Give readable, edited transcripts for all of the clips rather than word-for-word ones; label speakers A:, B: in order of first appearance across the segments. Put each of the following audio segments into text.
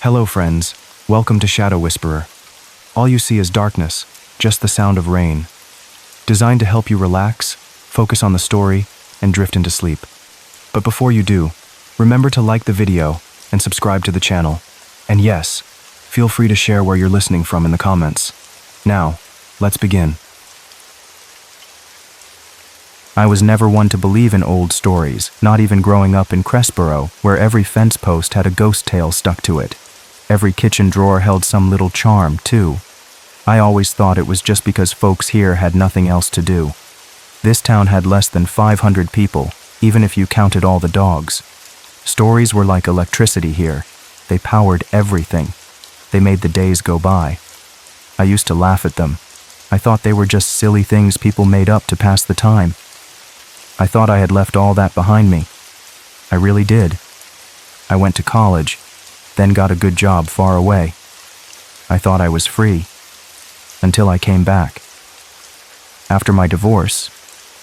A: Hello friends, welcome to Shadow Whisperer. All you see is darkness, just the sound of rain. Designed to help you relax, focus on the story, and drift into sleep. But before you do, remember to like the video and subscribe to the channel. And yes, feel free to share where you're listening from in the comments. Now, let's begin. I was never one to believe in old stories, not even growing up in Crestborough, where every fence post had a ghost tale stuck to it. Every kitchen drawer held some little charm, too. I always thought it was just because folks here had nothing else to do. This town had less than 500 people, even if you counted all the dogs. Stories were like electricity here. They powered everything. They made the days go by. I used to laugh at them. I thought they were just silly things people made up to pass the time. I thought I had left all that behind me. I really did. I went to college, then got a good job far away. I thought I was free, until I came back. After my divorce,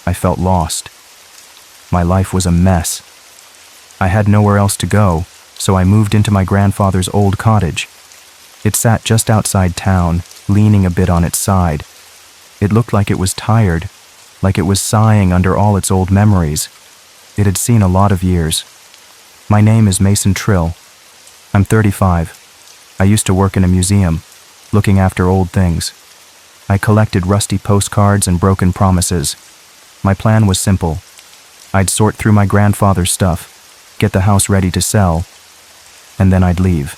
A: I felt lost. My life was a mess. I had nowhere else to go, so I moved into my grandfather's old cottage. It sat just outside town, leaning a bit on its side. It looked like it was tired, like it was sighing under all its old memories. It had seen a lot of years. My name is Mason Trill. I'm 35. I used to work in a museum, looking after old things. I collected rusty postcards and broken promises. My plan was simple. I'd sort through my grandfather's stuff, get the house ready to sell, and then I'd leave.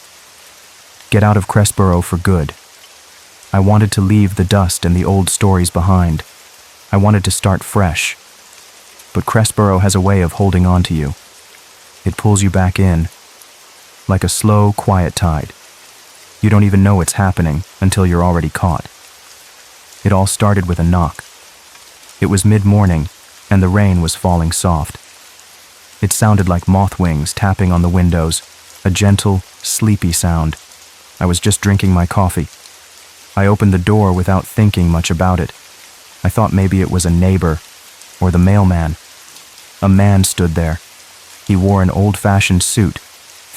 A: Get out of Crestborough for good. I wanted to leave the dust and the old stories behind. I wanted to start fresh. But Crestborough has a way of holding on to you. It pulls you back in, like a slow, quiet tide. You don't even know it's happening until you're already caught. It all started with a knock. It was mid-morning, and the rain was falling soft. It sounded like moth wings tapping on the windows, a gentle, sleepy sound. I was just drinking my coffee. I opened the door without thinking much about it. I thought maybe it was a neighbor, or the mailman. A man stood there. He wore an old-fashioned suit,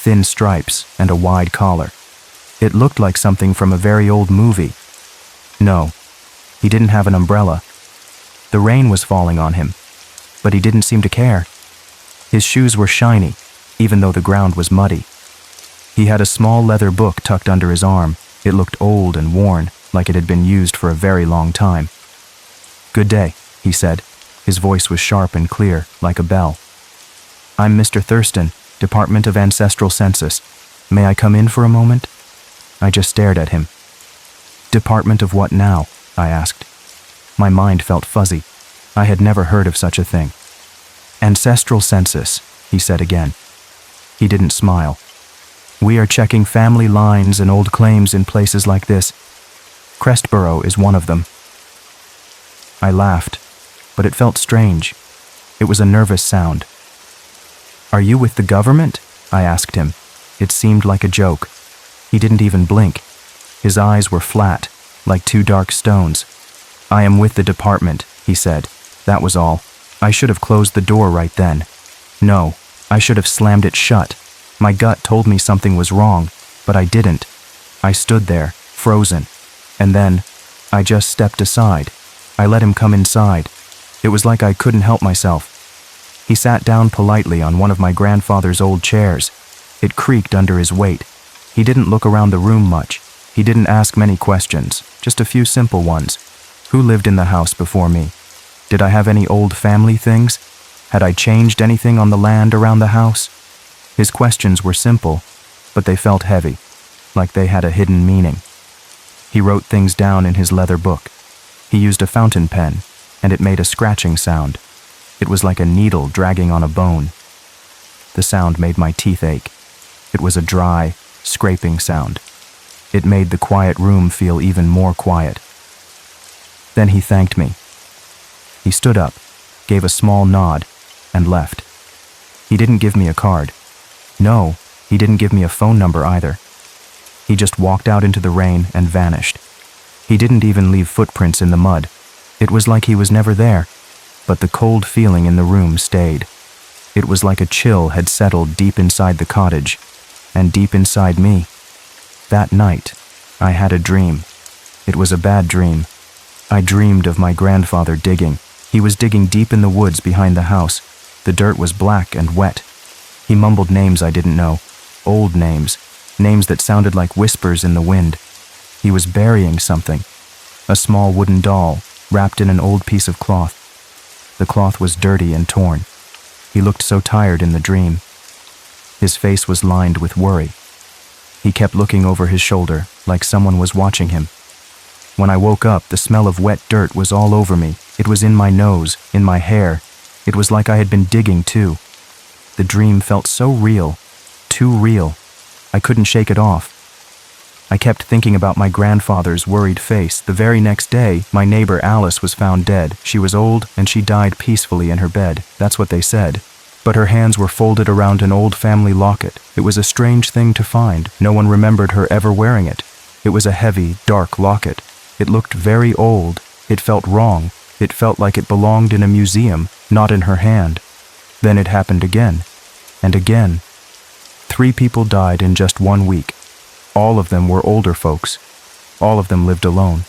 A: thin stripes, and a wide collar. It looked like something from a very old movie. No, he didn't have an umbrella. The rain was falling on him, but he didn't seem to care. His shoes were shiny, even though the ground was muddy. He had a small leather book tucked under his arm. It looked old and worn, like it had been used for a very long time. "Good day," he said. His voice was sharp and clear, like a bell. "I'm Mr. Thurston, Department of Ancestral Census. May I come in for a moment?" I just stared at him. "Department of what now?" I asked. My mind felt fuzzy. I had never heard of such a thing. "Ancestral Census," he said again. He didn't smile. "We are checking family lines and old claims in places like this. Crestborough is one of them." I laughed, but it felt strange. It was a nervous sound. "Are you with the government?" I asked him. It seemed like a joke. He didn't even blink. His eyes were flat, like two dark stones. "I am with the department," he said. That was all. I should have closed the door right then. No, I should have slammed it shut. My gut told me something was wrong, but I didn't. I stood there, frozen. And then, I just stepped aside. I let him come inside. It was like I couldn't help myself. He sat down politely on one of my grandfather's old chairs. It creaked under his weight. He didn't look around the room much. He didn't ask many questions, just a few simple ones. Who lived in the house before me? Did I have any old family things? Had I changed anything on the land around the house? His questions were simple, but they felt heavy, like they had a hidden meaning. He wrote things down in his leather book. He used a fountain pen, and it made a scratching sound. It was like a needle dragging on a bone. The sound made my teeth ache. It was a dry, scraping sound. It made the quiet room feel even more quiet. Then he thanked me. He stood up, gave a small nod, and left. He didn't give me a card. No, he didn't give me a phone number either. He just walked out into the rain and vanished. He didn't even leave footprints in the mud. It was like he was never there, but the cold feeling in the room stayed. It was like a chill had settled deep inside the cottage, and deep inside me. That night, I had a dream. It was a bad dream. I dreamed of my grandfather digging. He was digging deep in the woods behind the house. The dirt was black and wet. He mumbled names I didn't know, old names, names that sounded like whispers in the wind. He was burying something, a small wooden doll wrapped in an old piece of cloth. The cloth was dirty and torn. He looked so tired in the dream. His face was lined with worry. He kept looking over his shoulder, like someone was watching him. When I woke up, the smell of wet dirt was all over me. It was in my nose, in my hair. It was like I had been digging too. The dream felt so real, too real. I couldn't shake it off. I kept thinking about my grandfather's worried face. The very next day, my neighbor Alice was found dead. She was old, and she died peacefully in her bed. That's what they said. But her hands were folded around an old family locket. It was a strange thing to find. No one remembered her ever wearing it. It was a heavy, dark locket. It looked very old. It felt wrong. It felt like it belonged in a museum, not in her hand. Then it happened again, and again. 3 people died in just 1 week. All of them were older folks. All of them lived alone.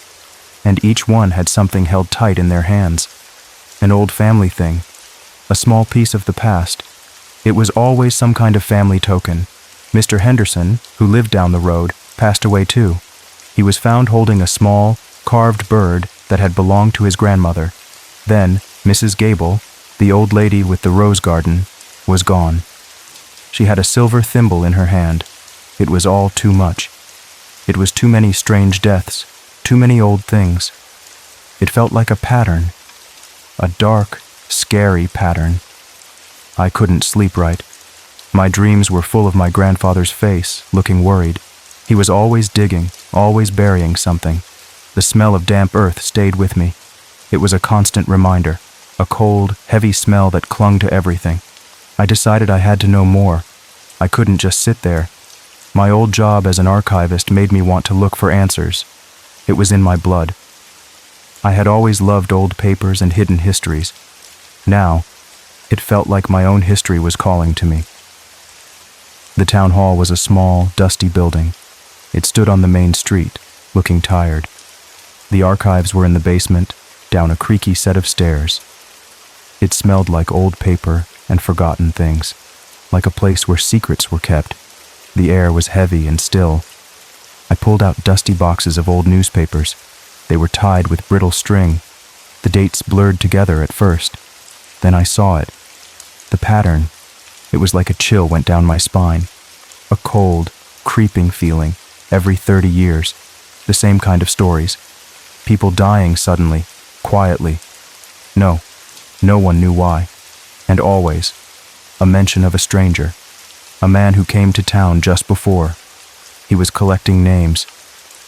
A: And each one had something held tight in their hands. An old family thing. A small piece of the past. It was always some kind of family token. Mr. Henderson, who lived down the road, passed away too. He was found holding a small, carved bird that had belonged to his grandmother. Then, Mrs. Gable, the old lady with the rose garden, was gone. She had a silver thimble in her hand. It was all too much. It was too many strange deaths, too many old things. It felt like a pattern, a dark, scary pattern. I couldn't sleep right. My dreams were full of my grandfather's face, looking worried. He was always digging, always burying something. The smell of damp earth stayed with me. It was a constant reminder, a cold, heavy smell that clung to everything. I decided I had to know more. I couldn't just sit there. My old job as an archivist made me want to look for answers. It was in my blood. I had always loved old papers and hidden histories. Now, it felt like my own history was calling to me. The town hall was a small, dusty building. It stood on the main street, looking tired. The archives were in the basement, down a creaky set of stairs. It smelled like old paper and forgotten things, like a place where secrets were kept. The air was heavy and still. I pulled out dusty boxes of old newspapers. They were tied with brittle string. The dates blurred together at first. Then I saw it. The pattern. It was like a chill went down my spine. A cold, creeping feeling, every 30 years. The same kind of stories. People dying suddenly, quietly. No one knew why. And always, a mention of a stranger. A man who came to town just before. He was collecting names.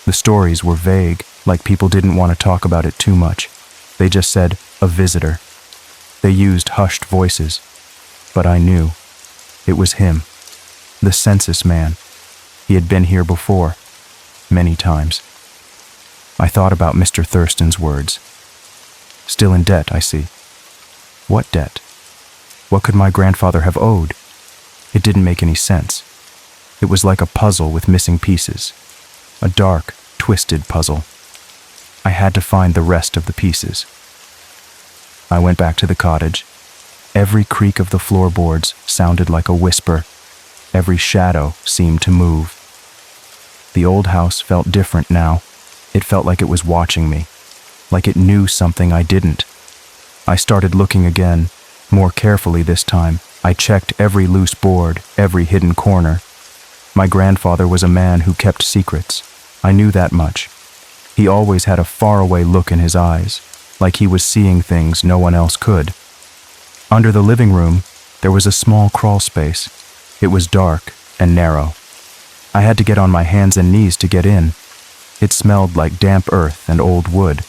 A: The stories were vague, like people didn't want to talk about it too much. They just said, a visitor. They used hushed voices. But I knew. It was him. The census man. He had been here before. Many times. I thought about Mr. Thurston's words. Still in debt, I see. What debt? What could my grandfather have owed? It didn't make any sense. It was like a puzzle with missing pieces. A dark, twisted puzzle. I had to find the rest of the pieces. I went back to the cottage. Every creak of the floorboards sounded like a whisper. Every shadow seemed to move. The old house felt different now. It felt like it was watching me, like it knew something I didn't. I started looking again, more carefully this time. I checked every loose board, every hidden corner. My grandfather was a man who kept secrets. I knew that much. He always had a faraway look in his eyes, like he was seeing things no one else could. Under the living room, there was a small crawl space. It was dark and narrow. I had to get on my hands and knees to get in. It smelled like damp earth and old wood,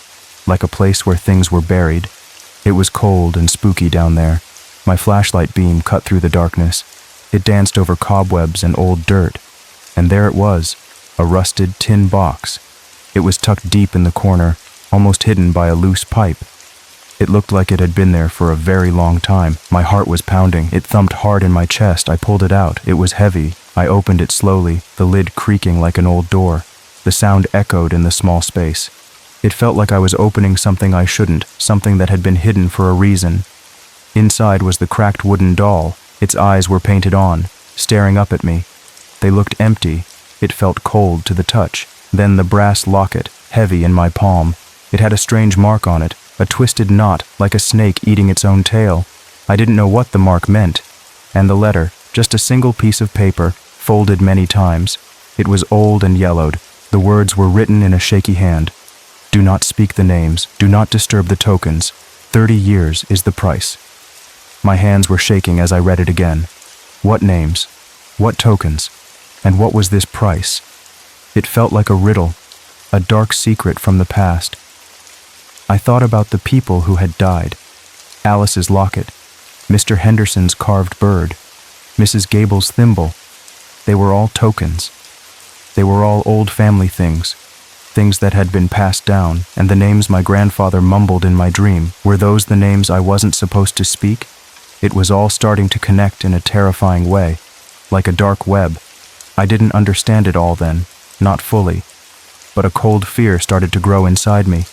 A: like a place where things were buried. It was cold and spooky down there. My flashlight beam cut through the darkness. It danced over cobwebs and old dirt. And there it was, a rusted tin box. It was tucked deep in the corner, almost hidden by a loose pipe. It looked like it had been there for a very long time. My heart was pounding. It thumped hard in my chest. I pulled it out. It was heavy. I opened it slowly, the lid creaking like an old door. The sound echoed in the small space. It felt like I was opening something I shouldn't, something that had been hidden for a reason. Inside was the cracked wooden doll. Its eyes were painted on, staring up at me. They looked empty. It felt cold to the touch. Then the brass locket, heavy in my palm. It had a strange mark on it, a twisted knot like a snake eating its own tail. I didn't know what the mark meant. And the letter, just a single piece of paper, folded many times. It was old and yellowed. The words were written in a shaky hand. Do not speak the names. Do not disturb the tokens. 30 years is the price. My hands were shaking as I read it again. What names? What tokens? And what was this price? It felt like a riddle, a dark secret from the past. I thought about the people who had died. Alice's locket, Mr. Henderson's carved bird, Mrs. Gable's thimble. They were all tokens. They were all old family things, things that had been passed down, and the names my grandfather mumbled in my dream. Were those the names I wasn't supposed to speak? It was all starting to connect in a terrifying way, like a dark web. I didn't understand it all then, not fully, but a cold fear started to grow inside me.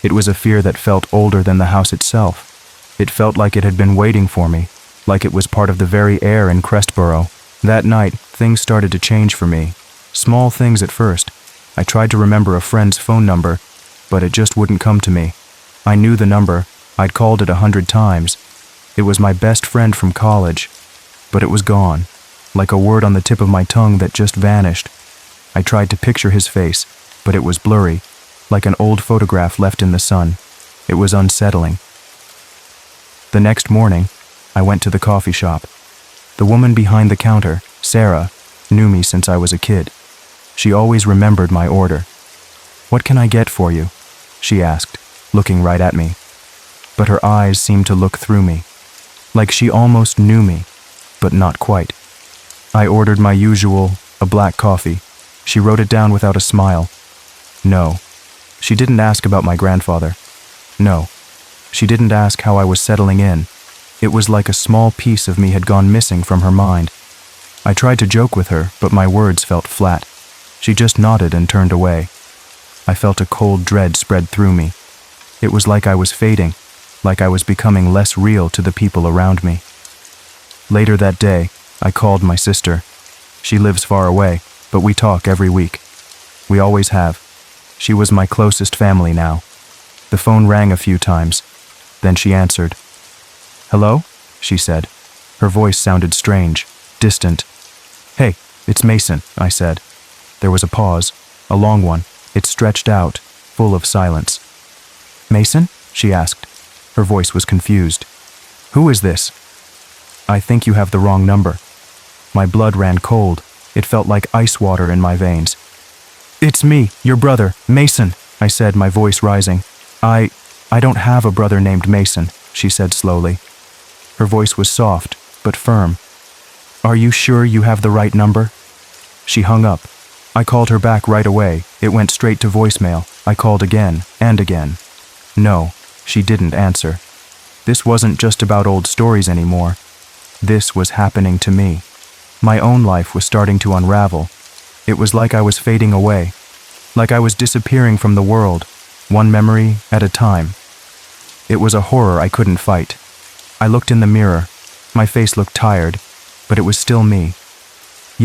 A: It was a fear that felt older than the house itself. It felt like it had been waiting for me, like it was part of the very air in Crestborough. That night, things started to change for me. Small things at first. I tried to remember a friend's phone number, but it just wouldn't come to me. I knew the number. I'd called it 100 times. It was my best friend from college, but it was gone, like a word on the tip of my tongue that just vanished. I tried to picture his face, but it was blurry, like an old photograph left in the sun. It was unsettling. The next morning, I went to the coffee shop. The woman behind the counter, Sarah, knew me since I was a kid. She always remembered my order. "What can I get for you?" she asked, looking right at me. But her eyes seemed to look through me, like she almost knew me, but not quite. I ordered my usual, a black coffee. She wrote it down without a smile. No. She didn't ask about my grandfather. No. She didn't ask how I was settling in. It was like a small piece of me had gone missing from her mind. I tried to joke with her, but my words felt flat. She just nodded and turned away. I felt a cold dread spread through me. It was like I was fading, like I was becoming less real to the people around me. Later that day, I called my sister. She lives far away, but we talk every week. We always have. She was my closest family now. The phone rang a few times. Then she answered. "Hello?" she said. Her voice sounded strange, distant. "Hey, it's Mason," I said. There was a pause, a long one. It stretched out, full of silence. "Mason?" she asked. Her voice was confused. "Who is this?" "I think you have the wrong number." My blood ran cold. It felt like ice water in my veins. "It's me, your brother, Mason," I said, my voice rising. I don't have a brother named Mason," she said slowly. Her voice was soft, but firm. "Are you sure you have the right number?" She hung up. I called her back right away. It went straight to voicemail. I called again and again. No, she didn't answer. This wasn't just about old stories anymore. This was happening to me. My own life was starting to unravel. It was like I was fading away, like I was disappearing from the world, one memory at a time. It was a horror I couldn't fight. I looked in the mirror. My face looked tired, but it was still me.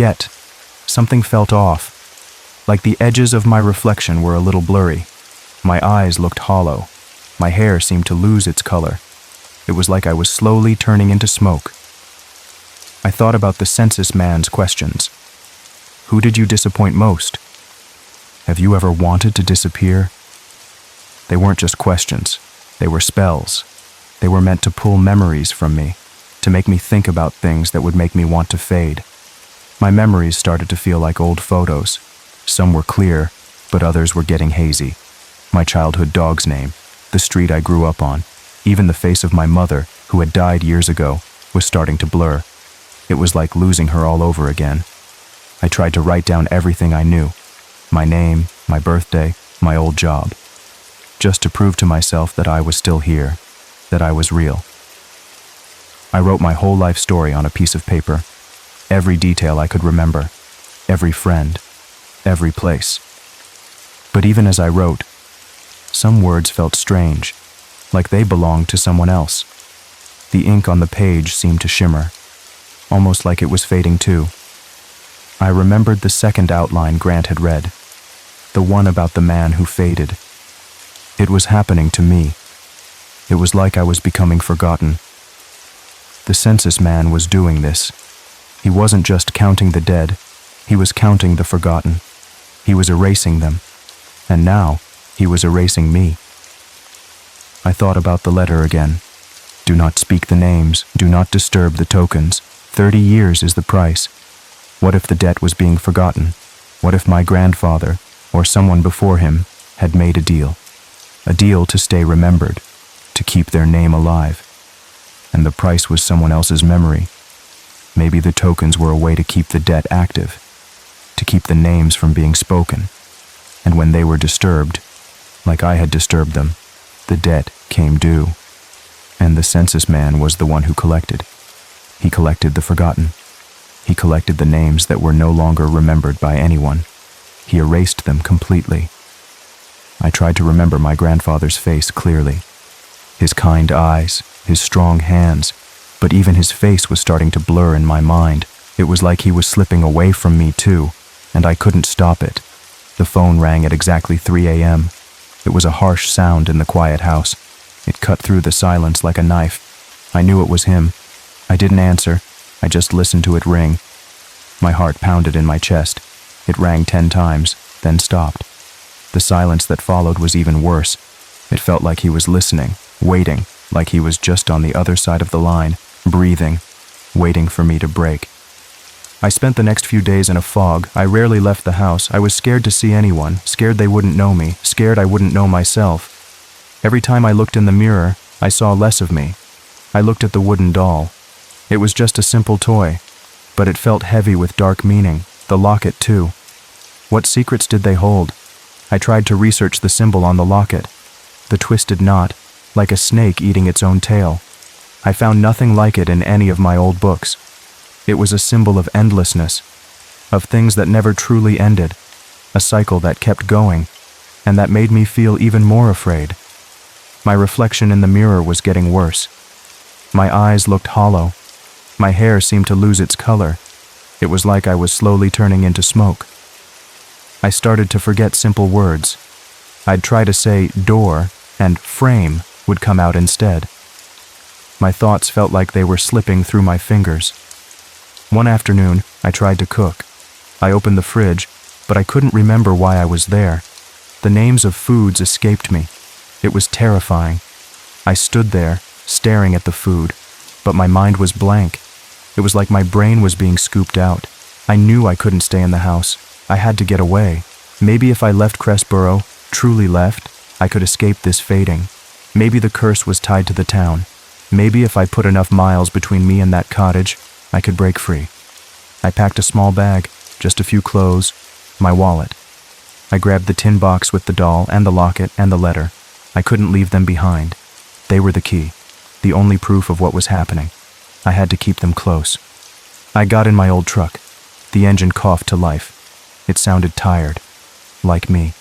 A: Yet, something felt off, like the edges of my reflection were a little blurry. My eyes looked hollow. My hair seemed to lose its color. It was like I was slowly turning into smoke. I thought about the census man's questions. Who did you disappoint most? Have you ever wanted to disappear? They weren't just questions. They were spells. They were meant to pull memories from me, to make me think about things that would make me want to fade. My memories started to feel like old photos. Some were clear, but others were getting hazy. My childhood dog's name, the street I grew up on, even the face of my mother, who had died years ago, was starting to blur. It was like losing her all over again. I tried to write down everything I knew. My name, my birthday, my old job. Just to prove to myself that I was still here. that I was real. I wrote my whole life story on a piece of paper, every detail I could remember, every friend, every place. But even as I wrote, some words felt strange, like they belonged to someone else. The ink on the page seemed to shimmer, almost like it was fading too. I remembered the second outline Grant had read, the one about the man who faded. It was happening to me. It was like I was becoming forgotten. The census man was doing this. He wasn't just counting the dead, he was counting the forgotten. He was erasing them, and now he was erasing me. I thought about the letter again. Do not speak the names, do not disturb the tokens. 30 years is the price. What if the debt was being forgotten? What if my grandfather, or someone before him, had made a deal? A deal to stay remembered, to keep their name alive. And the price was someone else's memory. Maybe the tokens were a way to keep the debt active, to keep the names from being spoken. And when they were disturbed, like I had disturbed them, the debt came due. And the census man was the one who collected. He collected the forgotten. He collected the names that were no longer remembered by anyone. He erased them completely. I tried to remember my grandfather's face clearly. His kind eyes, his strong hands, but even his face was starting to blur in my mind. It was like he was slipping away from me too, and I couldn't stop it. The phone rang at exactly 3 a.m. It was a harsh sound in the quiet house. It cut through the silence like a knife. I knew it was him. I didn't answer. I just listened to it ring. My heart pounded in my chest. It rang 10 times, then stopped. The silence that followed was even worse. It felt like he was listening, waiting, like he was just on the other side of the line, breathing, waiting for me to break. I spent the next few days in a fog. I rarely left the house. I was scared to see anyone, scared they wouldn't know me, scared I wouldn't know myself. Every time I looked in the mirror, I saw less of me. I looked at the wooden doll. It was just a simple toy, but it felt heavy with dark meaning, the locket too. What secrets did they hold? I tried to research the symbol on the locket. The twisted knot, like a snake eating its own tail. I found nothing like it in any of my old books. It was a symbol of endlessness, of things that never truly ended, a cycle that kept going, and that made me feel even more afraid. My reflection in the mirror was getting worse. My eyes looked hollow. My hair seemed to lose its color. It was like I was slowly turning into smoke. I started to forget simple words. I'd try to say door, and frame would come out instead. My thoughts felt like they were slipping through my fingers. One afternoon, I tried to cook. I opened the fridge, but I couldn't remember why I was there. The names of foods escaped me. It was terrifying. I stood there, staring at the food, but my mind was blank. It was like my brain was being scooped out. I knew I couldn't stay in the house. I had to get away. Maybe if I left Cressborough, truly left, I could escape this fading. Maybe the curse was tied to the town. Maybe if I put enough miles between me and that cottage, I could break free. I packed a small bag, just a few clothes, my wallet. I grabbed the tin box with the doll and the locket and the letter. I couldn't leave them behind. They were the key, the only proof of what was happening. I had to keep them close. I got in my old truck. The engine coughed to life. It sounded tired, like me.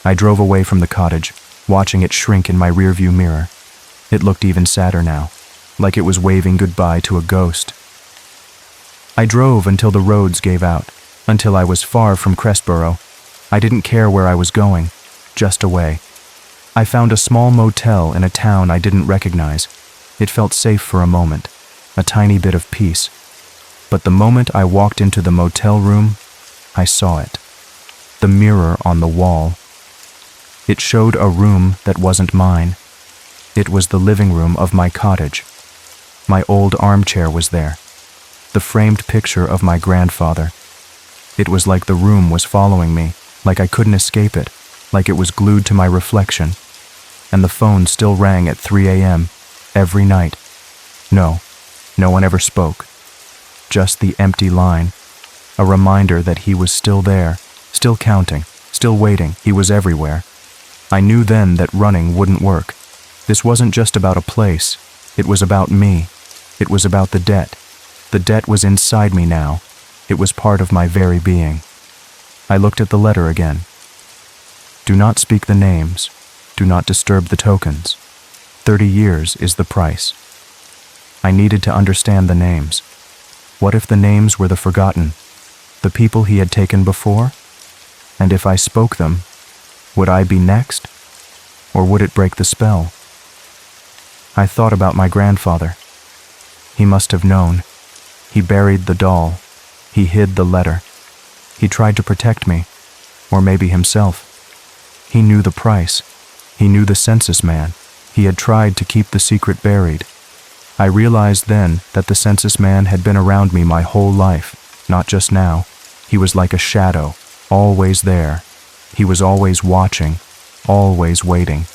A: I drove away from the cottage, watching it shrink in my rearview mirror. It looked even sadder now, like it was waving goodbye to a ghost. I drove until the roads gave out, until I was far from Cressborough. I didn't care where I was going, just away. I found a small motel in a town I didn't recognize. It felt safe for a moment, a tiny bit of peace. But the moment I walked into the motel room, I saw it. The mirror on the wall. It showed a room that wasn't mine. It was the living room of my cottage. My old armchair was there. The framed picture of my grandfather. It was like the room was following me, like I couldn't escape it, like it was glued to my reflection. And the phone still rang at 3 a.m. every night. No one ever spoke. Just the empty line. A reminder that he was still there, still counting, still waiting. He was everywhere. I knew then that running wouldn't work. This wasn't just about a place. It was about me. It was about the debt. The debt was inside me now. It was part of my very being. I looked at the letter again. Do not speak the names. Do not disturb the tokens. 30 years is the price. I needed to understand the names. What if the names were the forgotten, the people he had taken before? And if I spoke them, would I be next? Or would it break the spell? I thought about my grandfather. He must have known. He buried the doll. He hid the letter. He tried to protect me, or maybe himself. He knew the price. He knew the census man. He had tried to keep the secret buried. I realized then that the census man had been around me my whole life, not just now. He was like a shadow, always there. He was always watching, always waiting.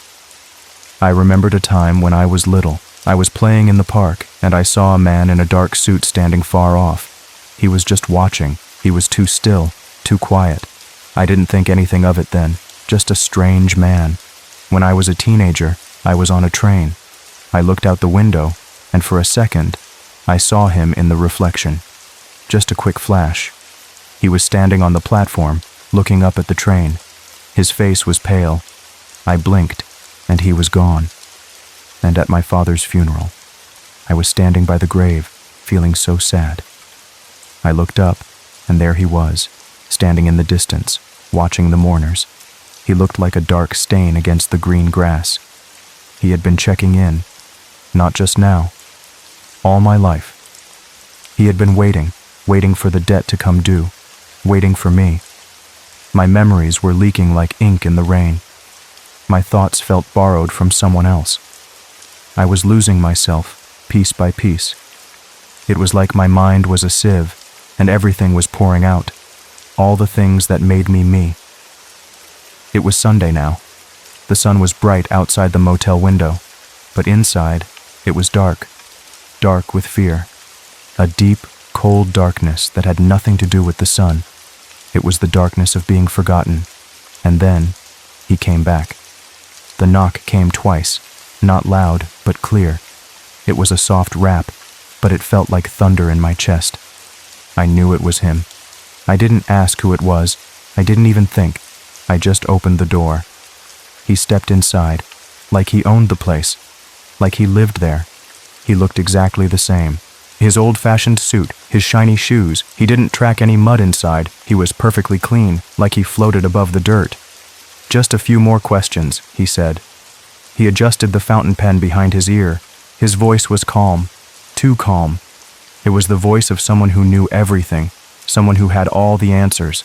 A: I remembered a time when I was little. I was playing in the park, and I saw a man in a dark suit standing far off. He was just watching. He was too still, too quiet. I didn't think anything of it then, just a strange man. When I was a teenager, I was on a train. I looked out the window, and for a second, I saw him in the reflection. Just a quick flash. He was standing on the platform, looking up at the train. His face was pale. I blinked, and he was gone. And at my father's funeral, I was standing by the grave, feeling so sad. I looked up, and there he was, standing in the distance, watching the mourners. He looked like a dark stain against the green grass. He had been checking in, not just now, all my life. He had been waiting for the debt to come due, waiting for me. My memories were leaking like ink in the rain. My thoughts felt borrowed from someone else. I was losing myself, piece by piece. It was like my mind was a sieve, and everything was pouring out, all the things that made me me. It was Sunday now. The sun was bright outside the motel window, but inside, it was dark with fear. A deep, cold darkness that had nothing to do with the sun. It was the darkness of being forgotten. And then, he came back. The knock came twice, not loud, but clear. It was a soft rap, but it felt like thunder in my chest. I knew it was him. I didn't ask who it was. I didn't even think. I just opened the door. He stepped inside, like he owned the place, like he lived there. He looked exactly the same. His old-fashioned suit, his shiny shoes, he didn't track any mud inside. He was perfectly clean, like he floated above the dirt. Just a few more questions, he said. He adjusted the fountain pen behind his ear. His voice was calm, too calm. It was the voice of someone who knew everything, someone who had all the answers.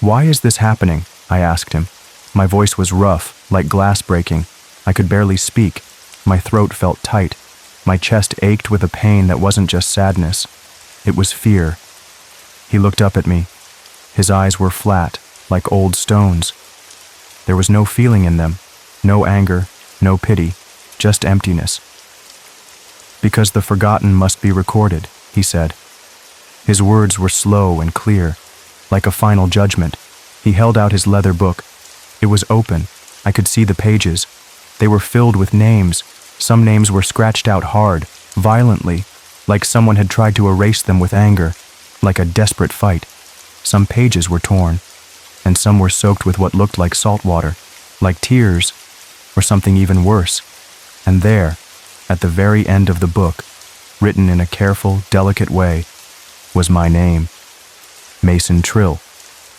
A: Why is this happening? I asked him. My voice was rough, like glass breaking. I could barely speak. My throat felt tight. My chest ached with a pain that wasn't just sadness. It was fear. He looked up at me. His eyes were flat, like old stones. There was no feeling in them, no anger, no pity, just emptiness. Because the forgotten must be recorded, he said. His words were slow and clear, like a final judgment. He held out his leather book. It was open. I could see the pages. They were filled with names. Some names were scratched out hard, violently, like someone had tried to erase them with anger, like a desperate fight. Some pages were torn, and some were soaked with what looked like salt water, like tears, or something even worse. And there, at the very end of the book, written in a careful, delicate way, was my name. Mason Trill,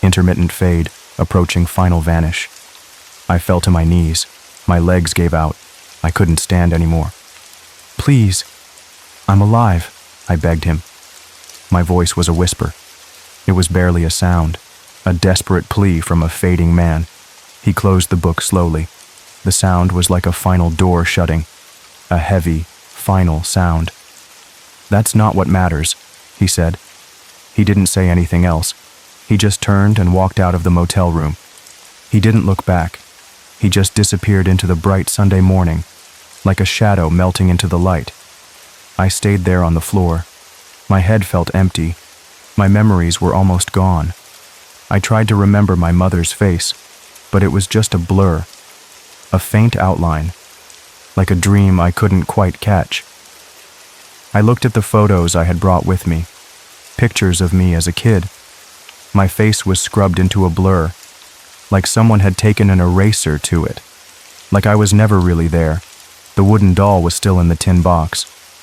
A: intermittent fade, approaching final vanish. I fell to my knees. My legs gave out. I couldn't stand anymore. Please, I'm alive, I begged him. My voice was a whisper. It was barely a sound, a desperate plea from a fading man. He closed the book slowly. The sound was like a final door shutting, a heavy, final sound. That's not what matters, he said. He didn't say anything else. He just turned and walked out of the motel room. He didn't look back. He just disappeared into the bright Sunday morning, like a shadow melting into the light. I stayed there on the floor. My head felt empty. My memories were almost gone. I tried to remember my mother's face, but it was just a blur, a faint outline. like a dream I couldn't quite catch. I looked at the photos I had brought with me, pictures of me as a kid. My face was scrubbed into a blur, like someone had taken an eraser to it, like I was never really there. The wooden doll was still in the tin box,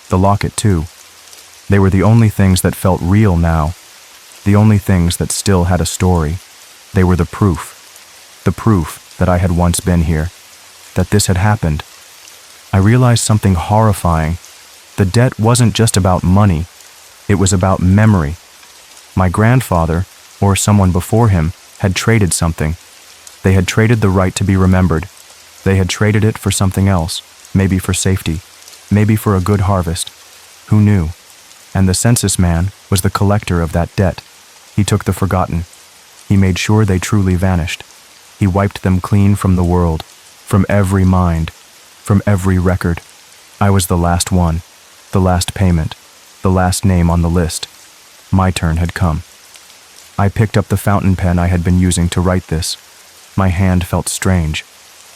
A: the locket too. They were the only things that felt real now, the only things that still had a story. They were the proof that I had once been here, that this had happened. I realized something horrifying. The debt wasn't just about money, it was about memory. My grandfather, or someone before him, had traded something. They had traded the right to be remembered. They had traded it for something else, maybe for safety, maybe for a good harvest. Who knew? And the census man was the collector of that debt. He took the forgotten. He made sure they truly vanished. He wiped them clean from the world, from every mind, from every record. I was the last one, the last payment, the last name on the list. My turn had come. I picked up the fountain pen I had been using to write this. My hand felt strange,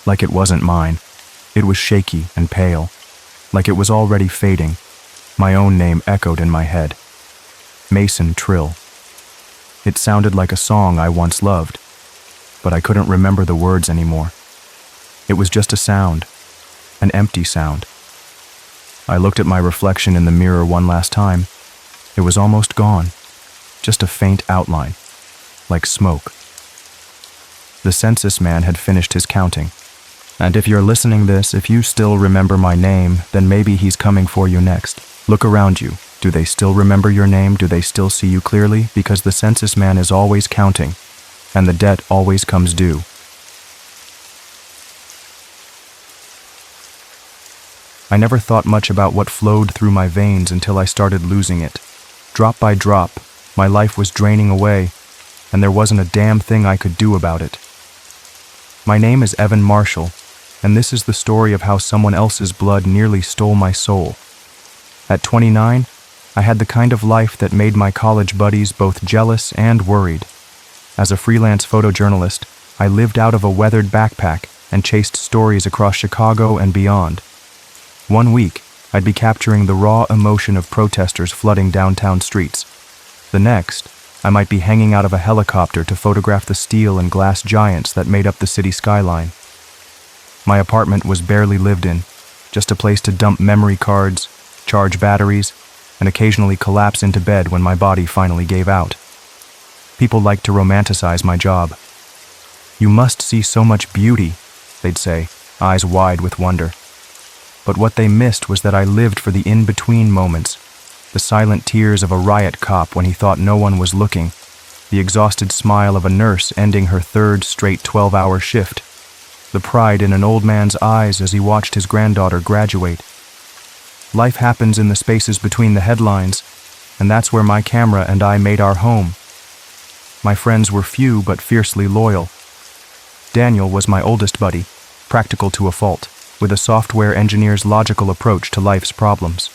A: like it wasn't mine. It was shaky and pale, like it was already fading. My own name echoed in my head. Mason Trill. It sounded like a song I once loved, but I couldn't remember the words anymore. It was just a sound, an empty sound. I looked at my reflection in the mirror one last time. It was almost gone, just a faint outline, like smoke. The census man had finished his counting. And if you're listening this, if you still remember my name, then maybe he's coming for you next. Look around you. Do they still remember your name? Do they still see you clearly? Because the census man is always counting, and the debt always comes due. I never thought much about what flowed through my veins until I started losing it. Drop by drop, my life was draining away, and there wasn't a damn thing I could do about it. My name is Evan Marshall, and this is the story of how someone else's blood nearly stole my soul. At 29, I had the kind of life that made my college buddies both jealous and worried. As a freelance photojournalist, I lived out of a weathered backpack and chased stories across Chicago and beyond. One week, I'd be capturing the raw emotion of protesters flooding downtown streets. The next, I might be hanging out of a helicopter to photograph the steel and glass giants that made up the city skyline. My apartment was barely lived in, just a place to dump memory cards, charge batteries, and occasionally collapse into bed when my body finally gave out. People liked to romanticize my job. "You must see so much beauty," they'd say, eyes wide with wonder. But what they missed was that I lived for the in-between moments, the silent tears of a riot cop when he thought no one was looking, the exhausted smile of a nurse ending her third straight 12-hour shift, the pride in an old man's eyes as he watched his granddaughter graduate. Life happens in the spaces between the headlines, and that's where my camera and I made our home. My friends were few but fiercely loyal. Daniel was my oldest buddy, practical to a fault, with a software engineer's logical approach to life's problems.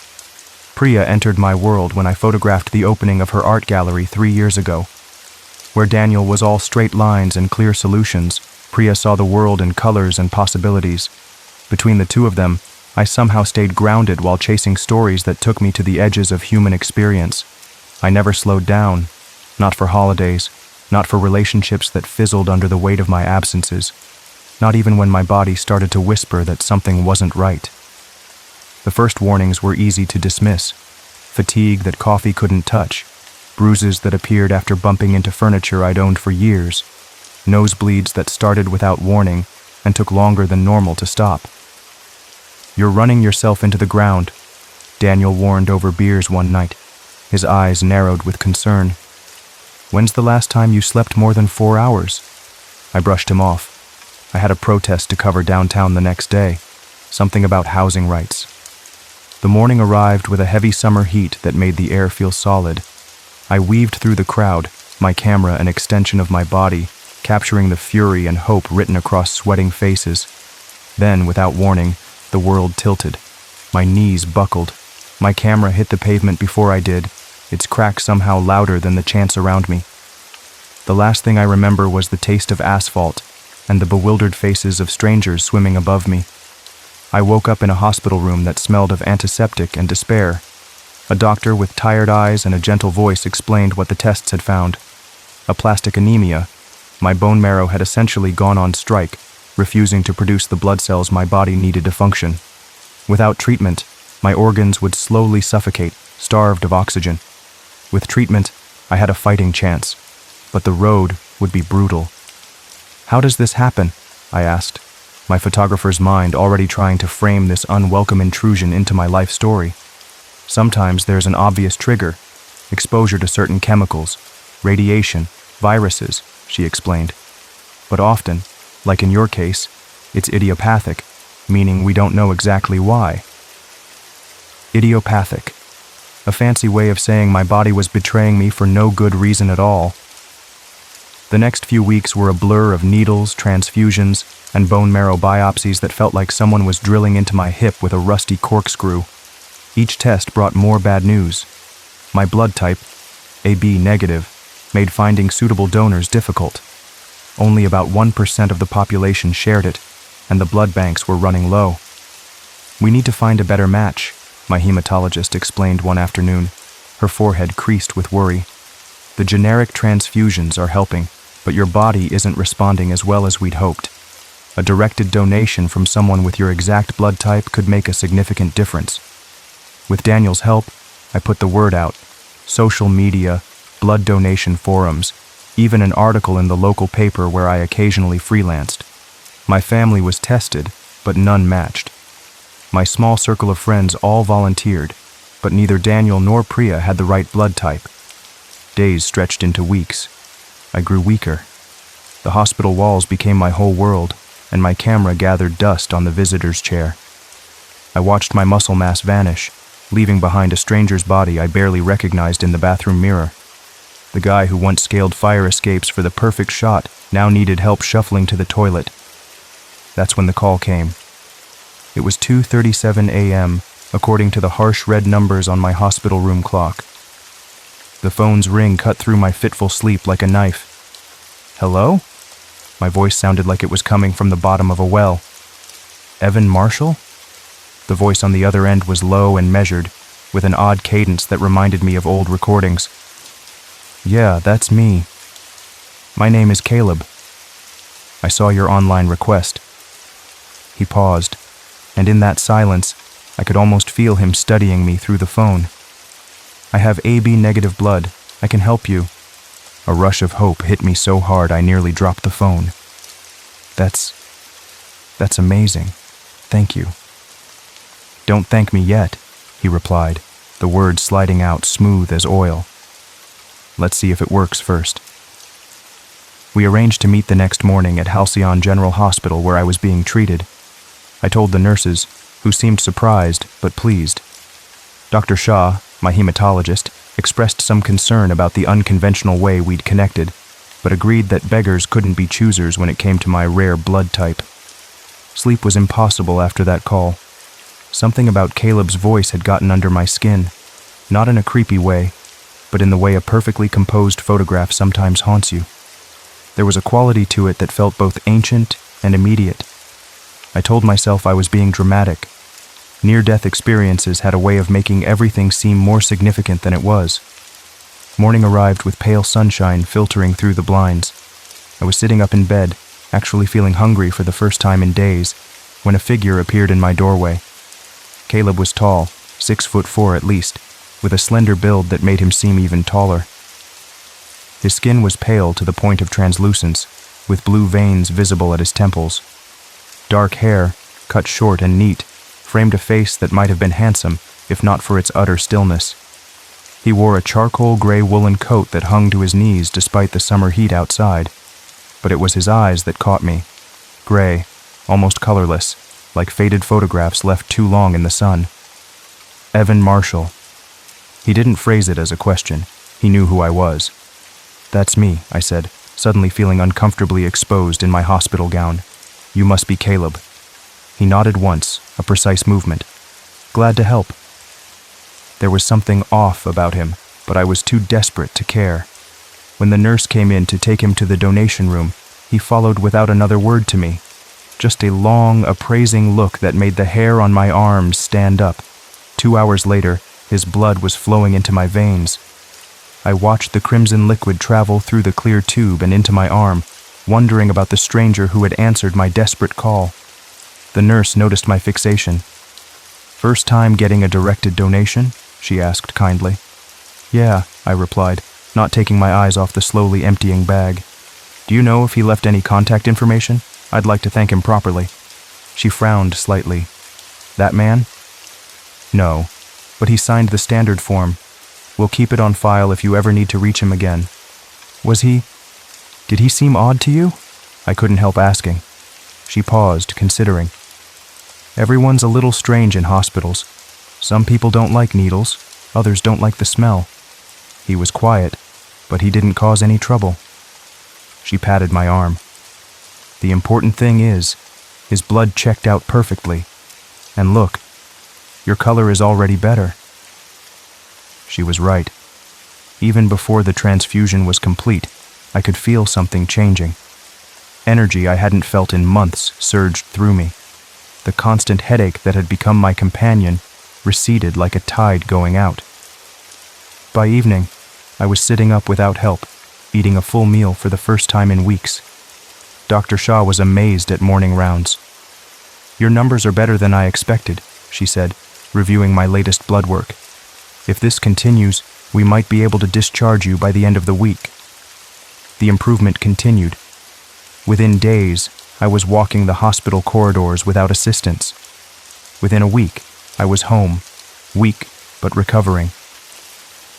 A: Priya entered my world when I photographed the opening of her art gallery 3 years ago. Where Daniel was all straight lines and clear solutions, Priya saw the world in colors and possibilities. Between the two of them, I somehow stayed grounded while chasing stories that took me to the edges of human experience. I never slowed down, not for holidays, not for relationships that fizzled under the weight of my absences, not even when my body started to whisper that something wasn't right. The first warnings were easy to dismiss: fatigue that coffee couldn't touch, bruises that appeared after bumping into furniture I'd owned for years, nosebleeds that started without warning and took longer than normal to stop. "You're running yourself into the ground," Daniel warned over beers one night, his eyes narrowed with concern. "When's the last time you slept more than 4 hours?" I brushed him off. I had a protest to cover downtown the next day, something about housing rights. The morning arrived with a heavy summer heat that made the air feel solid. I weaved through the crowd, my camera an extension of my body, capturing the fury and hope written across sweating faces. Then, without warning, the world tilted. My knees buckled. My camera hit the pavement before I did, its crack somehow louder than the chants around me. The last thing I remember was the taste of asphalt and the bewildered faces of strangers swimming above me. I woke up in a hospital room that smelled of antiseptic and despair. A doctor with tired eyes and a gentle voice explained what the tests had found. Aplastic anemia. My bone marrow had essentially gone on strike, refusing to produce the blood cells my body needed to function. Without treatment, my organs would slowly suffocate, starved of oxygen. With treatment, I had a fighting chance, but the road would be brutal. How does this happen? I asked, my photographer's mind already trying to frame this unwelcome intrusion into my life story. Sometimes there's an obvious trigger, exposure to certain chemicals, radiation, viruses, she explained. But often, like in your case, it's idiopathic, meaning we don't know exactly why. Idiopathic. A fancy way of saying my body was betraying me for no good reason at all. The next few weeks were a blur of needles, transfusions, and bone marrow biopsies that felt like someone was drilling into my hip with a rusty corkscrew. Each test brought more bad news. My blood type, AB negative, made finding suitable donors difficult. Only about 1% of the population shared it, and the blood banks were running low. We need to find a better match, my hematologist explained one afternoon, her forehead creased with worry. The generic transfusions are helping, but your body isn't responding as well as we'd hoped. A directed donation from someone with your exact blood type could make a significant difference. With Daniel's help, I put the word out. Social media, blood donation forums, even an article in the local paper where I occasionally freelanced. My family was tested, but none matched. My small circle of friends all volunteered, but neither Daniel nor Priya had the right blood type. Days stretched into weeks. I grew weaker. The hospital walls became my whole world, and my camera gathered dust on the visitor's chair. I watched my muscle mass vanish, leaving behind a stranger's body I barely recognized in the bathroom mirror. The guy who once scaled fire escapes for the perfect shot now needed help shuffling to the toilet. That's when the call came. It was 2:37 a.m., according to the harsh red numbers on my hospital room clock. The phone's ring cut through my fitful sleep like a knife. Hello? My voice sounded like it was coming from the bottom of a well. Evan Marshall? The voice on the other end was low and measured, with an odd cadence that reminded me of old recordings. Yeah, that's me. My name is Caleb. I saw your online request. He paused, and in that silence, I could almost feel him studying me through the phone. I have AB negative blood. I can help you. A rush of hope hit me so hard I nearly dropped the phone. That's amazing. Thank you. Don't thank me yet, he replied, the words sliding out smooth as oil. Let's see if it works first. We arranged to meet the next morning at Halcyon General Hospital where I was being treated. I told the nurses, who seemed surprised but pleased. Dr. Shah, my hematologist, expressed some concern about the unconventional way we'd connected, but agreed that beggars couldn't be choosers when it came to my rare blood type. Sleep was impossible after that call. Something about Caleb's voice had gotten under my skin, not in a creepy way, but in the way a perfectly composed photograph sometimes haunts you. There was a quality to it that felt both ancient and immediate. I told myself I was being dramatic. Near-death experiences had a way of making everything seem more significant than it was. Morning arrived with pale sunshine filtering through the blinds. I was sitting up in bed, actually feeling hungry for the first time in days, when a figure appeared in my doorway. Caleb was tall, 6'4" at least, with a slender build that made him seem even taller. His skin was pale to the point of translucence, with blue veins visible at his temples. Dark hair, cut short and neat, framed a face that might have been handsome, if not for its utter stillness. He wore a charcoal gray woolen coat that hung to his knees despite the summer heat outside, but it was his eyes that caught me. Gray, almost colorless, like faded photographs left too long in the sun. Evan Marshall. He didn't phrase it as a question. He knew who I was. That's me, I said, suddenly feeling uncomfortably exposed in my hospital gown. You must be Caleb. He nodded once, a precise movement. Glad to help. There was something off about him, but I was too desperate to care. When the nurse came in to take him to the donation room, he followed without another word to me. just a long, appraising look that made the hair on my arms stand up. 2 hours later, his blood was flowing into my veins. I watched the crimson liquid travel through the clear tube and into my arm, wondering about the stranger who had answered my desperate call. The nurse noticed my fixation. "First time getting a directed donation?" she asked kindly. "Yeah," I replied, not taking my eyes off the slowly emptying bag. "Do you know if he left any contact information? I'd like to thank him properly." She frowned slightly. "That man?" "No, but he signed the standard form. We'll keep it on file if you ever need to reach him again." Did he seem odd to you?" I couldn't help asking. She paused, considering. "Everyone's a little strange in hospitals. Some people don't like needles, others don't like the smell. He was quiet, but he didn't cause any trouble." She patted my arm. "The important thing is, his blood checked out perfectly. And look, your color is already better." She was right. Even before the transfusion was complete, I could feel something changing. Energy I hadn't felt in months surged through me. The constant headache that had become my companion receded like a tide going out. By evening, I was sitting up without help, eating a full meal for the first time in weeks. Dr. Shaw was amazed at morning rounds. "Your numbers are better than I expected," she said, reviewing my latest blood work. "If this continues, we might be able to discharge you by the end of the week." The improvement continued. Within days, I was walking the hospital corridors without assistance. Within a week, I was home, weak but recovering.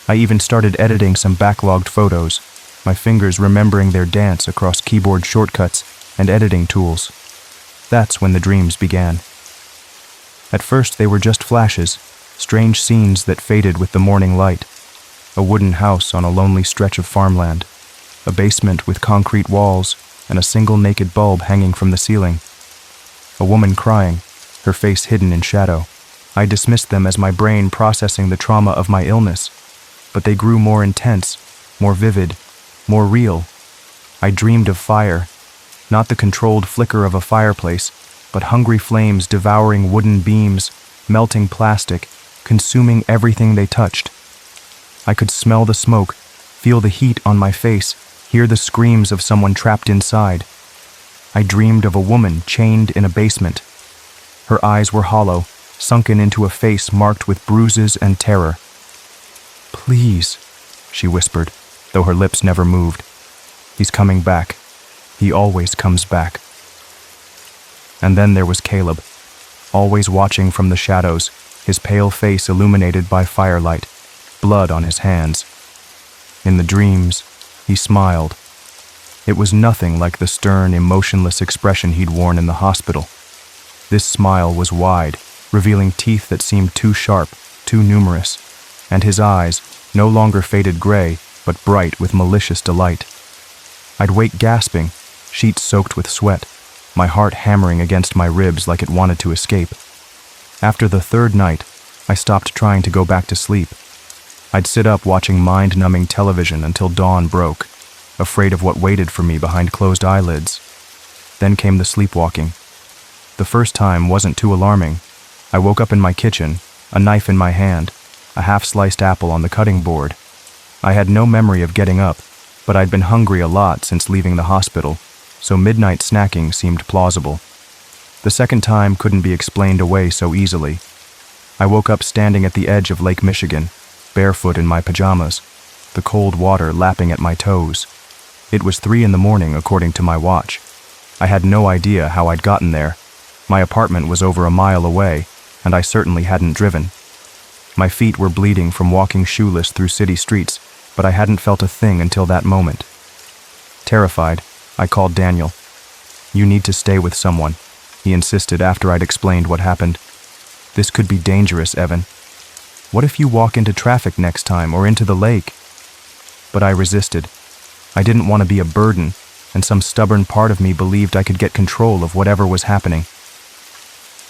A: I even started editing some backlogged photos, my fingers remembering their dance across keyboard shortcuts and editing tools. That's when the dreams began. At first they were just flashes, strange scenes that faded with the morning light. A wooden house on a lonely stretch of farmland, a basement with concrete walls and a single naked bulb hanging from the ceiling. A woman crying, her face hidden in shadow. I dismissed them as my brain processing the trauma of my illness, but they grew more intense, more vivid, more real. I dreamed of fire, not the controlled flicker of a fireplace, but hungry flames devouring wooden beams, melting plastic, consuming everything they touched. I could smell the smoke, feel the heat on my face, hear the screams of someone trapped inside. I dreamed of a woman chained in a basement. Her eyes were hollow, sunken into a face marked with bruises and terror. "Please," she whispered, though her lips never moved. "He's coming back. He always comes back." And then there was Caleb, always watching from the shadows, his pale face illuminated by firelight, blood on his hands. In the dreams, he smiled. It was nothing like the stern, emotionless expression he'd worn in the hospital. This smile was wide, revealing teeth that seemed too sharp, too numerous, and his eyes, no longer faded gray, but bright with malicious delight. I'd wake gasping, sheets soaked with sweat, my heart hammering against my ribs like it wanted to escape. After the third night, I stopped trying to go back to sleep. I'd sit up watching mind-numbing television until dawn broke, afraid of what waited for me behind closed eyelids. Then came the sleepwalking. The first time wasn't too alarming. I woke up in my kitchen, a knife in my hand, a half-sliced apple on the cutting board. I had no memory of getting up, but I'd been hungry a lot since leaving the hospital, so midnight snacking seemed plausible. The second time couldn't be explained away so easily. I woke up standing at the edge of Lake Michigan, barefoot in my pajamas, the cold water lapping at my toes. It was 3 a.m, according to my watch. I had no idea how I'd gotten there. My apartment was over a mile away, and I certainly hadn't driven. My feet were bleeding from walking shoeless through city streets, but I hadn't felt a thing until that moment. Terrified, I called Daniel. "You need to stay with someone," he insisted after I'd explained what happened. "This could be dangerous, Evan. What if you walk into traffic next time or into the lake?" But I resisted. I didn't want to be a burden, and some stubborn part of me believed I could get control of whatever was happening.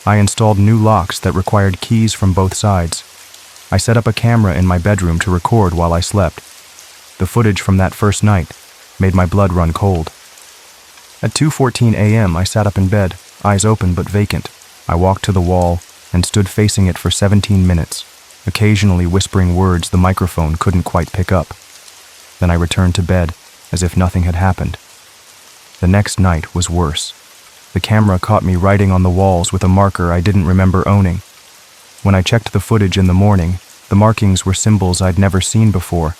A: I installed new locks that required keys from both sides. I set up a camera in my bedroom to record while I slept. The footage from that first night made my blood run cold. At 2:14 a.m., I sat up in bed, eyes open but vacant. I walked to the wall and stood facing it for 17 minutes, occasionally whispering words the microphone couldn't quite pick up. Then I returned to bed, as if nothing had happened. The next night was worse. The camera caught me writing on the walls with a marker I didn't remember owning. When I checked the footage in the morning, the markings were symbols I'd never seen before,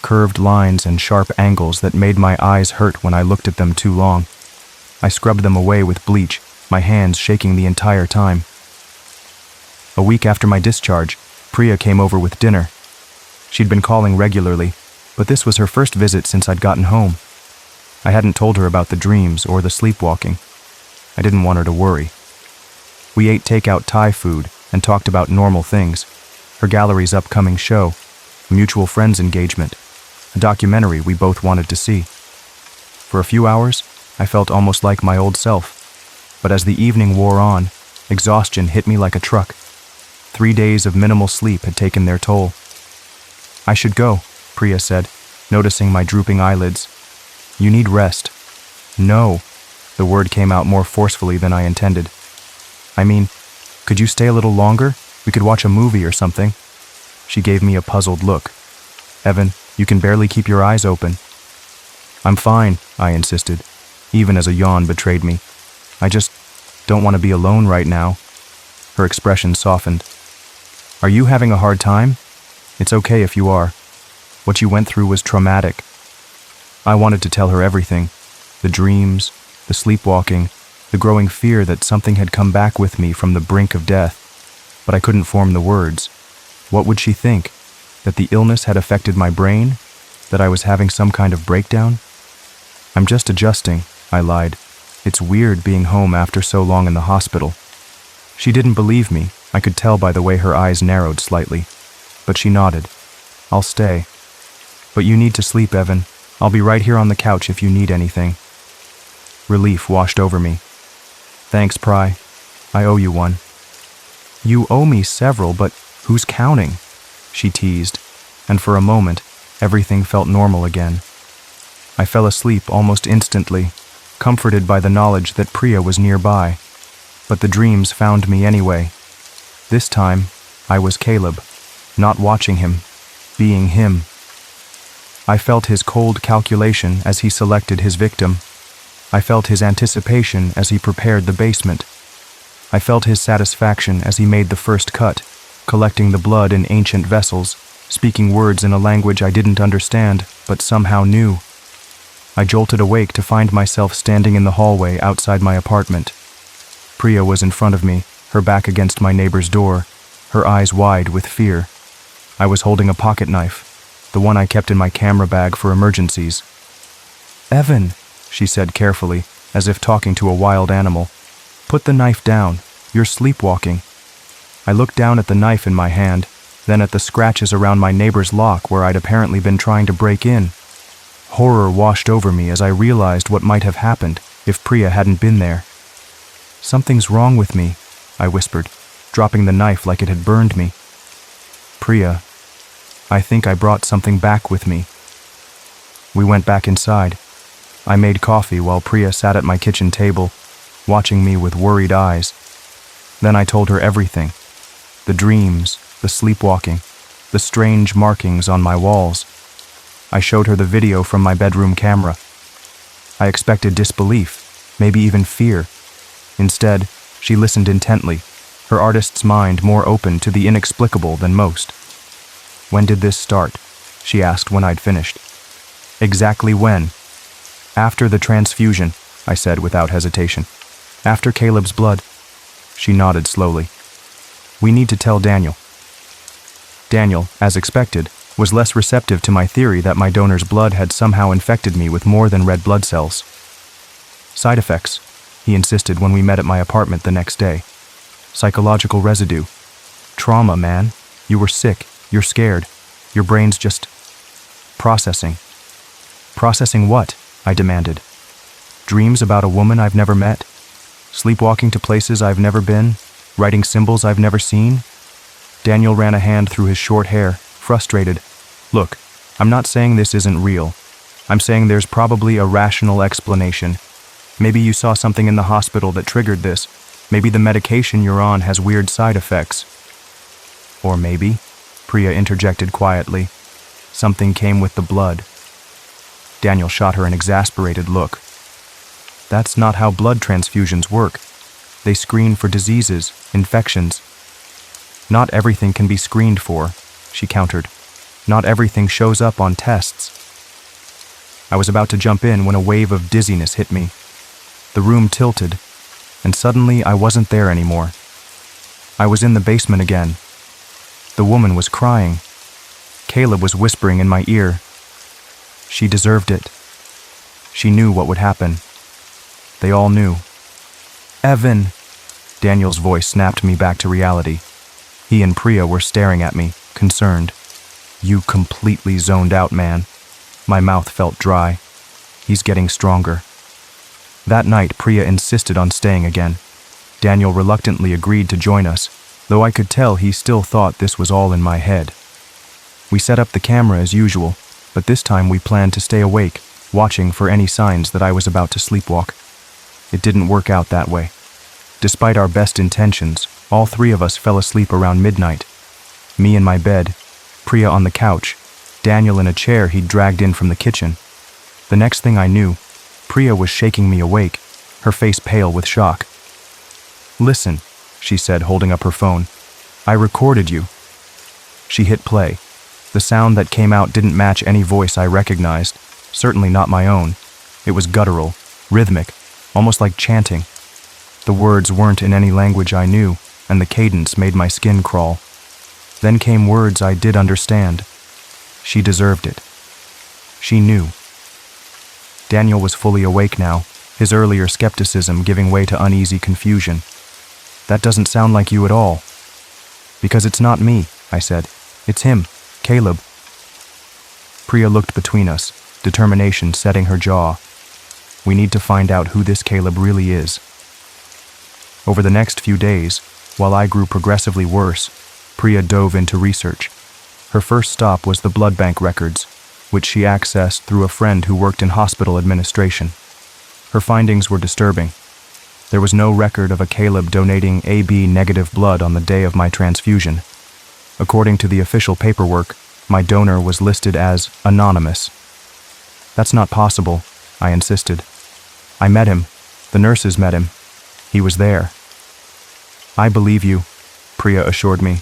A: curved lines and sharp angles that made my eyes hurt when I looked at them too long. I scrubbed them away with bleach, my hands shaking the entire time. A week after my discharge, Priya came over with dinner. She'd been calling regularly, but this was her first visit since I'd gotten home. I hadn't told her about the dreams or the sleepwalking. I didn't want her to worry. We ate takeout Thai food and talked about normal things, her gallery's upcoming show, a mutual friends engagement, a documentary we both wanted to see. For a few hours, I felt almost like my old self, but as the evening wore on, exhaustion hit me like a truck. 3 days of minimal sleep had taken their toll. "I should go," Priya said, noticing my drooping eyelids. "You need rest." "No." The word came out more forcefully than I intended. "I mean, could you stay a little longer? We could watch a movie or something." She gave me a puzzled look. "Evan, you can barely keep your eyes open." "I'm fine," I insisted, even as a yawn betrayed me. "I just don't want to be alone right now." Her expression softened. "Are you having a hard time? It's okay if you are. What you went through was traumatic." I wanted to tell her everything, the dreams, the sleepwalking, the growing fear that something had come back with me from the brink of death, but I couldn't form the words. What would she think? That the illness had affected my brain? That I was having some kind of breakdown? "I'm just adjusting," I lied. "It's weird being home after so long in the hospital." She didn't believe me. I could tell by the way her eyes narrowed slightly. But she nodded. "I'll stay. But you need to sleep, Evan. I'll be right here on the couch if you need anything." Relief washed over me. "Thanks, Pry. I owe you one." "You owe me several, but who's counting?" she teased, and for a moment, everything felt normal again. I fell asleep almost instantly, comforted by the knowledge that Priya was nearby. But the dreams found me anyway. This time, I was Caleb, not watching him, being him. I felt his cold calculation as he selected his victim. I felt his anticipation as he prepared the basement. I felt his satisfaction as he made the first cut, collecting the blood in ancient vessels, speaking words in a language I didn't understand, but somehow knew. I jolted awake to find myself standing in the hallway outside my apartment. Priya was in front of me, her back against my neighbor's door, her eyes wide with fear. I was holding a pocket knife, the one I kept in my camera bag for emergencies. "Evan," she said carefully, as if talking to a wild animal, "put the knife down. You're sleepwalking." I looked down at the knife in my hand, then at the scratches around my neighbor's lock where I'd apparently been trying to break in. Horror washed over me as I realized what might have happened if Priya hadn't been there. "Something's wrong with me," I whispered, dropping the knife like it had burned me. "Priya, I think I brought something back with me." We went back inside. I made coffee while Priya sat at my kitchen table, watching me with worried eyes. Then I told her everything. The dreams, the sleepwalking, the strange markings on my walls. I showed her the video from my bedroom camera. I expected disbelief, maybe even fear. Instead, she listened intently, her artist's mind more open to the inexplicable than most. "When did this start?" she asked when I'd finished. "Exactly when?" "After the transfusion," I said without hesitation. "After Caleb's blood." She nodded slowly. "We need to tell Daniel." Daniel, as expected, was less receptive to my theory that my donor's blood had somehow infected me with more than red blood cells. "Side effects," he insisted when we met at my apartment the next day. "Psychological residue. Trauma, man. You were sick. You're scared. Your brain's just processing." "Processing what?" I demanded. "Dreams about a woman I've never met? Sleepwalking to places I've never been? Writing symbols I've never seen?" Daniel ran a hand through his short hair, frustrated. "Look, I'm not saying this isn't real. I'm saying there's probably a rational explanation. Maybe you saw something in the hospital that triggered this. Maybe the medication you're on has weird side effects. Or maybe, Priya interjected quietly, something came with the blood. Daniel shot her an exasperated look. That's not how blood transfusions work. They screen for diseases, infections. Not everything can be screened for, she countered. Not everything shows up on tests. I was about to jump in when a wave of dizziness hit me. The room tilted, and suddenly I wasn't there anymore. I was in the basement again. The woman was crying. Caleb was whispering in my ear. She deserved it. She knew what would happen. They all knew. Evan! Daniel's voice snapped me back to reality. He and Priya were staring at me, concerned. You completely zoned out, man. My mouth felt dry. He's getting stronger. That night, Priya insisted on staying again. Daniel reluctantly agreed to join us, though I could tell he still thought this was all in my head. We set up the camera as usual, but this time we planned to stay awake, watching for any signs that I was about to sleepwalk. It didn't work out that way. Despite our best intentions, all three of us fell asleep around midnight. Me in my bed, Priya on the couch, Daniel in a chair he'd dragged in from the kitchen. The next thing I knew, Priya was shaking me awake, her face pale with shock. Listen, she said, holding up her phone. I recorded you. She hit play. The sound that came out didn't match any voice I recognized, certainly not my own. It was guttural, rhythmic, almost like chanting. The words weren't in any language I knew, and the cadence made my skin crawl. Then came words I did understand. She deserved it. She knew. Daniel was fully awake now, his earlier skepticism giving way to uneasy confusion. That doesn't sound like you at all. Because it's not me, I said. It's him, Caleb. Priya looked between us, determination setting her jaw. We need to find out who this Caleb really is. Over the next few days, while I grew progressively worse, Priya dove into research. Her first stop was the blood bank records, which she accessed through a friend who worked in hospital administration. Her findings were disturbing. There was no record of a Caleb donating AB negative blood on the day of my transfusion. According to the official paperwork, my donor was listed as anonymous. That's not possible, I insisted. I met him. The nurses met him. He was there. I believe you, Priya assured me.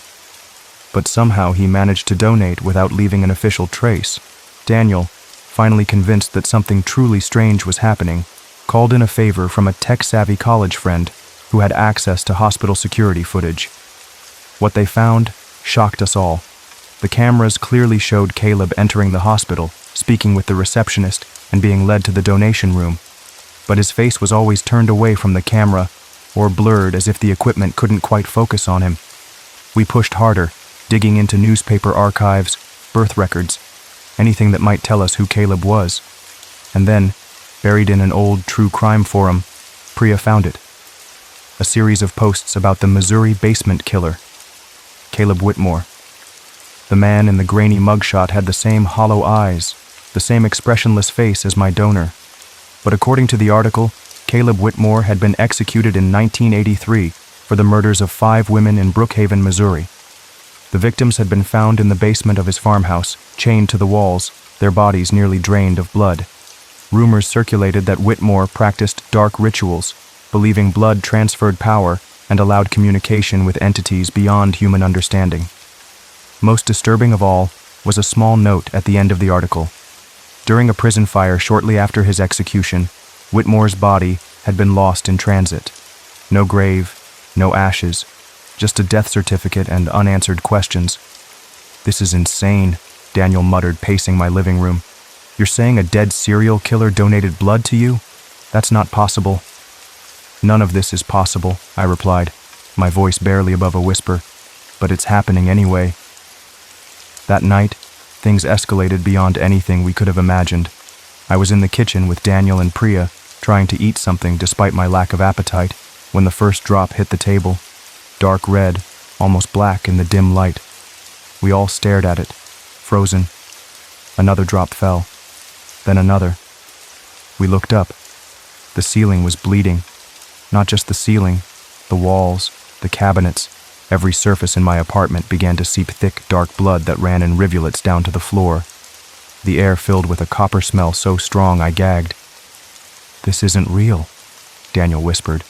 A: But somehow he managed to donate without leaving an official trace. Daniel, finally convinced that something truly strange was happening, called in a favor from a tech-savvy college friend who had access to hospital security footage. What they found shocked us all. The cameras clearly showed Caleb entering the hospital, speaking with the receptionist, and being led to the donation room. But his face was always turned away from the camera, or blurred as if the equipment couldn't quite focus on him. We pushed harder, digging into newspaper archives, birth records, anything that might tell us who Caleb was. And then, buried in an old true crime forum, Priya found it. A series of posts about the Missouri basement killer, Caleb Whitmore. The man in the grainy mugshot had the same hollow eyes, the same expressionless face as my donor. But according to the article, Caleb Whitmore had been executed in 1983 for the murders of 5 women in Brookhaven, Missouri. The victims had been found in the basement of his farmhouse, chained to the walls, their bodies nearly drained of blood. Rumors circulated that Whitmore practiced dark rituals, believing blood transferred power and allowed communication with entities beyond human understanding. Most disturbing of all was a small note at the end of the article. During a prison fire shortly after his execution, Whitmore's body had been lost in transit. No grave, no ashes, just a death certificate and unanswered questions. This is insane, Daniel muttered, pacing my living room. You're saying a dead serial killer donated blood to you? That's not possible. None of this is possible, I replied, my voice barely above a whisper. But it's happening anyway. That night, things escalated beyond anything we could have imagined. I was in the kitchen with Daniel and Priya, trying to eat something despite my lack of appetite, when the first drop hit the table. Dark red, almost black in the dim light. We all stared at it, frozen. Another drop fell. Then another. We looked up. The ceiling was bleeding. Not just the ceiling, the walls, the cabinets, every surface in my apartment began to seep thick, dark blood that ran in rivulets down to the floor. The air filled with a copper smell so strong I gagged. "This isn't real," Daniel whispered.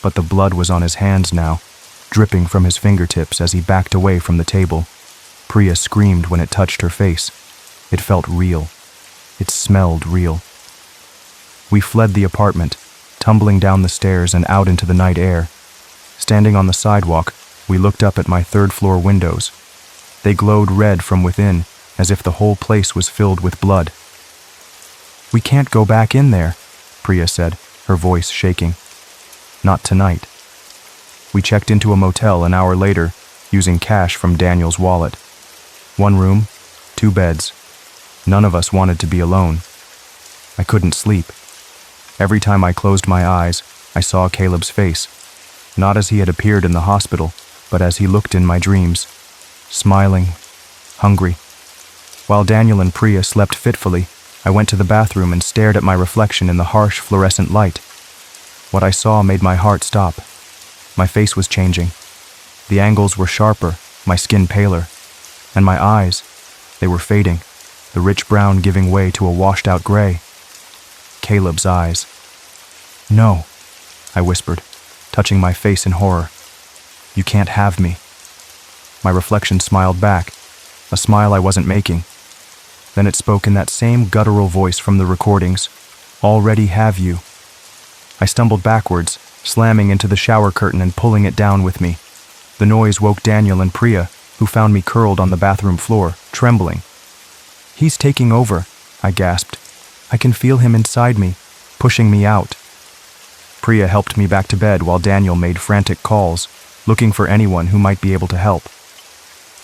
A: But the blood was on his hands now, dripping from his fingertips as he backed away from the table. Priya screamed when it touched her face. It felt real. It smelled real. We fled the apartment, tumbling down the stairs and out into the night air. Standing on the sidewalk, we looked up at my third-floor windows. They glowed red from within, as if the whole place was filled with blood. "We can't go back in there," Priya said, her voice shaking. "Not tonight." We checked into a motel an hour later, using cash from Daniel's wallet. 1 room, 2 beds. None of us wanted to be alone. I couldn't sleep. Every time I closed my eyes, I saw Caleb's face, not as he had appeared in the hospital, but as he looked in my dreams, smiling, hungry. While Daniel and Priya slept fitfully, I went to the bathroom and stared at my reflection in the harsh fluorescent light. What I saw made my heart stop. My face was changing. The angles were sharper, my skin paler, and my eyes, they were fading, the rich brown giving way to a washed-out gray. Caleb's eyes. "No," I whispered, touching my face in horror. "You can't have me." My reflection smiled back, a smile I wasn't making. Then it spoke in that same guttural voice from the recordings. "Already have you." I stumbled backwards, slamming into the shower curtain and pulling it down with me. The noise woke Daniel and Priya, who found me curled on the bathroom floor, trembling. "He's taking over," I gasped. "I can feel him inside me, pushing me out." Priya helped me back to bed while Daniel made frantic calls, looking for anyone who might be able to help.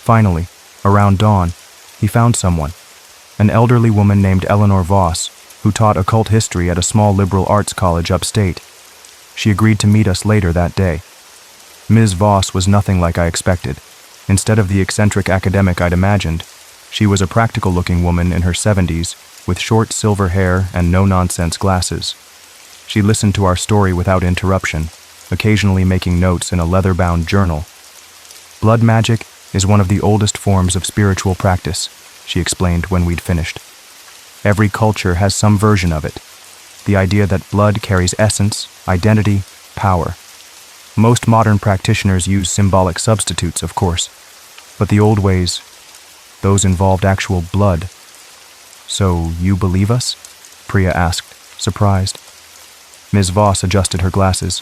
A: Finally, around dawn, he found someone, an elderly woman named Eleanor Voss, who taught occult history at a small liberal arts college upstate. She agreed to meet us later that day. Ms. Voss was nothing like I expected. Instead of the eccentric academic I'd imagined, she was a practical-looking woman in her 70s, with short silver hair and no-nonsense glasses. She listened to our story without interruption, occasionally making notes in a leather-bound journal. "Blood magic is one of the oldest forms of spiritual practice," she explained when we'd finished. "Every culture has some version of it. The idea that blood carries essence, identity, power. Most modern practitioners use symbolic substitutes, of course, but the old ways, those involved actual blood." "So you believe us?" Priya asked, surprised. Ms. Voss adjusted her glasses.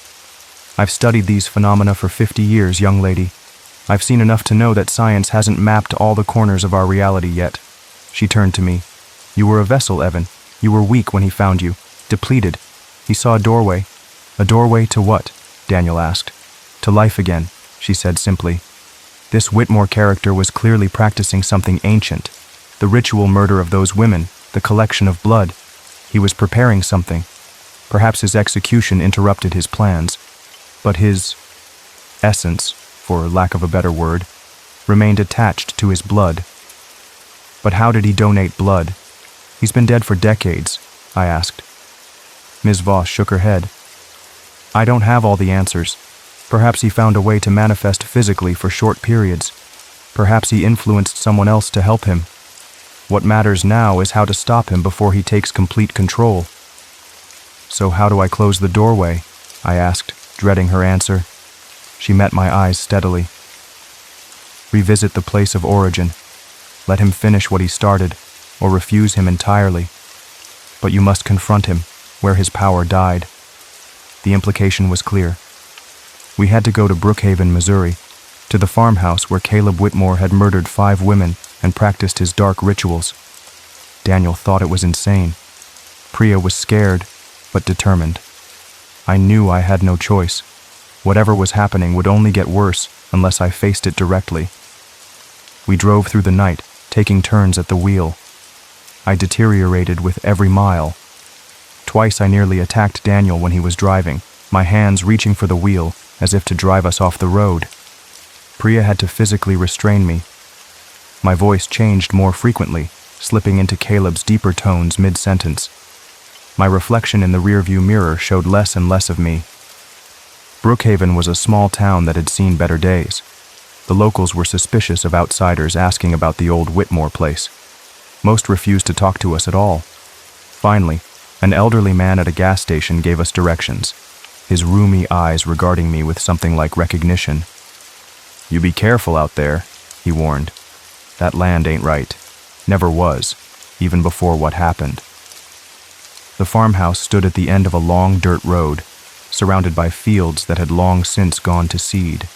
A: "I've studied these phenomena for 50 years, young lady. I've seen enough to know that science hasn't mapped all the corners of our reality yet." She turned to me. "You were a vessel, Evan. You were weak when he found you, depleted. He saw a doorway." "A doorway to what?" Daniel asked. "To life again," she said simply. This Whitmore character was clearly practicing something ancient. The ritual murder of those women, the collection of blood. He was preparing something. Perhaps his execution interrupted his plans, but his essence, for lack of a better word, remained attached to his blood. "But how did he donate blood? He's been dead for decades," I asked. Ms. Voss shook her head. "I don't have all the answers. Perhaps he found a way to manifest physically for short periods. Perhaps he influenced someone else to help him. What matters now is how to stop him before he takes complete control." "So how do I close the doorway?" I asked, dreading her answer. She met my eyes steadily. "Revisit the place of origin. Let him finish what he started, or refuse him entirely. But you must confront him, where his power died." The implication was clear. We had to go to Brookhaven, Missouri, to the farmhouse where Caleb Whitmore had murdered 5 women and practiced his dark rituals. Daniel thought it was insane. Priya was scared, but determined. I knew I had no choice. Whatever was happening would only get worse unless I faced it directly. We drove through the night, taking turns at the wheel. I deteriorated with every mile. Twice I nearly attacked Daniel when he was driving, my hands reaching for the wheel as if to drive us off the road. Priya had to physically restrain me. My voice changed more frequently, slipping into Caleb's deeper tones mid-sentence. My reflection in the rearview mirror showed less and less of me. Brookhaven was a small town that had seen better days. The locals were suspicious of outsiders asking about the old Whitmore place. Most refused to talk to us at all. Finally, an elderly man at a gas station gave us directions, his rheumy eyes regarding me with something like recognition. "You be careful out there," he warned. "That land ain't right. Never was, even before what happened." The farmhouse stood at the end of a long dirt road, surrounded by fields that had long since gone to seed.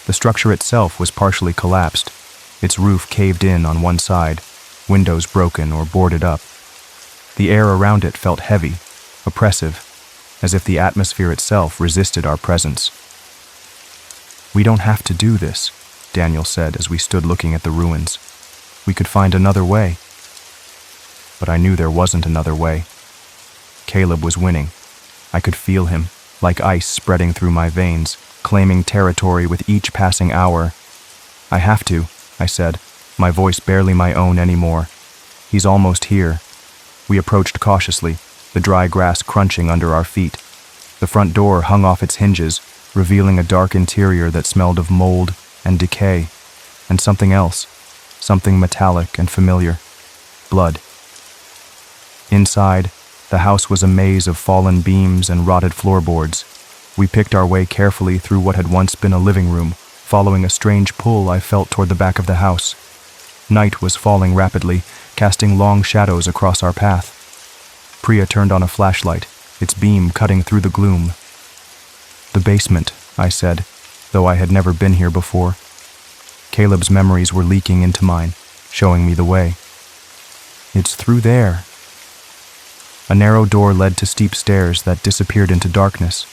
A: The structure itself was partially collapsed, its roof caved in on one side, windows broken or boarded up. The air around it felt heavy, oppressive, as if the atmosphere itself resisted our presence. "We don't have to do this," Daniel said as we stood looking at the ruins. "We could find another way." But I knew there wasn't another way. Caleb was winning. I could feel him, like ice spreading through my veins, claiming territory with each passing hour. "I have to," I said, my voice barely my own anymore. "He's almost here." We approached cautiously, the dry grass crunching under our feet. The front door hung off its hinges, revealing a dark interior that smelled of mold and decay, and something else, something metallic and familiar: blood. Inside, the house was a maze of fallen beams and rotted floorboards. We picked our way carefully through what had once been a living room, following a strange pull I felt toward the back of the house. Night was falling rapidly, casting long shadows across our path. Priya turned on a flashlight, its beam cutting through the gloom. "The basement," I said, though I had never been here before. Caleb's memories were leaking into mine, showing me the way. "It's through there." A narrow door led to steep stairs that disappeared into darkness.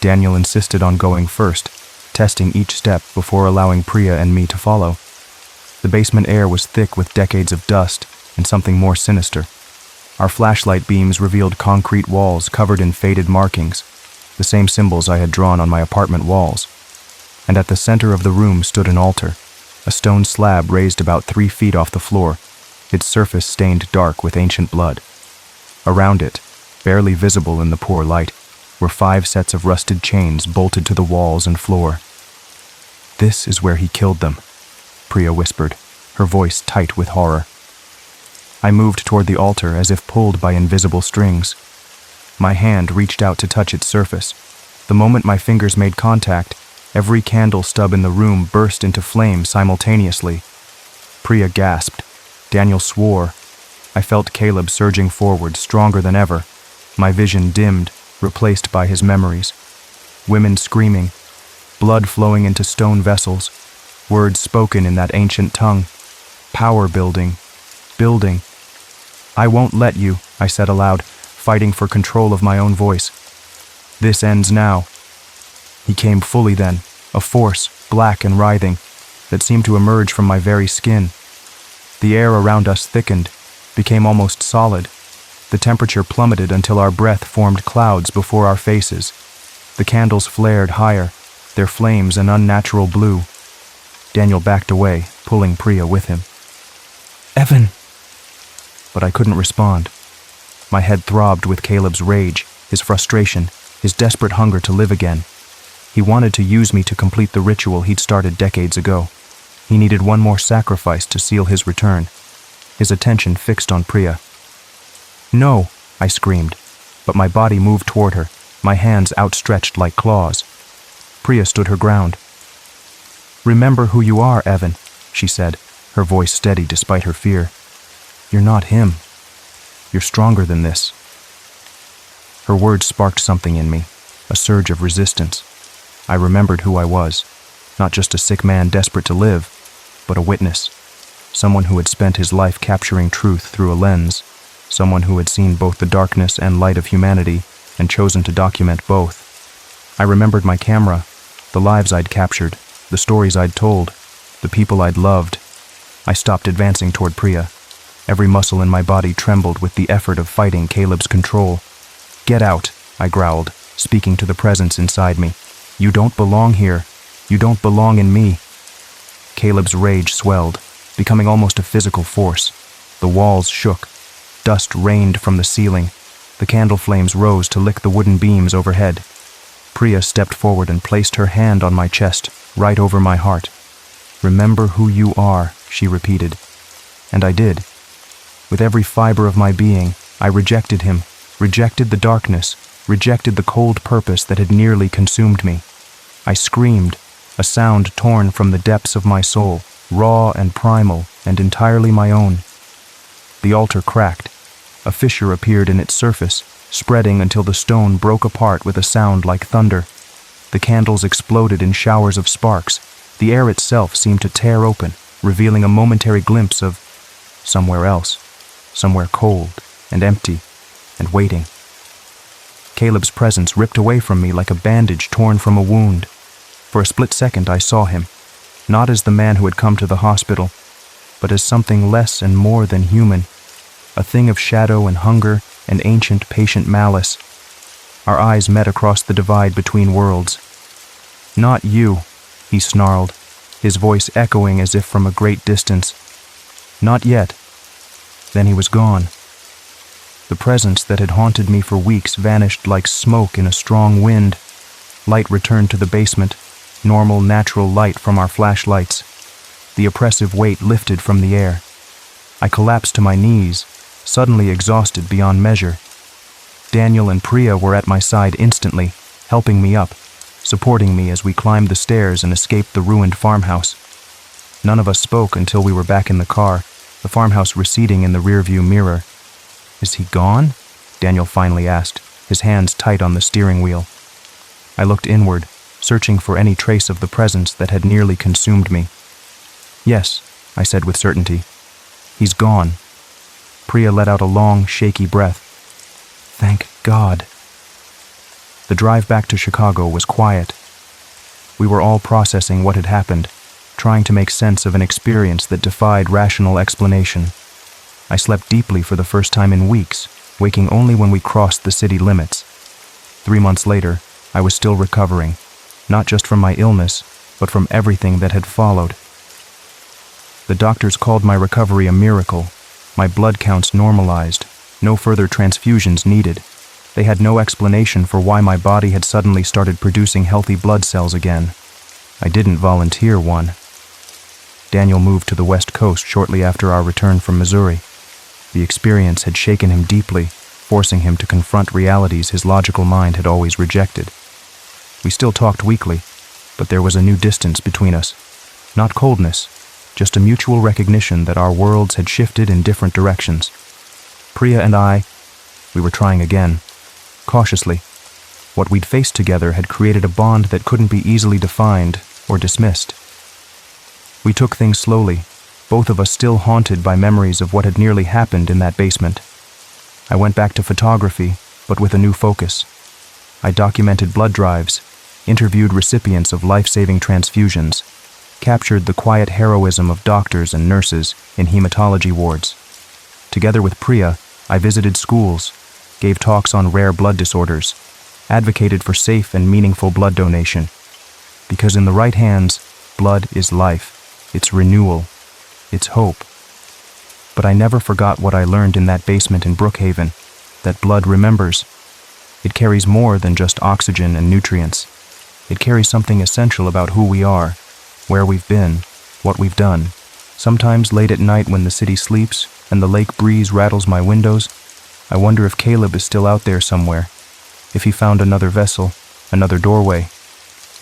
A: Daniel insisted on going first, testing each step before allowing Priya and me to follow. The basement air was thick with decades of dust and something more sinister. Our flashlight beams revealed concrete walls covered in faded markings, the same symbols I had drawn on my apartment walls. And at the center of the room stood an altar, a stone slab raised about 3 feet off the floor, its surface stained dark with ancient blood. Around it, barely visible in the poor light, were 5 sets of rusted chains bolted to the walls and floor. "This is where he killed them," Priya whispered, her voice tight with horror. I moved toward the altar as if pulled by invisible strings. My hand reached out to touch its surface. The moment my fingers made contact, every candle stub in the room burst into flame simultaneously. Priya gasped. Daniel swore. I felt Caleb surging forward, stronger than ever. My vision dimmed, replaced by his memories. Women screaming, blood flowing into stone vessels, words spoken in that ancient tongue. Power building. Building. "I won't let you," I said aloud, fighting for control of my own voice. "This ends now." He came fully then, a force, black and writhing, that seemed to emerge from my very skin. The air around us thickened, became almost solid. The temperature plummeted until our breath formed clouds before our faces. The candles flared higher, their flames an unnatural blue. Daniel backed away, pulling Priya with him. "Evan!" But I couldn't respond. My head throbbed with Caleb's rage, his frustration, his desperate hunger to live again. He wanted to use me to complete the ritual he'd started decades ago. He needed one more sacrifice to seal his return. His attention fixed on Priya. "No," I screamed, but my body moved toward her, my hands outstretched like claws. Priya stood her ground. "Remember who you are, Evan," she said, her voice steady despite her fear. "You're not him. You're stronger than this." Her words sparked something in me, a surge of resistance. I remembered who I was, not just a sick man desperate to live, but a witness, someone who had spent his life capturing truth through a lens, someone who had seen both the darkness and light of humanity and chosen to document both. I remembered my camera, the lives I'd captured, the stories I'd told, the people I'd loved. I stopped advancing toward Priya. Every muscle in my body trembled with the effort of fighting Caleb's control. "Get out," I growled, speaking to the presence inside me. "You don't belong here. You don't belong in me." Caleb's rage swelled, becoming almost a physical force. The walls shook. Dust rained from the ceiling. The candle flames rose to lick the wooden beams overhead. Priya stepped forward and placed her hand on my chest, right over my heart. "Remember who you are," she repeated. And I did. With every fiber of my being, I rejected him, rejected the darkness, rejected the cold purpose that had nearly consumed me. I screamed, a sound torn from the depths of my soul, raw and primal and entirely my own. The altar cracked. A fissure appeared in its surface, spreading until the stone broke apart with a sound like thunder. The candles exploded in showers of sparks. The air itself seemed to tear open, revealing a momentary glimpse of somewhere else, somewhere cold and empty and waiting. Caleb's presence ripped away from me like a bandage torn from a wound. For a split second I saw him, not as the man who had come to the hospital, but as something less and more than human, a thing of shadow and hunger and ancient patient malice. Our eyes met across the divide between worlds. "Not you," he snarled, his voice echoing as if from a great distance. "Not yet." Then he was gone. The presence that had haunted me for weeks vanished like smoke in a strong wind. Light returned to the basement, normal, natural light from our flashlights. The oppressive weight lifted from the air. I collapsed to my knees, suddenly exhausted beyond measure. Daniel and Priya were at my side instantly, helping me up, supporting me as we climbed the stairs and escaped the ruined farmhouse. None of us spoke until we were back in the car, the farmhouse receding in the rearview mirror. "Is he gone?" Daniel finally asked, his hands tight on the steering wheel. I looked inward, searching for any trace of the presence that had nearly consumed me. "Yes," I said with certainty. "He's gone." Priya let out a long, shaky breath. "Thank God." The drive back to Chicago was quiet. We were all processing what had happened, trying to make sense of an experience that defied rational explanation. I slept deeply for the first time in weeks, waking only when we crossed the city limits. 3 months later, I was still recovering, not just from my illness, but from everything that had followed. The doctors called my recovery a miracle. My blood counts normalized, no further transfusions needed. They had no explanation for why my body had suddenly started producing healthy blood cells again. I didn't volunteer one. Daniel moved to the West Coast shortly after our return from Missouri. The experience had shaken him deeply, forcing him to confront realities his logical mind had always rejected. We still talked weekly, but there was a new distance between us. Not coldness, just a mutual recognition that our worlds had shifted in different directions. Priya and I, we were trying again, cautiously. What we'd faced together had created a bond that couldn't be easily defined or dismissed. We took things slowly, both of us still haunted by memories of what had nearly happened in that basement. I went back to photography, but with a new focus. I documented blood drives, interviewed recipients of life-saving transfusions, captured the quiet heroism of doctors and nurses in hematology wards. Together with Priya, I visited schools, gave talks on rare blood disorders, advocated for safe and meaningful blood donation. Because in the right hands, blood is life, it's renewal, it's hope. But I never forgot what I learned in that basement in Brookhaven, that blood remembers. It carries more than just oxygen and nutrients. It carries something essential about who we are, where we've been, what we've done. Sometimes late at night when the city sleeps and the lake breeze rattles my windows, I wonder if Caleb is still out there somewhere, if he found another vessel, another doorway,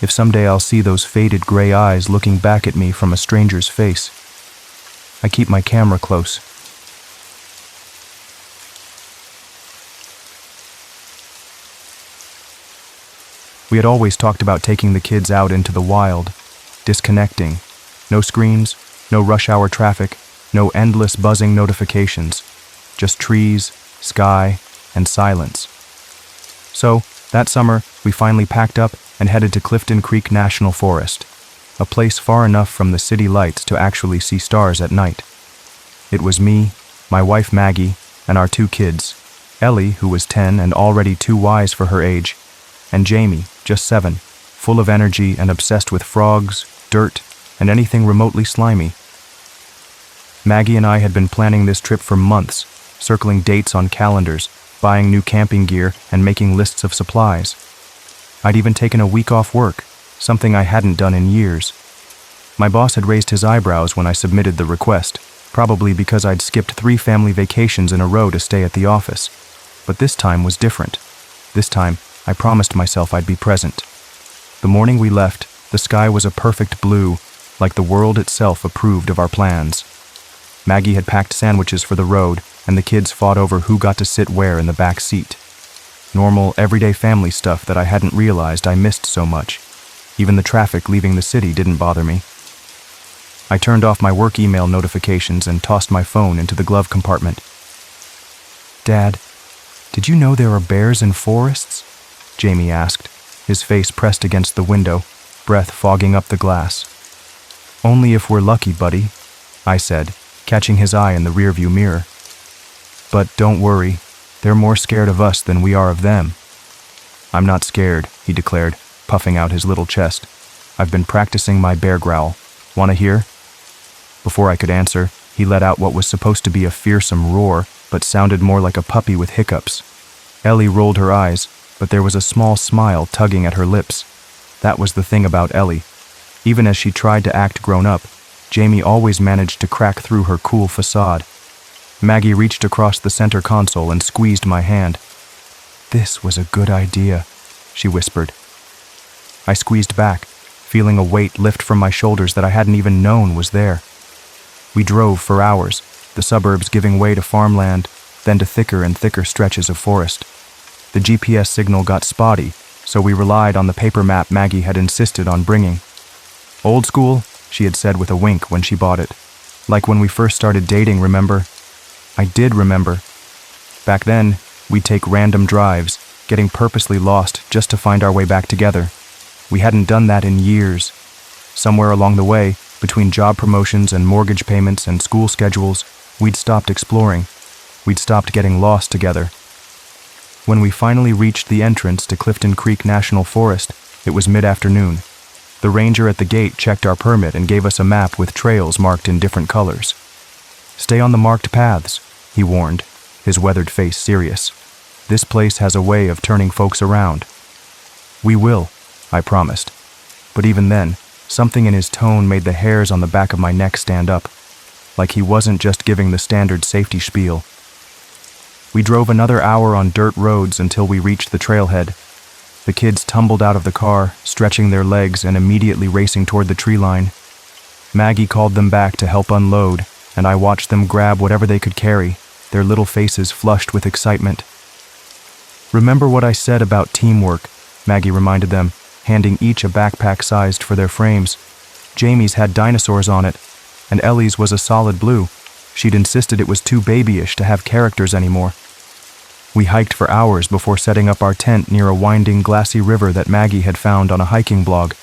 A: if someday I'll see those faded gray eyes looking back at me from a stranger's face. I keep my camera close. We had always talked about taking the kids out into the wild, disconnecting. No screens, no rush hour traffic, no endless buzzing notifications, just trees, sky, and silence. So, that summer, we finally packed up and headed to Clifton Creek National Forest, a place far enough from the city lights to actually see stars at night. It was me, my wife Maggie, and our 2 kids, Ellie, who was 10 and already too wise for her age, and Jamie, just 7, full of energy and obsessed with frogs, dirt, and anything remotely slimy. Maggie and I had been planning this trip for months, circling dates on calendars, buying new camping gear and making lists of supplies. I'd even taken a week off work, something I hadn't done in years. My boss had raised his eyebrows when I submitted the request, probably because I'd skipped 3 family vacations in a row to stay at the office. But this time was different. This time, I promised myself I'd be present. The morning we left, the sky was a perfect blue, like the world itself approved of our plans. Maggie had packed sandwiches for the road, and the kids fought over who got to sit where in the back seat. Normal, everyday family stuff that I hadn't realized I missed so much. Even the traffic leaving the city didn't bother me. I turned off my work email notifications and tossed my phone into the glove compartment. "Dad, did you know there are bears in forests?" Jamie asked, his face pressed against the window, breath fogging up the glass. "Only if we're lucky, buddy," I said, catching his eye in the rearview mirror. "But don't worry, they're more scared of us than we are of them." "I'm not scared," he declared, puffing out his little chest. "I've been practicing my bear growl. Wanna hear?" Before I could answer, he let out what was supposed to be a fearsome roar, but sounded more like a puppy with hiccups. Ellie rolled her eyes, but there was a small smile tugging at her lips. That was the thing about Ellie. Even as she tried to act grown up, Jamie always managed to crack through her cool facade. Maggie reached across the center console and squeezed my hand. "This was a good idea," she whispered. I squeezed back, feeling a weight lift from my shoulders that I hadn't even known was there. We drove for hours, the suburbs giving way to farmland, then to thicker and thicker stretches of forest. The GPS signal got spotty, so we relied on the paper map Maggie had insisted on bringing. "Old school," she had said with a wink when she bought it. "Like when we first started dating, remember?" I did remember. Back then, we'd take random drives, getting purposely lost just to find our way back together. We hadn't done that in years. Somewhere along the way, between job promotions and mortgage payments and school schedules, we'd stopped exploring. We'd stopped getting lost together. When we finally reached the entrance to Clifton Creek National Forest, it was mid-afternoon. The ranger at the gate checked our permit and gave us a map with trails marked in different colors. "Stay on the marked paths," he warned, his weathered face serious. "This place has a way of turning folks around." "We will," I promised. But even then, something in his tone made the hairs on the back of my neck stand up, like he wasn't just giving the standard safety spiel. We drove another hour on dirt roads until we reached the trailhead. The kids tumbled out of the car, stretching their legs and immediately racing toward the tree line. Maggie called them back to help unload, and I watched them grab whatever they could carry, their little faces flushed with excitement. "Remember what I said about teamwork," Maggie reminded them, handing each a backpack sized for their frames. Jamie's had dinosaurs on it, and Ellie's was a solid blue. She'd insisted it was too babyish to have characters anymore. We hiked for hours before setting up our tent near a winding, glassy river that Maggie had found on a hiking blog.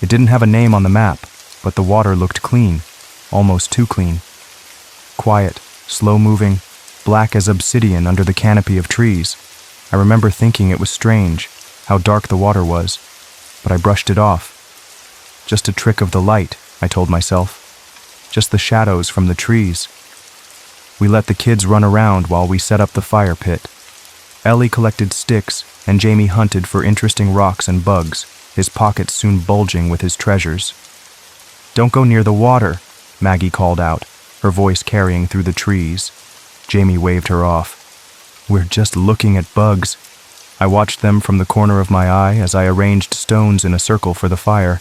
A: It didn't have a name on the map, but the water looked clean, almost too clean. Quiet, slow-moving, black as obsidian under the canopy of trees. I remember thinking it was strange, how dark the water was, but I brushed it off. Just a trick of the light, I told myself. Just the shadows from the trees. We let the kids run around while we set up the fire pit. Ellie collected sticks, and Jamie hunted for interesting rocks and bugs, his pockets soon bulging with his treasures. "Don't go near the water," Maggie called out, her voice carrying through the trees. Jamie waved her off. "We're just looking at bugs." I watched them from the corner of my eye as I arranged stones in a circle for the fire.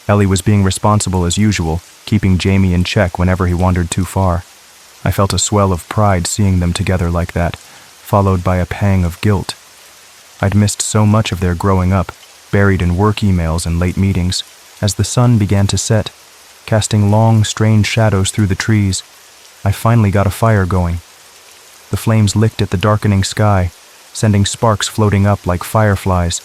A: Ellie was being responsible as usual, keeping Jamie in check whenever he wandered too far. I felt a swell of pride seeing them together like that, followed by a pang of guilt. I'd missed so much of their growing up, buried in work emails and late meetings. As the sun began to set, casting long, strange shadows through the trees, I finally got a fire going. The flames licked at the darkening sky, sending sparks floating up like fireflies.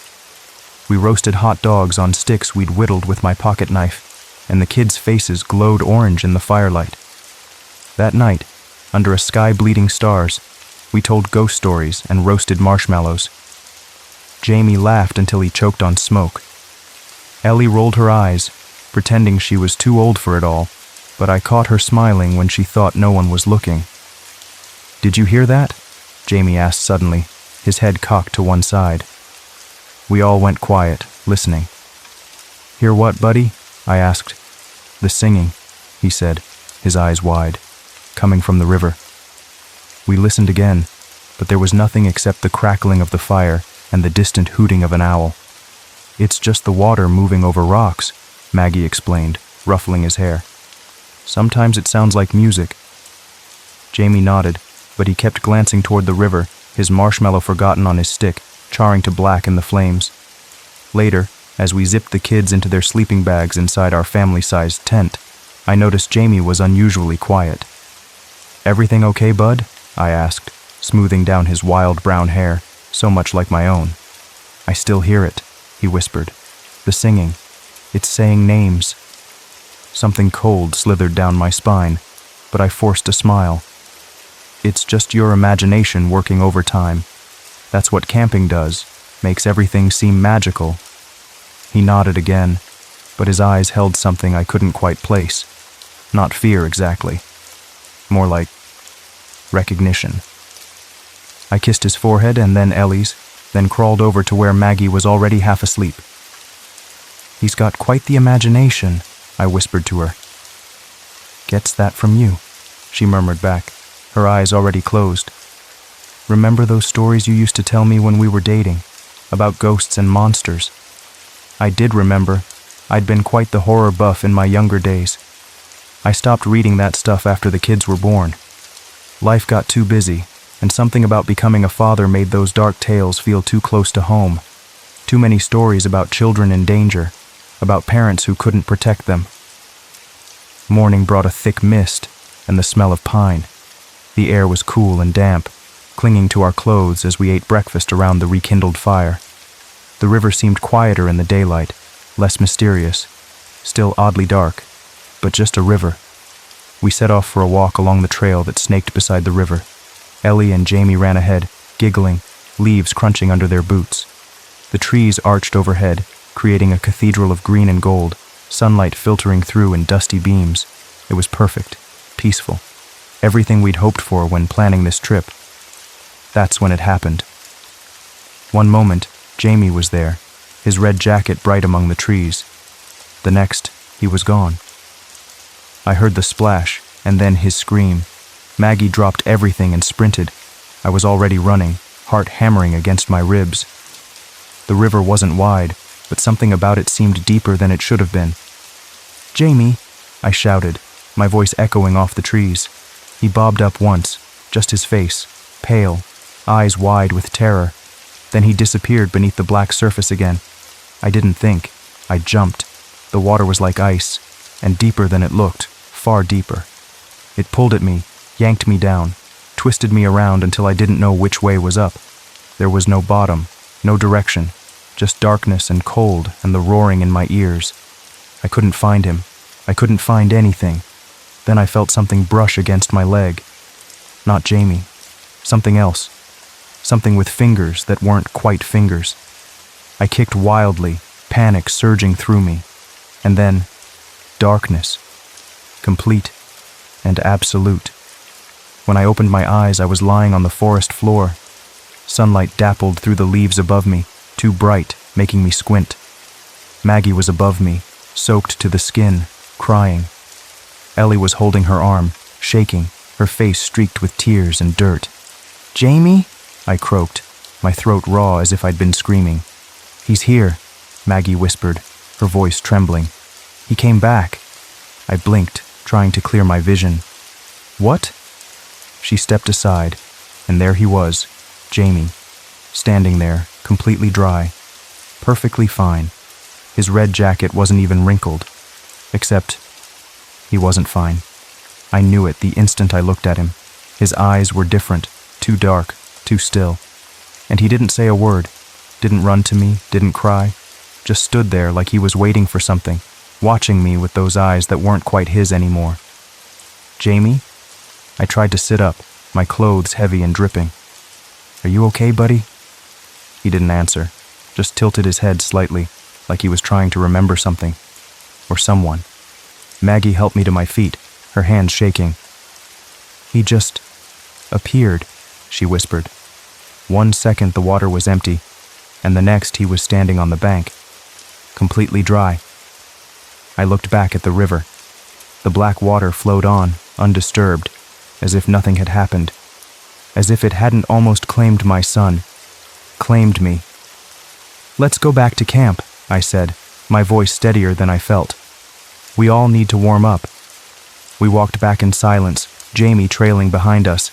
A: We roasted hot dogs on sticks we'd whittled with my pocket knife, and the kids' faces glowed orange in the firelight. That night, under a sky bleeding stars, we told ghost stories and roasted marshmallows. Jamie laughed until he choked on smoke. Ellie rolled her eyes, pretending she was too old for it all, but I caught her smiling when she thought no one was looking. "Did you hear that?" Jamie asked suddenly, his head cocked to one side. We all went quiet, listening. Hear what, buddy? I asked. The singing, he said, his eyes wide, coming from the river. We listened again, but there was nothing except the crackling of the fire and the distant hooting of an owl. It's just the water moving over rocks, Maggie explained, ruffling his hair. Sometimes it sounds like music. Jamie nodded, but he kept glancing toward the river, his marshmallow forgotten on his stick, charring to black in the flames. Later, as we zipped the kids into their sleeping bags inside our family-sized tent, I noticed Jamie was unusually quiet. Everything okay, bud? I asked, smoothing down his wild brown hair, so much like my own. I still hear it, he whispered. The singing. It's saying names. Something cold slithered down my spine, but I forced a smile. It's just your imagination working overtime. That's what camping does, makes everything seem magical. He nodded again, but his eyes held something I couldn't quite place. Not fear exactly. More like recognition. I kissed his forehead and then Ellie's, then crawled over to where Maggie was already half asleep. He's got quite the imagination, I whispered to her. Gets that from you, she murmured back, her eyes already closed. Remember those stories you used to tell me when we were dating, about ghosts and monsters? I did remember. I'd been quite the horror buff in my younger days. I stopped reading that stuff after the kids were born. Life got too busy, and something about becoming a father made those dark tales feel too close to home. Too many stories about children in danger, about parents who couldn't protect them. Morning brought a thick mist and the smell of pine. The air was cool and damp, clinging to our clothes as we ate breakfast around the rekindled fire. The river seemed quieter in the daylight, less mysterious, still oddly dark, but just a river. We set off for a walk along the trail that snaked beside the river. Ellie and Jamie ran ahead, giggling, leaves crunching under their boots. The trees arched overhead, creating a cathedral of green and gold, sunlight filtering through in dusty beams. It was perfect, peaceful, everything we'd hoped for when planning this trip. That's when it happened. One moment, Jamie was there, his red jacket bright among the trees. The next, he was gone. I heard the splash, and then his scream. Maggie dropped everything and sprinted. I was already running, heart hammering against my ribs. The river wasn't wide, but something about it seemed deeper than it should have been. Jamie, I shouted, my voice echoing off the trees. He bobbed up once, just his face, pale, eyes wide with terror. Then he disappeared beneath the black surface again. I didn't think. I jumped. The water was like ice, and deeper than it looked, far deeper. It pulled at me, yanked me down, twisted me around until I didn't know which way was up. There was no bottom, no direction, just darkness and cold and the roaring in my ears. I couldn't find him. I couldn't find anything. Then I felt something brush against my leg. Not Jamie. Something else. Something with fingers that weren't quite fingers. I kicked wildly, panic surging through me. And then, darkness. Complete and absolute. When I opened my eyes, I was lying on the forest floor. Sunlight dappled through the leaves above me, too bright, making me squint. Maggie was above me, soaked to the skin, crying. Ellie was holding her arm, shaking, her face streaked with tears and dirt. Jamie? I croaked, my throat raw as if I'd been screaming. He's here, Maggie whispered, her voice trembling. He came back. I blinked, trying to clear my vision. What? She stepped aside, and there he was, Jamie, standing there, completely dry, perfectly fine. His red jacket wasn't even wrinkled, except he wasn't fine. I knew it the instant I looked at him. His eyes were different, too dark, too still. And he didn't say a word, didn't run to me, didn't cry, just stood there like he was waiting for something, watching me with those eyes that weren't quite his anymore. Jamie? I tried to sit up, my clothes heavy and dripping. Are you okay, buddy? He didn't answer, just tilted his head slightly, like he was trying to remember something. Or someone. Maggie helped me to my feet, her hands shaking. He just appeared, she whispered. 1 second the water was empty, and the next he was standing on the bank, completely dry. I looked back at the river. The black water flowed on, undisturbed, as if nothing had happened, as if it hadn't almost claimed my son, claimed me. "Let's go back to camp," I said, my voice steadier than I felt. "We all need to warm up." We walked back in silence, Jamie trailing behind us.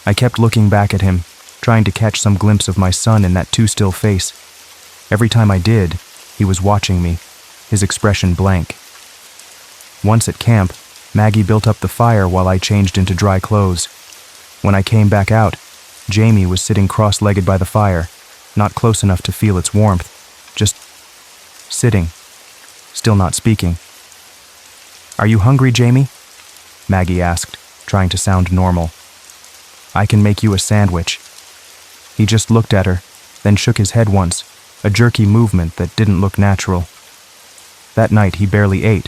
A: I kept looking back at him, trying to catch some glimpse of my son in that too-still face. Every time I did, he was watching me, his expression blank. Once at camp, Maggie built up the fire while I changed into dry clothes. When I came back out, Jamie was sitting cross-legged by the fire, not close enough to feel its warmth, just sitting, still not speaking. "Are you hungry, Jamie?" Maggie asked, trying to sound normal. "I can make you a sandwich." He just looked at her, then shook his head once, a jerky movement that didn't look natural. That night he barely ate,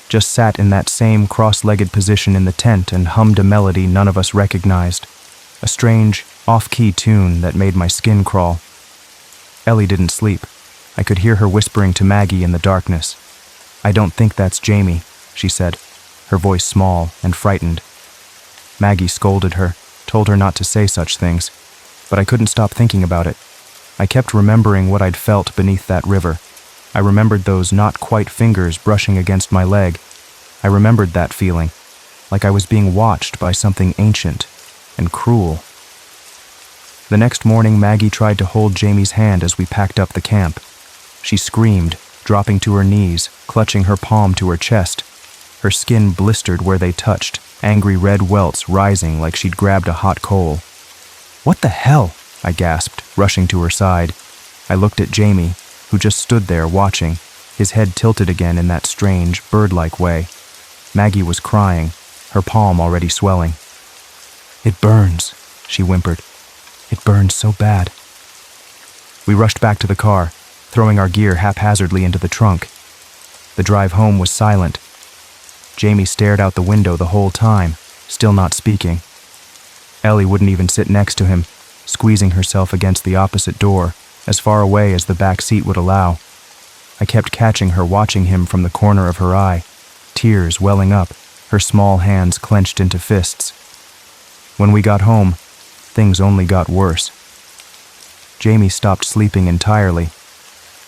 A: just sat in that same cross-legged position in the tent and hummed a melody none of us recognized, a strange, off-key tune that made my skin crawl. Ellie didn't sleep. I could hear her whispering to Maggie in the darkness. "I don't think that's Jamie," she said, her voice small and frightened. Maggie scolded her, told her not to say such things, but I couldn't stop thinking about it. I kept remembering what I'd felt beneath that river. I remembered those not-quite fingers brushing against my leg. I remembered that feeling, like I was being watched by something ancient and cruel. The next morning, Maggie tried to hold Jamie's hand as we packed up the camp. She screamed, dropping to her knees, clutching her palm to her chest. Her skin blistered where they touched, angry red welts rising like she'd grabbed a hot coal. "What the hell?" I gasped, rushing to her side. I looked at Jamie, who just stood there watching, his head tilted again in that strange, bird-like way. Maggie was crying, her palm already swelling. "It burns," she whimpered. "It burns so bad." We rushed back to the car, throwing our gear haphazardly into the trunk. The drive home was silent. Jamie stared out the window the whole time, still not speaking. Ellie wouldn't even sit next to him, squeezing herself against the opposite door, as far away as the back seat would allow. I kept catching her watching him from the corner of her eye, tears welling up, her small hands clenched into fists. When we got home, things only got worse. Jamie stopped sleeping entirely.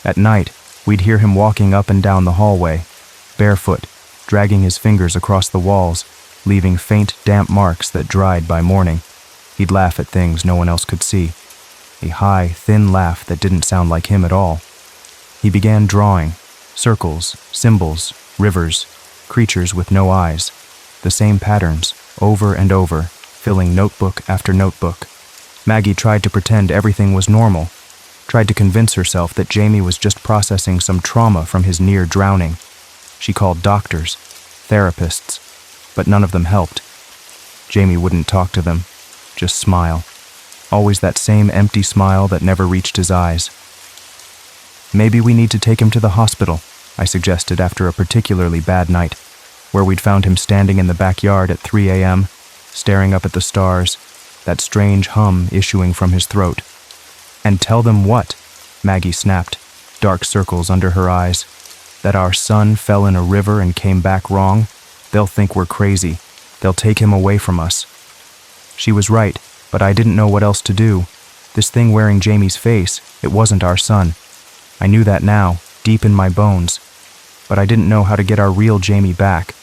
A: At night, we'd hear him walking up and down the hallway, barefoot, dragging his fingers across the walls, leaving faint, damp marks that dried by morning. He'd laugh at things no one else could see, a high, thin laugh that didn't sound like him at all. He began drawing, circles, symbols, rivers, creatures with no eyes, the same patterns, over and over, filling notebook after notebook. Maggie tried to pretend everything was normal, tried to convince herself that Jamie was just processing some trauma from his near drowning. She called doctors, therapists, but none of them helped. Jamie wouldn't talk to them, just smile. Always that same empty smile that never reached his eyes. "Maybe we need to take him to the hospital," I suggested after a particularly bad night, where we'd found him standing in the backyard at 3 a.m., staring up at the stars, that strange hum issuing from his throat. "And tell them what?" Maggie snapped, dark circles under her eyes. "That our son fell in a river and came back wrong? They'll think we're crazy. They'll take him away from us." She was right, but I didn't know what else to do. This thing wearing Jamie's face, it wasn't our son. I knew that now, deep in my bones. But I didn't know how to get our real Jamie back,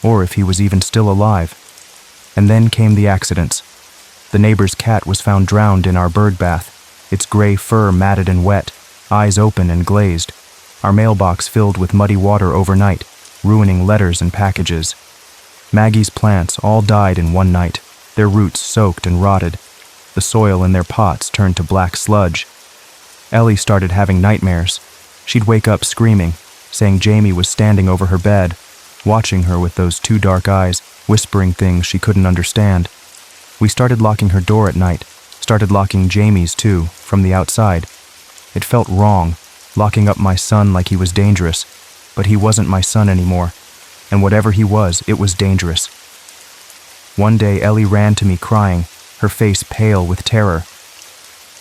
A: or if he was even still alive. And then came the accidents. The neighbor's cat was found drowned in our bird bath, its gray fur matted and wet, eyes open and glazed. Our mailbox filled with muddy water overnight, ruining letters and packages. Maggie's plants all died in one night, their roots soaked and rotted. The soil in their pots turned to black sludge. Ellie started having nightmares. She'd wake up screaming, saying Jamie was standing over her bed, watching her with those two dark eyes, whispering things she couldn't understand. We started locking her door at night, started locking Jamie's too, from the outside. It felt wrong, locking up my son like he was dangerous, but he wasn't my son anymore, and whatever he was, it was dangerous. One day Ellie ran to me crying, her face pale with terror.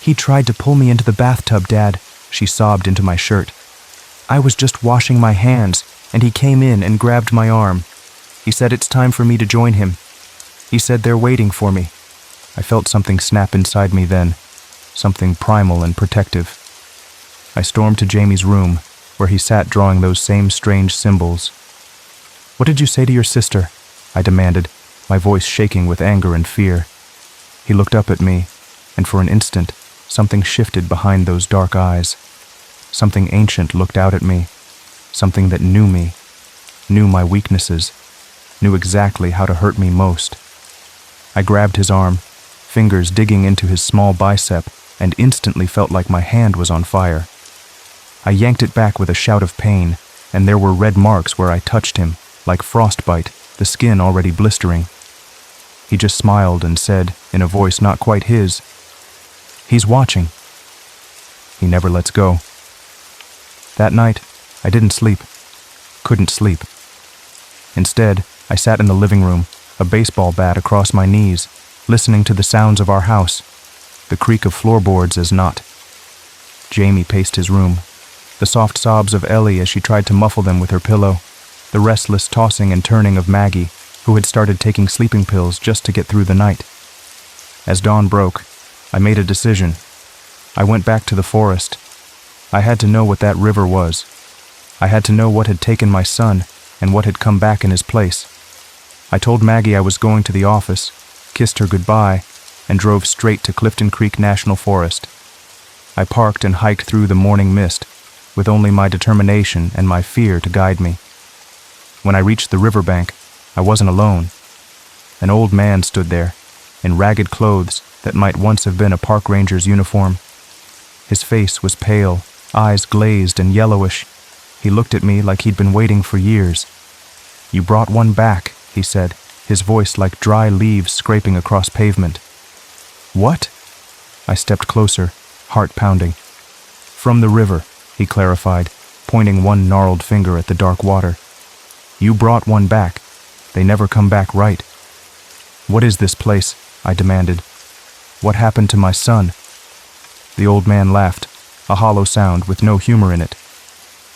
A: "He tried to pull me into the bathtub, Dad," she sobbed into my shirt. "I was just washing my hands, and he came in and grabbed my arm. He said it's time for me to join him. He said they're waiting for me." I felt something snap inside me then, something primal and protective. I stormed to Jamie's room, where he sat drawing those same strange symbols. "What did you say to your sister?" I demanded, my voice shaking with anger and fear. He looked up at me, and for an instant, something shifted behind those dark eyes. Something ancient looked out at me, something that knew me, knew my weaknesses, knew exactly how to hurt me most. I grabbed his arm, fingers digging into his small bicep, and instantly felt like my hand was on fire. I yanked it back with a shout of pain, and there were red marks where I touched him, like frostbite, the skin already blistering. He just smiled and said, in a voice not quite his, "He's watching." He never lets go. That night, I didn't sleep. Couldn't sleep. Instead, I sat in the living room, a baseball bat across my knees, listening to the sounds of our house, the creak of floorboards as not. Jamie paced his room, the soft sobs of Ellie as she tried to muffle them with her pillow, the restless tossing and turning of Maggie, who had started taking sleeping pills just to get through the night. As dawn broke, I made a decision. I went back to the forest. I had to know what that river was. I had to know what had taken my son and what had come back in his place. I told Maggie I was going to the office, kissed her goodbye, and drove straight to Clifton Creek National Forest. I parked and hiked through the morning mist, with only my determination and my fear to guide me. When I reached the riverbank, I wasn't alone. An old man stood there, in ragged clothes that might once have been a park ranger's uniform. His face was pale, eyes glazed and yellowish. He looked at me like he'd been waiting for years. "You brought one back," he said, his voice like dry leaves scraping across pavement. "What?" I stepped closer, heart pounding. "From the river," he clarified, pointing one gnarled finger at the dark water. "You brought one back. They never come back right." "What is this place?" I demanded. "What happened to my son?" The old man laughed, a hollow sound with no humor in it.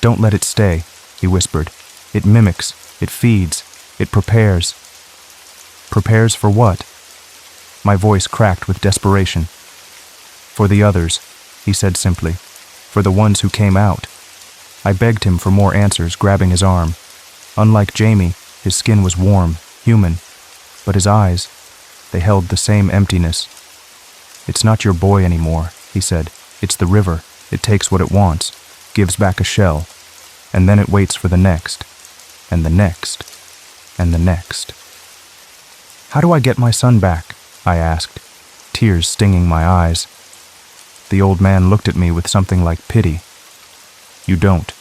A: "Don't let it stay," he whispered. "It mimics, it feeds, it prepares." "Prepares for what?" My voice cracked with desperation. "For the others," he said simply. "For the ones who came out." I begged him for more answers, grabbing his arm. Unlike Jamie, his skin was warm, human, but his eyes, they held the same emptiness. "It's not your boy anymore," he said. "It's the river. It takes what it wants, gives back a shell, and then it waits for the next, and the next, and the next." "How do I get my son back?" I asked, tears stinging my eyes. The old man looked at me with something like pity. "You don't.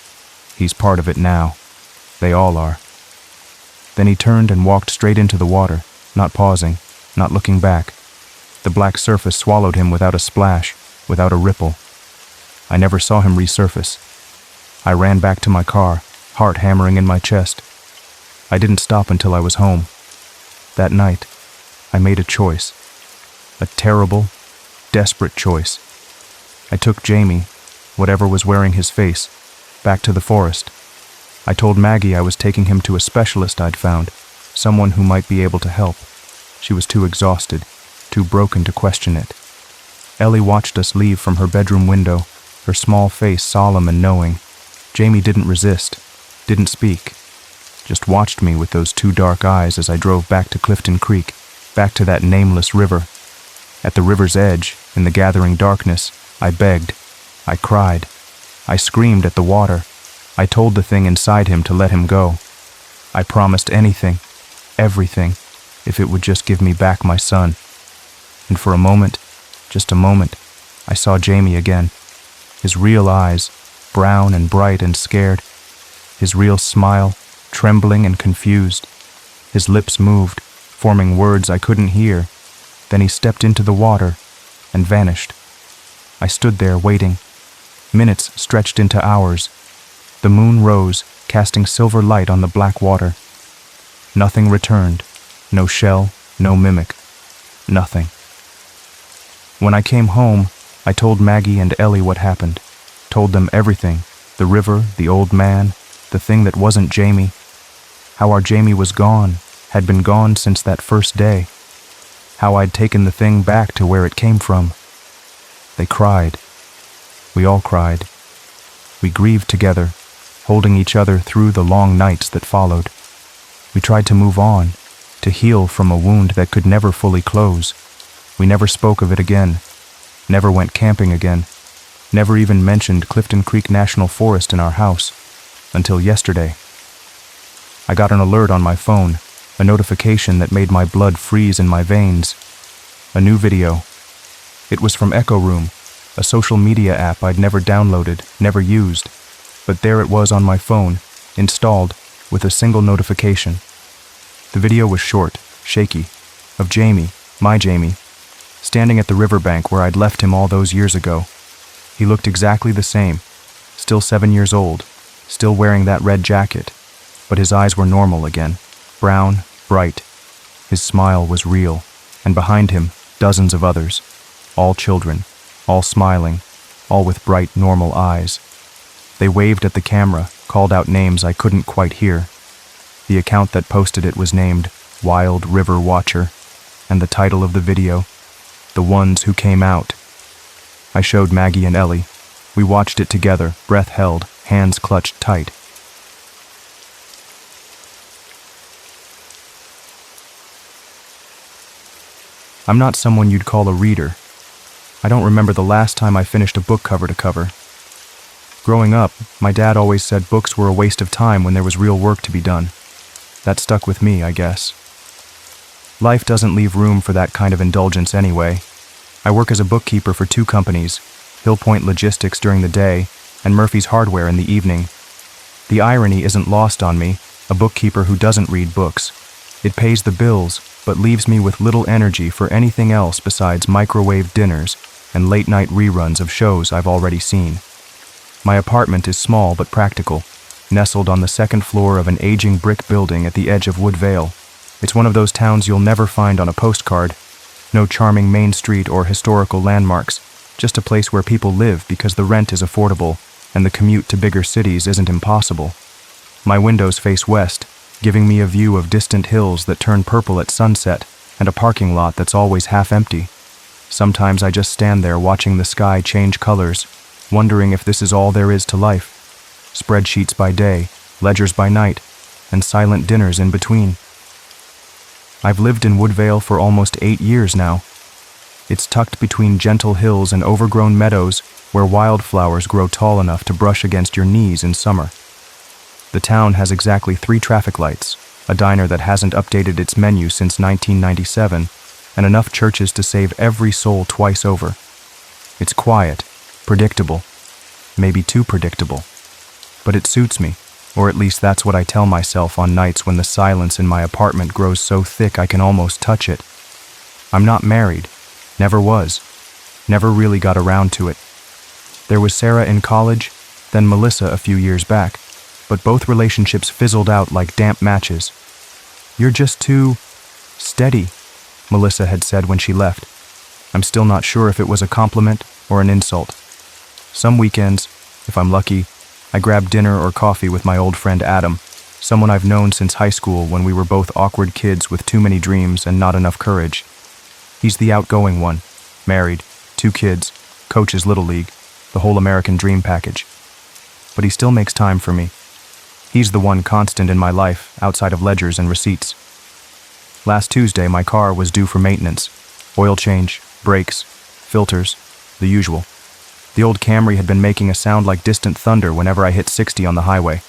A: He's part of it now. They all are." Then he turned and walked straight into the water, not pausing, not looking back. The black surface swallowed him without a splash, without a ripple. I never saw him resurface. I ran back to my car, heart hammering in my chest. I didn't stop until I was home. That night, I made a choice. A terrible, desperate choice. I took Jamie, whatever was wearing his face, back to the forest. I told Maggie I was taking him to a specialist I'd found, someone who might be able to help. She was too exhausted, too broken to question it. Ellie watched us leave from her bedroom window, her small face solemn and knowing. Jamie didn't resist, didn't speak, just watched me with those two dark eyes as I drove back to Clifton Creek, back to that nameless river. At the river's edge, in the gathering darkness, I begged. I cried. I screamed at the water. I told the thing inside him to let him go. I promised anything, everything, if it would just give me back my son. And for a moment, just a moment, I saw Jamie again. His real eyes, brown and bright and scared. His real smile, trembling and confused. His lips moved, forming words I couldn't hear. Then he stepped into the water and vanished. I stood there waiting. Minutes stretched into hours. The moon rose, casting silver light on the black water. Nothing returned. No shell, no mimic. Nothing. When I came home, I told Maggie and Ellie what happened. Told them everything. The river, the old man, the thing that wasn't Jamie. How our Jamie was gone, had been gone since that first day. How I'd taken the thing back to where it came from. They cried. We all cried. We grieved together, holding each other through the long nights that followed. We tried to move on, to heal from a wound that could never fully close. We never spoke of it again, never went camping again, never even mentioned Clifton Creek National Forest in our house, until yesterday. I got an alert on my phone, a notification that made my blood freeze in my veins. A new video. It was from Echo Room, a social media app I'd never downloaded, never used, but there it was on my phone, installed, with a single notification. The video was short, shaky, of Jamie, my Jamie, standing at the riverbank where I'd left him all those years ago. He looked exactly the same, still 7 years old, still wearing that red jacket, but his eyes were normal again, brown, bright. His smile was real, and behind him, dozens of others, all children, all smiling, all with bright, normal eyes. They waved at the camera, called out names I couldn't quite hear. The account that posted it was named Wild River Watcher, and the title of the video, The Ones Who Came Out. I showed Maggie and Ellie. We watched it together, breath held, hands clutched tight. I'm not someone you'd call a reader. I don't remember the last time I finished a book cover to cover. Growing up, my dad always said books were a waste of time when there was real work to be done. That stuck with me, I guess. Life doesn't leave room for that kind of indulgence anyway. I work as a bookkeeper for 2 companies, Hill Point Logistics during the day and Murphy's Hardware in the evening. The irony isn't lost on me, a bookkeeper who doesn't read books. It pays the bills, but leaves me with little energy for anything else besides microwave dinners and late-night reruns of shows I've already seen. My apartment is small but practical, nestled on the 2nd floor of an aging brick building at the edge of Woodvale. It's one of those towns you'll never find on a postcard. No charming main street or historical landmarks, just a place where people live because the rent is affordable and the commute to bigger cities isn't impossible. My windows face west, giving me a view of distant hills that turn purple at sunset and a parking lot that's always half empty. Sometimes I just stand there watching the sky change colors, wondering if this is all there is to life. Spreadsheets by day, ledgers by night, and silent dinners in between. I've lived in Woodvale for almost 8 years now. It's tucked between gentle hills and overgrown meadows where wildflowers grow tall enough to brush against your knees in summer. The town has exactly 3 traffic lights, a diner that hasn't updated its menu since 1997, and enough churches to save every soul twice over. It's quiet, predictable, maybe too predictable. But it suits me, or at least that's what I tell myself on nights when the silence in my apartment grows so thick I can almost touch it. I'm not married, never was, never really got around to it. There was Sarah in college, then Melissa a few years back, but both relationships fizzled out like damp matches. "You're just too steady," Melissa had said when she left. I'm still not sure if it was a compliment or an insult. Some weekends, if I'm lucky, I grab dinner or coffee with my old friend Adam, someone I've known since high school when we were both awkward kids with too many dreams and not enough courage. He's the outgoing one, married, 2 kids, coaches Little League, the whole American dream package. But he still makes time for me. He's the one constant in my life, outside of ledgers and receipts. Last Tuesday, my car was due for maintenance. Oil change, brakes, filters, the usual. The old Camry had been making a sound like distant thunder whenever I hit 60 on the highway.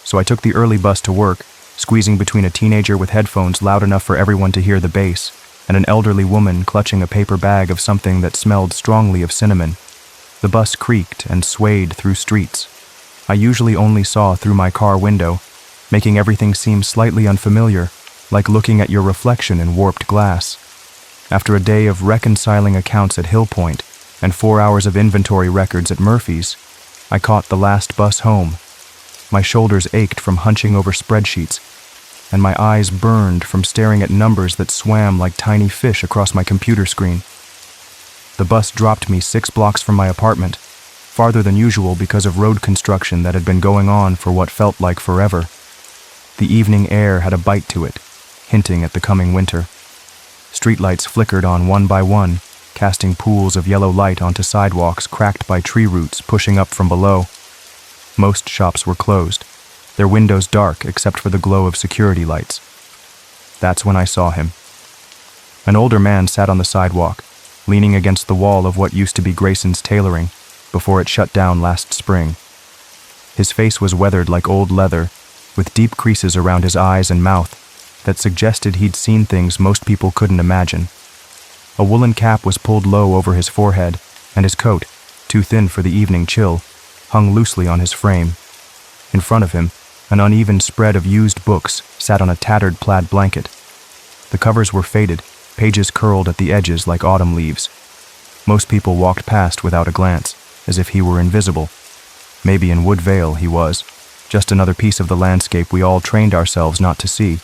A: So I took the early bus to work, squeezing between a teenager with headphones loud enough for everyone to hear the bass, and an elderly woman clutching a paper bag of something that smelled strongly of cinnamon. The bus creaked and swayed through streets. I usually only saw through my car window, making everything seem slightly unfamiliar, like looking at your reflection in warped glass. After a day of reconciling accounts at Hill Point and 4 hours of inventory records at Murphy's, I caught the last bus home. My shoulders ached from hunching over spreadsheets, and my eyes burned from staring at numbers that swam like tiny fish across my computer screen. The bus dropped me 6 blocks from my apartment, farther than usual because of road construction that had been going on for what felt like forever. The evening air had a bite to it, hinting at the coming winter. Streetlights flickered on one by one, casting pools of yellow light onto sidewalks cracked by tree roots pushing up from below. Most shops were closed, their windows dark except for the glow of security lights. That's when I saw him. An older man sat on the sidewalk, leaning against the wall of what used to be Grayson's tailoring, before it shut down last spring. His face was weathered like old leather, with deep creases around his eyes and mouth that suggested he'd seen things most people couldn't imagine. A woolen cap was pulled low over his forehead, and his coat, too thin for the evening chill, hung loosely on his frame. In front of him, an uneven spread of used books sat on a tattered plaid blanket. The covers were faded, pages curled at the edges like autumn leaves. Most people walked past without a glance, as if he were invisible. Maybe in Woodvale he was, just another piece of the landscape we all trained ourselves not to see.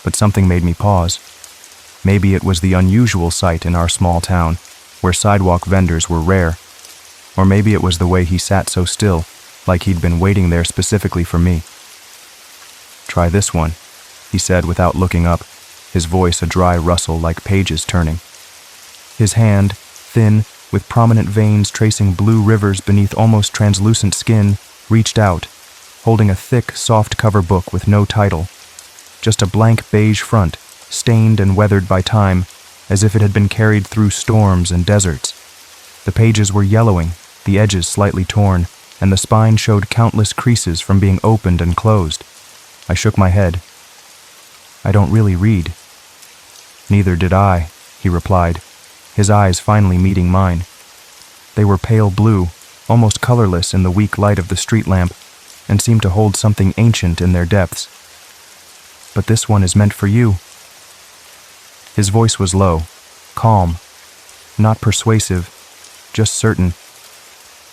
A: But something made me pause. Maybe it was the unusual sight in our small town, where sidewalk vendors were rare. Or maybe it was the way he sat so still, like he'd been waiting there specifically for me. "Try this one," he said without looking up, his voice a dry rustle like pages turning. His hand, thin, with prominent veins tracing blue rivers beneath almost translucent skin, reached out, holding a thick, soft-cover book with no title. Just a blank beige front, stained and weathered by time, as if it had been carried through storms and deserts. The pages were yellowing, the edges slightly torn, and the spine showed countless creases from being opened and closed. I shook my head. "I don't really read." "Neither did I," he replied, his eyes finally meeting mine. They were pale blue, almost colorless in the weak light of the street lamp, and seemed to hold something ancient in their depths. "But this one is meant for you." His voice was low, calm, not persuasive, just certain,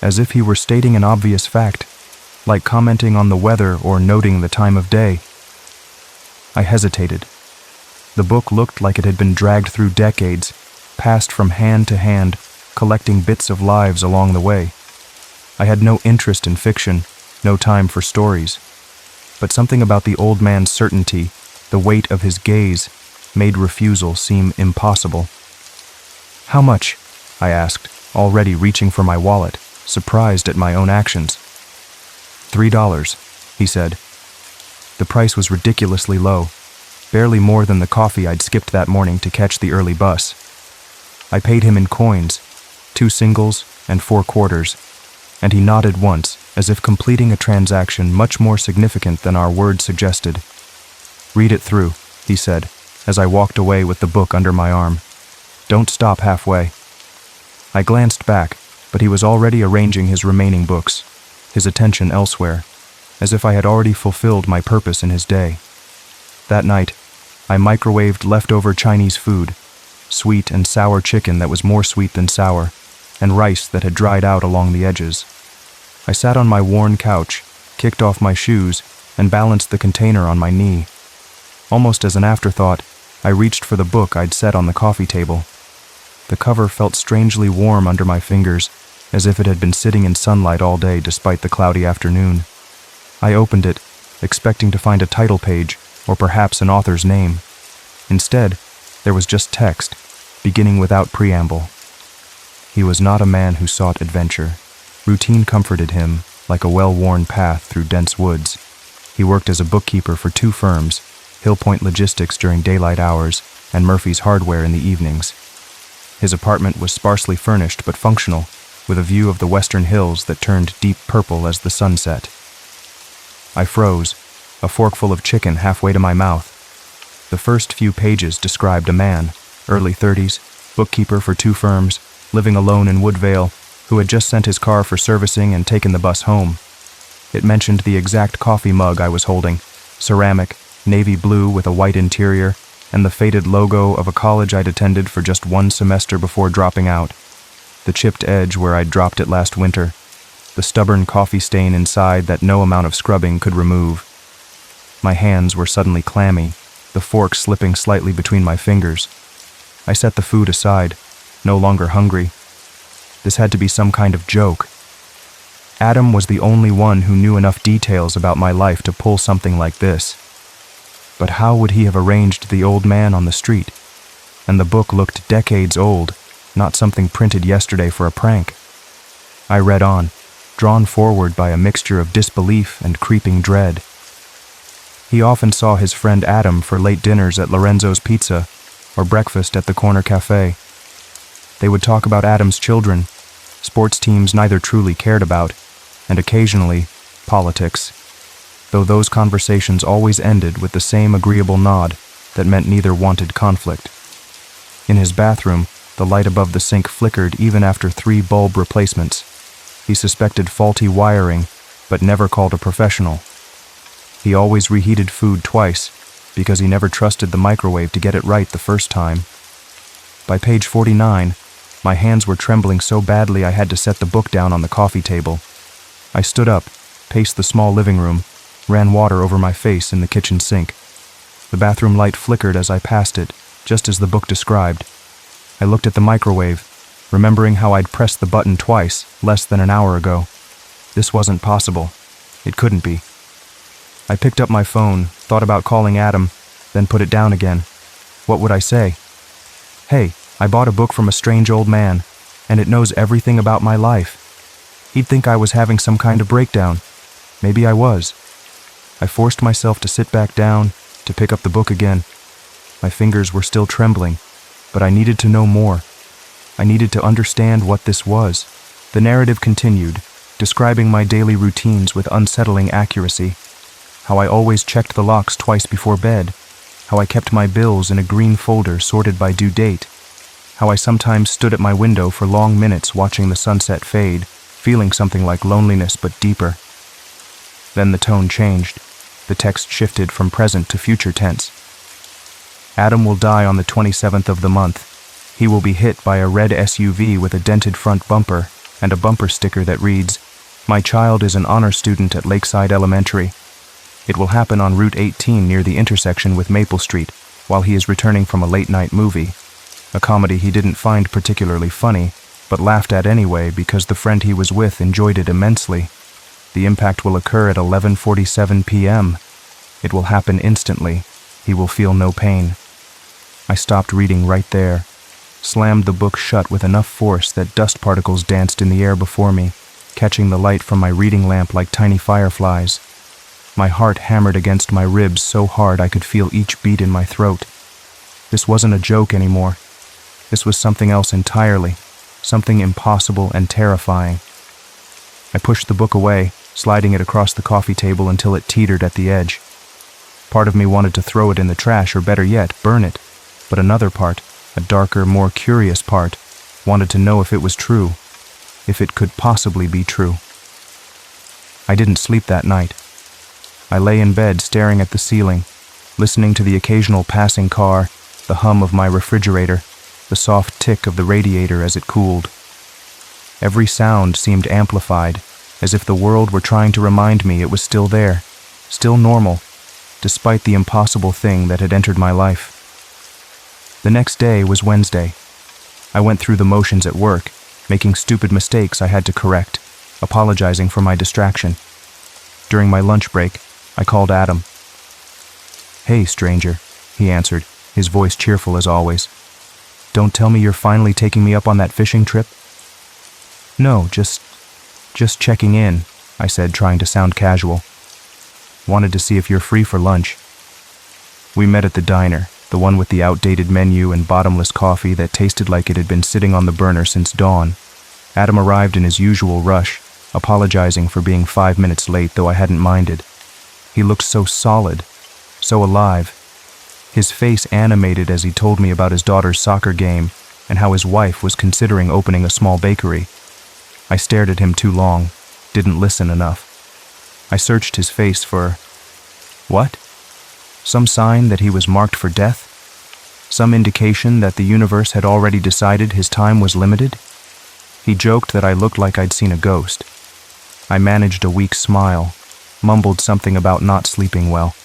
A: as if he were stating an obvious fact, like commenting on the weather or noting the time of day. I hesitated. The book looked like it had been dragged through decades, passed from hand to hand, collecting bits of lives along the way. I had no interest in fiction, no time for stories, but something about the old man's certainty, the weight of his gaze, made refusal seem impossible. "How much?" I asked, already reaching for my wallet, surprised at my own actions. $3, he said. The price was ridiculously low, barely more than the coffee I'd skipped that morning to catch the early bus. I paid him in coins, 2 singles and 4 quarters, and he nodded once, as if completing a transaction much more significant than our word suggested. "Read it through," he said, as I walked away with the book under my arm. "Don't stop halfway." I glanced back, but he was already arranging his remaining books, his attention elsewhere, as if I had already fulfilled my purpose in his day. That night, I microwaved leftover Chinese food, sweet and sour chicken that was more sweet than sour, and rice that had dried out along the edges. I sat on my worn couch, kicked off my shoes, and balanced the container on my knee. Almost as an afterthought, I reached for the book I'd set on the coffee table. The cover felt strangely warm under my fingers, as if it had been sitting in sunlight all day despite the cloudy afternoon. I opened it, expecting to find a title page, or perhaps an author's name. Instead, there was just text, beginning without preamble. He was not a man who sought adventure. Routine comforted him, like a well-worn path through dense woods. He worked as a bookkeeper for 2 firms, Hill Point Logistics during daylight hours, and Murphy's Hardware in the evenings. His apartment was sparsely furnished but functional, with a view of the western hills that turned deep purple as the sun set. I froze, a forkful of chicken halfway to my mouth. The first few pages described a man, early 30s, bookkeeper for 2 firms, living alone in Woodvale, who had just sent his car for servicing and taken the bus home. It mentioned the exact coffee mug I was holding, ceramic, navy blue with a white interior, and the faded logo of a college I'd attended for just 1 semester before dropping out. The chipped edge where I'd dropped it last winter, the stubborn coffee stain inside that no amount of scrubbing could remove. My hands were suddenly clammy, the fork slipping slightly between my fingers. I set the food aside, no longer hungry. This had to be some kind of joke. Adam was the only one who knew enough details about my life to pull something like this. But how would he have arranged the old man on the street? And the book looked decades old, not something printed yesterday for a prank. I read on, drawn forward by a mixture of disbelief and creeping dread. He often saw his friend Adam for late dinners at Lorenzo's Pizza or breakfast at the corner cafe. They would talk about Adam's children, sports teams neither truly cared about, and occasionally, politics, though those conversations always ended with the same agreeable nod that meant neither wanted conflict. In his bathroom, the light above the sink flickered even after 3 bulb replacements. He suspected faulty wiring, but never called a professional. He always reheated food twice, because he never trusted the microwave to get it right the first time. By page 49, my hands were trembling so badly I had to set the book down on the coffee table. I stood up, paced the small living room, ran water over my face in the kitchen sink. The bathroom light flickered as I passed it, just as the book described. I looked at the microwave, remembering how I'd pressed the button twice, less than an hour ago. This wasn't possible. It couldn't be. I picked up my phone, thought about calling Adam, then put it down again. What would I say? Hey, I bought a book from a strange old man, and it knows everything about my life. He'd think I was having some kind of breakdown. Maybe I was. I forced myself to sit back down, to pick up the book again. My fingers were still trembling, but I needed to know more. I needed to understand what this was. The narrative continued, describing my daily routines with unsettling accuracy. How I always checked the locks twice before bed. How I kept my bills in a green folder sorted by due date. How I sometimes stood at my window for long minutes watching the sunset fade, feeling something like loneliness but deeper. Then the tone changed. The text shifted from present to future tense. Adam will die on the 27th of the month. He will be hit by a red SUV with a dented front bumper and a bumper sticker that reads, "My child is an honor student at Lakeside Elementary." It will happen on Route 18 near the intersection with Maple Street while he is returning from a late-night movie, a comedy he didn't find particularly funny, but laughed at anyway because the friend he was with enjoyed it immensely. The impact will occur at 11:47 p.m. It will happen instantly. He will feel no pain. I stopped reading right there, slammed the book shut with enough force that dust particles danced in the air before me, catching the light from my reading lamp like tiny fireflies. My heart hammered against my ribs so hard I could feel each beat in my throat. This wasn't a joke anymore. This was something else entirely, something impossible and terrifying. I pushed the book away, sliding it across the coffee table until it teetered at the edge. Part of me wanted to throw it in the trash, or better yet, burn it, but another part, a darker, more curious part, wanted to know if it was true, if it could possibly be true. I didn't sleep that night. I lay in bed staring at the ceiling, listening to the occasional passing car, the hum of my refrigerator, the soft tick of the radiator as it cooled. Every sound seemed amplified, as if the world were trying to remind me it was still there, still normal, despite the impossible thing that had entered my life. The next day was Wednesday. I went through the motions at work, making stupid mistakes I had to correct, apologizing for my distraction. During my lunch break, I called Adam. "Hey, stranger," he answered, his voice cheerful as always. "Don't tell me you're finally taking me up on that fishing trip?" "No, just checking in," I said, trying to sound casual. "Wanted to see if you're free for lunch." We met at the diner, the one with the outdated menu and bottomless coffee that tasted like it had been sitting on the burner since dawn. Adam arrived in his usual rush, apologizing for being 5 minutes late, though I hadn't minded. He looked so solid, so alive. His face animated as he told me about his daughter's soccer game and how his wife was considering opening a small bakery. I stared at him too long, didn't listen enough. I searched his face for... what? Some sign that he was marked for death? Some indication that the universe had already decided his time was limited? He joked that I looked like I'd seen a ghost. I managed a weak smile, mumbled something about not sleeping well.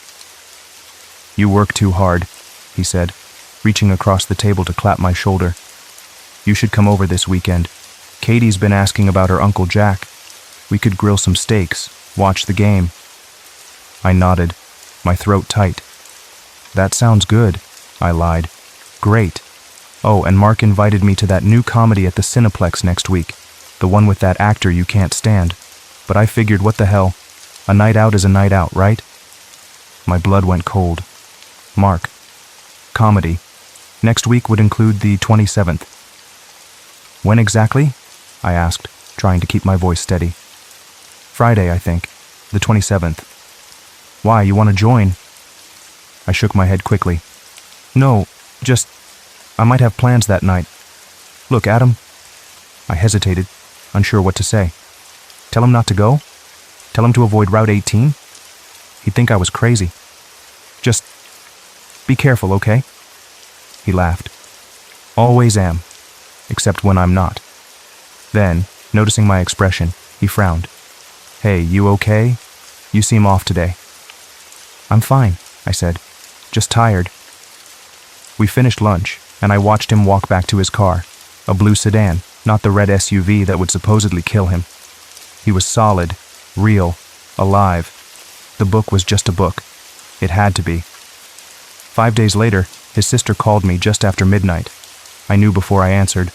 A: "You work too hard," he said, reaching across the table to clap my shoulder. You should come over this weekend. Katie's been asking about her Uncle Jack. We could grill some steaks, watch the game." I nodded, my throat tight. "That sounds good," I lied. "Great. Oh, and Mark invited me to that new comedy at the Cineplex next week, the one with that actor you can't stand. But I figured, what the hell? A night out is a night out, right?" My blood went cold. "Mark. Comedy. Next week would include the 27th. "When exactly?" I asked, trying to keep my voice steady. "Friday, I think. The 27th. Why, you want to join?" I shook my head quickly. "No, just, I might have plans that night. Look, Adam." I hesitated, unsure what to say. Tell him not to go? Tell him to avoid Route 18? He'd think I was crazy. Just be careful, okay? He laughed. "Always am, except when I'm not." Then, noticing my expression, he frowned. "Hey, you okay? You seem off today." "I'm fine," I said. "Just tired." We finished lunch, and I watched him walk back to his car, a blue sedan, not the red SUV that would supposedly kill him. He was solid, real, alive. The book was just a book. It had to be. 5 days later, his sister called me just after midnight. I knew before I answered.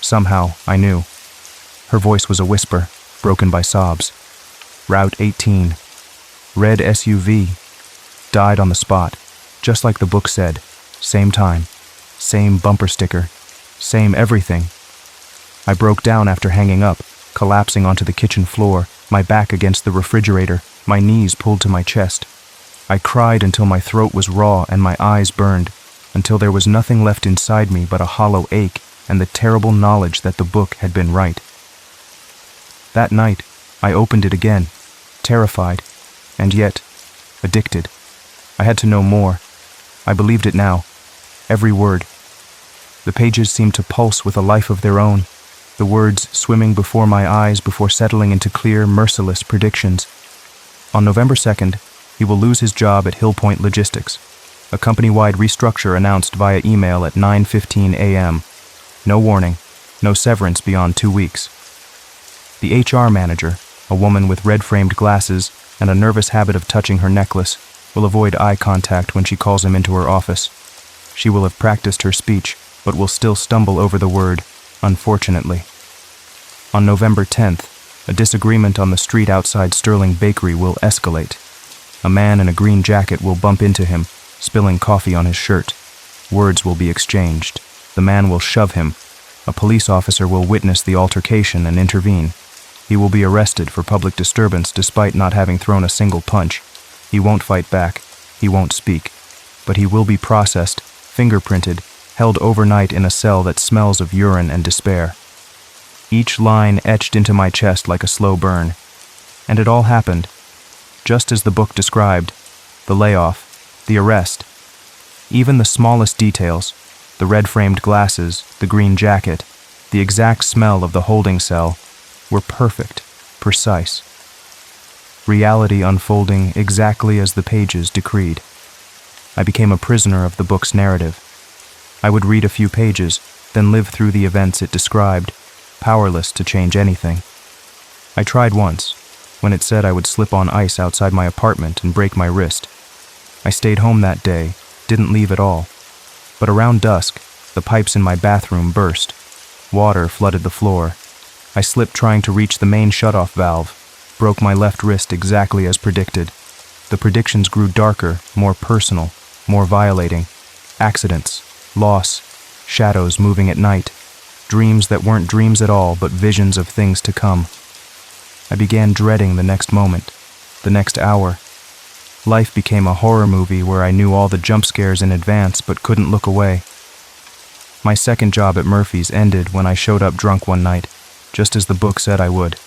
A: Somehow, I knew. Her voice was a whisper, broken by sobs. Route 18. Red SUV. Died on the spot, just like the book said. Same time. Same bumper sticker. Same everything. I broke down after hanging up, collapsing onto the kitchen floor, my back against the refrigerator, my knees pulled to my chest. I cried until my throat was raw and my eyes burned, until there was nothing left inside me but a hollow ache and the terrible knowledge that the book had been right. That night, I opened it again, terrified, and yet addicted. I had to know more. I believed it now, every word. The pages seemed to pulse with a life of their own, the words swimming before my eyes before settling into clear, merciless predictions. On November 2nd, he will lose his job at Hill Point Logistics. A company-wide restructure announced via email at 9:15 a.m. No warning, no severance beyond 2 weeks. The HR manager, a woman with red-framed glasses and a nervous habit of touching her necklace, will avoid eye contact when she calls him into her office. She will have practiced her speech, but will still stumble over the word, unfortunately. On November 10th, a disagreement on the street outside Sterling Bakery will escalate. A man in a green jacket will bump into him, spilling coffee on his shirt. Words will be exchanged. The man will shove him. A police officer will witness the altercation and intervene. He will be arrested for public disturbance despite not having thrown a single punch. He won't fight back. He won't speak. But he will be processed, fingerprinted, held overnight in a cell that smells of urine and despair. Each line etched into my chest like a slow burn. And it all happened, just as the book described. The layoff, the arrest. Even the smallest details, the red-framed glasses, the green jacket, the exact smell of the holding cell, were perfect, precise. Reality unfolding exactly as the pages decreed. I became a prisoner of the book's narrative. I would read a few pages, then live through the events it described, powerless to change anything. I tried once, when it said I would slip on ice outside my apartment and break my wrist. I stayed home that day, didn't leave at all. But around dusk, the pipes in my bathroom burst. Water flooded the floor. I slipped trying to reach the main shutoff valve, broke my left wrist exactly as predicted. The predictions grew darker, more personal, more violating. Accidents, loss, shadows moving at night, dreams that weren't dreams at all but visions of things to come. I began dreading the next moment, the next hour. Life became a horror movie where I knew all the jump scares in advance but couldn't look away. My second job at Murphy's ended when I showed up drunk one night, just as the book said I would,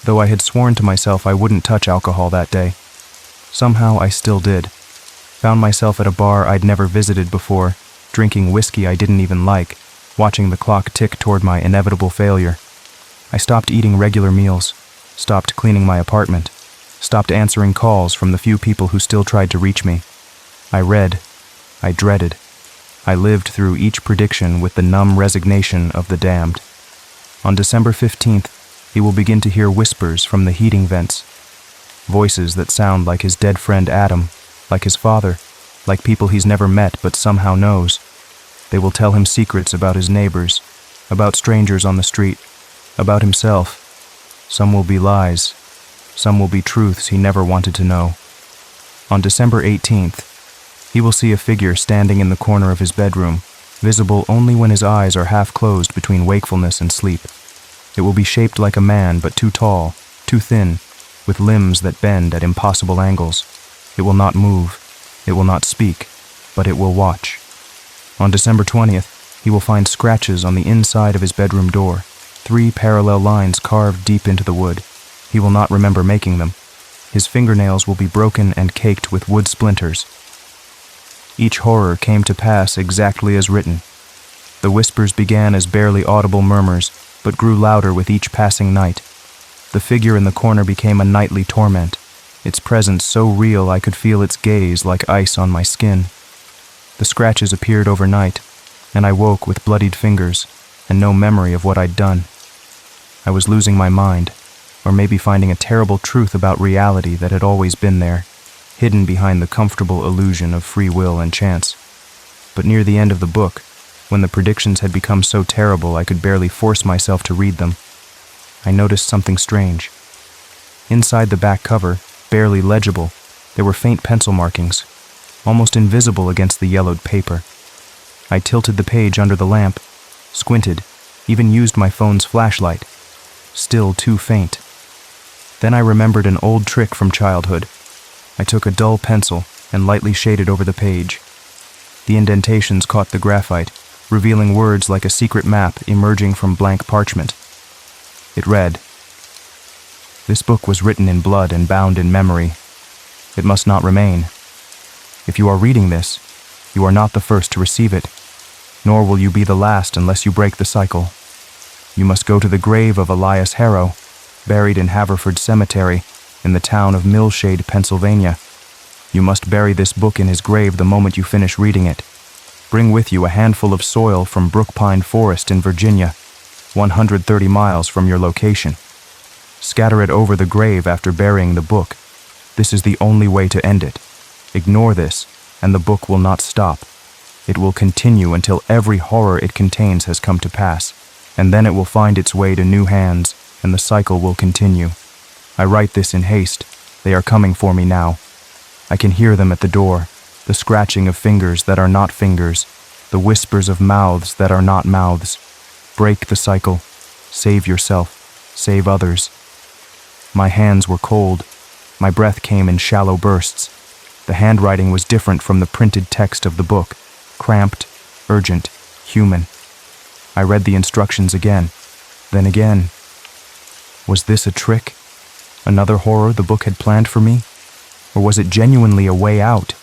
A: though I had sworn to myself I wouldn't touch alcohol that day. Somehow I still did. Found myself at a bar I'd never visited before, drinking whiskey I didn't even like, watching the clock tick toward my inevitable failure. I stopped eating regular meals, stopped cleaning my apartment, stopped answering calls from the few people who still tried to reach me. I read. I dreaded. I lived through each prediction with the numb resignation of the damned. On December 15th, he will begin to hear whispers from the heating vents, voices that sound like his dead friend Adam, like his father, like people he's never met but somehow knows. They will tell him secrets about his neighbors, about strangers on the street, about himself. Some will be lies, some will be truths he never wanted to know. On December 18th, he will see a figure standing in the corner of his bedroom, visible only when his eyes are half closed between wakefulness and sleep. It will be shaped like a man, but too tall, too thin, with limbs that bend at impossible angles. It will not move, it will not speak, but it will watch. On December 20th, he will find scratches on the inside of his bedroom door, 3 parallel lines carved deep into the wood. He will not remember making them. His fingernails will be broken and caked with wood splinters. Each horror came to pass exactly as written. The whispers began as barely audible murmurs, but grew louder with each passing night. The figure in the corner became a nightly torment, its presence so real I could feel its gaze like ice on my skin. The scratches appeared overnight, and I woke with bloodied fingers and no memory of what I'd done. I was losing my mind, or maybe finding a terrible truth about reality that had always been there, hidden behind the comfortable illusion of free will and chance. But near the end of the book, when the predictions had become so terrible I could barely force myself to read them, I noticed something strange. Inside the back cover, barely legible, there were faint pencil markings, almost invisible against the yellowed paper. I tilted the page under the lamp, squinted, even used my phone's flashlight. Still too faint. Then I remembered an old trick from childhood. I took a dull pencil and lightly shaded over the page. The indentations caught the graphite, revealing words like a secret map emerging from blank parchment. It read, "This book was written in blood and bound in memory. It must not remain. If you are reading this, you are not the first to receive it, nor will you be the last unless you break the cycle. You must go to the grave of Elias Harrow, buried in Haverford Cemetery, in the town of Millshade, Pennsylvania. You must bury this book in his grave the moment you finish reading it. Bring with you a handful of soil from Brookpine Forest in Virginia, 130 miles from your location. Scatter it over the grave after burying the book. This is the only way to end it. Ignore this, and the book will not stop. It will continue until every horror it contains has come to pass, and then it will find its way to new hands, and the cycle will continue. I write this in haste. They are coming for me now. I can hear them at the door, the scratching of fingers that are not fingers, the whispers of mouths that are not mouths. Break the cycle. Save yourself. Save others." My hands were cold. My breath came in shallow bursts. The handwriting was different from the printed text of the book, cramped, urgent, human. I read the instructions again, then again. Was this a trick? Another horror the book had planned for me? Or was it genuinely a way out?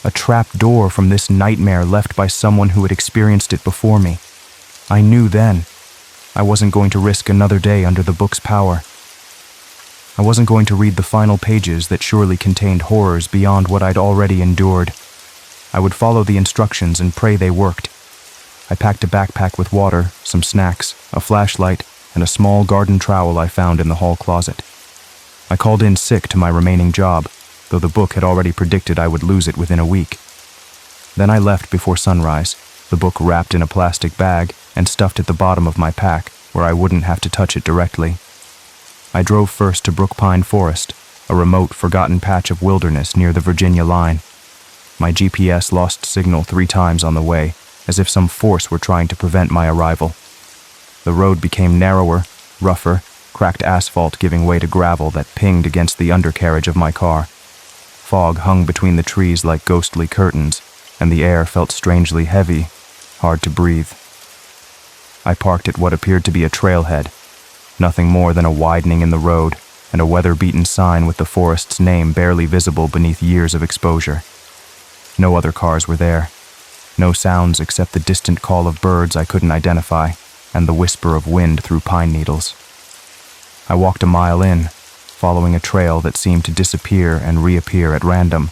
A: A trap door from this nightmare left by someone who had experienced it before me? I knew then. I wasn't going to risk another day under the book's power. I wasn't going to read the final pages that surely contained horrors beyond what I'd already endured. I would follow the instructions and pray they worked. I packed a backpack with water, some snacks, a flashlight, and a small garden trowel I found in the hall closet. I called in sick to my remaining job, though the book had already predicted I would lose it within a week. Then I left before sunrise, the book wrapped in a plastic bag and stuffed at the bottom of my pack, where I wouldn't have to touch it directly. I drove first to Brookpine Forest, a remote, forgotten patch of wilderness near the Virginia line. My GPS lost signal 3 times on the way, as if some force were trying to prevent my arrival. The road became narrower, rougher, cracked asphalt giving way to gravel that pinged against the undercarriage of my car. Fog hung between the trees like ghostly curtains, and the air felt strangely heavy, hard to breathe. I parked at what appeared to be a trailhead, nothing more than a widening in the road and a weather-beaten sign with the forest's name barely visible beneath years of exposure. No other cars were there. No sounds except the distant call of birds I couldn't identify and the whisper of wind through pine needles. I walked a mile in, following a trail that seemed to disappear and reappear at random.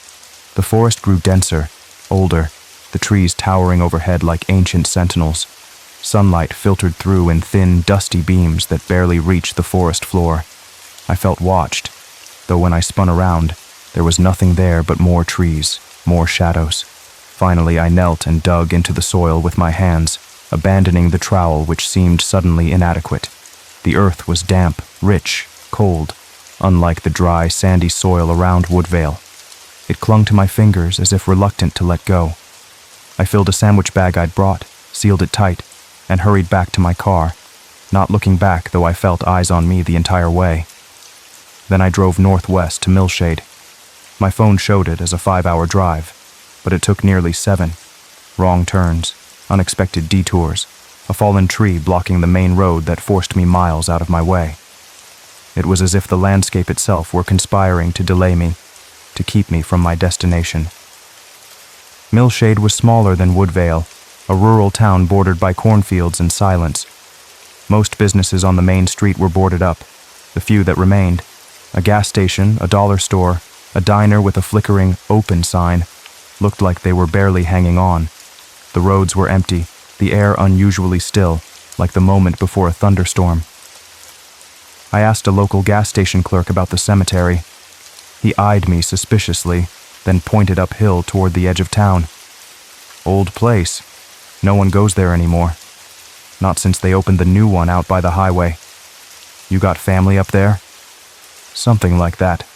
A: The forest grew denser, older, the trees towering overhead like ancient sentinels. Sunlight filtered through in thin, dusty beams that barely reached the forest floor. I felt watched, though when I spun around, there was nothing there but more trees, more shadows. Finally, I knelt and dug into the soil with my hands, abandoning the trowel which seemed suddenly inadequate. The earth was damp, rich, cold, unlike the dry, sandy soil around Woodvale. It clung to my fingers as if reluctant to let go. I filled a sandwich bag I'd brought, sealed it tight, and hurried back to my car, not looking back though I felt eyes on me the entire way. Then I drove northwest to Millshade. My phone showed it as a 5-hour drive, but it took nearly 7. Wrong turns, unexpected detours, a fallen tree blocking the main road that forced me miles out of my way. It was as if the landscape itself were conspiring to delay me, to keep me from my destination. Millshade was smaller than Woodvale, a rural town bordered by cornfields and silence. Most businesses on the main street were boarded up, the few that remained. A gas station, a dollar store, a diner with a flickering "open" sign looked like they were barely hanging on. The roads were empty, the air unusually still, like the moment before a thunderstorm. I asked a local gas station clerk about the cemetery. He eyed me suspiciously, then pointed uphill toward the edge of town. Old place. No one goes there anymore. Not since they opened the new one out by the highway. You got family up there? Something like that,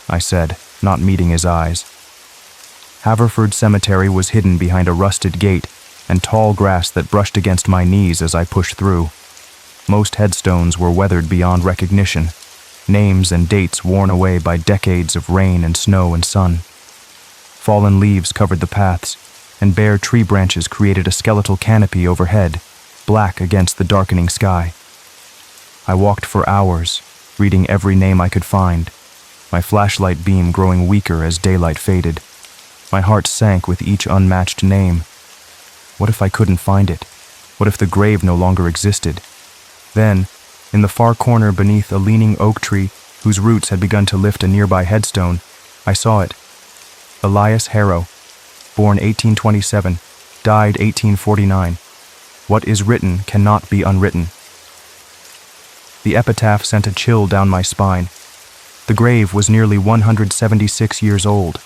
A: I said, not meeting his eyes. Haverford Cemetery was hidden behind a rusted gate and tall grass that brushed against my knees as I pushed through. Most headstones were weathered beyond recognition, names and dates worn away by decades of rain and snow and sun. Fallen leaves covered the paths, and bare tree branches created a skeletal canopy overhead, black against the darkening sky. I walked for hours, reading every name I could find, my flashlight beam growing weaker as daylight faded. My heart sank with each unmatched name. What if I couldn't find it? What if the grave no longer existed? Then, in the far corner beneath a leaning oak tree whose roots had begun to lift a nearby headstone, I saw it. Elias Harrow, born 1827, died 1849. What is written cannot be unwritten. The epitaph sent a chill down my spine. The grave was nearly 176 years old.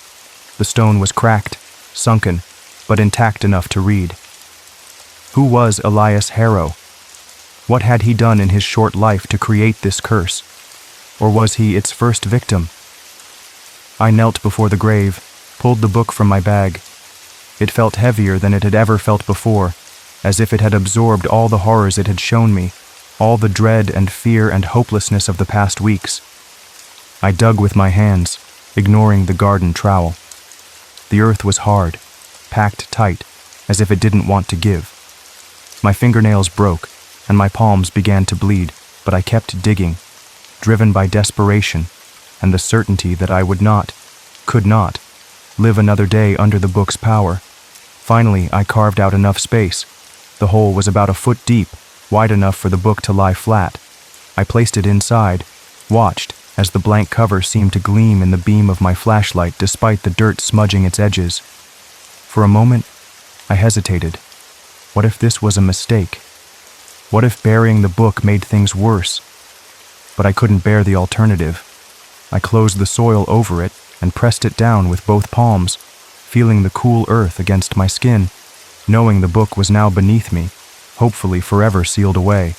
A: The stone was cracked, sunken, but intact enough to read. Who was Elias Harrow? What had he done in his short life to create this curse? Or was he its first victim? I knelt before the grave, pulled the book from my bag. It felt heavier than it had ever felt before, as if it had absorbed all the horrors it had shown me, all the dread and fear and hopelessness of the past weeks. I dug with my hands, ignoring the garden trowel. The earth was hard, packed tight, as if it didn't want to give. My fingernails broke, and my palms began to bleed, but I kept digging, driven by desperation and the certainty that I could not, live another day under the book's power. Finally, I carved out enough space. The hole was about a foot deep, wide enough for the book to lie flat. I placed it inside, watched as the blank cover seemed to gleam in the beam of my flashlight despite the dirt smudging its edges. For a moment, I hesitated. What if this was a mistake? What if burying the book made things worse? But I couldn't bear the alternative. I closed the soil over it and pressed it down with both palms, feeling the cool earth against my skin, knowing the book was now beneath me, hopefully forever sealed away.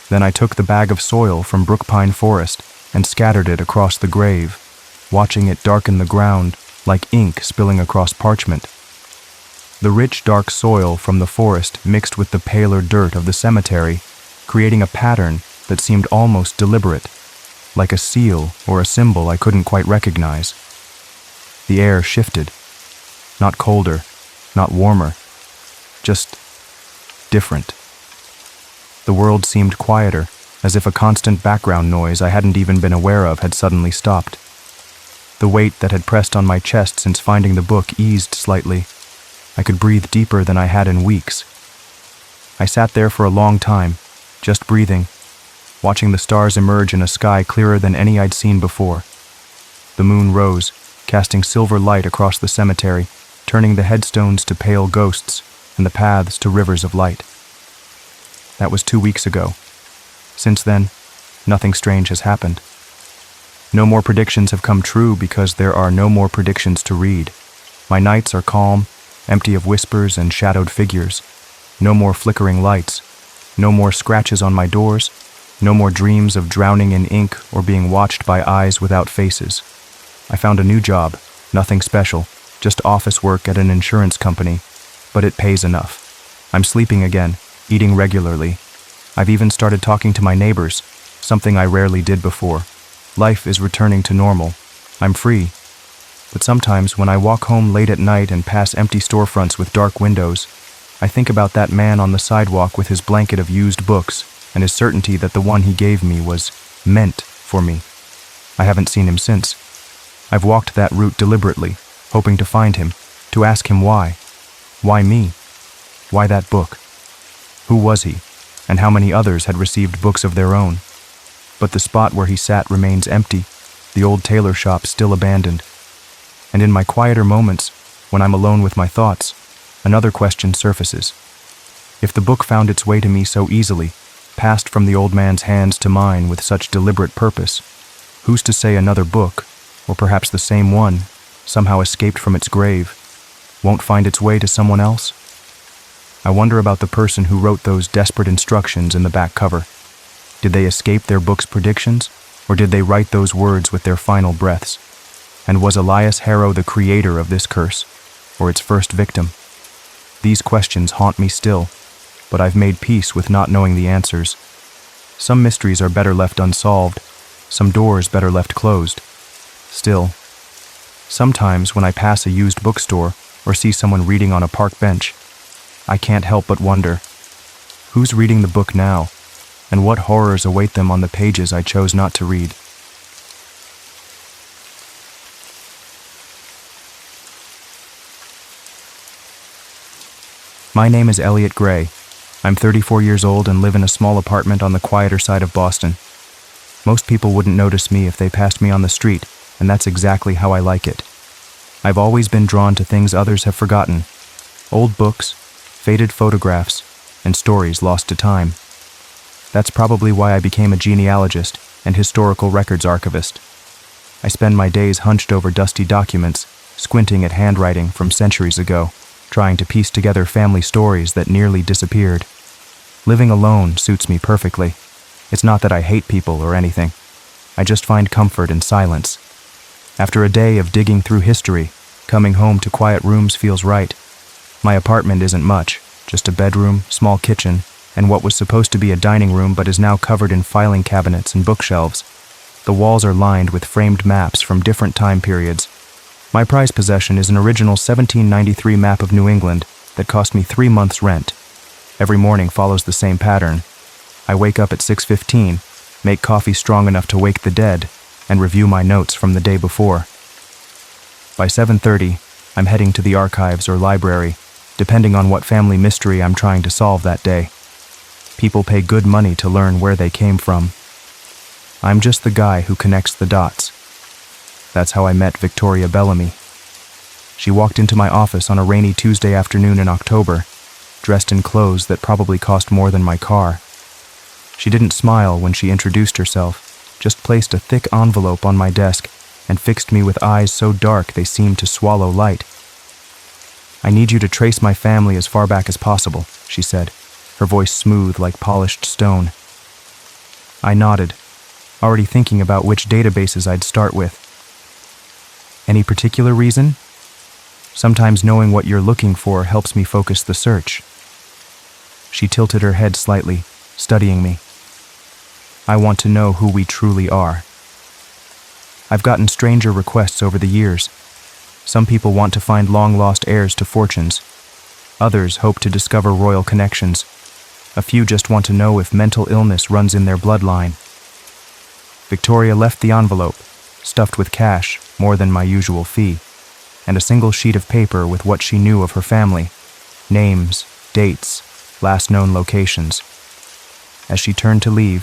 A: Then I took the bag of soil from Brookpine Forest and scattered it across the grave, watching it darken the ground like ink spilling across parchment. The rich, dark soil from the forest mixed with the paler dirt of the cemetery, creating a pattern that seemed almost deliberate, like a seal or a symbol I couldn't quite recognize. The air shifted. Not colder, not warmer, just different. The world seemed quieter, as if a constant background noise I hadn't even been aware of had suddenly stopped. The weight that had pressed on my chest since finding the book eased slightly. I could breathe deeper than I had in weeks. I sat there for a long time, just breathing, watching the stars emerge in a sky clearer than any I'd seen before. The moon rose, casting silver light across the cemetery, turning the headstones to pale ghosts and the paths to rivers of light. That was 2 weeks ago. Since then, nothing strange has happened. No more predictions have come true because there are no more predictions to read. My nights are calm, empty of whispers and shadowed figures. No more flickering lights. No more scratches on my doors. No more dreams of drowning in ink or being watched by eyes without faces. I found a new job, nothing special, just office work at an insurance company, but it pays enough. I'm sleeping again, eating regularly. I've even started talking to my neighbors, something I rarely did before. Life is returning to normal. I'm free. But sometimes when I walk home late at night and pass empty storefronts with dark windows, I think about that man on the sidewalk with his blanket of used books and his certainty that the one he gave me was meant for me. I haven't seen him since. I've walked that route deliberately, hoping to find him, to ask him why. Why me? Why that book? Who was he, and how many others had received books of their own? But the spot where he sat remains empty, the old tailor shop still abandoned. And in my quieter moments, when I'm alone with my thoughts, another question surfaces. If the book found its way to me so easily, passed from the old man's hands to mine with such deliberate purpose, who's to say another book, or perhaps the same one, somehow escaped from its grave, won't find its way to someone else? I wonder about the person who wrote those desperate instructions in the back cover. Did they escape their book's predictions, or did they write those words with their final breaths? And was Elias Harrow the creator of this curse, or its first victim? These questions haunt me still, but I've made peace with not knowing the answers. Some mysteries are better left unsolved, some doors better left closed. Still, sometimes when I pass a used bookstore or see someone reading on a park bench, I can't help but wonder, who's reading the book now, and what horrors await them on the pages I chose not to read? My name is Elliot Gray. I'm 34 years old and live in a small apartment on the quieter side of Boston. Most people wouldn't notice me if they passed me on the street, and that's exactly how I like it. I've always been drawn to things others have forgotten. Old books, faded photographs, and stories lost to time. That's probably why I became a genealogist and historical records archivist. I spend my days hunched over dusty documents, squinting at handwriting from centuries ago, trying to piece together family stories that nearly disappeared. Living alone suits me perfectly. It's not that I hate people or anything. I just find comfort in silence. After a day of digging through history, coming home to quiet rooms feels right. My apartment isn't much, just a bedroom, small kitchen, and what was supposed to be a dining room but is now covered in filing cabinets and bookshelves. The walls are lined with framed maps from different time periods. My prized possession is an original 1793 map of New England that cost me 3 months' rent. Every morning follows the same pattern. I wake up at 6:15, make coffee strong enough to wake the dead, and review my notes from the day before. By 7:30, I'm heading to the archives or library, depending on what family mystery I'm trying to solve that day. People pay good money to learn where they came from. I'm just the guy who connects the dots. That's how I met Victoria Bellamy. She walked into my office on a rainy Tuesday afternoon in October, dressed in clothes that probably cost more than my car. She didn't smile when she introduced herself, just placed a thick envelope on my desk and fixed me with eyes so dark they seemed to swallow light. "I need you to trace my family as far back as possible," she said, her voice smooth like polished stone. I nodded, already thinking about which databases I'd start with. "Any particular reason?" "Sometimes knowing what you're looking for helps me focus the search." She tilted her head slightly, studying me. "I want to know who we truly are." I've gotten stranger requests over the years. Some people want to find long-lost heirs to fortunes. Others hope to discover royal connections. A few just want to know if mental illness runs in their bloodline. Victoria left the envelope, stuffed with cash, more than my usual fee, and a single sheet of paper with what she knew of her family, names, dates, last known locations. As she turned to leave,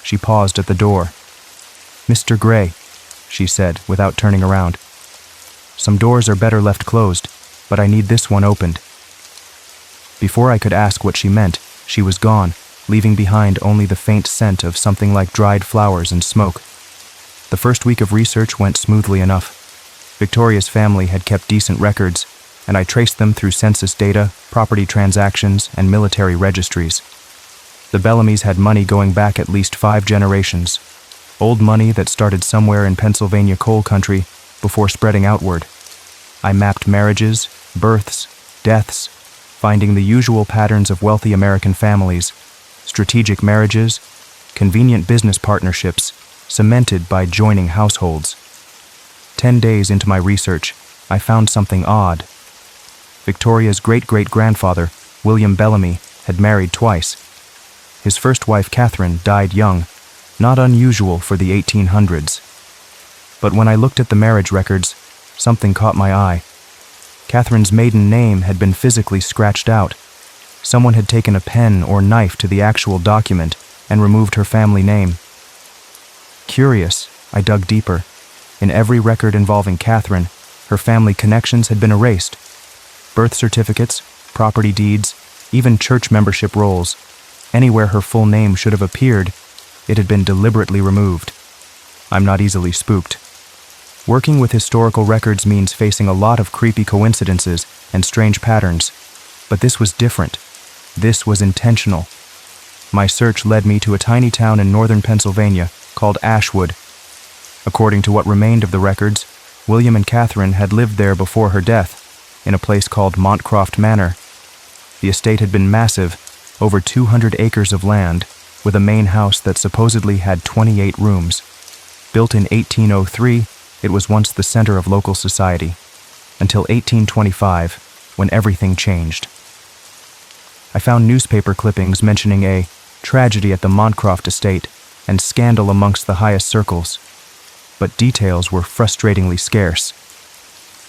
A: she paused at the door. "Mr. Gray," she said without turning around. "Some doors are better left closed. but I need this one opened." Before I could ask what she meant, she was gone, leaving behind only the faint scent of something like dried flowers and smoke. The first week of research went smoothly enough. Victoria's family had kept decent records, and I traced them through census data, property transactions, and military registries. The Bellamys had money going back at least 5 generations, old money that started somewhere in Pennsylvania coal country before spreading outward. I mapped marriages, births, deaths, finding the usual patterns of wealthy American families: strategic marriages, convenient business partnerships, cemented by joining households. 10 days into my research, I found something odd. Victoria's great-great-grandfather, William Bellamy, had married twice. His first wife, Catherine, died young, not unusual for the 1800s. But when I looked at the marriage records, something caught my eye. Catherine's maiden name had been physically scratched out. Someone had taken a pen or knife to the actual document and removed her family name. Curious, I dug deeper. In every record involving Catherine, her family connections had been erased. Birth certificates, property deeds, even church membership rolls. Anywhere her full name should have appeared, it had been deliberately removed. I'm not easily spooked. Working with historical records means facing a lot of creepy coincidences and strange patterns, but this was different. This was intentional. My search led me to a tiny town in northern Pennsylvania called Ashwood. According to what remained of the records, William and Catherine had lived there before her death, in a place called Montcroft Manor. The estate had been massive, over 200 acres of land, with a main house that supposedly had 28 rooms. Built in 1803, it was once the center of local society, until 1825, when everything changed. I found newspaper clippings mentioning a tragedy at the Montcroft estate and scandal amongst the highest circles, but details were frustratingly scarce.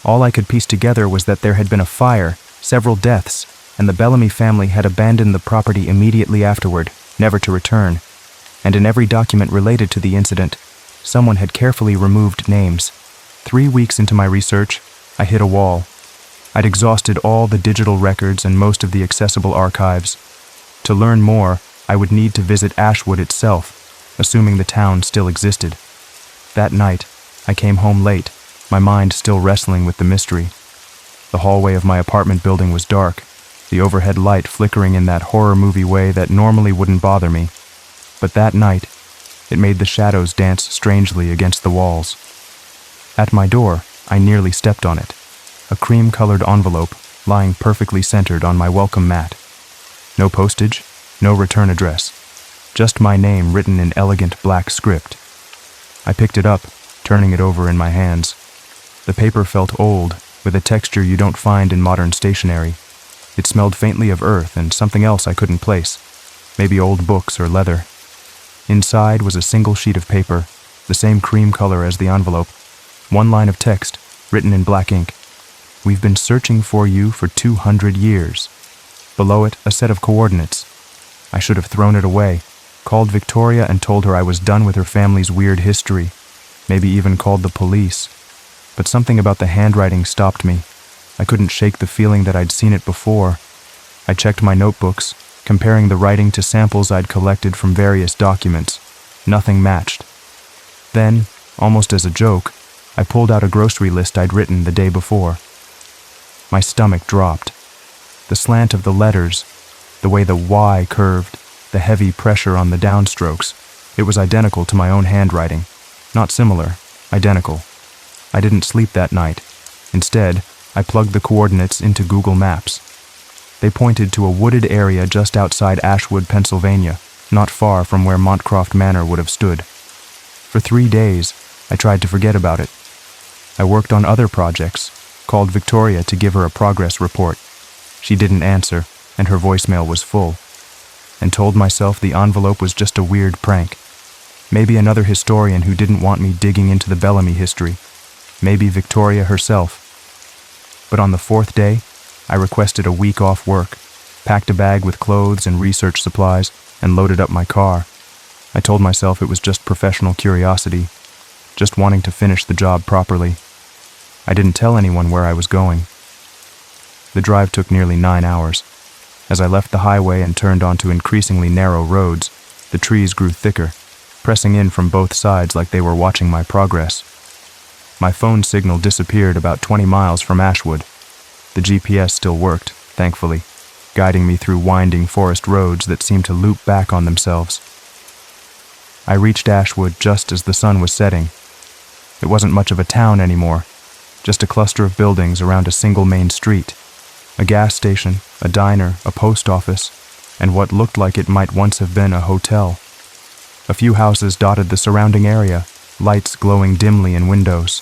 A: All I could piece together was that there had been a fire, several deaths, and the Bellamy family had abandoned the property immediately afterward, never to return, and in every document related to the incident, someone had carefully removed names. 3 weeks into my research, I hit a wall. I'd exhausted all the digital records and most of the accessible archives. To learn more, I would need to visit Ashwood itself, assuming the town still existed. That night, I came home late, my mind still wrestling with the mystery. The hallway of my apartment building was dark, the overhead light flickering in that horror movie way that normally wouldn't bother me. But that night, it made the shadows dance strangely against the walls. At my door, I nearly stepped on it, a cream-colored envelope lying perfectly centered on my welcome mat. No postage, no return address, just my name written in elegant black script. I picked it up, turning it over in my hands. The paper felt old, with a texture you don't find in modern stationery. It smelled faintly of earth and something else I couldn't place, maybe old books or leather. Inside was a single sheet of paper, the same cream color as the envelope. One line of text, written in black ink. "We've been searching for you for 200 years. Below it, a set of coordinates. I should have thrown it away, called Victoria and told her I was done with her family's weird history, maybe even called the police. But something about the handwriting stopped me. I couldn't shake the feeling that I'd seen it before. I checked my notebooks, comparing the writing to samples I'd collected from various documents. Nothing matched. Then, almost as a joke, I pulled out a grocery list I'd written the day before. My stomach dropped. The slant of the letters, the way the Y curved, the heavy pressure on the downstrokes, it was identical to my own handwriting. Not similar, identical. I didn't sleep that night. Instead, I plugged the coordinates into Google Maps. They pointed to a wooded area just outside Ashwood, Pennsylvania, not far from where Montcroft Manor would have stood. For 3 days, I tried to forget about it. I worked on other projects, called Victoria to give her a progress report. She didn't answer, and her voicemail was full, and told myself the envelope was just a weird prank. Maybe another historian who didn't want me digging into the Bellamy history. Maybe Victoria herself. But on the 4th day, I requested a week off work, packed a bag with clothes and research supplies, and loaded up my car. I told myself it was just professional curiosity, just wanting to finish the job properly. I didn't tell anyone where I was going. The drive took nearly 9 hours. As I left the highway and turned onto increasingly narrow roads, the trees grew thicker, pressing in from both sides like they were watching my progress. My phone signal disappeared about 20 miles from Ashwood. The GPS still worked, thankfully, guiding me through winding forest roads that seemed to loop back on themselves. I reached Ashwood just as the sun was setting. It wasn't much of a town anymore, just a cluster of buildings around a single main street. A gas station, a diner, a post office, and what looked like it might once have been a hotel. A few houses dotted the surrounding area, lights glowing dimly in windows.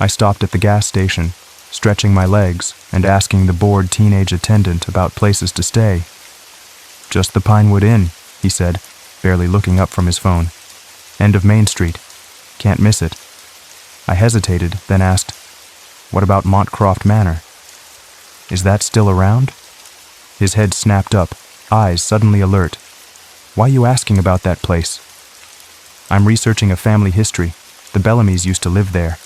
A: I stopped at the gas station, stretching my legs and asking the bored teenage attendant about places to stay. "Just the Pinewood Inn," he said, barely looking up from his phone. "End of Main Street. Can't miss it." I hesitated, then asked, "What about Montcroft Manor? Is that still around?" His head snapped up, eyes suddenly alert. "Why you asking about that place?" "I'm researching a family history. The Bellamys used to live there."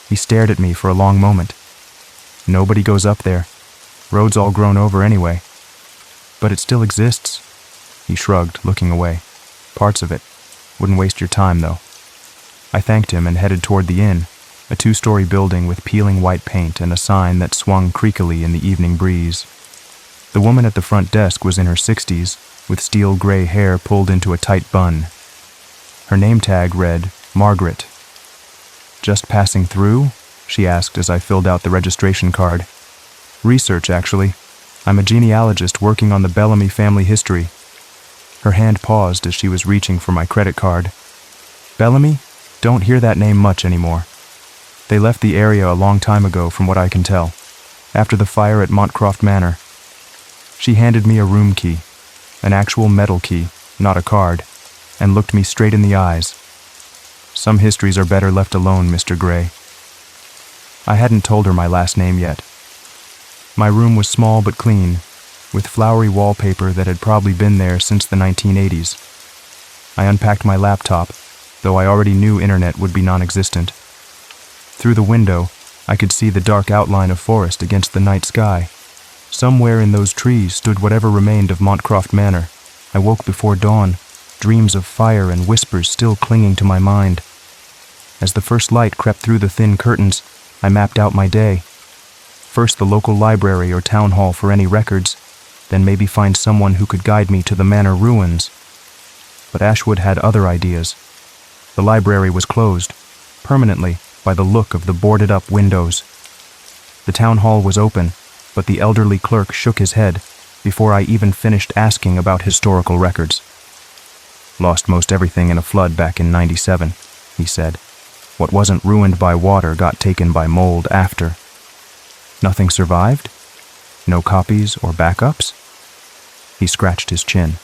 A: He stared at me for a long moment. "Nobody goes up there. Road's all grown over anyway." "But it still exists." He shrugged, looking away. "Parts of it. Wouldn't waste your time, though." I thanked him and headed toward the inn, a 2-story building with peeling white paint and a sign that swung creakily in the evening breeze. The woman at the front desk was in her 60s, with steel gray hair pulled into a tight bun. Her name tag read, Margaret. "Just passing through?" she asked as I filled out the registration card. "Research, actually. I'm a genealogist working on the Bellamy family history." Her hand paused as she was reaching for my credit card. "Bellamy? Don't hear that name much anymore. They left the area a long time ago, from what I can tell, after the fire at Montcroft Manor." She handed me a room key, an actual metal key, not a card, and looked me straight in the eyes. "Some histories are better left alone, Mr. Gray." I hadn't told her my last name yet. My room was small but clean, with flowery wallpaper that had probably been there since the 1980s. I unpacked my laptop, though I already knew internet would be non-existent. Through the window, I could see the dark outline of forest against the night sky. Somewhere in those trees stood whatever remained of Montcroft Manor. I woke before dawn, dreams of fire and whispers still clinging to my mind. As the first light crept through the thin curtains, I mapped out my day. First the local library or town hall for any records, then maybe find someone who could guide me to the manor ruins. But Ashwood had other ideas. The library was closed, permanently, by the look of the boarded-up windows. The town hall was open, but the elderly clerk shook his head before I even finished asking about historical records. "Lost most everything in a flood back in '97, he said. "What wasn't ruined by water got taken by mold after." "Nothing survived? No copies or backups?" He scratched his chin.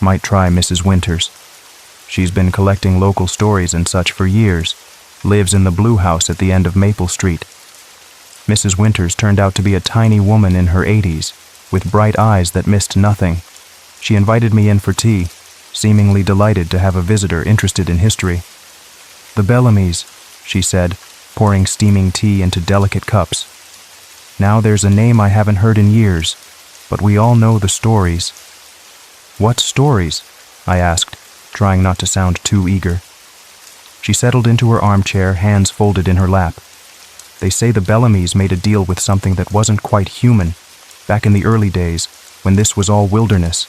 A: "Might try Mrs. Winters. She's been collecting local stories and such for years. Lives in the blue house at the end of Maple Street." Mrs. Winters turned out to be a tiny woman in her 80s, with bright eyes that missed nothing. She invited me in for tea, seemingly delighted to have a visitor interested in history. "The Bellamys," she said, pouring steaming tea into delicate cups. "Now there's a name I haven't heard in years, but we all know the stories." "What stories?" I asked, trying not to sound too eager. She settled into her armchair, hands folded in her lap. "They say the Bellamys made a deal with something that wasn't quite human, back in the early days, when this was all wilderness.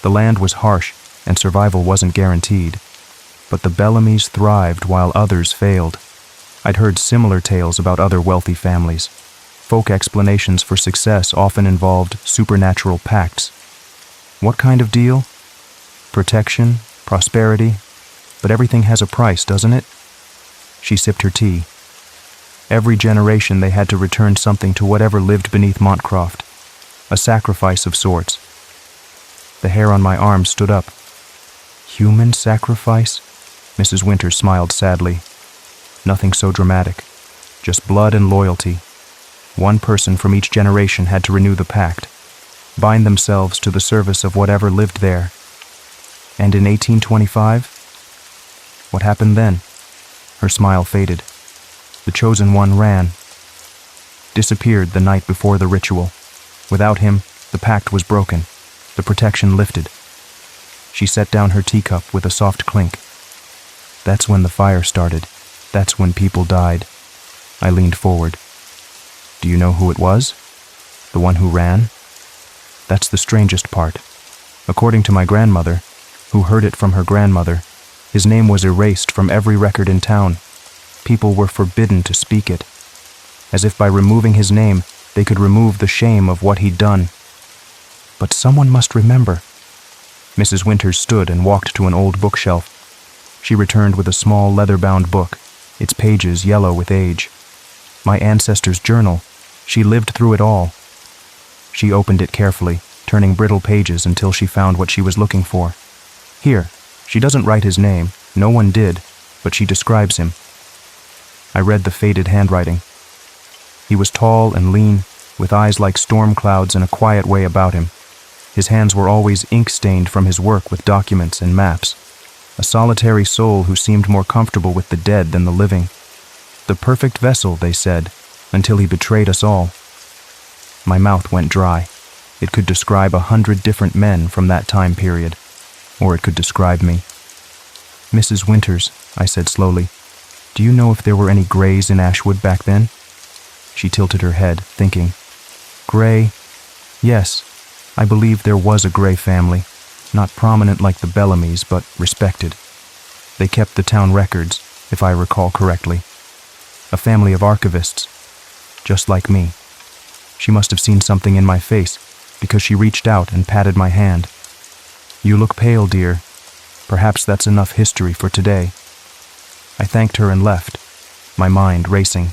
A: The land was harsh, and survival wasn't guaranteed. But the Bellamys thrived while others failed. I'd heard similar tales about other wealthy families. Folk explanations for success often involved supernatural pacts. What kind of deal? Protection, prosperity, but everything has a price, doesn't it?" She sipped her tea. "Every generation they had to return something to whatever lived beneath Montcroft. A sacrifice of sorts." The hair on my arm stood up. "Human sacrifice?" Mrs. Winters smiled sadly. "Nothing so dramatic. Just blood and loyalty. One person from each generation had to renew the pact, bind themselves to the service of whatever lived there. And in 1825? What happened then?" Her smile faded. "The chosen one ran." disappeared the night before the ritual. Without him, the pact was broken, the protection lifted. She set down her teacup with a soft clink. That's when the fire started. That's when people died. I leaned forward. Do you know who it was? The one who ran? That's the strangest part. According to my grandmother, who heard it from her grandmother, his name was erased from every record in town. People were forbidden to speak it. As if by removing his name, they could remove the shame of what he'd done. But someone must remember. Mrs. Winters stood and walked to an old bookshelf. She returned with a small leather-bound book, its pages yellow with age. My ancestor's journal. She lived through it all. She opened it carefully, turning brittle pages until she found what she was looking for. Here, she doesn't write his name, no one did, but she describes him. I read the faded handwriting. He was tall and lean, with eyes like storm clouds and a quiet way about him. His hands were always ink-stained from his work with documents and maps. A solitary soul who seemed more comfortable with the dead than the living. The perfect vessel, they said, until he betrayed us all. My mouth went dry. It could describe 100 different men from that time period, or it could describe me. Mrs. Winters, I said slowly, do you know if there were any Greys in Ashwood back then? She tilted her head, thinking. Grey? Yes, I believe there was a Grey family, not prominent like the Bellamys, but respected. They kept the town records, if I recall correctly. A family of archivists, just like me. She must have seen something in my face, because she reached out and patted my hand. You look pale, dear. Perhaps that's enough history for today. I thanked her and left, my mind racing.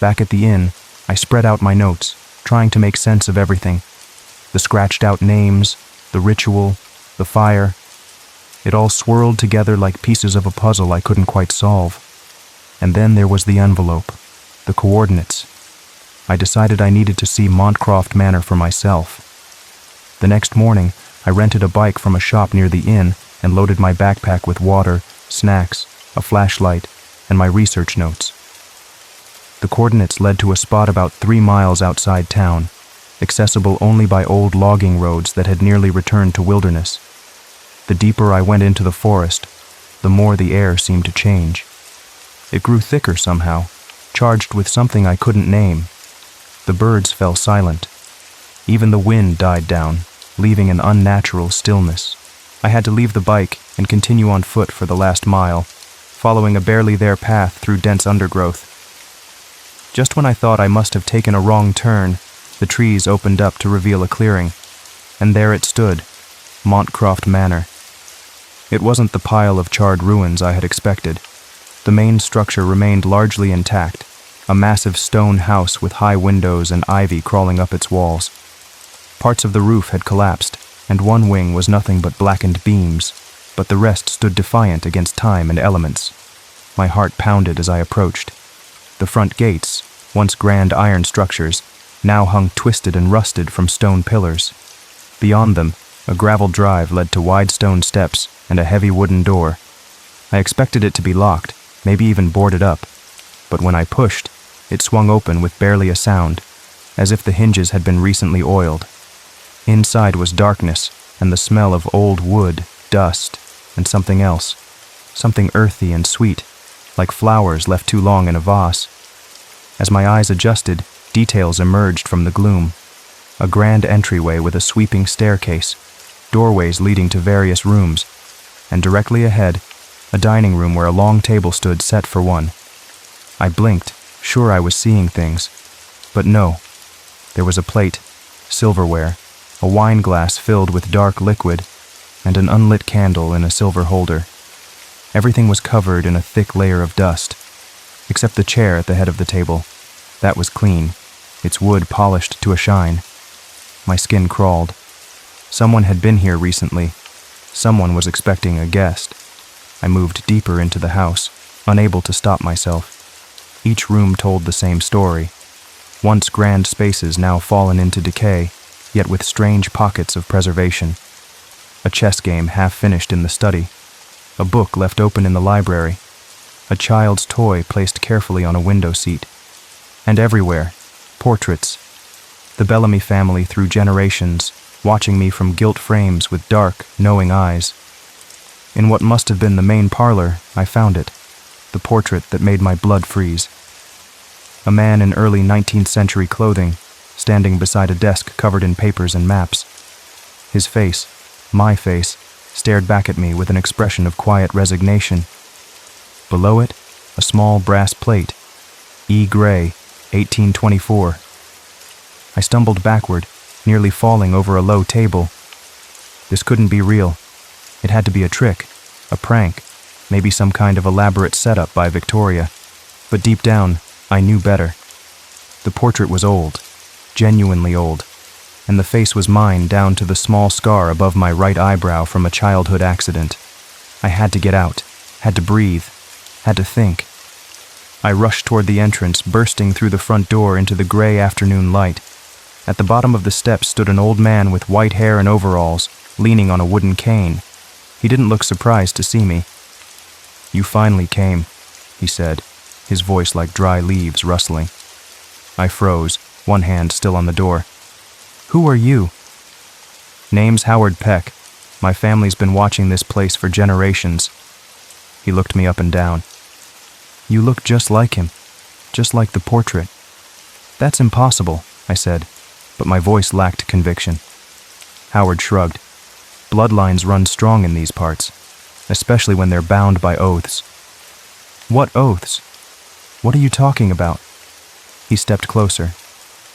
A: Back at the inn, I spread out my notes, trying to make sense of everything. The scratched-out names, the ritual, the fire. It all swirled together like pieces of a puzzle I couldn't quite solve. And then there was the envelope, the coordinates. I decided I needed to see Montcroft Manor for myself. The next morning, I rented a bike from a shop near the inn and loaded my backpack with water, snacks, a flashlight, and my research notes. The coordinates led to a spot about 3 miles outside town, accessible only by old logging roads that had nearly returned to wilderness. The deeper I went into the forest, the more the air seemed to change. It grew thicker somehow, charged with something I couldn't name. The birds fell silent. Even the wind died down, leaving an unnatural stillness. I had to leave the bike and continue on foot for the last mile, following a barely there path through dense undergrowth. Just when I thought I must have taken a wrong turn, the trees opened up to reveal a clearing, and there it stood, Montcroft Manor. It wasn't the pile of charred ruins I had expected. The main structure remained largely intact, a massive stone house with high windows and ivy crawling up its walls. Parts of the roof had collapsed, and one wing was nothing but blackened beams, but the rest stood defiant against time and elements. My heart pounded as I approached. The front gates, once grand iron structures, now hung twisted and rusted from stone pillars. Beyond them, a gravel drive led to wide stone steps and a heavy wooden door. I expected it to be locked, maybe even boarded up, but when I pushed, it swung open with barely a sound, as if the hinges had been recently oiled. Inside was darkness and the smell of old wood, dust, and something else, something earthy and sweet, like flowers left too long in a vase. As my eyes adjusted, details emerged from the gloom. A grand entryway with a sweeping staircase, doorways leading to various rooms, and directly ahead, a dining room where a long table stood set for one. I blinked, sure I was seeing things, but no. There was a plate, silverware, a wine glass filled with dark liquid, and an unlit candle in a silver holder. Everything was covered in a thick layer of dust, except the chair at the head of the table. That was clean, its wood polished to a shine. My skin crawled. Someone had been here recently. Someone was expecting a guest. I moved deeper into the house, unable to stop myself. Each room told the same story. Once grand spaces now fallen into decay, yet with strange pockets of preservation. A chess game half finished in the study. A book left open in the library. A child's toy placed carefully on a window seat. And everywhere, Portraits. The Bellamy family through generations, watching me from gilt frames with dark, knowing eyes. In what must have been the main parlor, I found it, the portrait that made my blood freeze. A man in early 19th century clothing, standing beside a desk covered in papers and maps. His face, my face, stared back at me with an expression of quiet resignation. Below it, a small brass plate, E. Gray, 1824. I stumbled backward, nearly falling over a low table. This couldn't be real. It had to be a trick, a prank, maybe some kind of elaborate setup by Victoria. But deep down, I knew better. The portrait was old, genuinely old, and the face was mine down to the small scar above my right eyebrow from a childhood accident. I had to get out, had to breathe, had to think. I rushed toward the entrance, bursting through the front door into the gray afternoon light. At the bottom of the steps stood an old man with white hair and overalls, leaning on a wooden cane. He didn't look surprised to see me. "You finally came," he said, his voice like dry leaves rustling. I froze, one hand still on the door. "Who are you?" "Name's Howard Peck. My family's been watching this place for generations." He looked me up and down. "You look just like him, just like the portrait." "That's impossible," I said, but my voice lacked conviction. Howard shrugged. "Bloodlines run strong in these parts, especially when they're bound by oaths." "What oaths? What are you talking about?" He stepped closer.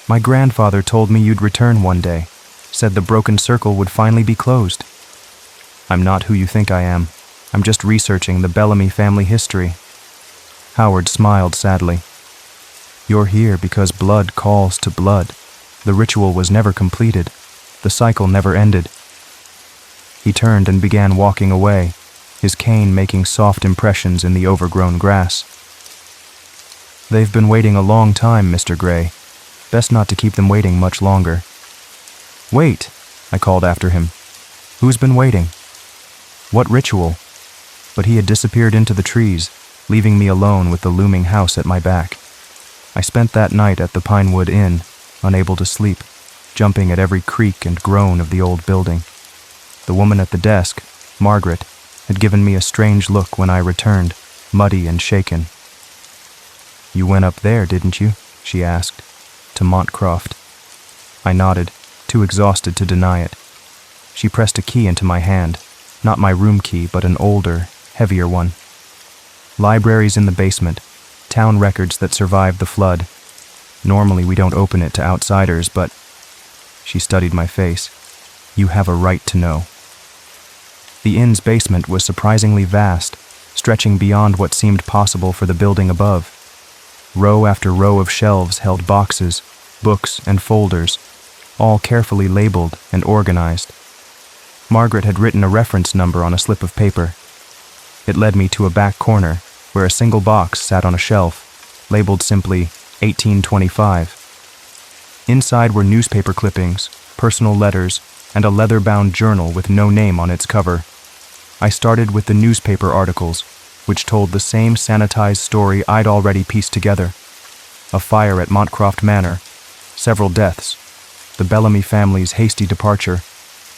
A: "My grandfather told me you'd return one day, said the broken circle would finally be closed." "I'm not who you think I am. I'm just researching the Bellamy family history." Howard smiled sadly. "You're here because blood calls to blood. The ritual was never completed. The cycle never ended." He turned and began walking away, his cane making soft impressions in the overgrown grass. "They've been waiting a long time, Mr. Gray. Best not to keep them waiting much longer." "Wait," I called after him. "Who's been waiting?" "What ritual?" But he had disappeared into the trees, leaving me alone with the looming house at my back. I spent that night at the Pinewood Inn, unable to sleep, jumping at every creak and groan of the old building. The woman at the desk, Margaret, had given me a strange look when I returned, muddy and shaken. "You went up there, didn't you?" she asked. "To Montcroft." I nodded, too exhausted to deny it. She pressed a key into my hand, not my room key, but an older, heavier one. "Library's in the basement, town records that survived the flood. Normally we don't open it to outsiders, but..." She studied my face. "You have a right to know." The inn's basement was surprisingly vast, stretching beyond what seemed possible for the building above. Row after row of shelves held boxes, books, and folders, all carefully labeled and organized. Margaret had written a reference number on a slip of paper. It led me to a back corner, where a single box sat on a shelf, labeled simply 1825. Inside were newspaper clippings, personal letters, and a leather-bound journal with no name on its cover. I started with the newspaper articles, which told the same sanitized story I'd already pieced together. A fire at Montcroft Manor, several deaths, the Bellamy family's hasty departure.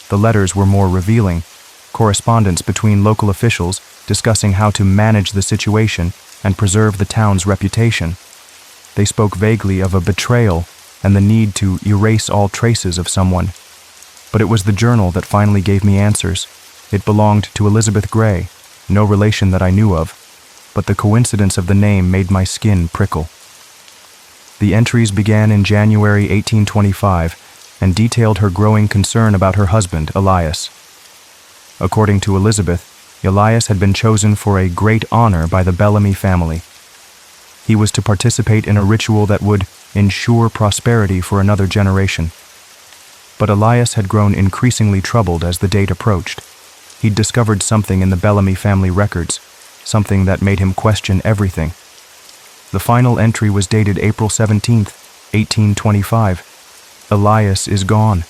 A: The letters were more revealing, correspondence between local officials discussing how to manage the situation and preserve the town's reputation. They spoke vaguely of a betrayal and the need to erase all traces of someone. But it was the journal that finally gave me answers. It belonged to Elizabeth Gray, no relation that I knew of, but the coincidence of the name made my skin prickle. The entries began in January 1825 and detailed her growing concern about her husband, Elias. According to Elizabeth, Elias had been chosen for a great honor by the Bellamy family. He was to participate in a ritual that would ensure prosperity for another generation. But Elias had grown increasingly troubled as the date approached. He'd discovered something in the Bellamy family records, something that made him question everything. The final entry was dated April 17th, 1825. "Elias is gone.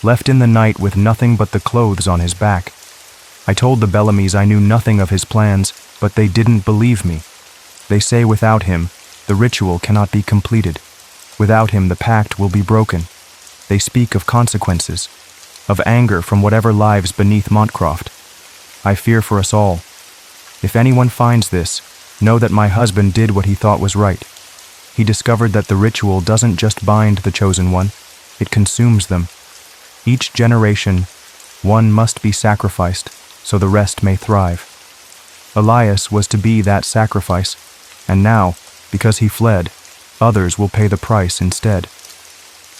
A: Left in the night with nothing but the clothes on his back. I told the Bellamys I knew nothing of his plans, but they didn't believe me. They say without him, the ritual cannot be completed. Without him, the pact will be broken. They speak of consequences, of anger from whatever lives beneath Montcroft. I fear for us all. If anyone finds this, know that my husband did what he thought was right. He discovered that the ritual doesn't just bind the chosen one, it consumes them. Each generation, one must be sacrificed so the rest may thrive. Elias was to be that sacrifice, and now, because he fled, others will pay the price instead.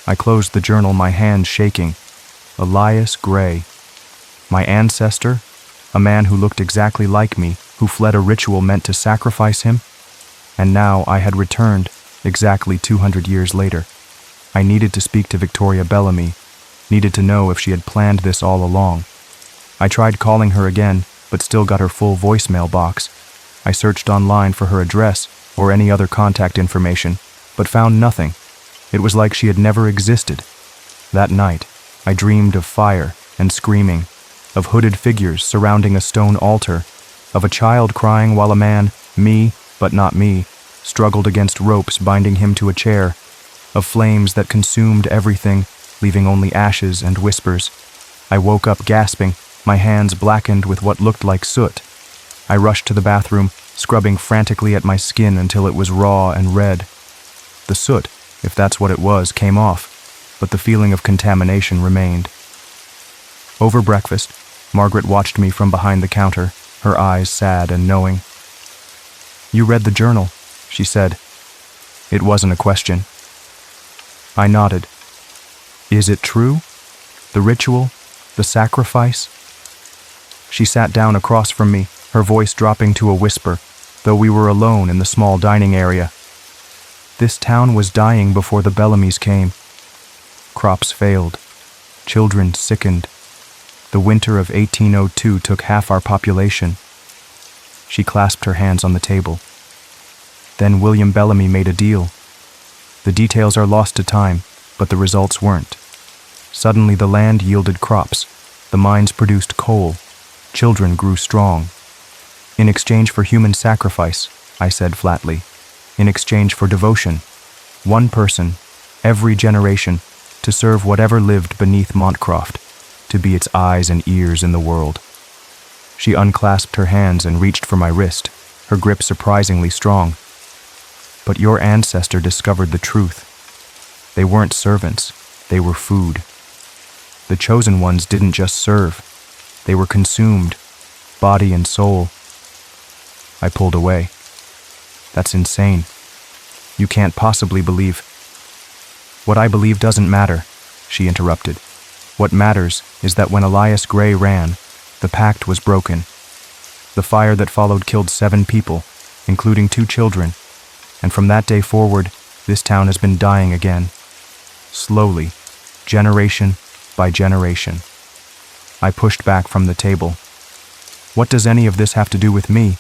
A: I closed the journal, my hand shaking. Elias Gray. My ancestor, a man who looked exactly like me, who fled a ritual meant to sacrifice him, and now I had returned, exactly 200 years later. I needed to speak to Victoria Bellamy, needed to know if she had planned this all along. I tried calling her again, but still got her full voicemail box. I searched online for her address or any other contact information, but found nothing. It was like she had never existed. That night, I dreamed of fire and screaming, of hooded figures surrounding a stone altar, of a child crying while a man, me, but not me, struggled against ropes binding him to a chair, of flames that consumed everything, leaving only ashes and whispers. I woke up gasping, my hands blackened with what looked like soot. I rushed to the bathroom, scrubbing frantically at my skin until it was raw and red. The soot, if that's what it was, came off, but the feeling of contamination remained. Over breakfast, Margaret watched me from behind the counter, her eyes sad and knowing. "You read the journal," she said. It wasn't a question. I nodded. "Is it true? The ritual? The sacrifice?" She sat down across from me, her voice dropping to a whisper, though we were alone in the small dining area. "This town was dying before the Bellamys came. Crops failed. Children sickened. The winter of 1802 took half our population." She clasped her hands on the table. "Then William Bellamy made a deal. The details are lost to time, but the results weren't. Suddenly the land yielded crops. The mines produced coal. Children grew strong. In exchange for human sacrifice," I said flatly. "In exchange for devotion. One person, every generation, to serve whatever lived beneath Montcroft, to be its eyes and ears in the world." She unclasped her hands and reached for my wrist, her grip surprisingly strong. "But your ancestor discovered the truth. They weren't servants, they were food. The chosen ones didn't just serve. They were consumed, body and soul." I pulled away. "That's insane. You can't possibly believe." "What I believe doesn't matter," she interrupted. "What matters is that when Elias Gray ran, the pact was broken. The fire that followed killed 7 people, including 2 children, and from that day forward, this town has been dying again. Slowly, generation by generation." I pushed back from the table. "What does any of this have to do with me?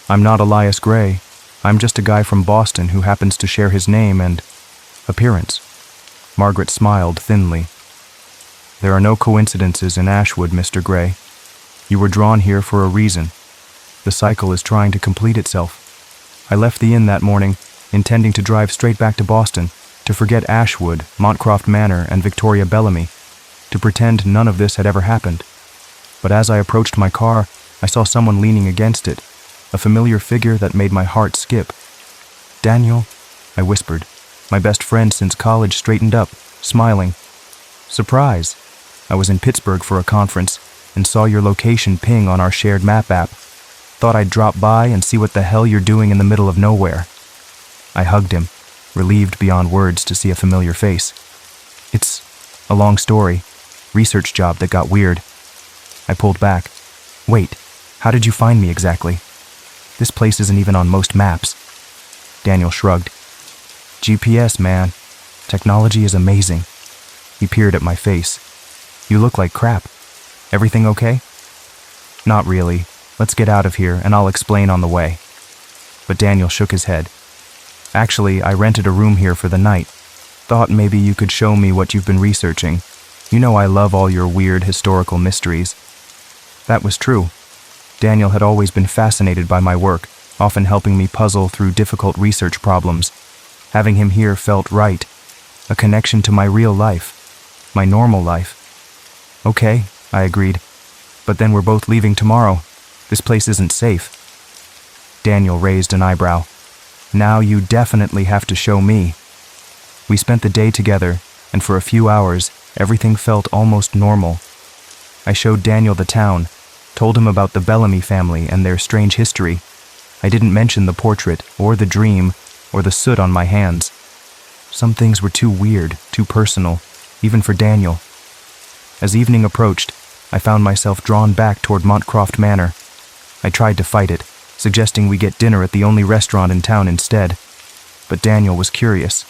A: I'm not Elias Gray. I'm just a guy from Boston who happens to share his name and appearance." Margaret smiled thinly. "There are no coincidences in Ashwood, Mr. Gray. You were drawn here for a reason. The cycle is trying to complete itself. I left the inn that morning, intending to drive straight back to Boston, to forget Ashwood, Montcroft Manor, and Victoria Bellamy, to pretend none of this had ever happened. But as I approached my car, I saw someone leaning against it, a familiar figure that made my heart skip. "Daniel," I whispered. My best friend since college straightened up, smiling. "Surprise! I was in Pittsburgh for a conference and saw your location ping on our shared map app. Thought I'd drop by and see what the hell you're doing in the middle of nowhere." I hugged him, relieved beyond words to see a familiar face. "It's a long story. Research job that got weird." I pulled back. "Wait, how did you find me exactly? This place isn't even on most maps." Daniel shrugged. "GPS, man. Technology is amazing." He peered at my face. "You look like crap. Everything okay?" "Not really. Let's get out of here and I'll explain on the way." But Daniel shook his head. "Actually, I rented a room here for the night. Thought maybe you could show me what you've been researching. You know I love all your weird historical mysteries." That was true. Daniel had always been fascinated by my work, often helping me puzzle through difficult research problems. Having him here felt right. A connection to my real life. My normal life. Okay, I agreed. But then we're both leaving tomorrow. This place isn't safe. Daniel raised an eyebrow. Now you definitely have to show me. We spent the day together, and for a few hours, everything felt almost normal. I showed Daniel the town, told him about the Bellamy family and their strange history. I didn't mention the portrait, or the dream, or the soot on my hands. Some things were too weird, too personal, even for Daniel. As evening approached, I found myself drawn back toward Montcroft Manor. I tried to fight it, suggesting we get dinner at the only restaurant in town instead. But Daniel was curious.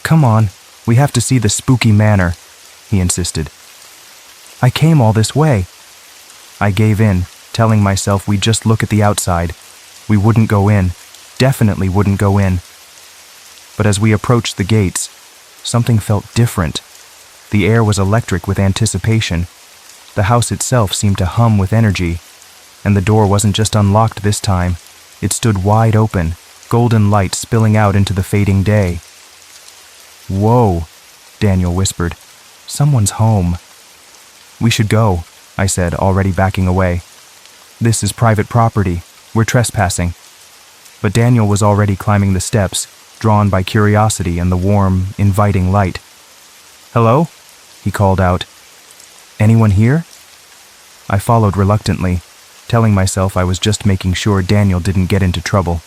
A: "Come on, we have to see the spooky manor," he insisted. "I came all this way." I gave in, telling myself we'd just look at the outside. We wouldn't go in, definitely wouldn't go in. But as we approached the gates, something felt different. The air was electric with anticipation. The house itself seemed to hum with energy, and the door wasn't just unlocked this time. It stood wide open, golden light spilling out into the fading day. "Whoa," Daniel whispered. "Someone's home." "We should go," I said, already backing away. "This is private property. We're trespassing." But Daniel was already climbing the steps, drawn by curiosity and the warm, inviting light. "Hello?" he called out. "Anyone here?" I followed reluctantly, telling myself I was just making sure Daniel didn't get into trouble.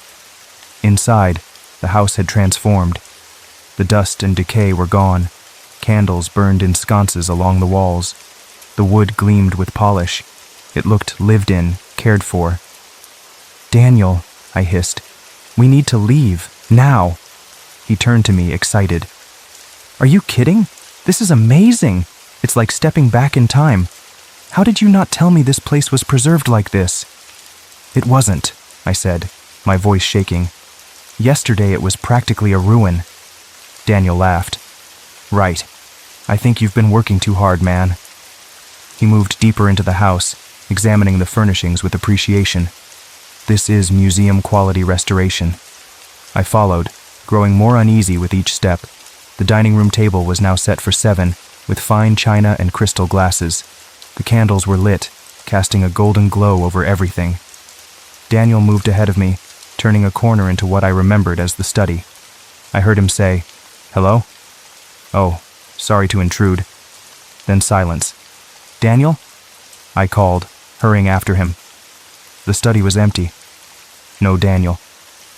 A: Inside, the house had transformed. The dust and decay were gone. Candles burned in sconces along the walls. The wood gleamed with polish. It looked lived in, cared for. "Daniel," I hissed, "we need to leave, now." He turned to me, excited. "Are you kidding? This is amazing. It's like stepping back in time. How did you not tell me this place was preserved like this?" "It wasn't," I said, my voice shaking. "Yesterday it was practically a ruin." Daniel laughed. "Right. I think you've been working too hard, man." He moved deeper into the house, examining the furnishings with appreciation. "This is museum-quality restoration." I followed, growing more uneasy with each step. The dining room table was now set for 7, with fine china and crystal glasses. The candles were lit, casting a golden glow over everything. Daniel moved ahead of me, turning a corner into what I remembered as the study. I heard him say, "Hello?" "Oh, sorry to intrude." Then silence. "Daniel?" I called, hurrying after him. The study was empty. No Daniel.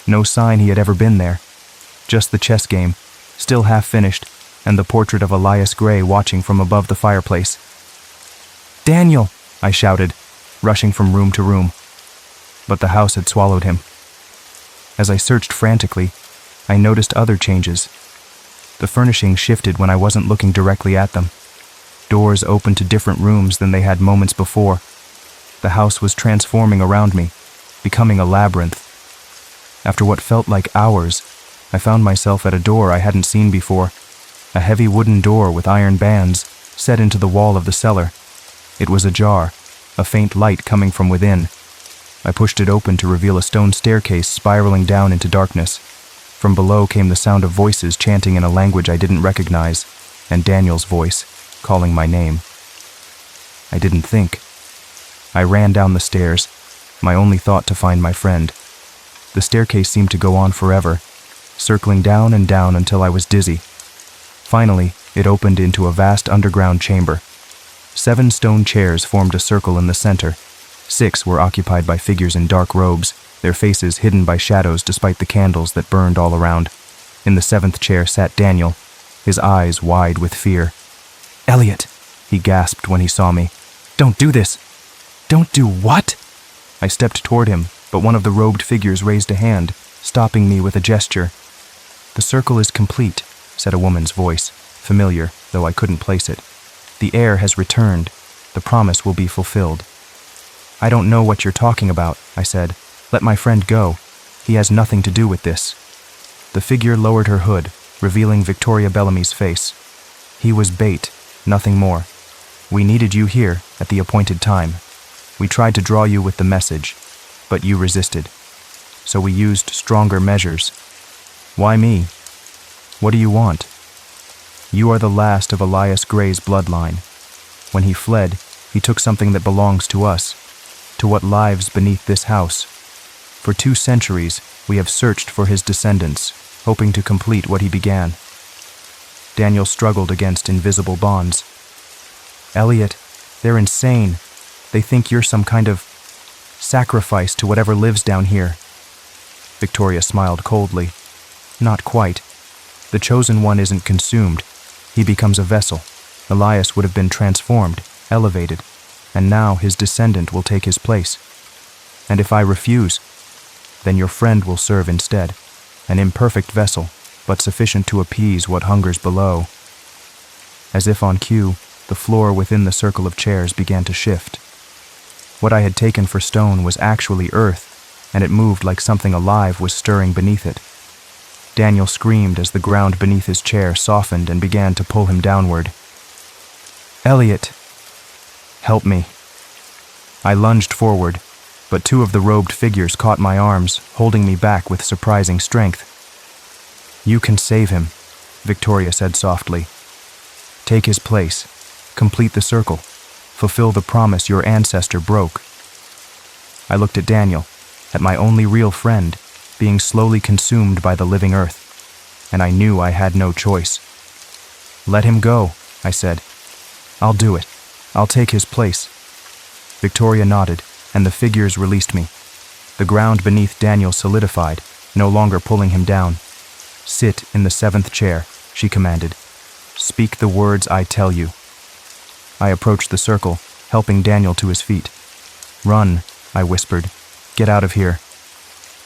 A: No sign he had ever been there. Just the chess game, still half finished, and the portrait of Elias Gray watching from above the fireplace. "Daniel!" I shouted, rushing from room to room. But the house had swallowed him. As I searched frantically, I noticed other changes. The furnishings shifted when I wasn't looking directly at them. Doors opened to different rooms than they had moments before. The house was transforming around me, becoming a labyrinth. After what felt like hours, I found myself at a door I hadn't seen before, a heavy wooden door with iron bands set into the wall of the cellar. It was ajar, a faint light coming from within. I pushed it open to reveal a stone staircase spiraling down into darkness. From below came the sound of voices chanting in a language I didn't recognize, and Daniel's voice, calling my name. I didn't think. I ran down the stairs, my only thought to find my friend. The staircase seemed to go on forever, circling down and down until I was dizzy. Finally, it opened into a vast underground chamber. 7 stone chairs formed a circle in the center. 6 were occupied by figures in dark robes, their faces hidden by shadows despite the candles that burned all around. In the 7th chair sat Daniel, his eyes wide with fear. "Elliot," he gasped when he saw me. "Don't do this." "Don't do what?" I stepped toward him, but one of the robed figures raised a hand, stopping me with a gesture. "The circle is complete," said a woman's voice, familiar, though I couldn't place it. "The heir has returned. The promise will be fulfilled." "I don't know what you're talking about," I said. "Let my friend go. He has nothing to do with this." The figure lowered her hood, revealing Victoria Bellamy's face. "He was bait, nothing more. We needed you here at the appointed time. We tried to draw you with the message, but you resisted. So we used stronger measures." Why me? What do you want? You are the last of Elias Gray's bloodline. When he fled, he took something that belongs to us, to what lives beneath this house. For 2 centuries, we have searched for his descendants, hoping to complete what he began. Daniel struggled against invisible bonds. Elliot, they're insane. They think you're some kind of sacrifice to whatever lives down here. Victoria smiled coldly. Not quite. The chosen one isn't consumed. He becomes a vessel. Elias would have been transformed, elevated, and now his descendant will take his place. And if I refuse, then your friend will serve instead, an imperfect vessel, but sufficient to appease what hungers below. As if on cue, the floor within the circle of chairs began to shift. What I had taken for stone was actually earth, and it moved like something alive was stirring beneath it. Daniel screamed as the ground beneath his chair softened and began to pull him downward. Elliot! Help me. I lunged forward, but 2 of the robed figures caught my arms, holding me back with surprising strength. You can save him, Victoria said softly. Take his place. Complete the circle. Fulfill the promise your ancestor broke. I looked at Daniel, at my only real friend, being slowly consumed by the living earth, and I knew I had no choice. Let him go, I said. I'll do it. I'll take his place. Victoria nodded, and the figures released me. The ground beneath Daniel solidified, no longer pulling him down. Sit in the 7th chair, she commanded. Speak the words I tell you. I approached the circle, helping Daniel to his feet. Run, I whispered. Get out of here.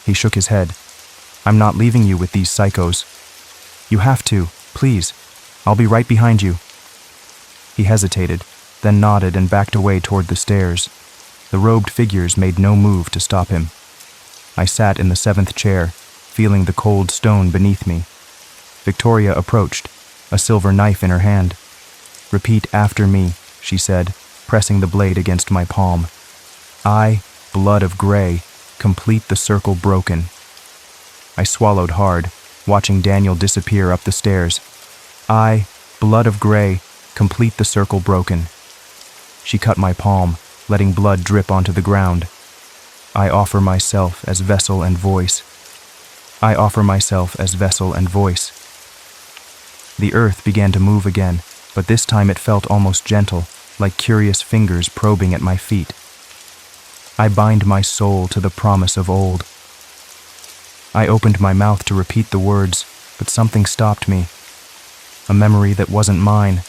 A: He shook his head. I'm not leaving you with these psychos. You have to, please. I'll be right behind you. He hesitated, then nodded and backed away toward the stairs. The robed figures made no move to stop him. I sat in the 7th chair, feeling the cold stone beneath me. Victoria approached, a silver knife in her hand. Repeat after me, she said, pressing the blade against my palm. I, blood of gray, complete the circle broken. I swallowed hard, watching Daniel disappear up the stairs. I, blood of gray, complete the circle broken. She cut my palm, letting blood drip onto the ground. I offer myself as vessel and voice. I offer myself as vessel and voice. The earth began to move again, but this time it felt almost gentle, like curious fingers probing at my feet. I bind my soul to the promise of old. I opened my mouth to repeat the words, but something stopped me. A memory that wasn't mine.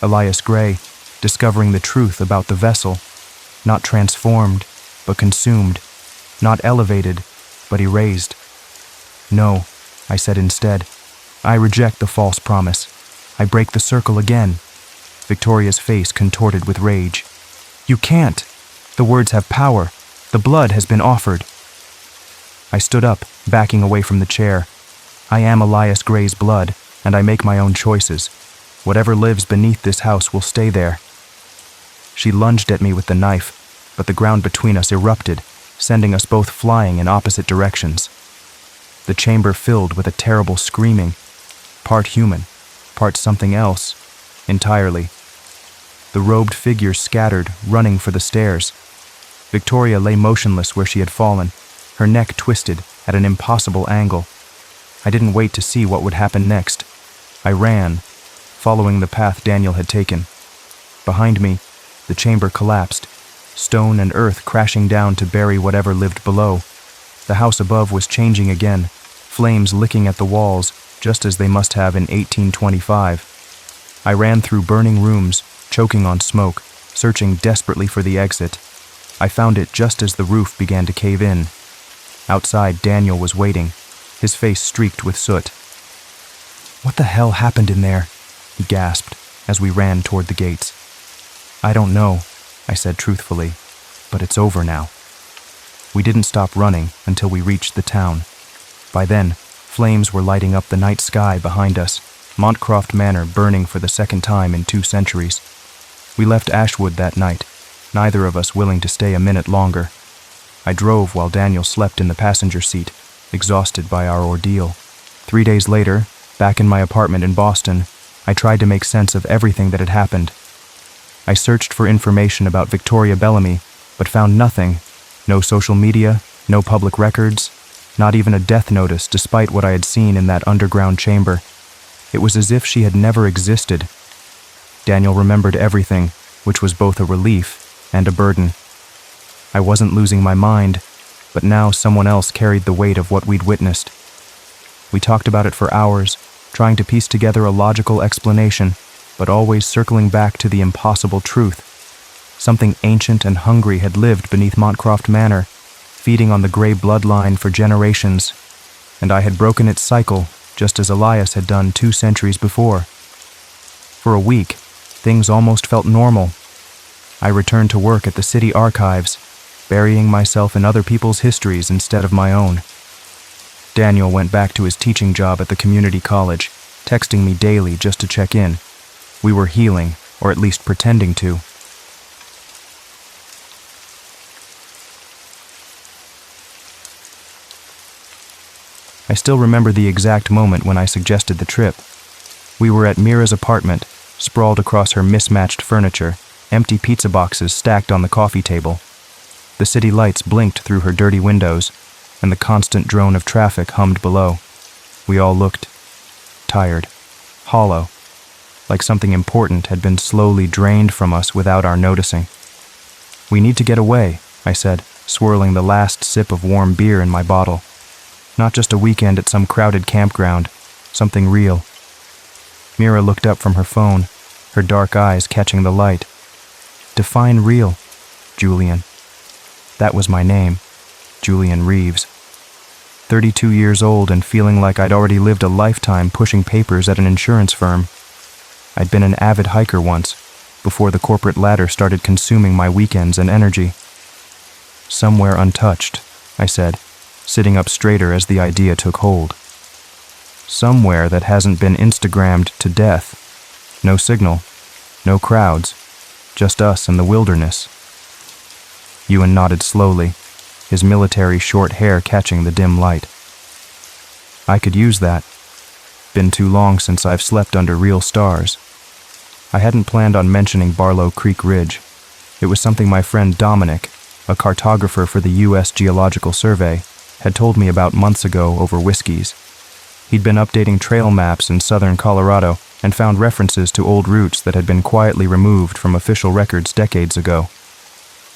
A: Elias Gray, discovering the truth about the vessel. Not transformed, but consumed. Not elevated, but erased. No, I said instead. I reject the false promise. I break the circle again. Victoria's face contorted with rage. You can't. The words have power. The blood has been offered. I stood up, backing away from the chair. I am Elias Gray's blood, and I make my own choices. Whatever lives beneath this house will stay there. She lunged at me with the knife, but the ground between us erupted, sending us both flying in opposite directions. The chamber filled with a terrible screaming, part human, part something else, entirely. The robed figures scattered, running for the stairs. Victoria lay motionless where she had fallen, her neck twisted at an impossible angle. I didn't wait to see what would happen next. I ran, following the path Daniel had taken. Behind me, the chamber collapsed, stone and earth crashing down to bury whatever lived below. The house above was changing again, flames licking at the walls, just as they must have in 1825. I ran through burning rooms, choking on smoke, searching desperately for the exit. I found it just as the roof began to cave in. Outside, Daniel was waiting, his face streaked with soot. What the hell happened in there? He gasped as we ran toward the gates. I don't know, I said truthfully, but it's over now. We didn't stop running until we reached the town. By then, flames were lighting up the night sky behind us, Montcroft Manor burning for the second time in 2 centuries. We left Ashwood that night, neither of us willing to stay a minute longer. I drove while Daniel slept in the passenger seat, exhausted by our ordeal. 3 days later, back in my apartment in Boston, I tried to make sense of everything that had happened. I searched for information about Victoria Bellamy, but found nothing. No social media, no public records, not even a death notice despite what I had seen in that underground chamber. It was as if she had never existed. Daniel remembered everything, which was both a relief and a burden. I wasn't losing my mind, but now someone else carried the weight of what we'd witnessed. We talked about it for hours, trying to piece together a logical explanation, but always circling back to the impossible truth. Something ancient and hungry had lived beneath Montcroft Manor, feeding on the gray bloodline for generations, and I had broken its cycle just as Elias had done 2 centuries before. For a week, things almost felt normal. I returned to work at the city archives, burying myself in other people's histories instead of my own. Daniel went back to his teaching job at the community college, texting me daily just to check in. We were healing, or at least pretending to. I still remember the exact moment when I suggested the trip. We were at Mira's apartment, sprawled across her mismatched furniture, empty pizza boxes stacked on the coffee table. The city lights blinked through her dirty windows, and the constant drone of traffic hummed below. We all looked tired, hollow, like something important had been slowly drained from us without our noticing. "We need to get away," I said, swirling the last sip of warm beer in my bottle. Not just a weekend at some crowded campground, something real. Mira looked up from her phone, her dark eyes catching the light. "Define real, Julian." That was my name, Julian Reeves. 32 years old and feeling like I'd already lived a lifetime pushing papers at an insurance firm. I'd been an avid hiker once, before the corporate ladder started consuming my weekends and energy. "Somewhere untouched," I said, sitting up straighter as the idea took hold. "Somewhere that hasn't been Instagrammed to death. No signal, no crowds, just us and the wilderness." Ewan nodded slowly, his military short hair catching the dim light. "I could use that. Been too long since I've slept under real stars." I hadn't planned on mentioning Barlow Creek Ridge. It was something my friend Dominic, a cartographer for the U.S. Geological Survey, had told me about months ago over whiskeys. He'd been updating trail maps in southern Colorado and found references to old routes that had been quietly removed from official records decades ago.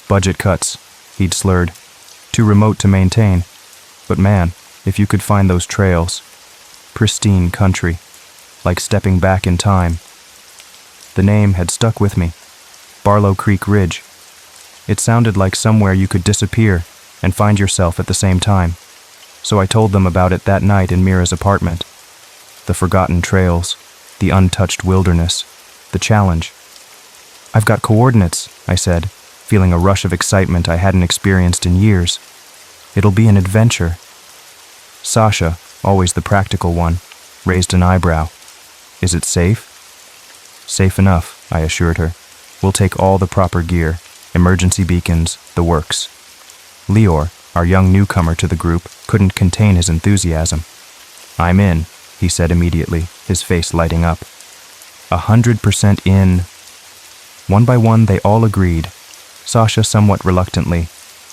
A: "Budget cuts," he'd slurred. "Too remote to maintain. But man, if you could find those trails. Pristine country, like stepping back in time." The name had stuck with me. Barlow Creek Ridge. It sounded like somewhere you could disappear and find yourself at the same time. So I told them about it that night in Mira's apartment. The forgotten trails, the untouched wilderness, the challenge. "I've got coordinates," I said, feeling a rush of excitement I hadn't experienced in years. "It'll be an adventure." Sasha, always the practical one, raised an eyebrow. "Is it safe?" "Safe enough," I assured her. "We'll take all the proper gear, emergency beacons, the works." Leor, our young newcomer to the group, couldn't contain his enthusiasm. "I'm in," he said immediately, his face lighting up. 100% in. One by one, they all agreed, Sasha somewhat reluctantly,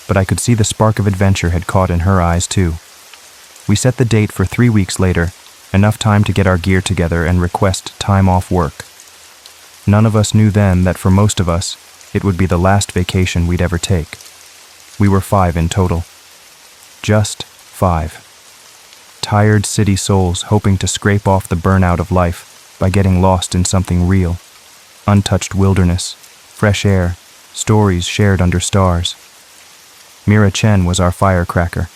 A: but I could see the spark of adventure had caught in her eyes too. We set the date for 3 weeks later, enough time to get our gear together and request time off work. None of us knew then that for most of us, it would be the last vacation we'd ever take. We were 5 in total. Just 5. Tired city souls hoping to scrape off the burnout of life by getting lost in something real. Untouched wilderness, fresh air, stories shared under stars. Mira Chen was our firecracker.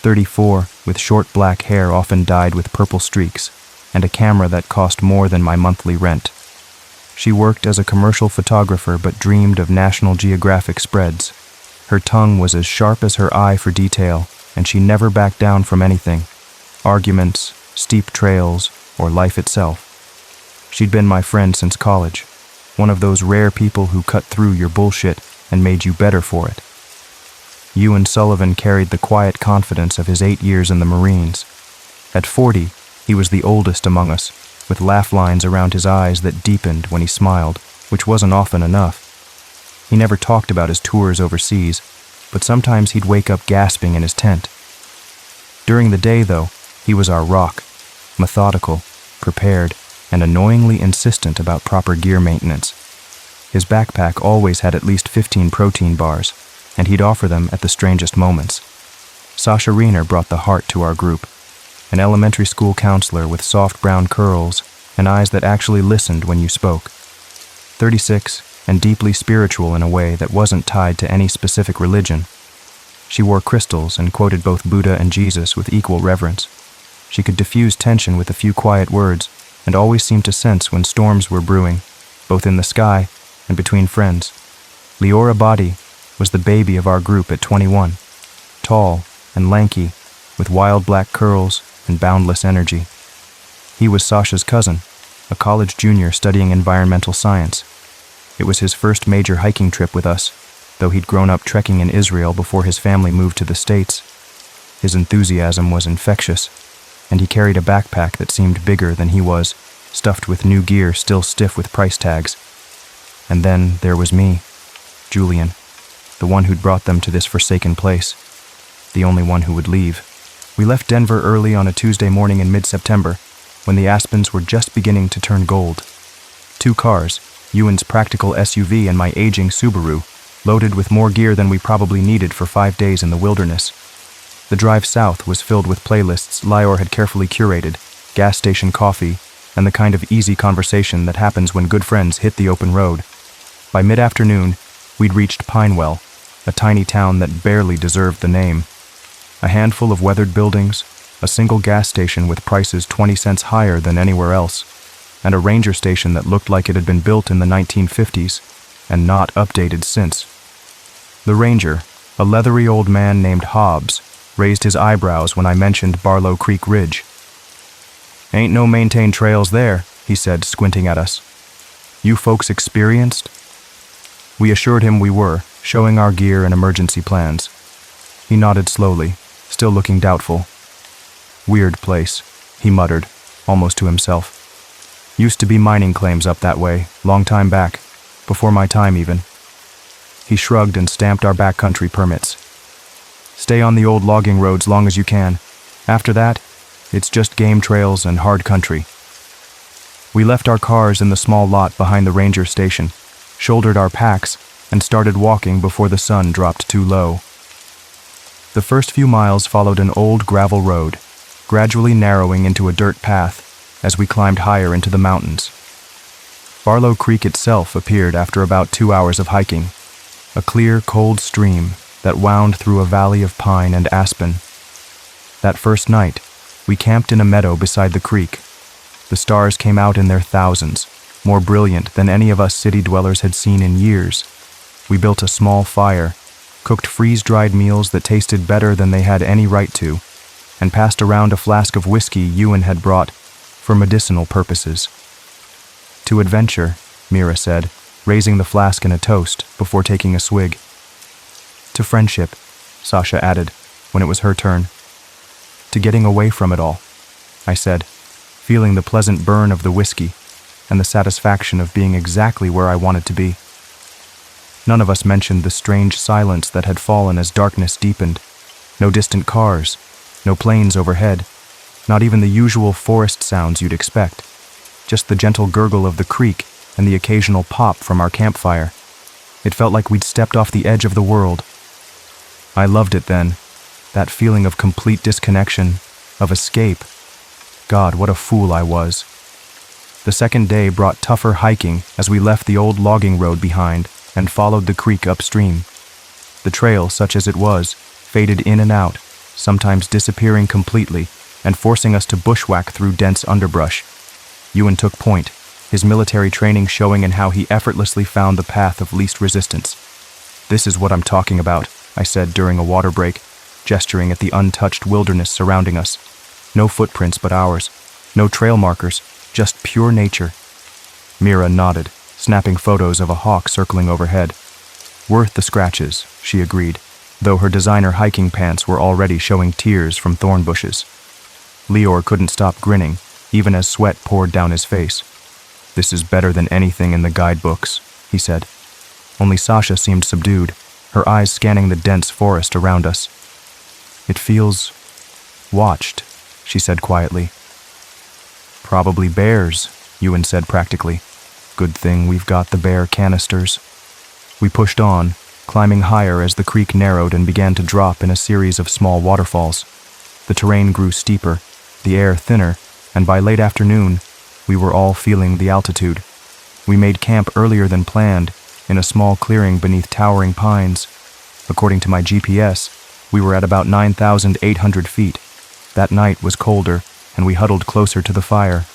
A: 34, with short black hair often dyed with purple streaks, and a camera that cost more than my monthly rent. She worked as a commercial photographer but dreamed of National Geographic spreads. Her tongue was as sharp as her eye for detail, and she never backed down from anything. Arguments, steep trails, or life itself. She'd been my friend since college, one of those rare people who cut through your bullshit and made you better for it. Ewan Sullivan carried the quiet confidence of his 8 years in the Marines. At 40, He was the oldest among us, with laugh lines around his eyes that deepened when he smiled, which wasn't often enough. He never talked about his tours overseas, but sometimes he'd wake up gasping in his tent. During the day, though, he was our rock, methodical, prepared, and annoyingly insistent about proper gear maintenance. His backpack always had at least 15 protein bars, and he'd offer them at the strangest moments. Sasha Riener brought the heart to our group, an elementary school counselor with soft brown curls and eyes that actually listened when you spoke. 36 and deeply spiritual in a way that wasn't tied to any specific religion. She wore crystals and quoted both Buddha and Jesus with equal reverence. She could diffuse tension with a few quiet words and always seemed to sense when storms were brewing, both in the sky and between friends. Leora Badi was the baby of our group at 21, tall and lanky, with wild black curls and boundless energy. He was Sasha's cousin, a college junior studying environmental science. It was his first major hiking trip with us, though he'd grown up trekking in Israel before his family moved to the States. His enthusiasm was infectious, and he carried a backpack that seemed bigger than he was, stuffed with new gear still stiff with price tags. And then there was me, Julian, the one who'd brought them to this forsaken place, the only one who would leave. We left Denver early on a Tuesday morning in mid-September, when the aspens were just beginning to turn gold. 2 cars, Ewan's practical SUV and my aging Subaru, loaded with more gear than we probably needed for 5 days in the wilderness. The drive south was filled with playlists Lior had carefully curated, gas station coffee, and the kind of easy conversation that happens when good friends hit the open road. By mid-afternoon, we'd reached Pinewell, a tiny town that barely deserved the name. A handful of weathered buildings, a single gas station with prices 20 cents higher than anywhere else, and a ranger station that looked like it had been built in the 1950s and not updated since. The ranger, a leathery old man named Hobbs, raised his eyebrows when I mentioned Barlow Creek Ridge. "Ain't no maintained trails there," he said, squinting at us. "You folks experienced?" We assured him we were, showing our gear and emergency plans. He nodded slowly, still looking doubtful. "Weird place," he muttered, almost to himself. "Used to be mining claims up that way, long time back, before my time even." He shrugged and stamped our backcountry permits. "Stay on the old logging roads long as you can. After that, it's just game trails and hard country." We left our cars in the small lot behind the ranger station, shouldered our packs, and started walking before the sun dropped too low. The first few miles followed an old gravel road, gradually narrowing into a dirt path as we climbed higher into the mountains. Barlow Creek itself appeared after about 2 hours of hiking, a clear, cold stream that wound through a valley of pine and aspen. That first night, we camped in a meadow beside the creek. The stars came out in their thousands, more brilliant than any of us city dwellers had seen in years. We built a small fire, cooked freeze-dried meals that tasted better than they had any right to, and passed around a flask of whiskey Ewan had brought for medicinal purposes. "To adventure," Mira said, raising the flask in a toast before taking a swig. "To friendship," Sasha added, when it was her turn. "To getting away from it all," I said, feeling the pleasant burn of the whiskey and the satisfaction of being exactly where I wanted to be. None of us mentioned the strange silence that had fallen as darkness deepened. No distant cars, no planes overhead, not even the usual forest sounds you'd expect. Just the gentle gurgle of the creek and the occasional pop from our campfire. It felt like we'd stepped off the edge of the world. I loved it then, that feeling of complete disconnection, of escape. God, what a fool I was. The second day brought tougher hiking as we left the old logging road behind and followed the creek upstream. The trail, such as it was, faded in and out, sometimes disappearing completely and forcing us to bushwhack through dense underbrush. Ewan took point, his military training showing in how he effortlessly found the path of least resistance. "This is what I'm talking about," I said during a water break, gesturing at the untouched wilderness surrounding us. No footprints but ours, no trail markers, just pure nature. Mira nodded, snapping photos of a hawk circling overhead. "Worth the scratches," she agreed, though her designer hiking pants were already showing tears from thorn bushes. Leor couldn't stop grinning, even as sweat poured down his face. "This is better than anything in the guidebooks," he said. Only Sasha seemed subdued, her eyes scanning the dense forest around us. "It feels watched," she said quietly. "Probably bears," Ewan said practically. "Good thing we've got the bear canisters." We pushed on, climbing higher as the creek narrowed and began to drop in a series of small waterfalls. The terrain grew steeper, the air thinner, and by late afternoon, we were all feeling the altitude. We made camp earlier than planned, in a small clearing beneath towering pines. According to my GPS, we were at about 9,800 feet. That night was colder, and we huddled closer to the fire.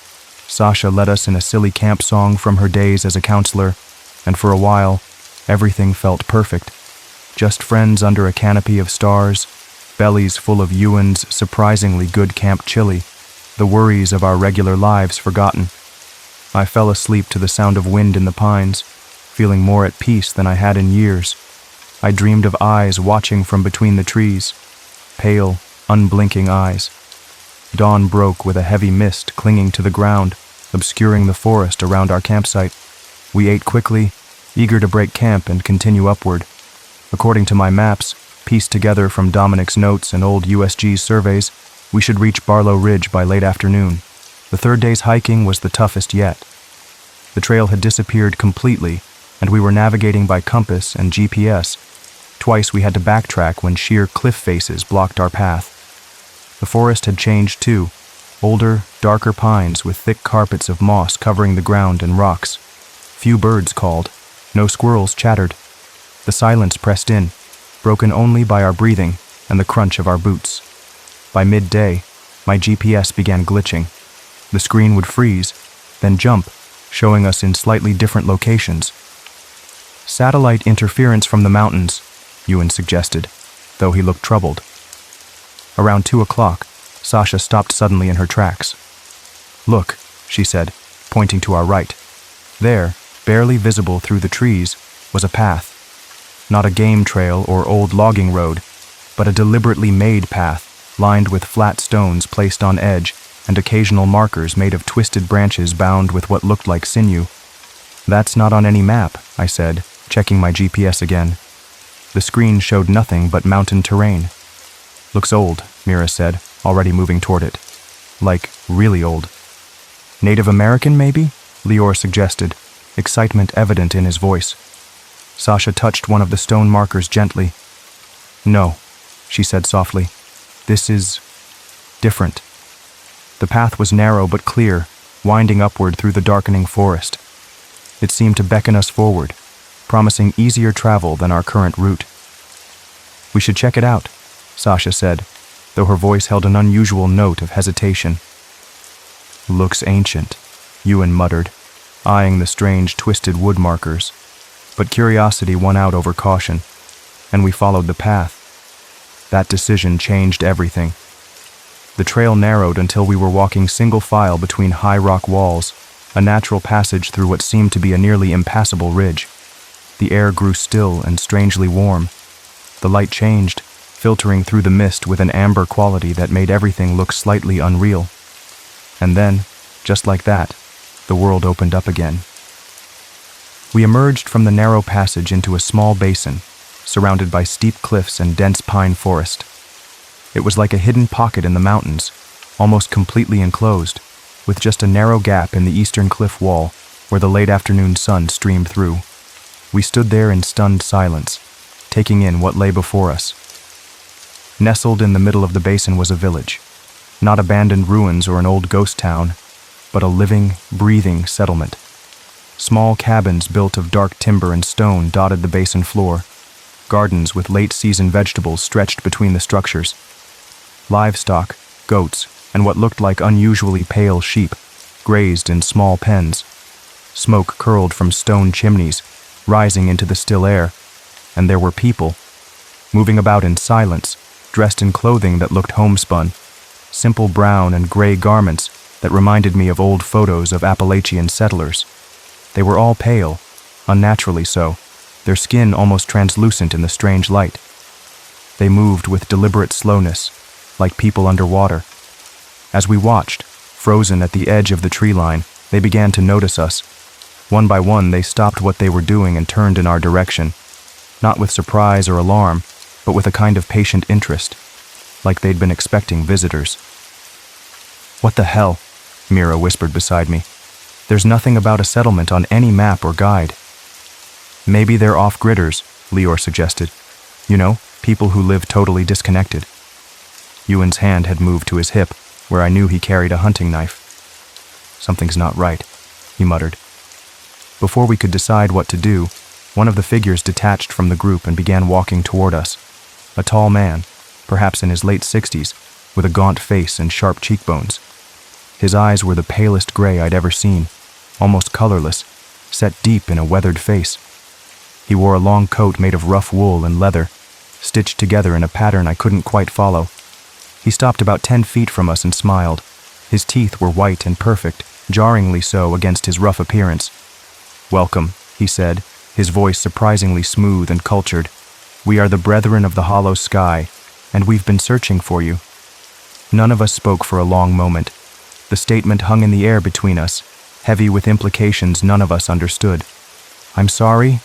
A: Sasha led us in a silly camp song from her days as a counselor, and for a while, everything felt perfect. Just friends under a canopy of stars, bellies full of Ewan's surprisingly good camp chili, the worries of our regular lives forgotten. I fell asleep to the sound of wind in the pines, feeling more at peace than I had in years. I dreamed of eyes watching from between the trees, pale, unblinking eyes. Dawn broke with a heavy mist clinging to the ground, obscuring the forest around our campsite. We ate quickly, eager to break camp and continue upward. According to my maps, pieced together from Dominic's notes and old USG surveys, we should reach Barlow Ridge by late afternoon. The third day's hiking was the toughest yet. The trail had disappeared completely, and we were navigating by compass and GPS. Twice we had to backtrack when sheer cliff faces blocked our path. The forest had changed too, older, darker pines with thick carpets of moss covering the ground and rocks. Few birds called, no squirrels chattered. The silence pressed in, broken only by our breathing and the crunch of our boots. By midday, my GPS began glitching. The screen would freeze, then jump, showing us in slightly different locations. "Satellite interference from the mountains," Ewan suggested, though he looked troubled. Around 2 o'clock, Sasha stopped suddenly in her tracks. "Look," she said, pointing to our right. There, barely visible through the trees, was a path. Not a game trail or old logging road, but a deliberately made path, lined with flat stones placed on edge and occasional markers made of twisted branches bound with what looked like sinew. "That's not on any map," I said, checking my GPS again. The screen showed nothing but mountain terrain. "Looks old," Mira said, already moving toward it. "Like, really old." "Native American, maybe?" Leor suggested, excitement evident in his voice. Sasha touched one of the stone markers gently. "No," she said softly. "This is different." The path was narrow but clear, winding upward through the darkening forest. It seemed to beckon us forward, promising easier travel than our current route. "We should check it out," Sasha said, though her voice held an unusual note of hesitation. "Looks ancient," Ewan muttered, eyeing the strange twisted wood markers. But curiosity won out over caution, and we followed the path. That decision changed everything. The trail narrowed until we were walking single file between high rock walls, a natural passage through what seemed to be a nearly impassable ridge. The air grew still and strangely warm. The light changed, filtering through the mist with an amber quality that made everything look slightly unreal. And then, just like that, the world opened up again. We emerged from the narrow passage into a small basin, surrounded by steep cliffs and dense pine forest. It was like a hidden pocket in the mountains, almost completely enclosed, with just a narrow gap in the eastern cliff wall where the late afternoon sun streamed through. We stood there in stunned silence, taking in what lay before us. Nestled in the middle of the basin was a village, not abandoned ruins or an old ghost town, but a living, breathing settlement. Small cabins built of dark timber and stone dotted the basin floor. Gardens with late-season vegetables stretched between the structures. Livestock, goats, and what looked like unusually pale sheep grazed in small pens. Smoke curled from stone chimneys, rising into the still air, and there were people, moving about in silence, dressed in clothing that looked homespun, simple brown and gray garments that reminded me of old photos of Appalachian settlers. They were all pale, unnaturally so, their skin almost translucent in the strange light. They moved with deliberate slowness, like people underwater. As we watched, frozen at the edge of the tree line, they began to notice us. One by one, they stopped what they were doing and turned in our direction, not with surprise or alarm, but with a kind of patient interest, like they'd been expecting visitors. "What the hell?" Mira whispered beside me. "There's nothing about a settlement on any map or guide." "Maybe they're off-gridders," Lior suggested. "You know, people who live totally disconnected." Ewan's hand had moved to his hip, where I knew he carried a hunting knife. "Something's not right," he muttered. Before we could decide what to do, one of the figures detached from the group and began walking toward us. A tall man, perhaps in his late 60s, with a gaunt face and sharp cheekbones. His eyes were the palest gray I'd ever seen, almost colorless, set deep in a weathered face. He wore a long coat made of rough wool and leather, stitched together in a pattern I couldn't quite follow. He stopped about 10 feet from us and smiled. His teeth were white and perfect, jarringly so against his rough appearance. "Welcome," he said, his voice surprisingly smooth and cultured. "We are the Brethren of the Hollow Sky, and we've been searching for you." None of us spoke for a long moment. The statement hung in the air between us, heavy with implications none of us understood. "I'm sorry?"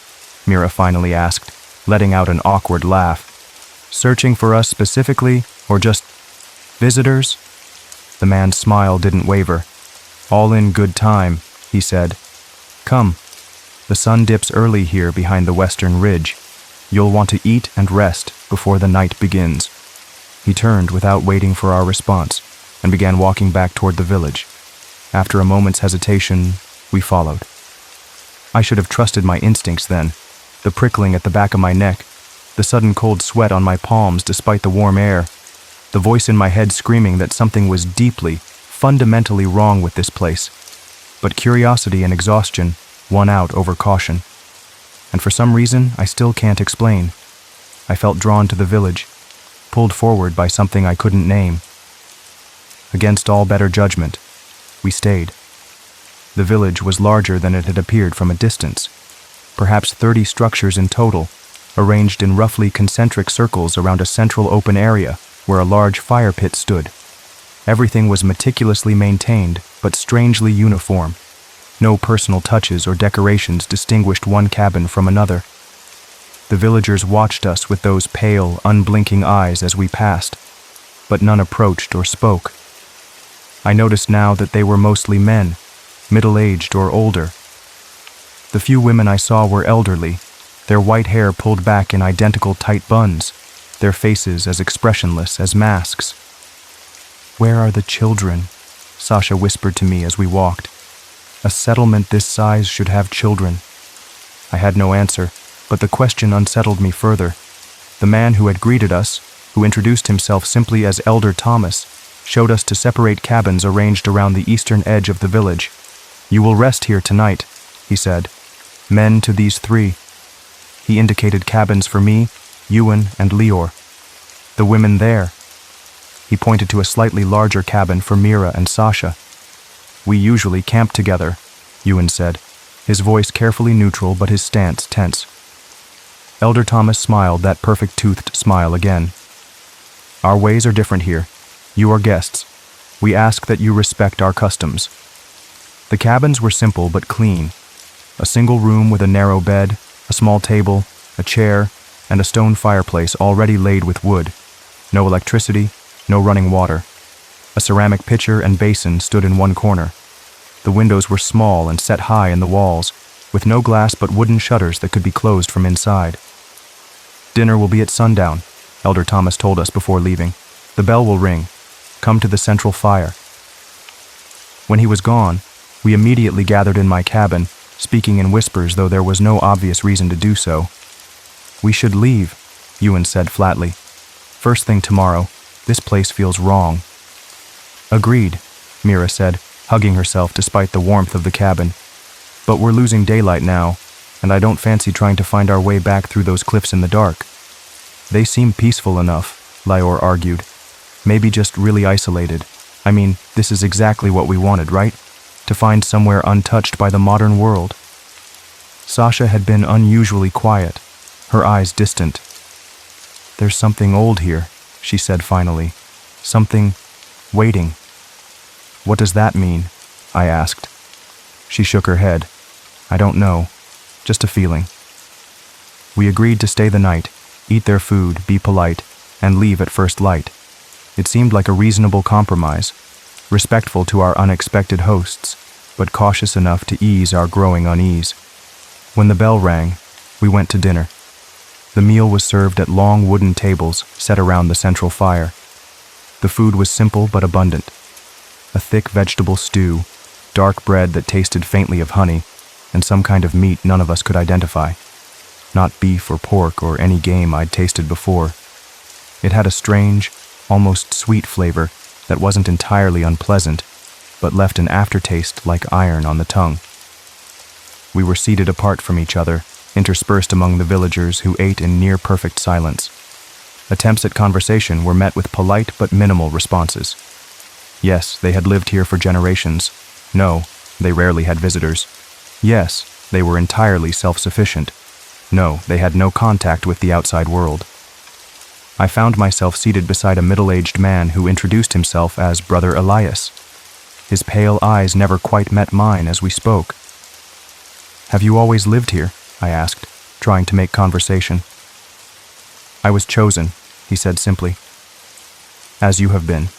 A: Mira finally asked, letting out an awkward laugh. "Searching for us specifically, or just visitors?" The man's smile didn't waver. "All in good time," he said. "Come. The sun dips early here behind the western ridge. You'll want to eat and rest before the night begins." He turned without waiting for our response and began walking back toward the village. After a moment's hesitation, we followed. I should have trusted my instincts then. The prickling at the back of my neck, the sudden cold sweat on my palms despite the warm air, the voice in my head screaming that something was deeply, fundamentally wrong with this place. But curiosity and exhaustion won out over caution. And for some reason I still can't explain. I felt drawn to the village, pulled forward by something I couldn't name. Against all better judgment, we stayed. The village was larger than it had appeared from a distance. Perhaps 30 structures in total, arranged in roughly concentric circles around a central open area where a large fire pit stood. Everything was meticulously maintained, but strangely uniform. No personal touches or decorations distinguished one cabin from another. The villagers watched us with those pale, unblinking eyes as we passed, but none approached or spoke. I noticed now that they were mostly men, middle-aged or older. The few women I saw were elderly, their white hair pulled back in identical tight buns, their faces as expressionless as masks. "Where are the children?" Sasha whispered to me as we walked. "A settlement this size should have children." I had no answer, but the question unsettled me further. The man who had greeted us, who introduced himself simply as Elder Thomas, showed us to separate cabins arranged around the eastern edge of the village. "You will rest here tonight," he said. "Men to these 3. He indicated cabins for me, Ewan, and Lior. "The women there." He pointed to a slightly larger cabin for Mira and Sasha. "We usually camp together," Ewan said, his voice carefully neutral but his stance tense. Elder Thomas smiled that perfect-toothed smile again. "Our ways are different here. You are guests. We ask that you respect our customs." The cabins were simple but clean. A single room with a narrow bed, a small table, a chair, and a stone fireplace already laid with wood. No electricity, no running water. A ceramic pitcher and basin stood in one corner. The windows were small and set high in the walls, with no glass but wooden shutters that could be closed from inside. "Dinner will be at sundown," Elder Thomas told us before leaving. "The bell will ring. Come to the central fire." When he was gone, we immediately gathered in my cabin, speaking in whispers though there was no obvious reason to do so. "We should leave," Ewan said flatly. "First thing tomorrow. This place feels wrong." "Agreed," Mira said, hugging herself despite the warmth of the cabin. "But we're losing daylight now, and I don't fancy trying to find our way back through those cliffs in the dark." "They seem peaceful enough," Lior argued. "Maybe just really isolated. I mean, this is exactly what we wanted, right? To find somewhere untouched by the modern world." Sasha had been unusually quiet, her eyes distant. "There's something old here," she said finally. "Something waiting." What does that mean? I asked. She shook her head. I don't know. Just a feeling. We agreed to stay the night, eat their food, be polite, and leave at first light. It seemed like a reasonable compromise, respectful to our unexpected hosts, but cautious enough to ease our growing unease. When the bell rang, we went to dinner. The meal was served at long wooden tables set around the central fire. The food was simple but abundant. A thick vegetable stew, dark bread that tasted faintly of honey, and some kind of meat none of us could identify. Not beef or pork or any game I'd tasted before. It had a strange, almost sweet flavor that wasn't entirely unpleasant, but left an aftertaste like iron on the tongue. We were seated apart from each other, interspersed among the villagers who ate in near-perfect silence. Attempts at conversation were met with polite but minimal responses. Yes, they had lived here for generations. No, they rarely had visitors. Yes, they were entirely self-sufficient. No, they had no contact with the outside world. I found myself seated beside a middle-aged man who introduced himself as Brother Elias. His pale eyes never quite met mine as we spoke. "Have you always lived here?" I asked, trying to make conversation. "I was chosen," he said simply. "As you have been."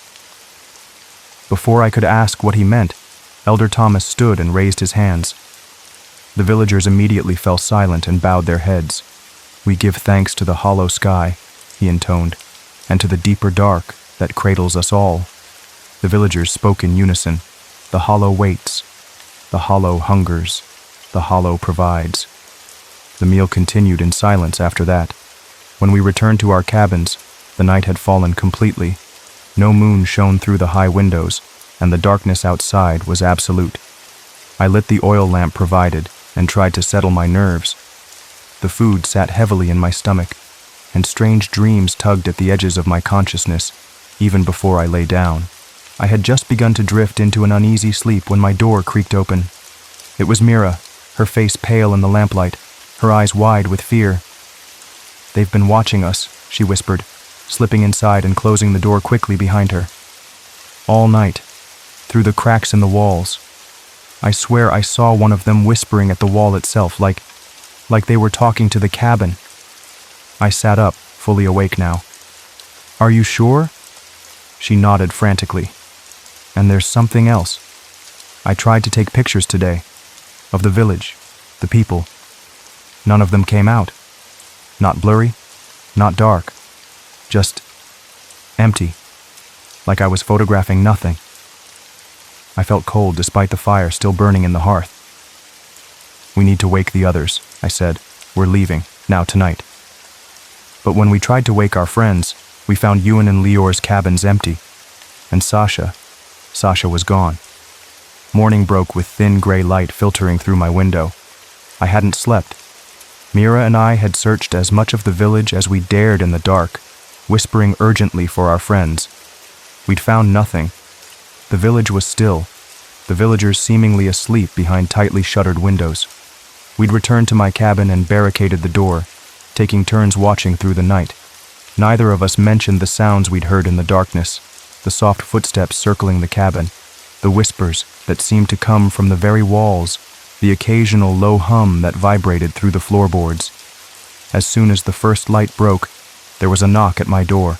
A: Before I could ask what he meant, Elder Thomas stood and raised his hands. The villagers immediately fell silent and bowed their heads. "We give thanks to the hollow sky," he intoned, "and to the deeper dark that cradles us all." The villagers spoke in unison. "The hollow waits. The hollow hungers. The hollow provides." The meal continued in silence after that. When we returned to our cabins, the night had fallen completely. No moon shone through the high windows, and the darkness outside was absolute. I lit the oil lamp provided and tried to settle my nerves. The food sat heavily in my stomach, and strange dreams tugged at the edges of my consciousness, even before I lay down. I had just begun to drift into an uneasy sleep when my door creaked open. It was Mira, her face pale in the lamplight, her eyes wide with fear. "They've been watching us," she whispered, slipping inside and closing the door quickly behind her. "All night, through the cracks in the walls. I swear I saw one of them whispering at the wall itself, like they were talking to the cabin." I sat up, fully awake now. "Are you sure?" She nodded frantically. "And there's something else. I tried to take pictures today, of the village, the people. None of them came out. Not blurry, not dark. Just empty, like I was photographing nothing." I felt cold despite the fire still burning in the hearth. "We need to wake the others," I said. "We're leaving, now tonight." But when we tried to wake our friends, we found Ewan and Lior's cabins empty. And Sasha was gone. Morning broke with thin gray light filtering through my window. I hadn't slept. Mira and I had searched as much of the village as we dared in the dark, whispering urgently for our friends. We'd found nothing. The village was still, the villagers seemingly asleep behind tightly shuttered windows. We'd returned to my cabin and barricaded the door, taking turns watching through the night. Neither of us mentioned the sounds we'd heard in the darkness, the soft footsteps circling the cabin, the whispers that seemed to come from the very walls, the occasional low hum that vibrated through the floorboards. As soon as the first light broke, there was a knock at my door.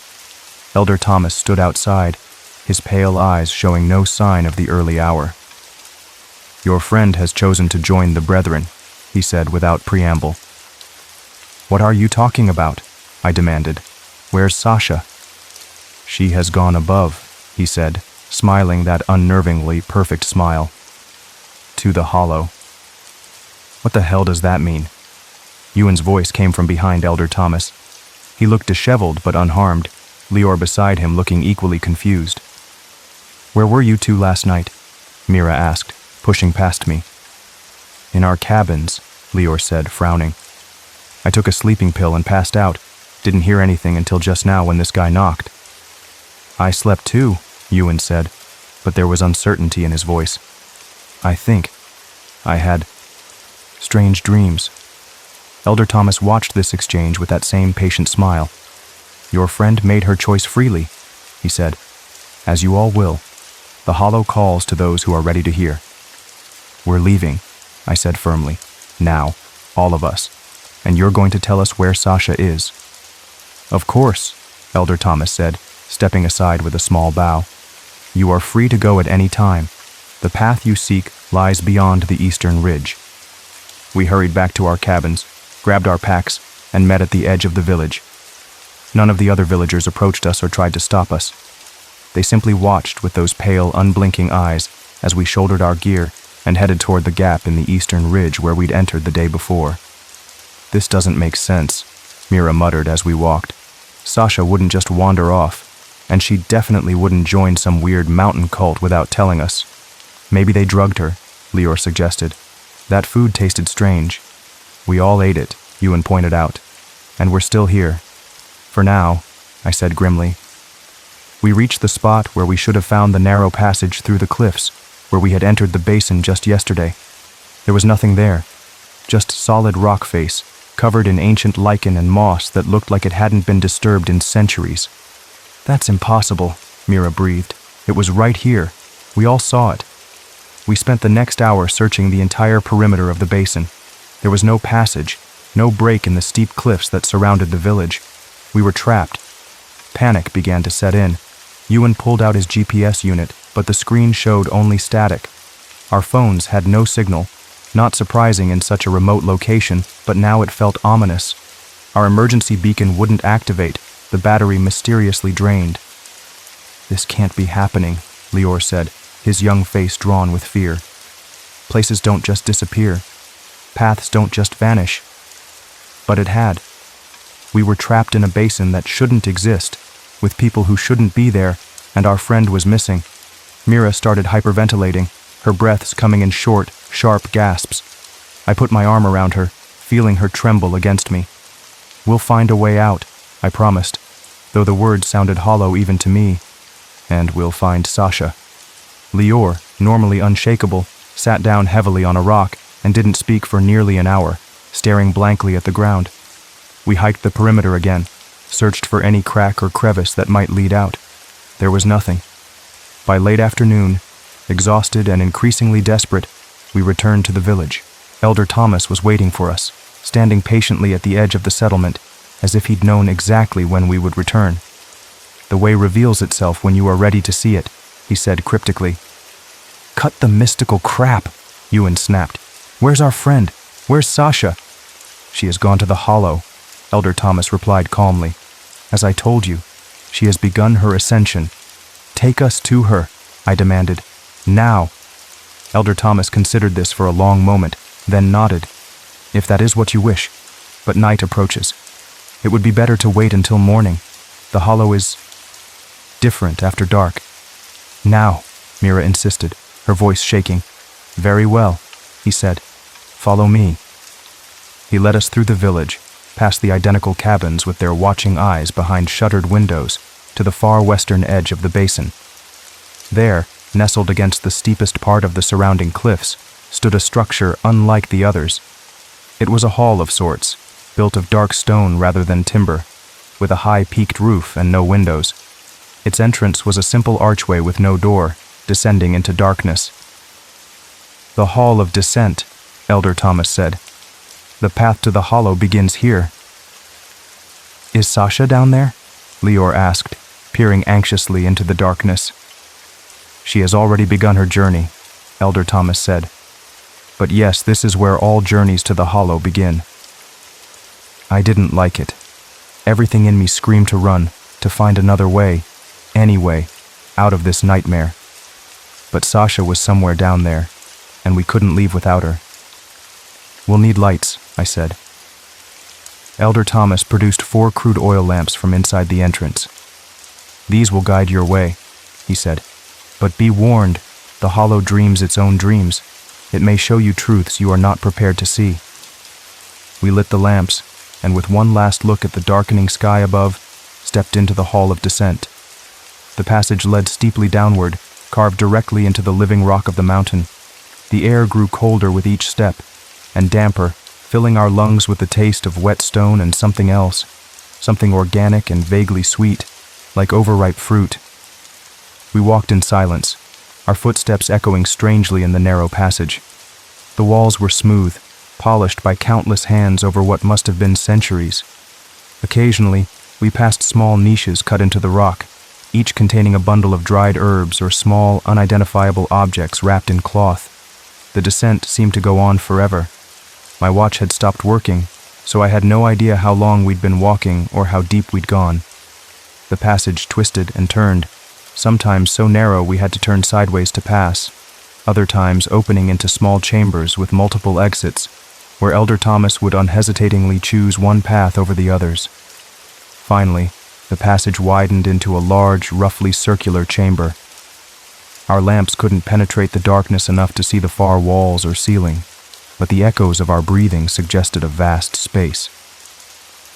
A: Elder Thomas stood outside, his pale eyes showing no sign of the early hour. "Your friend has chosen to join the brethren," he said without preamble. "What are you talking about?" I demanded. "Where's Sasha?" "She has gone above," he said, smiling that unnervingly perfect smile. "To the hollow." "What the hell does that mean?" Ewan's voice came from behind Elder Thomas. He looked disheveled but unharmed, Lior beside him looking equally confused. "Where were you two last night?" Mira asked, pushing past me. "In our cabins," Lior said, frowning. "I took a sleeping pill and passed out. Didn't hear anything until just now when this guy knocked." "I slept too," Ewan said, but there was uncertainty in his voice. I had strange dreams." Elder Thomas watched this exchange with that same patient smile. "Your friend made her choice freely," he said, "as you all will. The hollow calls to those who are ready to hear. We're leaving, I said firmly. Now, all of us. And you're going to tell us where Sasha is. Of course, Elder Thomas said, stepping aside with a small bow. You are free to go at any time. The path you seek lies beyond the eastern ridge. We hurried back to our cabins, grabbed our packs, and met at the edge of the village. None of the other villagers approached us or tried to stop us. They simply watched with those pale, unblinking eyes as we shouldered our gear and headed toward the gap in the eastern ridge where we'd entered the day before. This doesn't make sense, Mira muttered as we walked. Sasha wouldn't just wander off, and she definitely wouldn't join some weird mountain cult without telling us. Maybe they drugged her, Lior suggested. That food tasted strange. We all ate it, Ewan pointed out, and we're still here. For now, I said grimly. We reached the spot where we should have found the narrow passage through the cliffs, where we had entered the basin just yesterday. There was nothing there, just solid rock face, covered in ancient lichen and moss that looked like it hadn't been disturbed in centuries. That's impossible, Mira breathed. It was right here. We all saw it. We spent the next hour searching the entire perimeter of the basin. There was no passage, no break in the steep cliffs that surrounded the village. We were trapped. Panic began to set in. Ewan pulled out his GPS unit, but the screen showed only static. Our phones had no signal, not surprising in such a remote location, but now it felt ominous. Our emergency beacon wouldn't activate, the battery mysteriously drained. This can't be happening, Lior said, his young face drawn with fear. Places don't just disappear. Paths don't just vanish. But it had. We were trapped in a basin that shouldn't exist, with people who shouldn't be there, and our friend was missing. Mira started hyperventilating, her breaths coming in short, sharp gasps. I put my arm around her, feeling her tremble against me. We'll find a way out, I promised, though the words sounded hollow even to me. And we'll find Sasha. Lior, normally unshakable, sat down heavily on a rock and didn't speak for nearly an hour, staring blankly at the ground. We hiked the perimeter again, searched for any crack or crevice that might lead out. There was nothing. By late afternoon, exhausted and increasingly desperate, we returned to the village. Elder Thomas was waiting for us, standing patiently at the edge of the settlement, as if he'd known exactly when we would return. The way reveals itself when you are ready to see it, he said cryptically. Cut the mystical crap, Ewan snapped. Where's our friend? Where's Sasha? She has gone to the hollow, Elder Thomas replied calmly. As I told you, she has begun her ascension. Take us to her, I demanded. Now. Elder Thomas considered this for a long moment, then nodded. If that is what you wish, but night approaches. It would be better to wait until morning. The hollow is different after dark. Now, Mira insisted, her voice shaking. Very well, he said. Follow me. He led us through the village, past the identical cabins with their watching eyes behind shuttered windows, to the far western edge of the basin. There, nestled against the steepest part of the surrounding cliffs, stood a structure unlike the others. It was a hall of sorts, built of dark stone rather than timber, with a high peaked roof and no windows. Its entrance was a simple archway with no door, descending into darkness. The Hall of Descent, Elder Thomas said. The path to the hollow begins here. Is Sasha down there? Lior asked, peering anxiously into the darkness. She has already begun her journey, Elder Thomas said. But yes, this is where all journeys to the hollow begin. I didn't like it. Everything in me screamed to run, to find another way, any way, out of this nightmare. But Sasha was somewhere down there, and we couldn't leave without her. We'll need lights, I said. Elder Thomas produced 4 crude oil lamps from inside the entrance. These will guide your way, he said. But be warned, the hollow dreams its own dreams. It may show you truths you are not prepared to see. We lit the lamps, and with one last look at the darkening sky above, stepped into the Hall of Descent. The passage led steeply downward, carved directly into the living rock of the mountain. The air grew colder with each step, and damper, filling our lungs with the taste of wet stone and something else, something organic and vaguely sweet, like overripe fruit. We walked in silence, our footsteps echoing strangely in the narrow passage. The walls were smooth, polished by countless hands over what must have been centuries. Occasionally, we passed small niches cut into the rock, each containing a bundle of dried herbs or small, unidentifiable objects wrapped in cloth. The descent seemed to go on forever. My watch had stopped working, so I had no idea how long we'd been walking or how deep we'd gone. The passage twisted and turned, sometimes so narrow we had to turn sideways to pass, other times opening into small chambers with multiple exits, where Elder Thomas would unhesitatingly choose one path over the others. Finally, the passage widened into a large, roughly circular chamber. Our lamps couldn't penetrate the darkness enough to see the far walls or ceiling, but the echoes of our breathing suggested a vast space.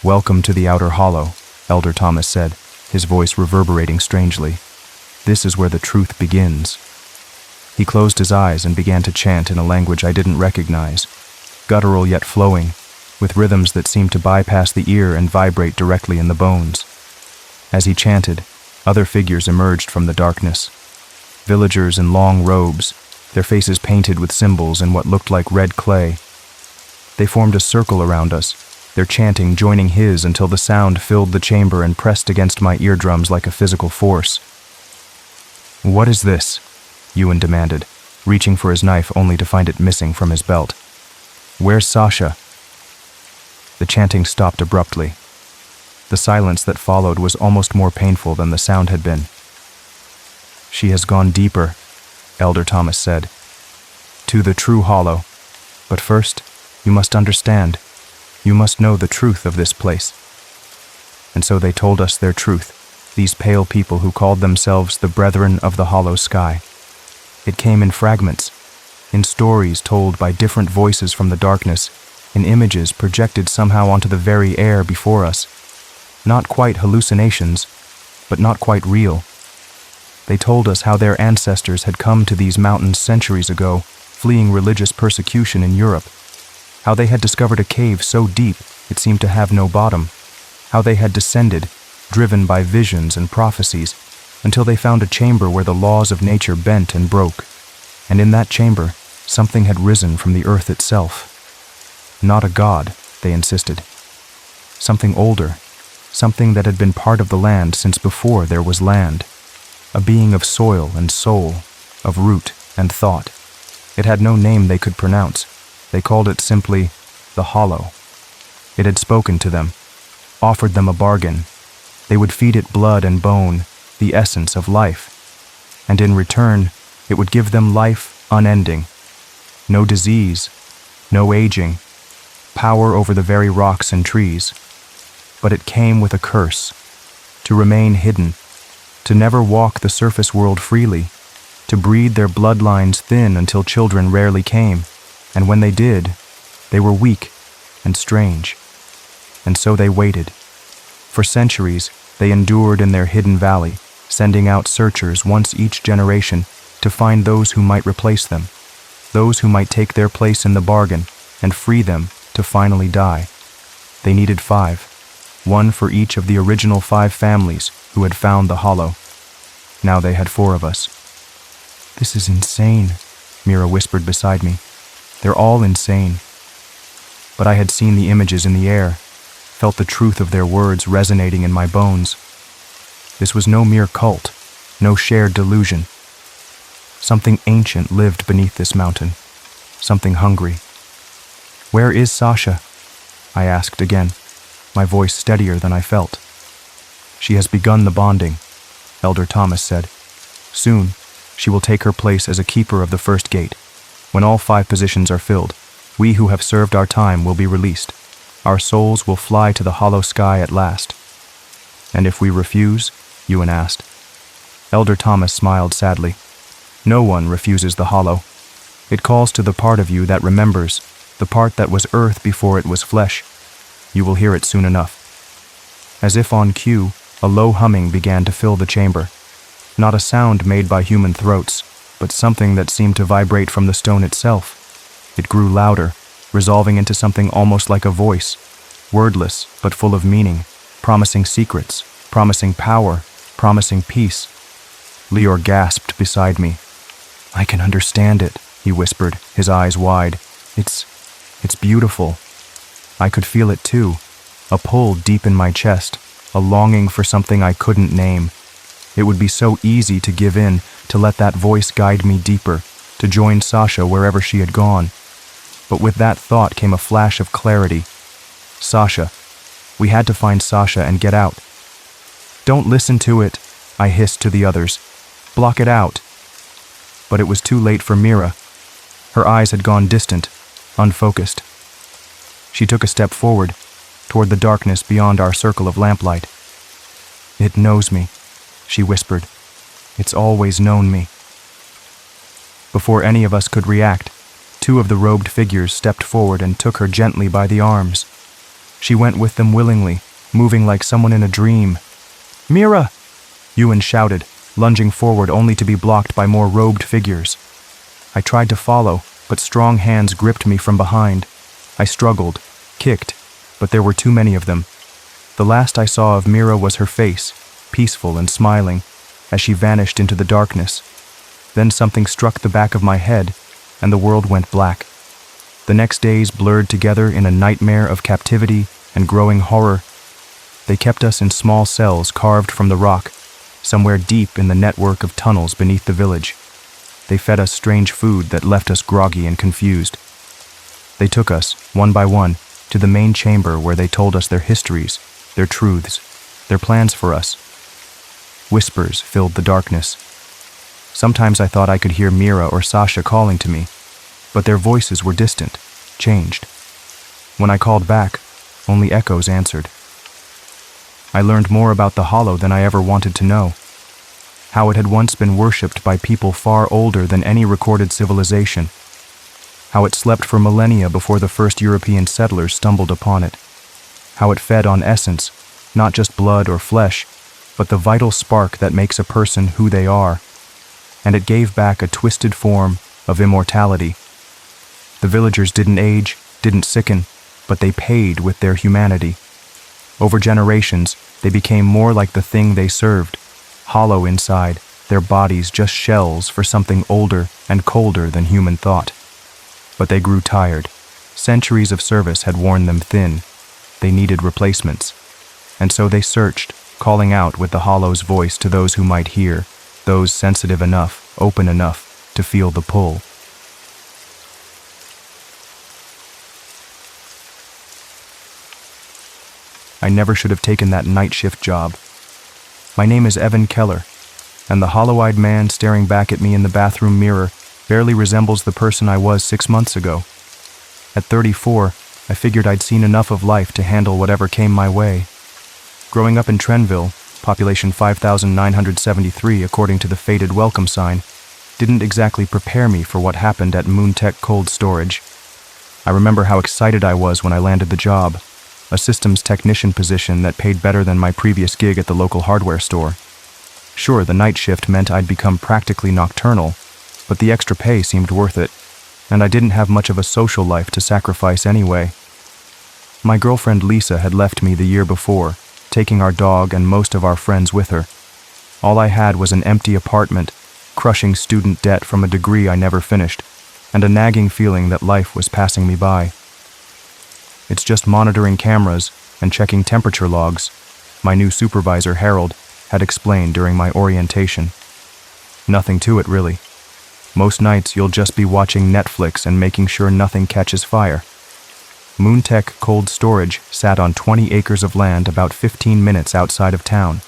A: "Welcome to the outer hollow," Elder Thomas said, his voice reverberating strangely. "This is where the truth begins." He closed his eyes and began to chant in a language I didn't recognize, guttural yet flowing, with rhythms that seemed to bypass the ear and vibrate directly in the bones. As he chanted, other figures emerged from the darkness. Villagers in long robes, their faces painted with symbols in what looked like red clay. They formed a circle around us, their chanting joining his until the sound filled the chamber and pressed against my eardrums like a physical force. "What is this?" Ewan demanded, reaching for his knife only to find it missing from his belt. "Where's Sasha?" The chanting stopped abruptly. The silence that followed was almost more painful than the sound had been. "She has gone deeper," Elder Thomas said, "to the true hollow. But first, you must understand. You must know the truth of this place." And so they told us their truth, these pale people who called themselves the Brethren of the Hollow Sky. It came in fragments, in stories told by different voices from the darkness, in images projected somehow onto the very air before us. Not quite hallucinations, but not quite real. They told us how their ancestors had come to these mountains centuries ago, fleeing religious persecution in Europe. How they had discovered a cave so deep it seemed to have no bottom. How they had descended, driven by visions and prophecies, until they found a chamber where the laws of nature bent and broke. And in that chamber, something had risen from the earth itself. Not a god, they insisted. Something older, something that had been part of the land since before there was land. A being of soil and soul, of root and thought. It had no name they could pronounce. They called it simply the Hollow. It had spoken to them, offered them a bargain. They would feed it blood and bone, the essence of life. And in return, it would give them life unending. No disease, no aging, power over the very rocks and trees. But it came with a curse, to remain hidden, to never walk the surface world freely, to breed their bloodlines thin until children rarely came, and when they did, they were weak and strange. And so they waited. For centuries, they endured in their hidden valley, sending out searchers once each generation to find those who might replace them, those who might take their place in the bargain and free them to finally die. They needed 5, one for each of the original 5 families who had found the hollow. Now they had 4 of us. "This is insane," Mira whispered beside me. "They're all insane." But I had seen the images in the air, felt the truth of their words resonating in my bones. This was no mere cult, no shared delusion. Something ancient lived beneath this mountain, something hungry. "Where is Sasha?" I asked again, my voice steadier than I felt. "She has begun the bonding," Elder Thomas said. "Soon, she will take her place as a keeper of the first gate. When all 5 positions are filled, we who have served our time will be released. Our souls will fly to the hollow sky at last." "And if we refuse?" Ewan asked. Elder Thomas smiled sadly. "No one refuses the hollow. It calls to the part of you that remembers, the part that was earth before it was flesh. You will hear it soon enough." As if on cue, a low humming began to fill the chamber. Not a sound made by human throats, but something that seemed to vibrate from the stone itself. It grew louder, resolving into something almost like a voice, wordless but full of meaning, promising secrets, promising power, promising peace. Lior gasped beside me. I can understand it, he whispered, his eyes wide. It's beautiful. I could feel it too, a pull deep in my chest, a longing for something I couldn't name. It would be so easy to give in, to let that voice guide me deeper, to join Sasha wherever she had gone. But with that thought came a flash of clarity. Sasha. We had to find Sasha and get out. Don't listen to it, I hissed to the others. Block it out. But it was too late for Mira. Her eyes had gone distant, unfocused. She took a step forward, toward the darkness beyond our circle of lamplight. It knows me, she whispered. It's always known me. Before any of us could react, two of the robed figures stepped forward and took her gently by the arms. She went with them willingly, moving like someone in a dream. Mira! Ewan shouted, lunging forward only to be blocked by more robed figures. I tried to follow, but strong hands gripped me from behind. I struggled, kicked, but there were too many of them. The last I saw of Mira was her face, peaceful and smiling, as she vanished into the darkness. Then something struck the back of my head, and the world went black. The next days blurred together in a nightmare of captivity and growing horror. They kept us in small cells carved from the rock, somewhere deep in the network of tunnels beneath the village. They fed us strange food that left us groggy and confused. They took us, one by one, to the main chamber where they told us their histories, their truths, their plans for us. Whispers filled the darkness. Sometimes I thought I could hear Mira or Sasha calling to me, but their voices were distant, changed. When I called back, only echoes answered. I learned more about the Hollow than I ever wanted to know. How it had once been worshipped by people far older than any recorded civilization. How it slept for millennia before the first European settlers stumbled upon it. How it fed on essence, not just blood or flesh, but the vital spark that makes a person who they are. And it gave back a twisted form of immortality. The villagers didn't age, didn't sicken, but they paid with their humanity. Over generations, they became more like the thing they served, hollow inside, their bodies just shells for something older and colder than human thought. But they grew tired. Centuries of service had worn them thin. They needed replacements. And so they searched, calling out with the Hollow's voice to those who might hear, those sensitive enough, open enough, to feel the pull. I never should have taken that night shift job. My name is Evan Keller, and the hollow-eyed man staring back at me in the bathroom mirror barely resembles the person I was 6 months ago. At 34, I figured I'd seen enough of life to handle whatever came my way. Growing up in Trenville, population 5,973 according to the faded welcome sign, didn't exactly prepare me for what happened at Moontech Cold Storage. I remember how excited I was when I landed the job, a systems technician position that paid better than my previous gig at the local hardware store. Sure, the night shift meant I'd become practically nocturnal, but the extra pay seemed worth it, and I didn't have much of a social life to sacrifice anyway. My girlfriend Lisa had left me the year before, taking our dog and most of our friends with her. All I had was an empty apartment, crushing student debt from a degree I never finished, and a nagging feeling that life was passing me by. It's just monitoring cameras and checking temperature logs, my new supervisor, Harold, had explained during my orientation. Nothing to it, really. Most nights you'll just be watching Netflix and making sure nothing catches fire. Moontech Cold Storage sat on 20 acres of land about 15 minutes outside of town.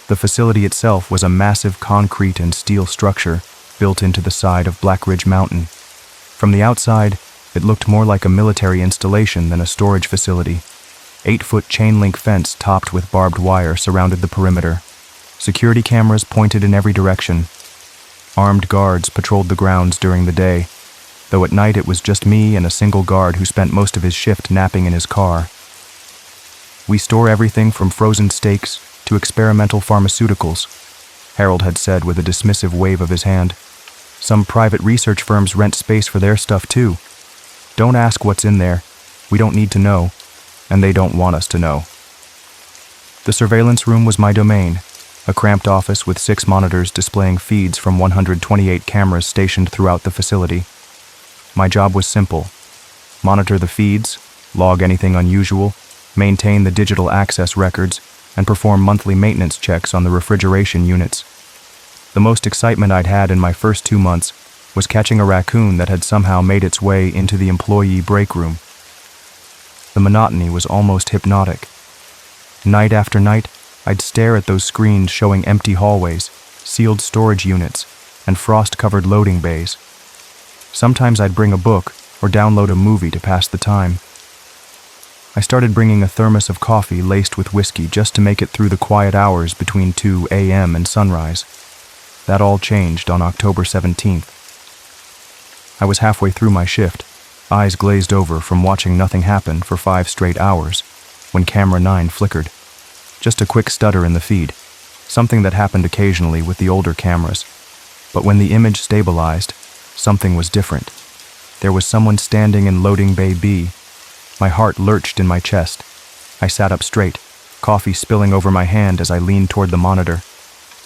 A: The facility itself was a massive concrete and steel structure built into the side of Black Ridge Mountain. From the outside, it looked more like a military installation than a storage facility. 8-foot chain-link fence topped with barbed wire surrounded the perimeter. Security cameras pointed in every direction. Armed guards patrolled the grounds during the day, though at night it was just me and a single guard who spent most of his shift napping in his car. We store everything from frozen steaks to experimental pharmaceuticals, Harold had said with a dismissive wave of his hand. Some private research firms rent space for their stuff too. Don't ask what's in there. We don't need to know, and they don't want us to know. The surveillance room was my domain, A cramped office with 6 monitors displaying feeds from 128 cameras stationed throughout the facility. My job was simple: monitor the feeds, log anything unusual, maintain the digital access records, and perform monthly maintenance checks on the refrigeration units. The most excitement I'd had in my first 2 months was catching a raccoon that had somehow made its way into the employee break room. The monotony was almost hypnotic. Night after night, I'd stare at those screens showing empty hallways, sealed storage units, and frost-covered loading bays. Sometimes I'd bring a book or download a movie to pass the time. I started bringing a thermos of coffee laced with whiskey just to make it through the quiet hours between 2 a.m. and sunrise. That all changed on October 17th. I was halfway through my shift, eyes glazed over from watching nothing happen for 5 straight hours, when camera 9 flickered. Just a quick stutter in the feed, something that happened occasionally with the older cameras. But when the image stabilized, something was different. There was someone standing in loading bay B. My heart lurched in my chest. I sat up straight, coffee spilling over my hand as I leaned toward the monitor.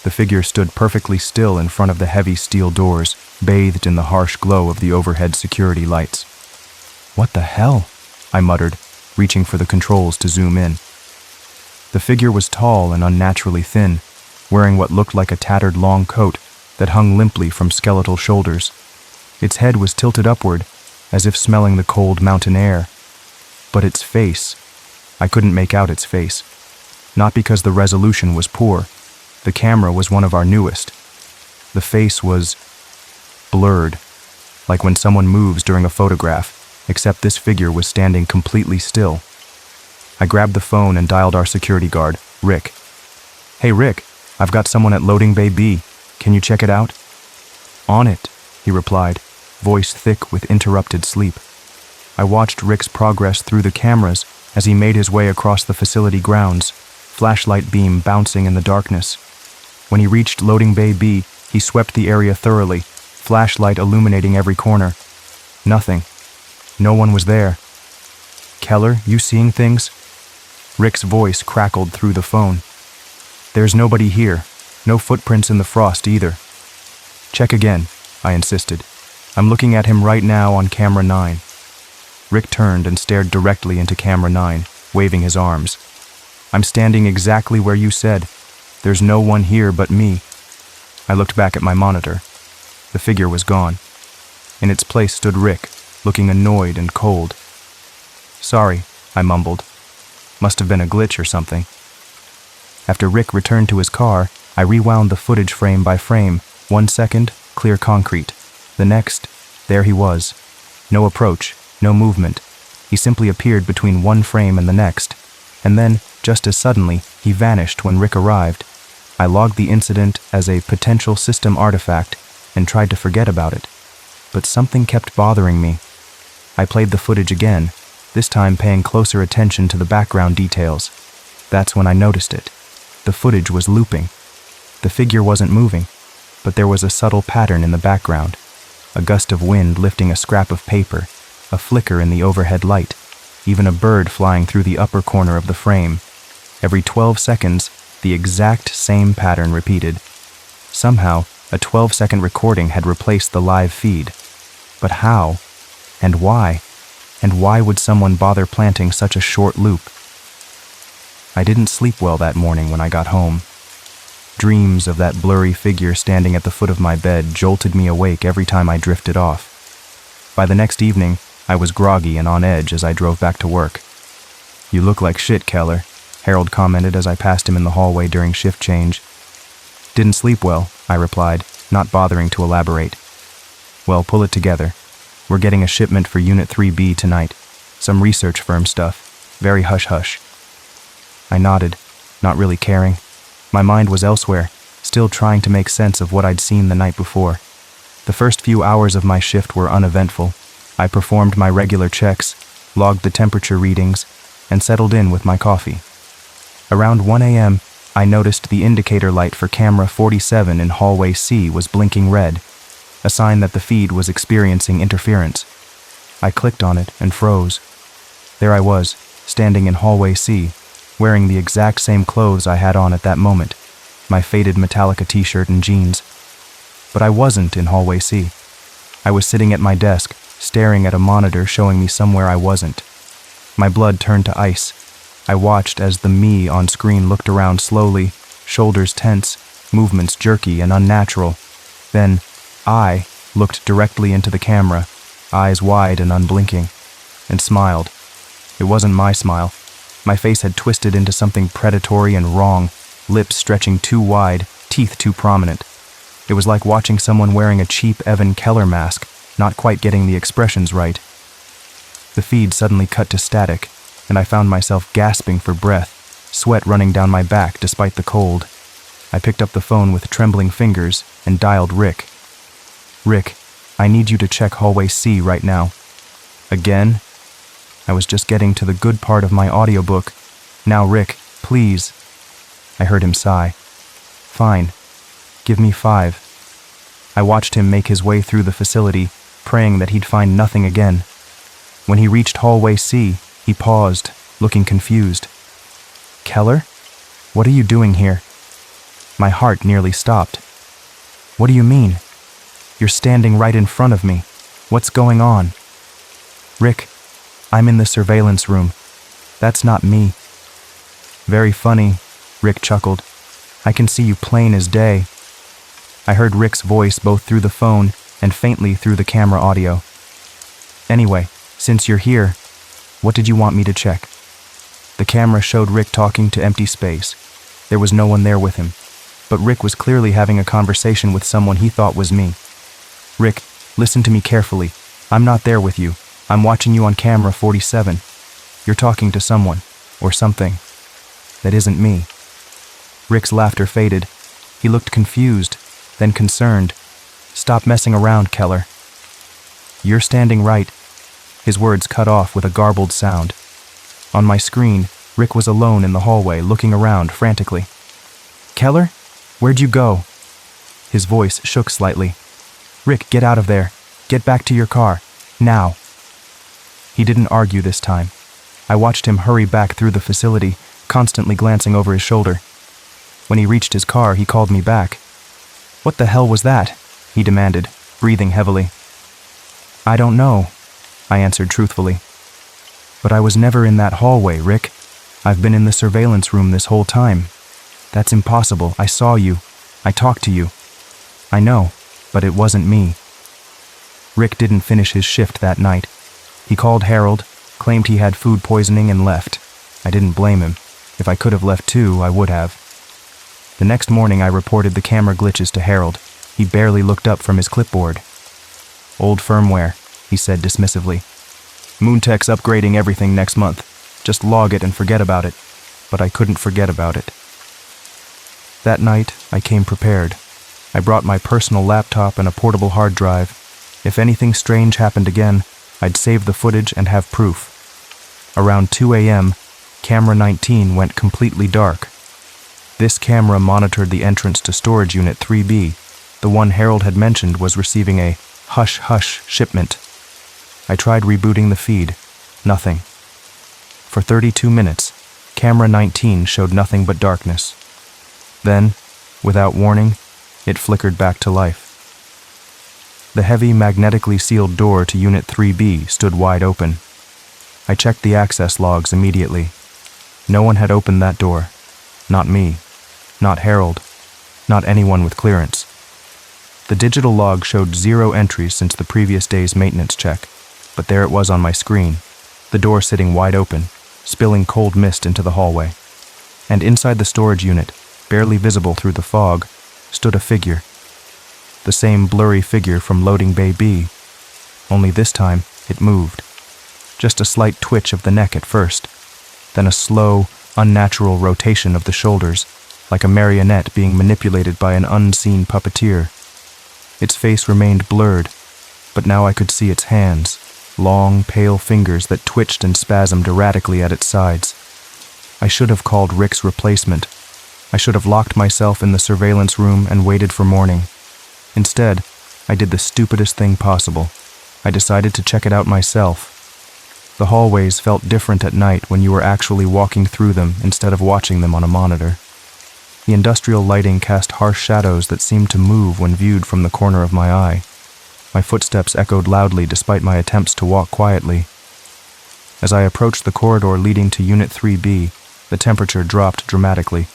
A: The figure stood perfectly still in front of the heavy steel doors, bathed in the harsh glow of the overhead security lights. "What the hell?" I muttered, reaching for the controls to zoom in. The figure was tall and unnaturally thin, wearing what looked like a tattered long coat that hung limply from skeletal shoulders. Its head was tilted upward, as if smelling the cold mountain air. But its face, I couldn't make out its face. Not because the resolution was poor. The camera was one of our newest. The face was blurred, like when someone moves during a photograph, except this figure was standing completely still. I grabbed the phone and dialed our security guard, Rick. "Hey Rick, I've got someone at loading bay B. Can you check it out?" "On it," he replied, voice thick with interrupted sleep. I watched Rick's progress through the cameras as he made his way across the facility grounds, flashlight beam bouncing in the darkness. When he reached loading bay B, he swept the area thoroughly, flashlight illuminating every corner. Nothing. No one was there. "Keller, you seeing things?" Rick's voice crackled through the phone. "There's nobody here. No footprints in the frost either." "Check again," I insisted. "I'm looking at him right now on camera 9. Rick turned and stared directly into camera 9, waving his arms. "I'm standing exactly where you said. There's no one here but me." I looked back at my monitor. The figure was gone. In its place stood Rick, looking annoyed and cold. "Sorry," I mumbled. "Must have been a glitch or something." After Rick returned to his car, I rewound the footage frame by frame. 1 second, clear concrete. The next, there he was. No approach, no movement. He simply appeared between one frame and the next. And then, just as suddenly, he vanished when Rick arrived. I logged the incident as a potential system artifact and tried to forget about it. But something kept bothering me. I played the footage again, this time paying closer attention to the background details. That's when I noticed it. The footage was looping. The figure wasn't moving, but there was a subtle pattern in the background. A gust of wind lifting a scrap of paper, a flicker in the overhead light, even a bird flying through the upper corner of the frame. Every 12 seconds, the exact same pattern repeated. Somehow, a 12-second recording had replaced the live feed. But how? And why? And why would someone bother planting such a short loop? I didn't sleep well that morning when I got home. Dreams of that blurry figure standing at the foot of my bed jolted me awake every time I drifted off. By the next evening, I was groggy and on edge as I drove back to work. "You look like shit, Keller," Harold commented as I passed him in the hallway during shift change. "Didn't sleep well," I replied, not bothering to elaborate. "Well, pull it together. We're getting a shipment for Unit 3B tonight. Some research firm stuff. Very hush-hush." I nodded, not really caring. My mind was elsewhere, still trying to make sense of what I'd seen the night before. The first few hours of my shift were uneventful. I performed my regular checks, logged the temperature readings, and settled in with my coffee. Around 1 a.m., I noticed the indicator light for camera 47 in hallway C was blinking red, a sign that the feed was experiencing interference. I clicked on it and froze. There I was, standing in hallway C, wearing the exact same clothes I had on at that moment. my faded Metallica t-shirt and jeans. But I wasn't in hallway C. I was sitting at my desk, staring at a monitor showing me somewhere I wasn't. My blood turned to ice. I watched as the me on screen looked around slowly, shoulders tense, movements jerky and unnatural. Then, I looked directly into the camera, eyes wide and unblinking, and smiled. It wasn't my smile. My face had twisted into something predatory and wrong, lips stretching too wide, teeth too prominent. It was like watching someone wearing a cheap Evan Keller mask, not quite getting the expressions right. The feed suddenly cut to static, and I found myself gasping for breath, sweat running down my back despite the cold. I picked up the phone with trembling fingers and dialed Rick. "Rick, I need you to check hallway C right now." "Again?" I was just getting to the good part of my audiobook. "Now, Rick, please." I heard him sigh. "Fine. Give me 5. I watched him make his way through the facility, praying that he'd find nothing again. When he reached hallway C, he paused, looking confused. "Keller? What are you doing here?" My heart nearly stopped. "What do you mean? You're standing right in front of me. What's going on?" "Rick, I'm in the surveillance room. That's not me." "Very funny," Rick chuckled. "I can see you plain as day." I heard Rick's voice both through the phone and faintly through the camera audio. "Anyway, since you're here, what did you want me to check?" The camera showed Rick talking to empty space. There was no one there with him, but Rick was clearly having a conversation with someone he thought was me. "Rick, listen to me carefully. I'm not there with you. I'm watching you on camera 47. You're talking to someone, or something. That isn't me." Rick's laughter faded. He looked confused, then concerned. "Stop messing around, Keller." "You're standing right." His words cut off with a garbled sound. On my screen, Rick was alone in the hallway, looking around frantically. "Keller? Where'd you go?" His voice shook slightly. "Rick, get out of there. Get back to your car. Now." He didn't argue this time. I watched him hurry back through the facility, constantly glancing over his shoulder. When he reached his car, he called me back. "What the hell was that?" he demanded, breathing heavily. "I don't know," I answered truthfully. "But I was never in that hallway, Rick. I've been in the surveillance room this whole time. That's impossible. I saw you. I talked to you." "I know, but it wasn't me." Rick didn't finish his shift that night. He called Harold, claimed he had food poisoning, and left. I didn't blame him. If I could have left too, I would have. The next morning I reported the camera glitches to Harold. He barely looked up from his clipboard. "Old firmware," he said dismissively. "Moontech's upgrading everything next month. Just log it and forget about it." But I couldn't forget about it. That night, I came prepared. I brought my personal laptop and a portable hard drive. If anything strange happened again, I'd save the footage and have proof. Around 2 a.m., camera 19 went completely dark. This camera monitored the entrance to storage unit 3B. The one Harold had mentioned was receiving a hush-hush shipment. I tried rebooting the feed. Nothing. For 32 minutes, camera 19 showed nothing but darkness. Then, without warning, it flickered back to life. The heavy, magnetically sealed door to Unit 3B stood wide open. I checked the access logs immediately. No one had opened that door. Not me. Not Harold. Not anyone with clearance. The digital log showed 0 entries since the previous day's maintenance check, but there it was on my screen, the door sitting wide open, spilling cold mist into the hallway. And inside the storage unit, barely visible through the fog, stood a figure. The same blurry figure from loading bay B, only this time it moved. Just a slight twitch of the neck at first, then a slow, unnatural rotation of the shoulders, like a marionette being manipulated by an unseen puppeteer. Its face remained blurred, but now I could see its hands, long, pale fingers that twitched and spasmed erratically at its sides. I should have called Rick's replacement. I should have locked myself in the surveillance room and waited for morning. Instead, I did the stupidest thing possible. I decided to check it out myself. The hallways felt different at night when you were actually walking through them instead of watching them on a monitor. The industrial lighting cast harsh shadows that seemed to move when viewed from the corner of my eye. My footsteps echoed loudly despite my attempts to walk quietly. As I approached the corridor leading to Unit 3B, the temperature dropped dramatically.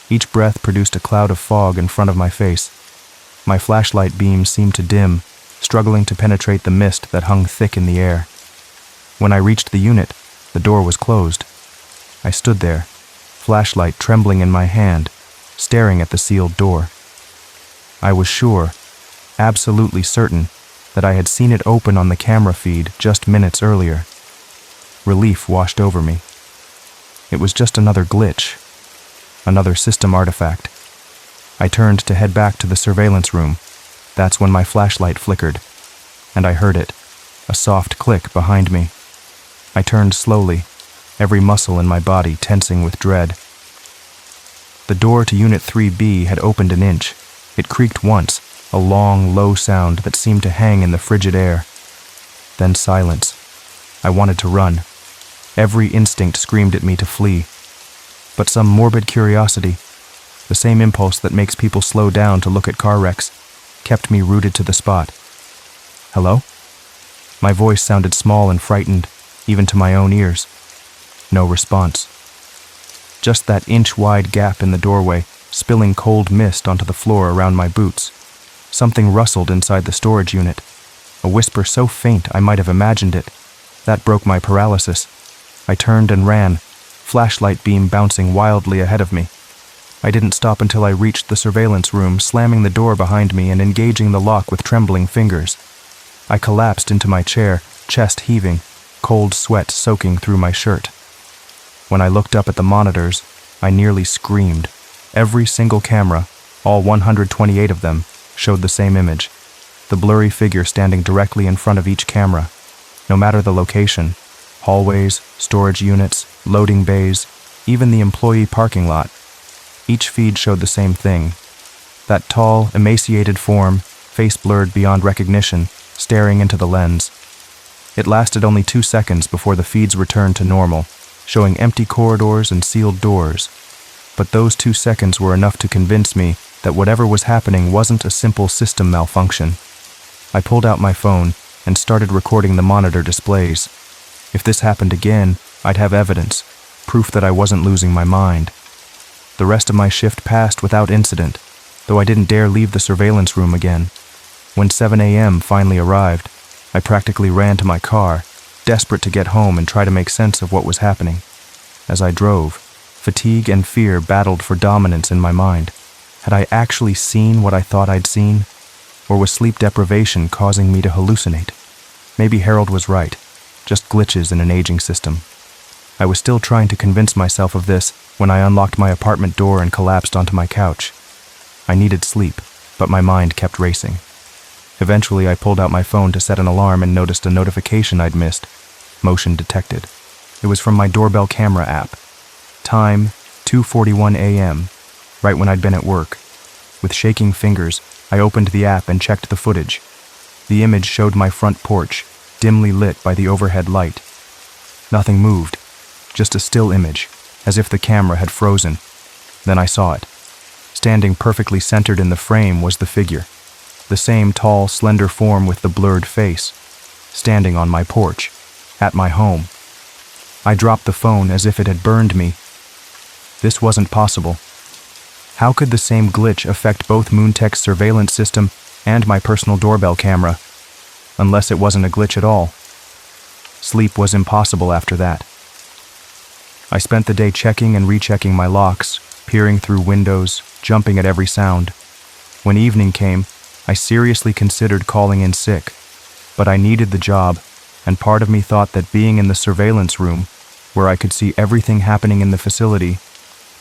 A: Each breath produced a cloud of fog in front of my face. My flashlight beam seemed to dim, struggling to penetrate the mist that hung thick in the air. When I reached the unit, the door was closed. I stood there, flashlight trembling in my hand, staring at the sealed door. I was sure, absolutely certain, that I had seen it open on the camera feed just minutes earlier. Relief washed over me. It was just another glitch, another system artifact. I turned to head back to the surveillance room. That's when my flashlight flickered, and I heard it, a soft click behind me. I turned slowly, every muscle in my body tensing with dread. The door to Unit 3B had opened an inch. It creaked once, a long, low sound that seemed to hang in the frigid air. Then silence. I wanted to run. Every instinct screamed at me to flee. But some morbid curiosity, the same impulse that makes people slow down to look at car wrecks, kept me rooted to the spot. Hello? My voice sounded small and frightened, even to my own ears. No response. Just that inch-wide gap in the doorway, spilling cold mist onto the floor around my boots. Something rustled inside the storage unit. A whisper so faint I might have imagined it. That broke my paralysis. I turned and ran, flashlight beam bouncing wildly ahead of me. I didn't stop until I reached the surveillance room, slamming the door behind me and engaging the lock with trembling fingers. I collapsed into my chair, chest heaving, cold sweat soaking through my shirt. When I looked up at the monitors, I nearly screamed. Every single camera, all 128 of them, showed the same image. The blurry figure standing directly in front of each camera. No matter the location, hallways, storage units, loading bays, even the employee parking lot, each feed showed the same thing. That tall, emaciated form, face blurred beyond recognition, staring into the lens. It lasted only 2 seconds before the feeds returned to normal, showing empty corridors and sealed doors. But those 2 seconds were enough to convince me that whatever was happening wasn't a simple system malfunction. I pulled out my phone and started recording the monitor displays. If this happened again, I'd have evidence, proof that I wasn't losing my mind. The rest of my shift passed without incident, though I didn't dare leave the surveillance room again. When 7 a.m. finally arrived, I practically ran to my car, desperate to get home and try to make sense of what was happening. As I drove, fatigue and fear battled for dominance in my mind. Had I actually seen what I thought I'd seen? Or was sleep deprivation causing me to hallucinate? Maybe Harold was right, just glitches in an aging system. I was still trying to convince myself of this when I unlocked my apartment door and collapsed onto my couch. I needed sleep, but my mind kept racing. Eventually, I pulled out my phone to set an alarm and noticed a notification I'd missed. Motion detected. It was from my doorbell camera app. Time, 2:41 a.m., right when I'd been at work. With shaking fingers, I opened the app and checked the footage. The image showed my front porch, dimly lit by the overhead light. Nothing moved, just a still image, as if the camera had frozen. Then I saw it. Standing perfectly centered in the frame was the figure. The same tall, slender form with the blurred face, standing on my porch, at my home. I dropped the phone as if it had burned me. This wasn't possible. How could the same glitch affect both Moontech's surveillance system and my personal doorbell camera? Unless it wasn't a glitch at all. Sleep was impossible after that. I spent the day checking and rechecking my locks, peering through windows, jumping at every sound. When evening came, I seriously considered calling in sick, but I needed the job, and part of me thought that being in the surveillance room, where I could see everything happening in the facility,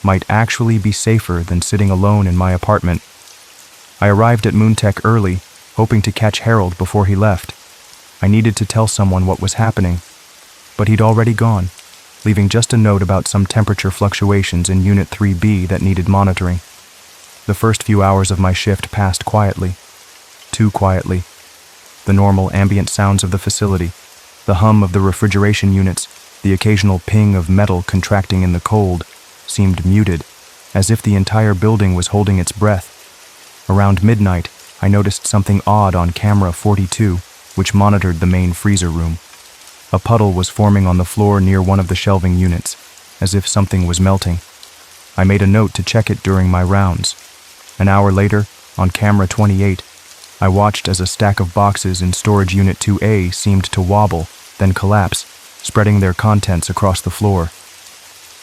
A: might actually be safer than sitting alone in my apartment. I arrived at Moontech early, hoping to catch Harold before he left. I needed to tell someone what was happening, but he'd already gone, leaving just a note about some temperature fluctuations in Unit 3B that needed monitoring. The first few hours of my shift passed quietly. Too quietly. The normal ambient sounds of the facility, the hum of the refrigeration units, the occasional ping of metal contracting in the cold, seemed muted, as if the entire building was holding its breath. Around midnight, I noticed something odd on camera 42, which monitored the main freezer room. A puddle was forming on the floor near one of the shelving units, as if something was melting. I made a note to check it during my rounds. An hour later, on camera 28, I watched as a stack of boxes in storage unit 2A seemed to wobble, then collapse, spreading their contents across the floor.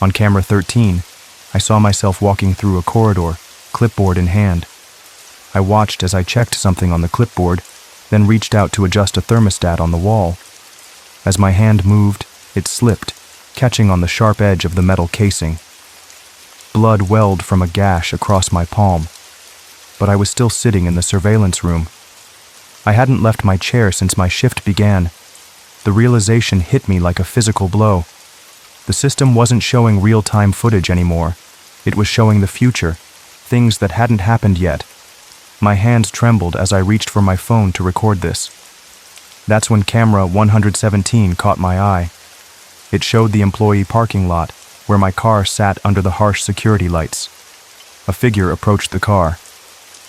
A: On camera 13, I saw myself walking through a corridor, clipboard in hand. I watched as I checked something on the clipboard, then reached out to adjust a thermostat on the wall. As my hand moved, it slipped, catching on the sharp edge of the metal casing. Blood welled from a gash across my palm, but I was still sitting in the surveillance room. I hadn't left my chair since my shift began. The realization hit me like a physical blow. The system wasn't showing real-time footage anymore. It was showing the future, things that hadn't happened yet. My hands trembled as I reached for my phone to record this. That's when camera 117 caught my eye. It showed the employee parking lot, where my car sat under the harsh security lights. A figure approached the car.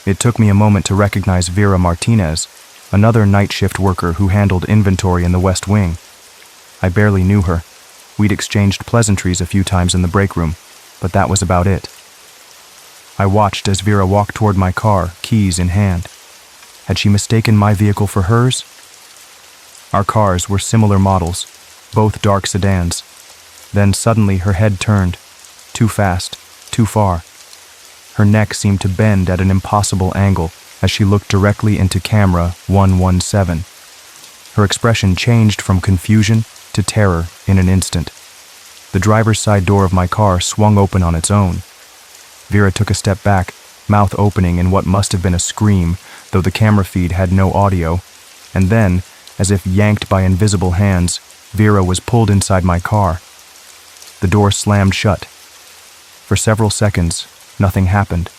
A: It took me a moment to recognize Vera Martinez, another night shift worker who handled inventory in the West Wing. I barely knew her. We'd exchanged pleasantries a few times in the break room, but that was about it. I watched as Vera walked toward my car, keys in hand. Had she mistaken my vehicle for hers? Our cars were similar models, both dark sedans. Then suddenly her head turned. Too fast, too far. Her neck seemed to bend at an impossible angle as she looked directly into camera 117. Her expression changed from confusion to terror in an instant. The driver's side door of my car swung open on its own. Vera took a step back, mouth opening in what must have been a scream, though the camera feed had no audio, and then, as if yanked by invisible hands, Vera was pulled inside my car. The door slammed shut. For several seconds, nothing happened.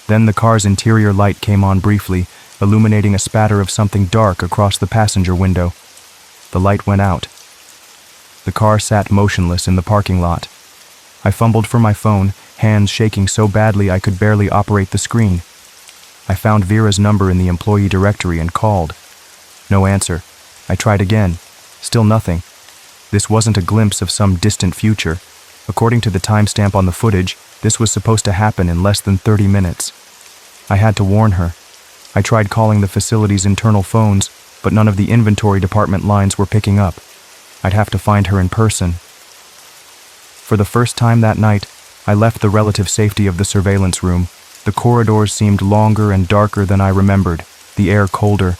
A: Then the car's interior light came on briefly, illuminating a spatter of something dark across the passenger window. The light went out. The car sat motionless in the parking lot. I fumbled for my phone, hands shaking so badly I could barely operate the screen. I found Vera's number in the employee directory and called. No answer. I tried again. Still nothing. This wasn't a glimpse of some distant future. According to the timestamp on the footage, this was supposed to happen in less than 30 minutes. I had to warn her. I tried calling the facility's internal phones, but none of the inventory department lines were picking up. I'd have to find her in person. For the first time that night, I left the relative safety of the surveillance room. The corridors seemed longer and darker than I remembered, the air colder.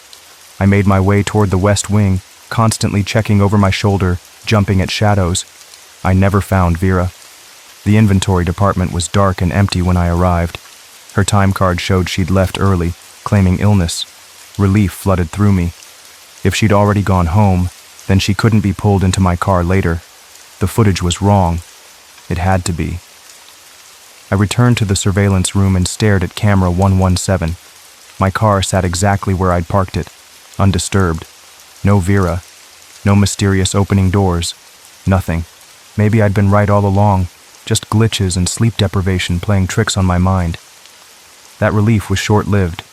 A: I made my way toward the West Wing, constantly checking over my shoulder, jumping at shadows. I never found Vera. The inventory department was dark and empty when I arrived. Her time card showed she'd left early, claiming illness. Relief flooded through me. If she'd already gone home, then she couldn't be pulled into my car later. The footage was wrong. It had to be. I returned to the surveillance room and stared at camera 117. My car sat exactly where I'd parked it, undisturbed. No Vera. No mysterious opening doors. Nothing. Maybe I'd been right all along, just glitches and sleep deprivation playing tricks on my mind. That relief was short-lived.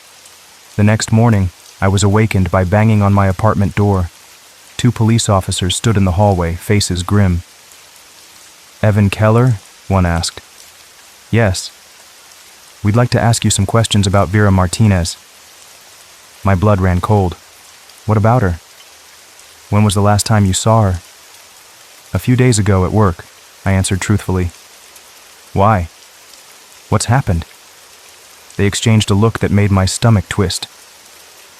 A: The next morning, I was awakened by banging on my apartment door. 2 police officers stood in the hallway, faces grim. "Evan Keller?" one asked. "Yes. We'd like to ask you some questions about Vera Martinez." My blood ran cold. "What about her? When was the last time you saw her?" "A few days ago at work," I answered truthfully. "Why? What's happened?" They exchanged a look that made my stomach twist.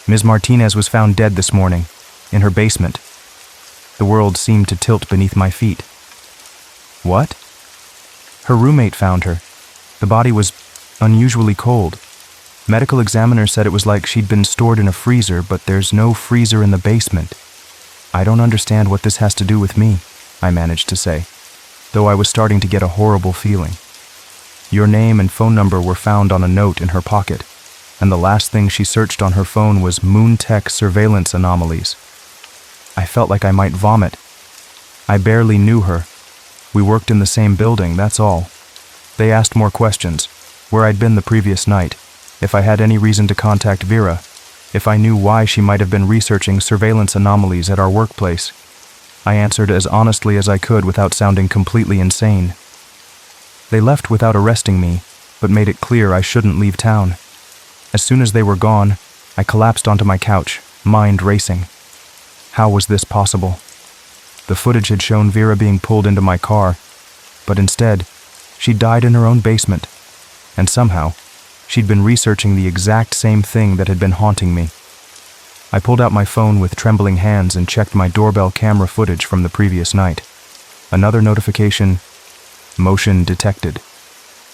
A: "Ms. Martinez was found dead this morning, in her basement." The world seemed to tilt beneath my feet. "What?" "Her roommate found her. The body was unusually cold. Medical examiner said it was like she'd been stored in a freezer, but there's no freezer in the basement." "I don't understand what this has to do with me," I managed to say, though I was starting to get a horrible feeling. "Your name and phone number were found on a note in her pocket, and the last thing she searched on her phone was Moontech surveillance anomalies." I felt like I might vomit. I barely knew her. We worked in the same building, that's all. They asked more questions: where I'd been the previous night, if I had any reason to contact Vera, if I knew why she might have been researching surveillance anomalies at our workplace. I answered as honestly as I could without sounding completely insane. They left without arresting me, but made it clear I shouldn't leave town. As soon as they were gone, I collapsed onto my couch, mind racing. How was this possible? The footage had shown Vera being pulled into my car, but instead, she died in her own basement, and somehow, she'd been researching the exact same thing that had been haunting me. I pulled out my phone with trembling hands and checked my doorbell camera footage from the previous night. Another notification: motion detected.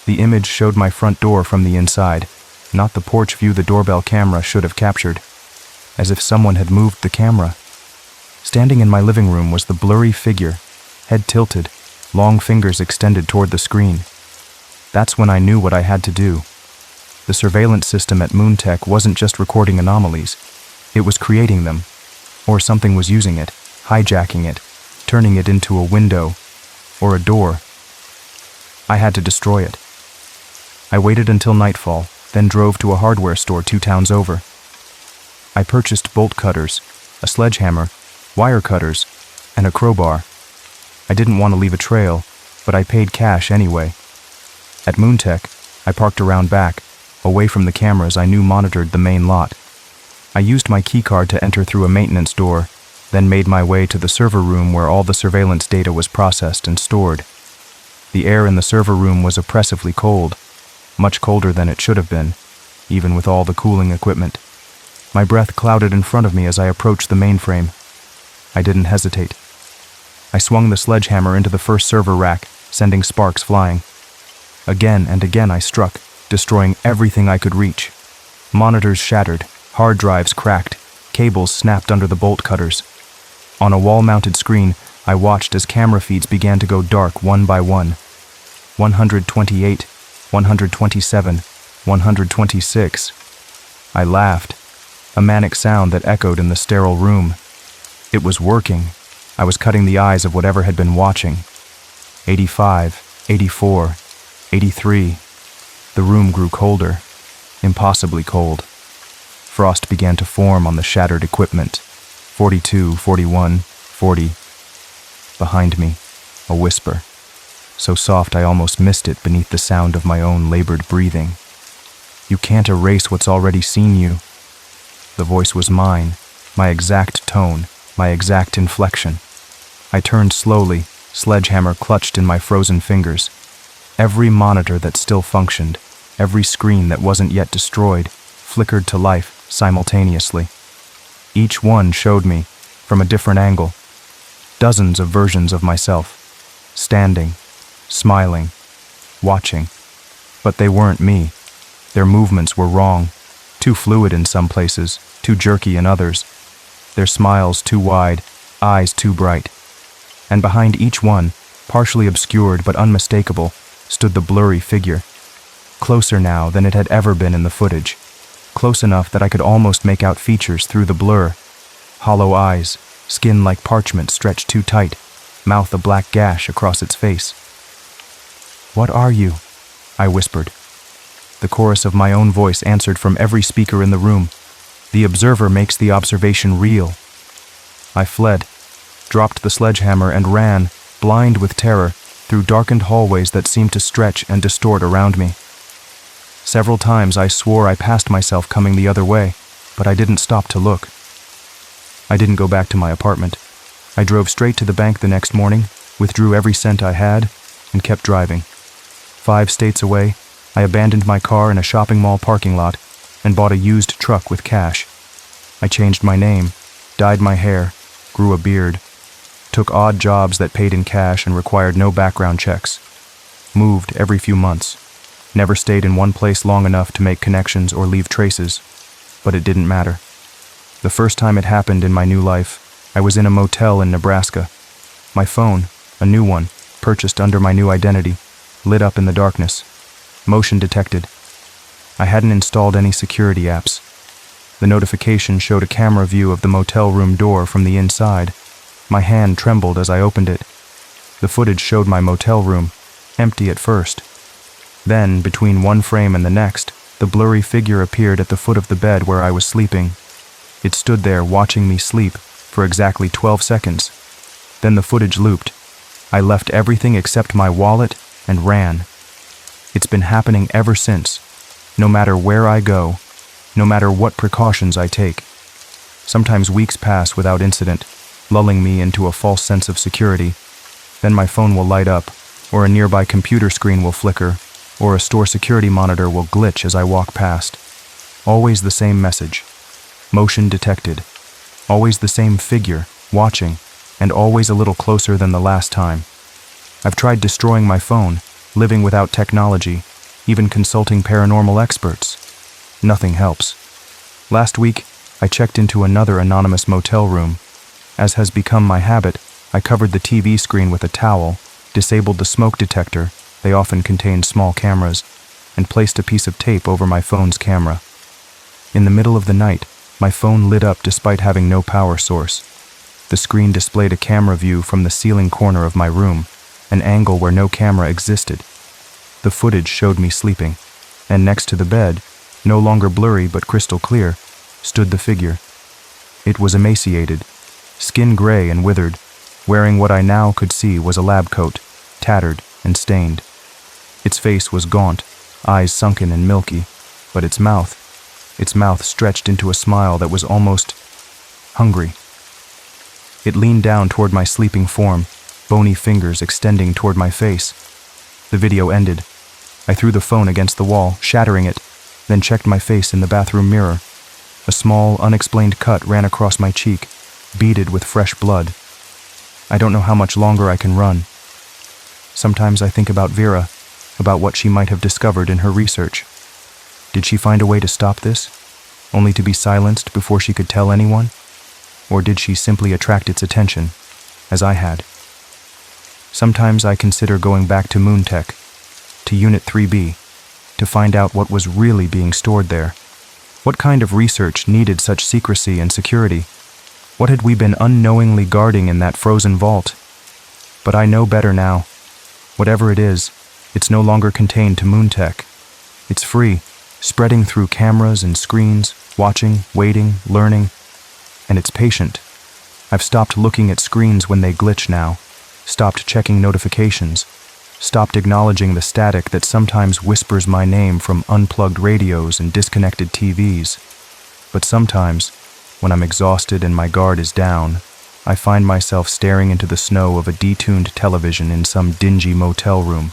A: The image showed my front door from the inside, not the porch view the doorbell camera should have captured, as if someone had moved the camera. Standing in my living room was the blurry figure, head tilted, long fingers extended toward the screen. That's when I knew what I had to do. The surveillance system at Moontech wasn't just recording anomalies. It was creating them, or something was using it, hijacking it, turning it into a window or a door. I had to destroy it. I waited until nightfall, then drove to a hardware store 2 towns over. I purchased bolt cutters, a sledgehammer, wire cutters, and a crowbar. I didn't want to leave a trail, but I paid cash anyway. At Moontech, I parked around back, away from the cameras I knew monitored the main lot. I used my keycard to enter through a maintenance door, then made my way to the server room where all the surveillance data was processed and stored. The air in the server room was oppressively cold, much colder than it should have been, even with all the cooling equipment. My breath clouded in front of me as I approached the mainframe. I didn't hesitate. I swung the sledgehammer into the first server rack, sending sparks flying. Again and again I struck, destroying everything I could reach. Monitors shattered, hard drives cracked, cables snapped under the bolt cutters. On a wall-mounted screen, I watched as camera feeds began to go dark one by one. 128, 127, 126. I laughed, a manic sound that echoed in the sterile room. It was working. I was cutting the eyes of whatever had been watching. 85, 84, 83. The room grew colder, impossibly cold. Frost began to form on the shattered equipment. 42, 41, 40. Behind me, a whisper, so soft I almost missed it beneath the sound of my own labored breathing. You can't erase what's already seen you. The voice was mine, my exact tone, my exact inflection. I turned slowly, sledgehammer clutched in my frozen fingers. Every monitor that still functioned, every screen that wasn't yet destroyed, flickered to life simultaneously. Each one showed me, from a different angle, dozens of versions of myself, standing, smiling, watching. But they weren't me. Their movements were wrong, too fluid in some places, too jerky in others. Their smiles too wide, eyes too bright. And behind each one, partially obscured but unmistakable, stood the blurry figure. Closer now than it had ever been in the footage. Close enough that I could almost make out features through the blur. Hollow eyes, skin like parchment stretched too tight, mouth a black gash across its face. "What are you?" I whispered. The chorus of my own voice answered from every speaker in the room. "The observer makes the observation real." I fled, dropped the sledgehammer and ran, blind with terror, through darkened hallways that seemed to stretch and distort around me. Several times I swore I passed myself coming the other way, but I didn't stop to look. I didn't go back to my apartment. I drove straight to the bank the next morning, withdrew every cent I had, and kept driving. 5 states away, I abandoned my car in a shopping mall parking lot and bought a used truck with cash. I changed my name, dyed my hair, grew a beard, took odd jobs that paid in cash and required no background checks, moved every few months, never stayed in one place long enough to make connections or leave traces, but it didn't matter. The first time it happened in my new life, I was in a motel in Nebraska. My phone, a new one, purchased under my new identity, lit up in the darkness. Motion detected. I hadn't installed any security apps. The notification showed a camera view of the motel room door from the inside. My hand trembled as I opened it. The footage showed my motel room, empty at first, Then, between one frame and the next, the blurry figure appeared at the foot of the bed where I was sleeping. It stood there watching me sleep for exactly 12 seconds. Then the footage looped. I left everything except my wallet and ran. It's been happening ever since, no matter where I go, no matter what precautions I take. Sometimes weeks pass without incident, lulling me into a false sense of security. Then my phone will light up, or a nearby computer screen will flicker, or a store security monitor will glitch as I walk past. Always the same message. Motion detected. Always the same figure, watching, and always a little closer than the last time. I've tried destroying my phone, living without technology, even consulting paranormal experts. Nothing helps. Last week, I checked into another anonymous motel room. As has become my habit, I covered the TV screen with a towel, disabled the smoke detector, they often contain small cameras, and placed a piece of tape over my phone's camera. In the middle of the night, my phone lit up despite having no power source. The screen displayed a camera view from the ceiling corner of my room, an angle where no camera existed. The footage showed me sleeping, and next to the bed, no longer blurry but crystal clear, stood the figure. It was emaciated, skin gray and withered, wearing what I now could see was a lab coat, tattered and stained. Its face was gaunt, eyes sunken and milky, but its mouth stretched into a smile that was almost hungry. It leaned down toward my sleeping form, bony fingers extending toward my face. The video ended. I threw the phone against the wall, shattering it, then checked my face in the bathroom mirror. A small, unexplained cut ran across my cheek, beaded with fresh blood. I don't know how much longer I can run. Sometimes I think about Vera, about what she might have discovered in her research. Did she find a way to stop this, only to be silenced before she could tell anyone? Or did she simply attract its attention, as I had? Sometimes I consider going back to Moontech, to Unit 3B, to find out what was really being stored there. What kind of research needed such secrecy and security? What had we been unknowingly guarding in that frozen vault? But I know better now. Whatever it is, it's no longer contained to Moontech. It's free, spreading through cameras and screens, watching, waiting, learning, and it's patient. I've stopped looking at screens when they glitch now, stopped checking notifications, stopped acknowledging the static that sometimes whispers my name from unplugged radios and disconnected TVs. But sometimes, when I'm exhausted and my guard is down, I find myself staring into the snow of a detuned television in some dingy motel room.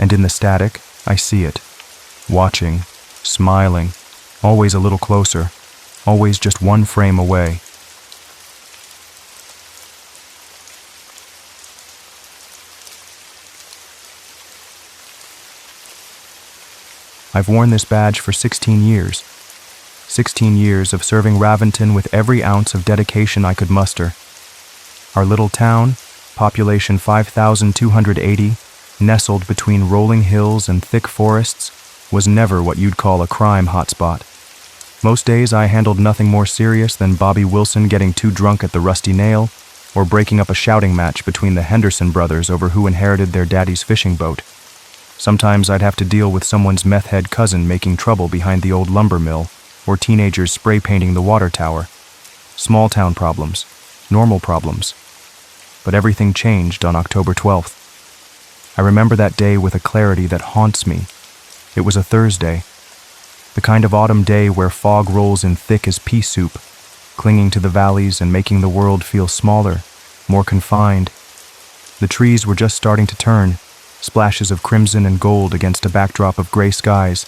A: And in the static, I see it, watching, smiling, always a little closer, always just one frame away. I've worn this badge for 16 years. 16 years of serving Raventon with every ounce of dedication I could muster. Our little town, population 5,280, nestled between rolling hills and thick forests, was never what you'd call a crime hotspot. Most days I handled nothing more serious than Bobby Wilson getting too drunk at the Rusty Nail, or breaking up a shouting match between the Henderson brothers over who inherited their daddy's fishing boat. Sometimes I'd have to deal with someone's meth-head cousin making trouble behind the old lumber mill, or teenagers spray painting the water tower. Small-town problems, normal problems. But everything changed on October 12th. I remember that day with a clarity that haunts me. It was a Thursday, the kind of autumn day where fog rolls in thick as pea soup, clinging to the valleys and making the world feel smaller, more confined. The trees were just starting to turn, splashes of crimson and gold against a backdrop of gray skies.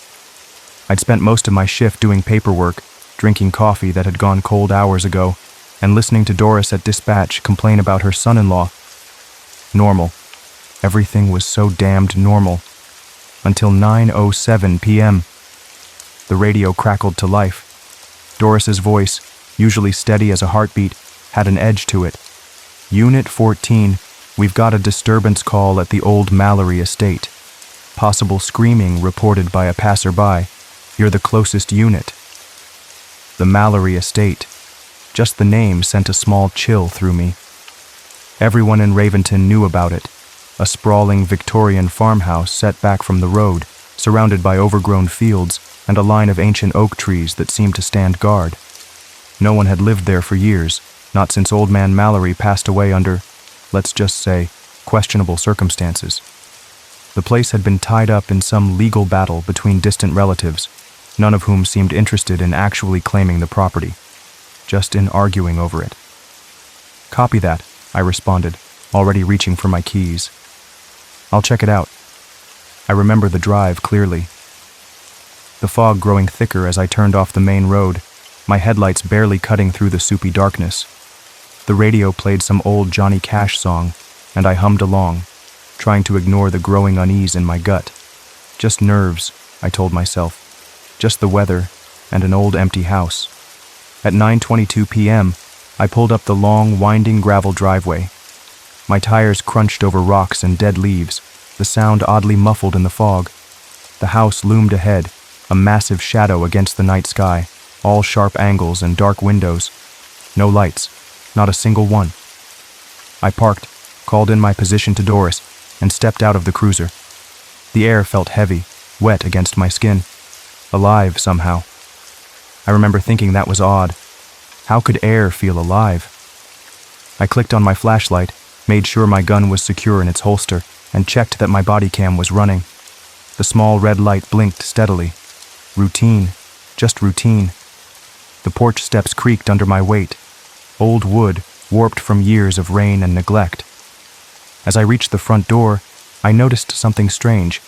A: I'd spent most of my shift doing paperwork, drinking coffee that had gone cold hours ago, and listening to Doris at dispatch complain about her son-in-law. Normal. Everything was so damned normal. Until 9:07 p.m. The radio crackled to life. Doris's voice, usually steady as a heartbeat, had an edge to it. Unit 14, we've got a disturbance call at the old Mallory estate. Possible screaming reported by a passerby. You're the closest unit. The Mallory estate. Just the name sent a small chill through me. Everyone in Raventon knew about it. A sprawling Victorian farmhouse set back from the road, surrounded by overgrown fields and a line of ancient oak trees that seemed to stand guard. No one had lived there for years, not since Old Man Mallory passed away under, let's just say, questionable circumstances. The place had been tied up in some legal battle between distant relatives, none of whom seemed interested in actually claiming the property, just in arguing over it. "Copy that," I responded, already reaching for my keys. "I'll check it out." I remember the drive clearly. The fog growing thicker as I turned off the main road, my headlights barely cutting through the soupy darkness. The radio played some old Johnny Cash song, and I hummed along, trying to ignore the growing unease in my gut. Just nerves, I told myself. Just the weather and an old empty house. At 9:22 p.m., I pulled up the long, winding gravel driveway. My tires crunched over rocks and dead leaves, the sound oddly muffled in the fog. The house loomed ahead, a massive shadow against the night sky, all sharp angles and dark windows. No lights, not a single one. I parked, called in my position to Doris, and stepped out of the cruiser. The air felt heavy, wet against my skin, alive somehow. I remember thinking that was odd. How could air feel alive? I clicked on my flashlight, made sure my gun was secure in its holster, and checked that my body cam was running. The small red light blinked steadily. Routine, just routine. The porch steps creaked under my weight. Old wood, warped from years of rain and neglect. As I reached the front door, I noticed something strange.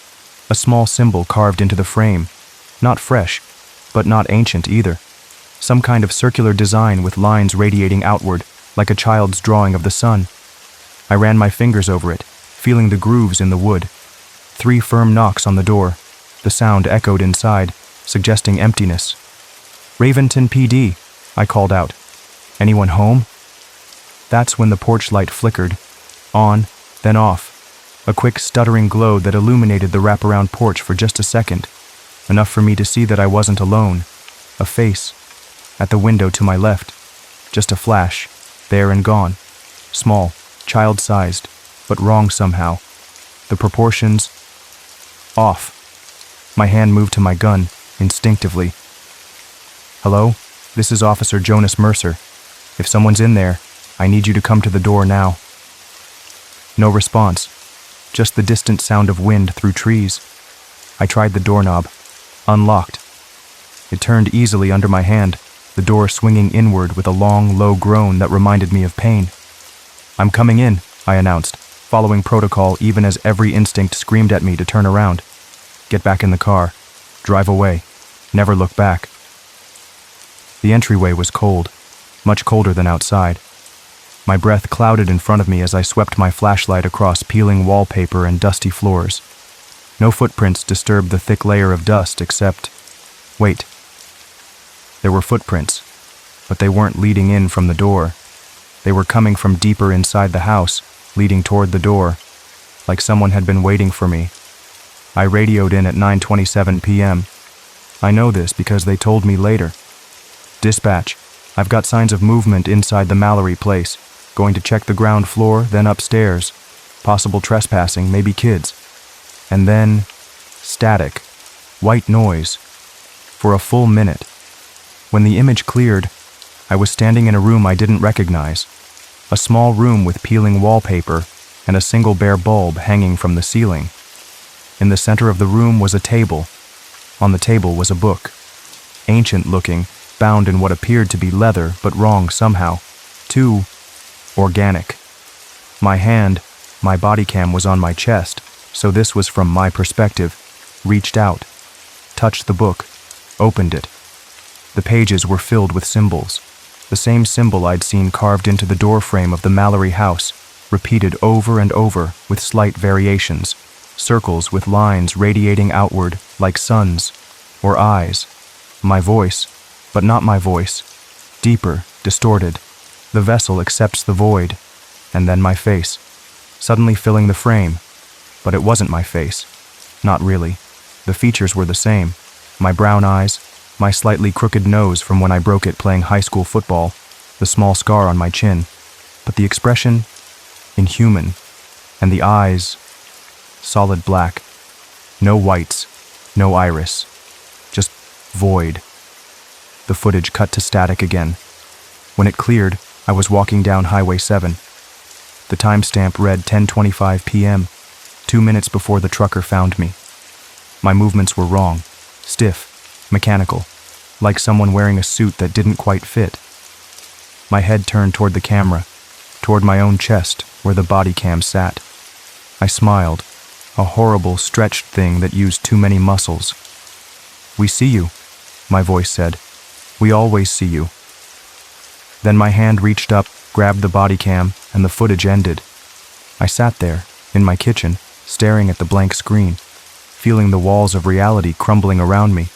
A: A small symbol carved into the frame. Not fresh, but not ancient either. Some kind of circular design with lines radiating outward, like a child's drawing of the sun. I ran my fingers over it, feeling the grooves in the wood. 3 firm knocks on the door. The sound echoed inside, suggesting emptiness. "Raventon PD," I called out. "Anyone home?" That's when the porch light flickered. On, then off. A quick stuttering glow that illuminated the wraparound porch for just a second. Enough for me to see that I wasn't alone. A face. At the window to my left. Just a flash. There and gone. Small, child-sized, but wrong somehow. The proportions... off. My hand moved to my gun, instinctively. "Hello? This is Officer Jonas Mercer. If someone's in there, I need you to come to the door now." No response. Just the distant sound of wind through trees. I tried the doorknob. Unlocked. It turned easily under my hand, the door swinging inward with a long, low groan that reminded me of pain. "I'm coming in," I announced, following protocol even as every instinct screamed at me to turn around. Get back in the car. Drive away. Never look back. The entryway was cold, much colder than outside. My breath clouded in front of me as I swept my flashlight across peeling wallpaper and dusty floors. No footprints disturbed the thick layer of dust except... Wait. There were footprints, but they weren't leading in from the door. They were coming from deeper inside the house, leading toward the door, like someone had been waiting for me. I radioed in at 9:27 p.m. I know this because they told me later. "Dispatch, I've got signs of movement inside the Mallory place. Going to check the ground floor, then upstairs. Possible trespassing, maybe kids." And then, static, white noise, for a full minute. When the image cleared, I was standing in a room I didn't recognize. A small room with peeling wallpaper and a single bare bulb hanging from the ceiling. In the center of the room was a table. On the table was a book. Ancient looking, bound in what appeared to be leather, but wrong somehow. Too organic. My hand, my body cam was on my chest, so this was from my perspective. Reached out, touched the book, opened it. The pages were filled with symbols. The same symbol I'd seen carved into the doorframe of the Mallory house, repeated over and over with slight variations. Circles with lines radiating outward like suns or eyes. My voice, but not my voice. Deeper, distorted. The vessel accepts the void. And then my face, suddenly filling the frame. But it wasn't my face. Not really. The features were the same. My brown eyes, my slightly crooked nose from when I broke it playing high school football, the small scar on my chin. But the expression, inhuman. And the eyes, solid black. No whites. No iris. Just void. The footage cut to static again. When it cleared, I was walking down Highway 7. The timestamp read 10:25 p.m., 2 minutes before the trucker found me. My movements were wrong, stiff, mechanical, like someone wearing a suit that didn't quite fit. My head turned toward the camera, toward my own chest where the body cam sat. I smiled, a horrible, stretched thing that used too many muscles. "We see you," my voice said. "We always see you." Then my hand reached up, grabbed the body cam, and the footage ended. I sat there, in my kitchen, staring at the blank screen, feeling the walls of reality crumbling around me.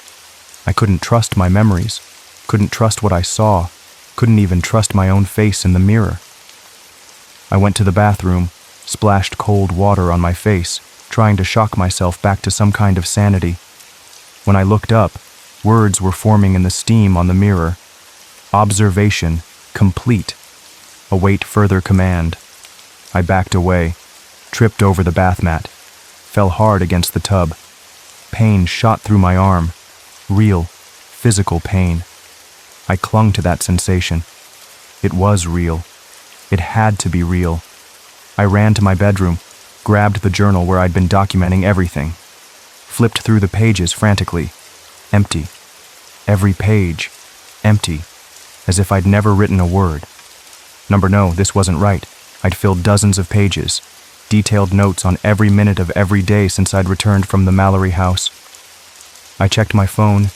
A: I couldn't trust my memories, couldn't trust what I saw, couldn't even trust my own face in the mirror. I went to the bathroom, splashed cold water on my face, trying to shock myself back to some kind of sanity. When I looked up, words were forming in the steam on the mirror. Observation complete. Await further command. I backed away, tripped over the bath mat, fell hard against the tub. Pain shot through my arm. Real, physical pain. I clung to that sensation. It was real. It had to be real. I ran to my bedroom, grabbed the journal where I'd been documenting everything, flipped through the pages frantically. Empty. Every page. Empty. As if I'd never written a word. No, this wasn't right. I'd filled dozens of pages, detailed notes on every minute of every day since I'd returned from the Mallory house. I checked my phone,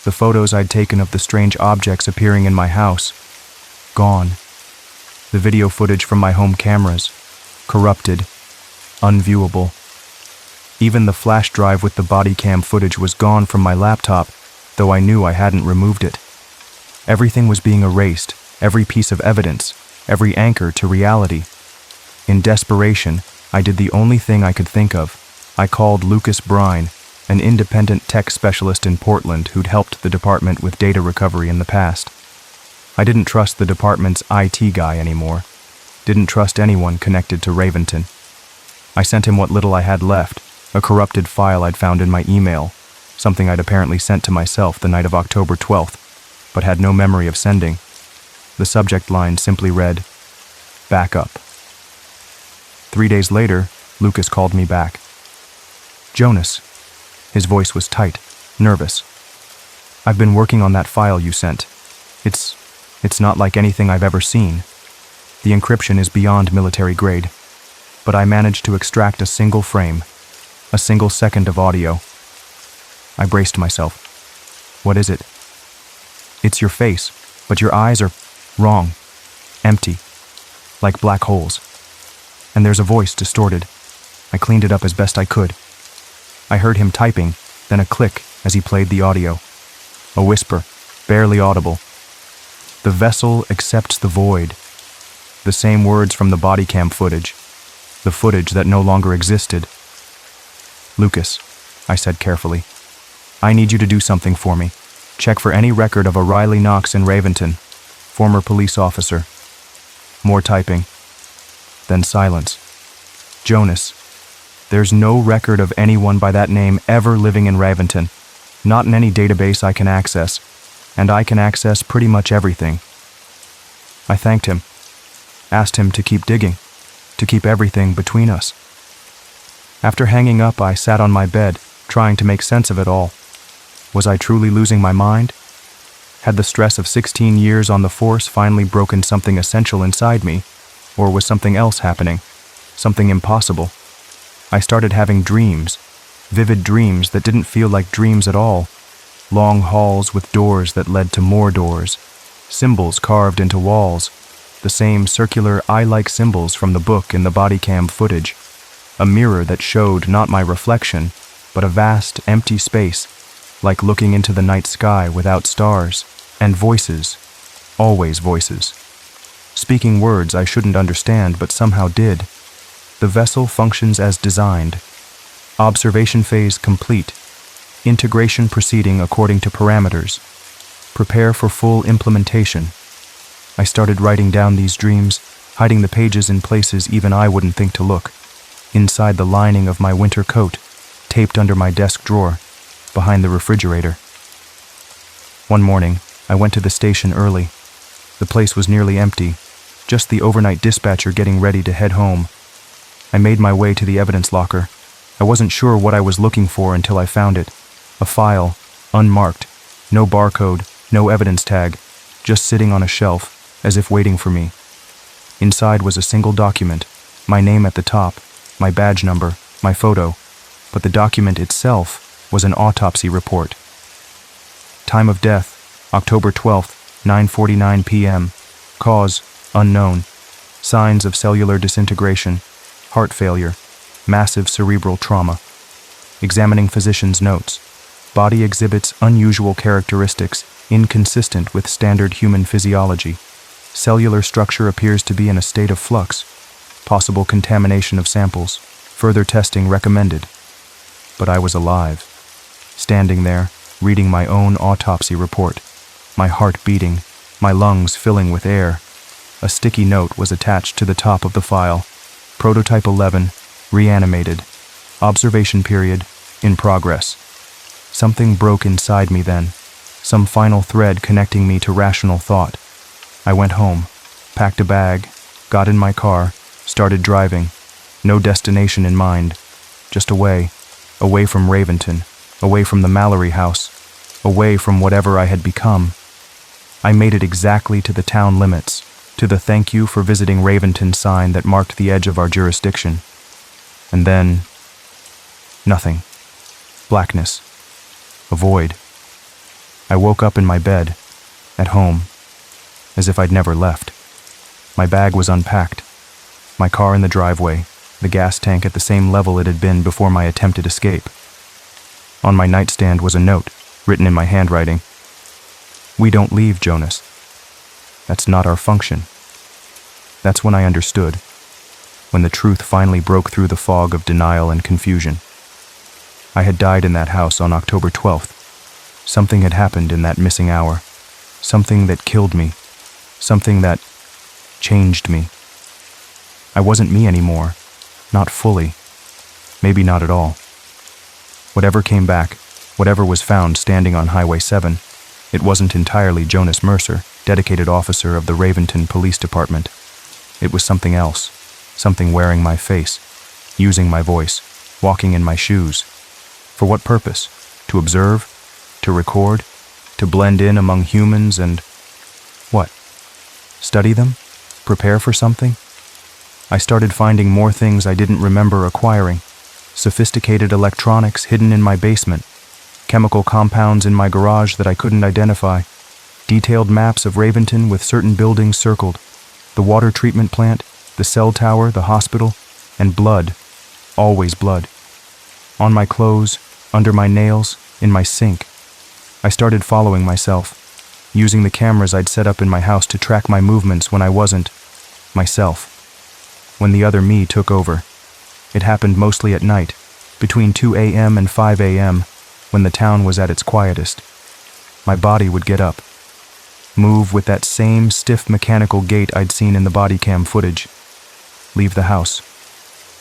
A: the photos I'd taken of the strange objects appearing in my house. Gone. The video footage from my home cameras. Corrupted. Unviewable. Even the flash drive with the body cam footage was gone from my laptop, though I knew I hadn't removed it. Everything was being erased, every piece of evidence, every anchor to reality. In desperation, I did the only thing I could think of. I called Lucas Brine, an independent tech specialist in Portland who'd helped the department with data recovery in the past. I didn't trust the department's IT guy anymore. Didn't trust anyone connected to Raventon. I sent him what little I had left, a corrupted file I'd found in my email, something I'd apparently sent to myself the night of October 12th, but had no memory of sending. The subject line simply read, "Backup." 3 days later, Lucas called me back. "Jonas." His voice was tight, nervous. "I've been working on that file you sent. It's not like anything I've ever seen. The encryption is beyond military grade. But I managed to extract a single frame, a single second of audio." I braced myself. "What is it?" "It's your face, but your eyes are wrong. Empty. Like black holes. And there's a voice distorted." I cleaned it up as best I could. I heard him typing, then a click as he played the audio. A whisper, barely audible. "The vessel accepts the void." The same words from the body cam footage. The footage that no longer existed. "Lucas," I said carefully, "I need you to do something for me. Check for any record of a Riley Knox in Raventon, former police officer." More typing. Then silence. "Jonas, there's no record of anyone by that name ever living in Raventon. Not in any database I can access. And I can access pretty much everything." I thanked him. Asked him to keep digging. To keep everything between us. After hanging up, I sat on my bed, trying to make sense of it all. Was I truly losing my mind? Had the stress of 16 years on the force finally broken something essential inside me? Or was something else happening? Something impossible? I started having dreams. Vivid dreams that didn't feel like dreams at all. Long halls with doors that led to more doors. Symbols carved into walls. The same circular eye-like symbols from the book in the body cam footage. A mirror that showed not my reflection, but a vast, empty space, like looking into the night sky without stars. And voices. Always voices. Speaking words I shouldn't understand, but somehow did. The vessel functions as designed. Observation phase complete. Integration proceeding according to parameters. Prepare for full implementation. I started writing down these dreams, hiding the pages in places even I wouldn't think to look. Inside the lining of my winter coat, taped under my desk drawer. behind the refrigerator. One morning, I went to the station early. The place was nearly empty, just the overnight dispatcher getting ready to head home. I made my way to the evidence locker. I wasn't sure what I was looking for until I found it. A file, unmarked, no barcode, no evidence tag, just sitting on a shelf, as if waiting for me. Inside was a single document, my name at the top, my badge number, my photo, but the document itself was an autopsy report. Time of death, October 12th, 9:49 p.m. Cause, unknown. Signs of cellular disintegration, heart failure, massive cerebral trauma. Examining physician's notes. Body exhibits unusual characteristics inconsistent with standard human physiology. Cellular structure appears to be in a state of flux. Possible contamination of samples. Further testing recommended. But I was alive. Standing there, reading my own autopsy report. My heart beating, my lungs filling with air. A sticky note was attached to the top of the file. Prototype 11, reanimated. Observation period, in progress. Something broke inside me then, some final thread connecting me to rational thought. I went home, packed a bag, got in my car, started driving. No destination in mind, just away from Raventon, away from the Mallory house, away from whatever I had become. I made it exactly to the town limits, to the "Thank you for visiting Raventon" sign that marked the edge of our jurisdiction. And then, nothing. Blackness. A void. I woke up in my bed, at home, as if I'd never left. My bag was unpacked, my car in the driveway, the gas tank at the same level it had been before my attempted escape. On my nightstand was a note, written in my handwriting. "We don't leave, Jonas. That's not our function." That's when I understood, when the truth finally broke through the fog of denial and confusion. I had died in that house on October 12th. Something had happened in that missing hour. Something that killed me. Something that changed me. I wasn't me anymore. Not fully. Maybe not at all. Whatever came back, whatever was found standing on Highway 7, it wasn't entirely Jonas Mercer, dedicated officer of the Raventon Police Department. It was something else, something wearing my face, using my voice, walking in my shoes. For what purpose? To observe? To record? To blend in among humans and... what? Study them? Prepare for something? I started finding more things I didn't remember acquiring. Sophisticated electronics hidden in my basement. Chemical compounds in my garage that I couldn't identify. Detailed maps of Raventon with certain buildings circled. The water treatment plant, the cell tower, the hospital, and blood. Always blood. On my clothes, under my nails, in my sink. I started following myself, using the cameras I'd set up in my house to track my movements when I wasn't myself. When the other me took over. It happened mostly at night, between 2 a.m. and 5 a.m., when the town was at its quietest. My body would get up, move with that same stiff mechanical gait I'd seen in the body cam footage, leave the house,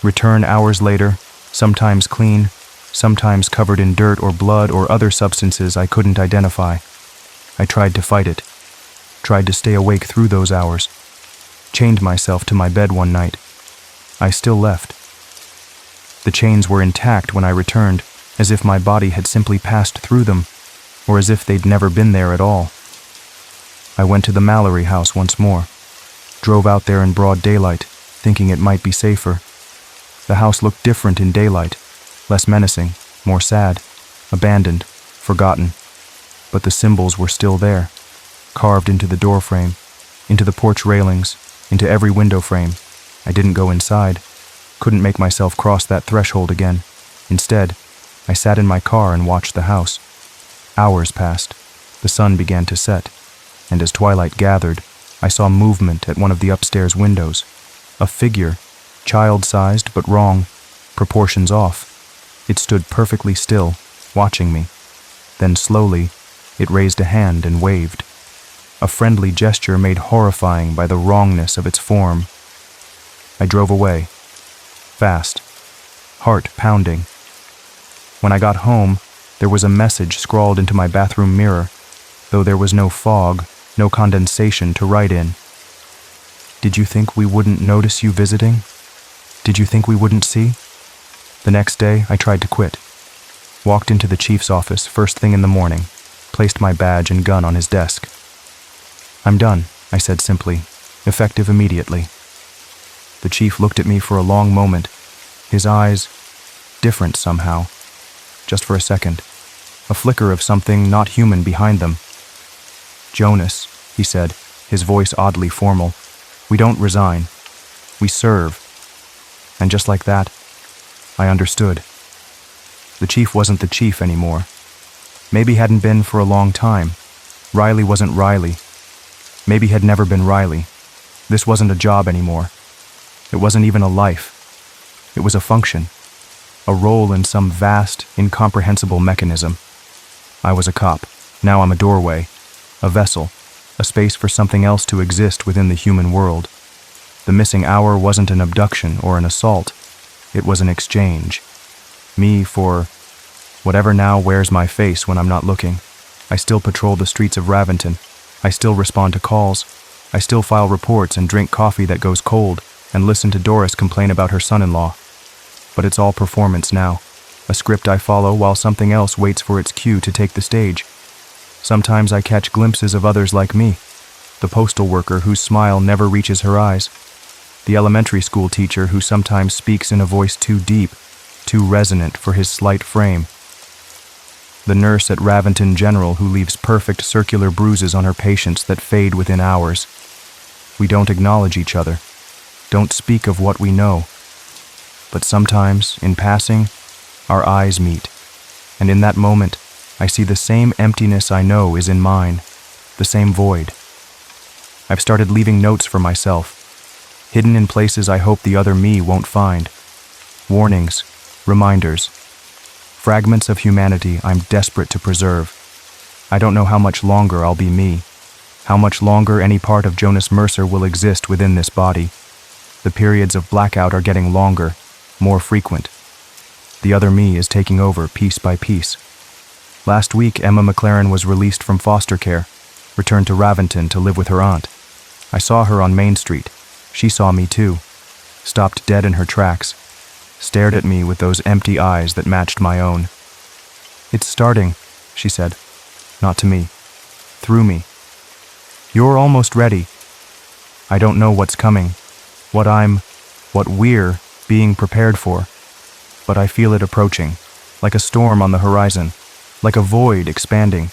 A: return hours later, sometimes clean, sometimes covered in dirt or blood or other substances I couldn't identify. I tried to fight it, tried to stay awake through those hours, chained myself to my bed one night. I still left. The chains were intact when I returned, as if my body had simply passed through them, or as if they'd never been there at all. I went to the Mallory house once more, drove out there in broad daylight, thinking it might be safer. The house looked different in daylight, less menacing, more sad, abandoned, forgotten. But the symbols were still there, carved into the doorframe, into the porch railings, into every window frame. I didn't go inside, couldn't make myself cross that threshold again. Instead, I sat in my car and watched the house. Hours passed. The sun began to set, and as twilight gathered, I saw movement at one of the upstairs windows. A figure, child-sized but wrong, proportions off. It stood perfectly still, watching me. Then slowly, it raised a hand and waved. A friendly gesture made horrifying by the wrongness of its form. I drove away. Fast. Heart pounding. When I got home, There was a message scrawled into my bathroom mirror, though there was no fog, no condensation to write in. Did you think we wouldn't notice you visiting? Did you think we wouldn't see? The next day, I tried to quit. Walked into the chief's office first thing in the morning, placed my badge and gun on his desk. I'm done, I said simply, effective immediately. The chief looked at me for a long moment, his eyes different somehow, just for a second, a flicker of something not human behind them. Jonas, he said, his voice oddly formal, we don't resign, we serve. And just like that, I understood. The chief wasn't the chief anymore. Maybe hadn't been for a long time. Riley wasn't Riley. Maybe had never been Riley. This wasn't a job anymore. It wasn't even a life. It was a function, a role in some vast, incomprehensible mechanism. I was a cop. Now I'm a doorway, a vessel, a space for something else to exist within the human world. The missing hour wasn't an abduction or an assault. It was an exchange. Me for whatever now wears my face when I'm not looking. I still patrol the streets of Raventon. I still respond to calls. I still file reports and drink coffee that goes cold and listen to Doris complain about her son-in-law. But it's all performance now. A script I follow while something else waits for its cue to take the stage. Sometimes I catch glimpses of others like me. The postal worker whose smile never reaches her eyes. The elementary school teacher who sometimes speaks in a voice too deep, too resonant for his slight frame. The nurse at Raventon General who leaves perfect circular bruises on her patients that fade within hours. We don't acknowledge each other, don't speak of what we know. But sometimes, in passing, our eyes meet, and in that moment, I see the same emptiness I know is in mine, the same void. I've started leaving notes for myself, hidden in places I hope the other me won't find. Warnings, reminders, fragments of humanity I'm desperate to preserve. I don't know how much longer I'll be me, how much longer any part of Jonas Mercer will exist within this body. The periods of blackout are getting longer, more frequent. The other me is taking over piece by piece. Last week, Emma McLaren was released from foster care, returned to Raventon to live with her aunt. I saw her on Main Street. She saw me too, stopped dead in her tracks, stared at me with those empty eyes that matched my own. It's starting, she said, not to me, through me. You're almost ready. I don't know what's coming, what we're being prepared for, but I feel it approaching, like a storm on the horizon, like a void expanding.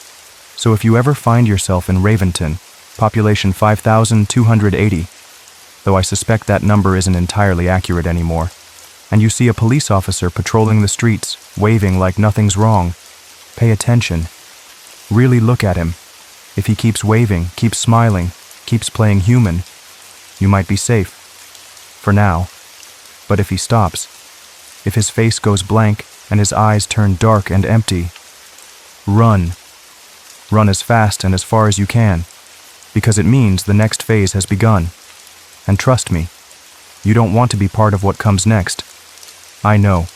A: So if you ever find yourself in Raventon, population 5,280, though I suspect that number isn't entirely accurate anymore, and you see a police officer patrolling the streets, waving like nothing's wrong, pay attention. Really look at him. If he keeps waving, keeps smiling, keeps playing human, you might be safe. For now. But if he stops, if his face goes blank and his eyes turn dark and empty, run. Run as fast and as far as you can, because it means the next phase has begun. And trust me, you don't want to be part of what comes next. I know,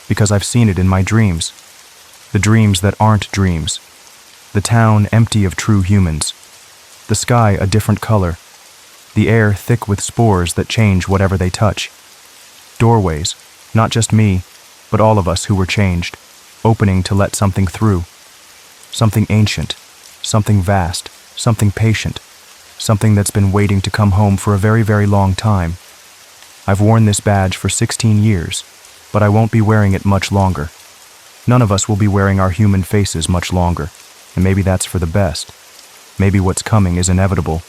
A: because I've seen it in my dreams. The dreams that aren't dreams. The town empty of true humans. The sky a different color. The air thick with spores that change whatever they touch. Doorways, not just me, but all of us who were changed, opening to let something through. Something ancient, something vast, something patient, something that's been waiting to come home for a very, very long time. I've worn this badge for 16 years, but I won't be wearing it much longer. None of us will be wearing our human faces much longer, and maybe that's for the best. Maybe what's coming is inevitable.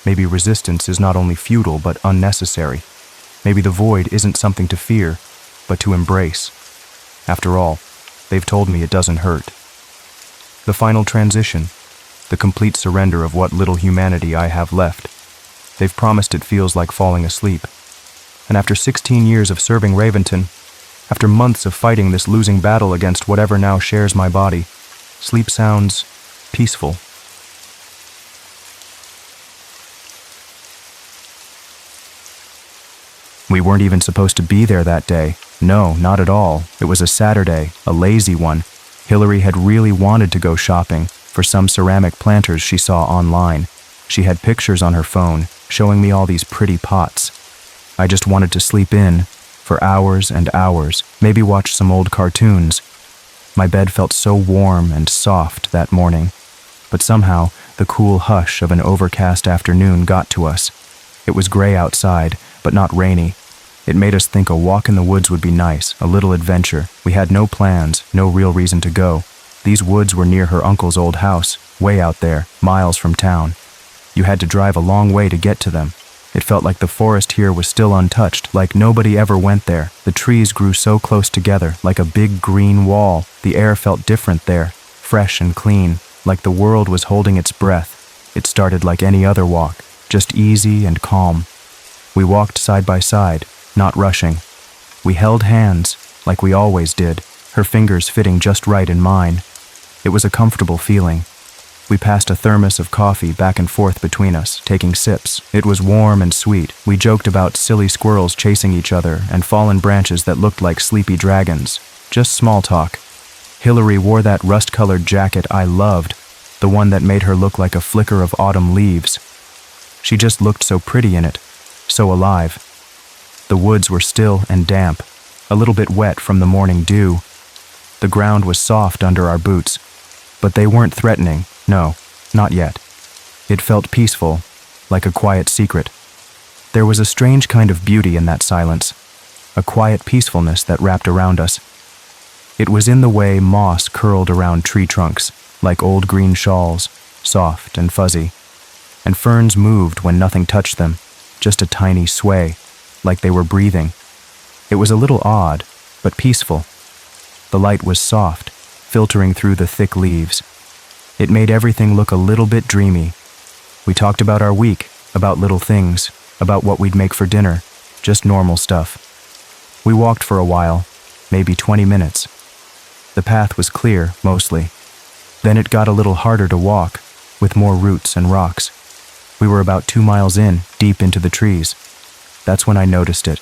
A: Maybe resistance is not only futile but unnecessary. Maybe the void isn't something to fear, but to embrace. After all, they've told me it doesn't hurt. The final transition, the complete surrender of what little humanity I have left. They've promised it feels like falling asleep. And after 16 years of serving Raventon, after months of fighting this losing battle against whatever now shares my body, sleep sounds peaceful. We weren't even supposed to be there that day. No, not at all. It was a Saturday, a lazy one. Hillary had really wanted to go shopping for some ceramic planters she saw online. She had pictures on her phone showing me all these pretty pots. I just wanted to sleep in for hours and hours, maybe watch some old cartoons. My bed felt so warm and soft that morning, but somehow the cool hush of an overcast afternoon got to us. It was gray outside, but not rainy. It made us think a walk in the woods would be nice, a little adventure. We had no plans, no real reason to go. These woods were near her uncle's old house, way out there, miles from town. You had to drive a long way to get to them. It felt like the forest here was still untouched, like nobody ever went there. The trees grew so close together, like a big green wall. The air felt different there, fresh and clean, like the world was holding its breath. It started like any other walk, just easy and calm. We walked side by side, not rushing. We held hands, like we always did, her fingers fitting just right in mine. It was a comfortable feeling. We passed a thermos of coffee back and forth between us, taking sips. It was warm and sweet. We joked about silly squirrels chasing each other and fallen branches that looked like sleepy dragons. Just small talk. Hillary wore that rust-colored jacket I loved, the one that made her look like a flicker of autumn leaves. She just looked so pretty in it, so alive. The woods were still and damp, a little bit wet from the morning dew. The ground was soft under our boots, but they weren't threatening. No, not yet. It felt peaceful, like a quiet secret. There was a strange kind of beauty in that silence, a quiet peacefulness that wrapped around us. It was in the way moss curled around tree trunks, like old green shawls, soft and fuzzy, and ferns moved when nothing touched them, just a tiny sway, like they were breathing. It was a little odd, but peaceful. The light was soft, filtering through the thick leaves. It made everything look a little bit dreamy. We talked about our week, about little things, about what we'd make for dinner, just normal stuff. We walked for a while, maybe 20 minutes. The path was clear, mostly. Then it got a little harder to walk, with more roots and rocks. We were about 2 miles in, deep into the trees. That's when I noticed it.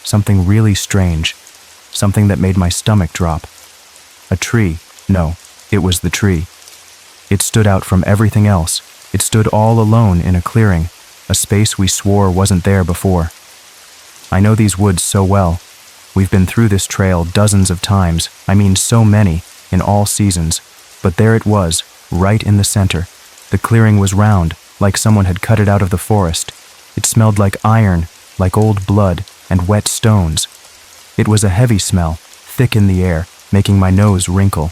A: Something really strange. Something that made my stomach drop. A tree. No, it was the tree. It stood out from everything else. It stood all alone in a clearing, a space we swore wasn't there before. I know these woods so well. We've been through this trail dozens of times, I mean so many, in all seasons. But there it was, right in the center. The clearing was round, like someone had cut it out of the forest. It smelled like iron, like old blood, and wet stones. It was a heavy smell, thick in the air, making my nose wrinkle.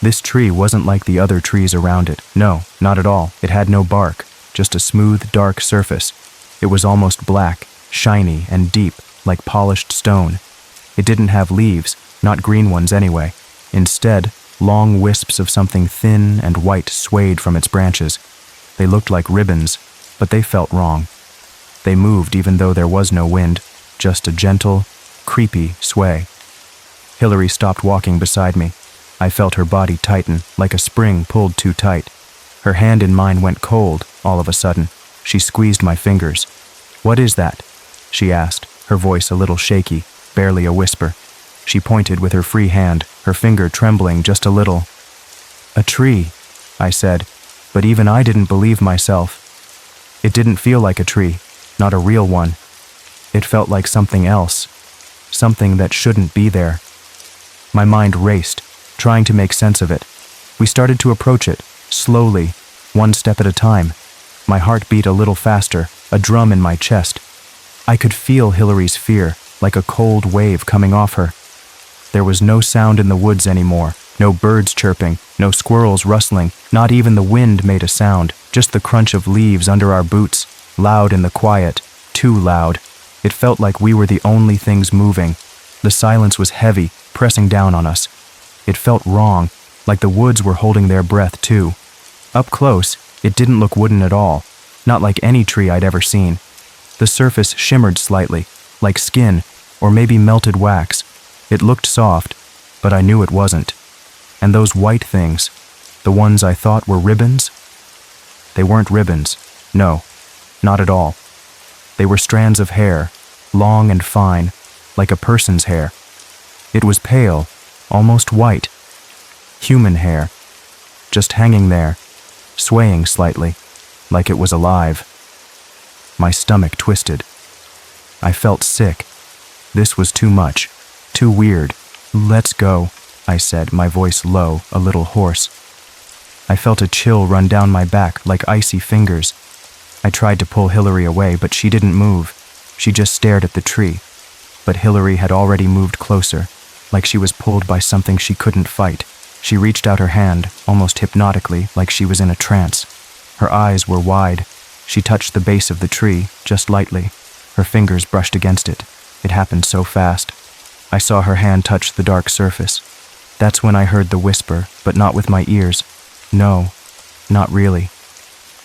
A: This tree wasn't like the other trees around it. No, not at all. It had no bark, just a smooth, dark surface. It was almost black, shiny and deep, like polished stone. It didn't have leaves, not green ones anyway. Instead, long wisps of something thin and white swayed from its branches. They looked like ribbons, but they felt wrong. They moved even though there was no wind, just a gentle, creepy sway. Hillary stopped walking beside me. I felt her body tighten, like a spring pulled too tight. Her hand in mine went cold, all of a sudden. She squeezed my fingers. "What is that?" she asked, her voice a little shaky, barely a whisper. She pointed with her free hand, her finger trembling just a little. "A tree," I said, but even I didn't believe myself. It didn't feel like a tree, not a real one. It felt like something else, something that shouldn't be there. My mind raced, trying to make sense of it. We started to approach it, slowly, one step at a time. My heart beat a little faster, a drum in my chest. I could feel Hillary's fear, like a cold wave coming off her. There was no sound in the woods anymore, no birds chirping, no squirrels rustling, not even the wind made a sound, just the crunch of leaves under our boots, loud in the quiet, too loud. It felt like we were the only things moving. The silence was heavy, pressing down on us. It felt wrong, like the woods were holding their breath too. Up close, it didn't look wooden at all, not like any tree I'd ever seen. The surface shimmered slightly, like skin, or maybe melted wax. It looked soft, but I knew it wasn't. And those white things, the ones I thought were ribbons? They weren't ribbons, no, not at all. They were strands of hair, long and fine, like a person's hair. It was pale, almost white. Human hair, just hanging there, swaying slightly, like it was alive. My stomach twisted. I felt sick. This was too much, too weird. "Let's go," I said, my voice low, a little hoarse. I felt a chill run down my back like icy fingers. I tried to pull Hillary away, but she didn't move. She just stared at the tree. But Hillary had already moved closer, like she was pulled by something she couldn't fight. She reached out her hand, almost hypnotically, like she was in a trance. Her eyes were wide. She touched the base of the tree, just lightly. Her fingers brushed against it. It happened so fast. I saw her hand touch the dark surface. That's when I heard the whisper, but not with my ears. No, not really.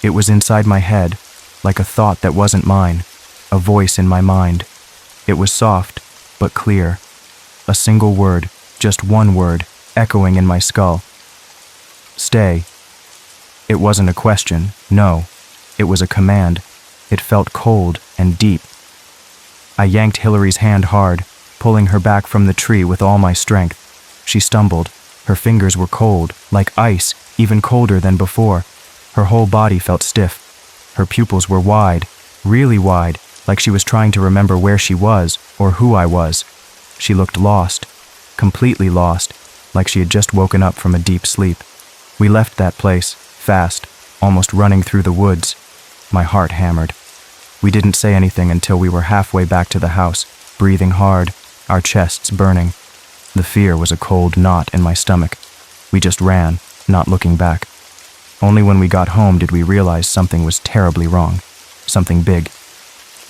A: It was inside my head, like a thought that wasn't mine, a voice in my mind. It was soft, but clear. A single word, just one word, echoing in my skull. Stay. It wasn't a question, no. It was a command. It felt cold and deep. I yanked Hillary's hand hard, pulling her back from the tree with all my strength. She stumbled. Her fingers were cold, like ice, even colder than before. Her whole body felt stiff. Her pupils were wide, really wide, like she was trying to remember where she was or who I was. She looked lost, completely lost, like she had just woken up from a deep sleep. We left that place, fast, almost running through the woods. My heart hammered. We didn't say anything until we were halfway back to the house, breathing hard, our chests burning. The fear was a cold knot in my stomach. We just ran, not looking back. Only when we got home did we realize something was terribly wrong. Something big.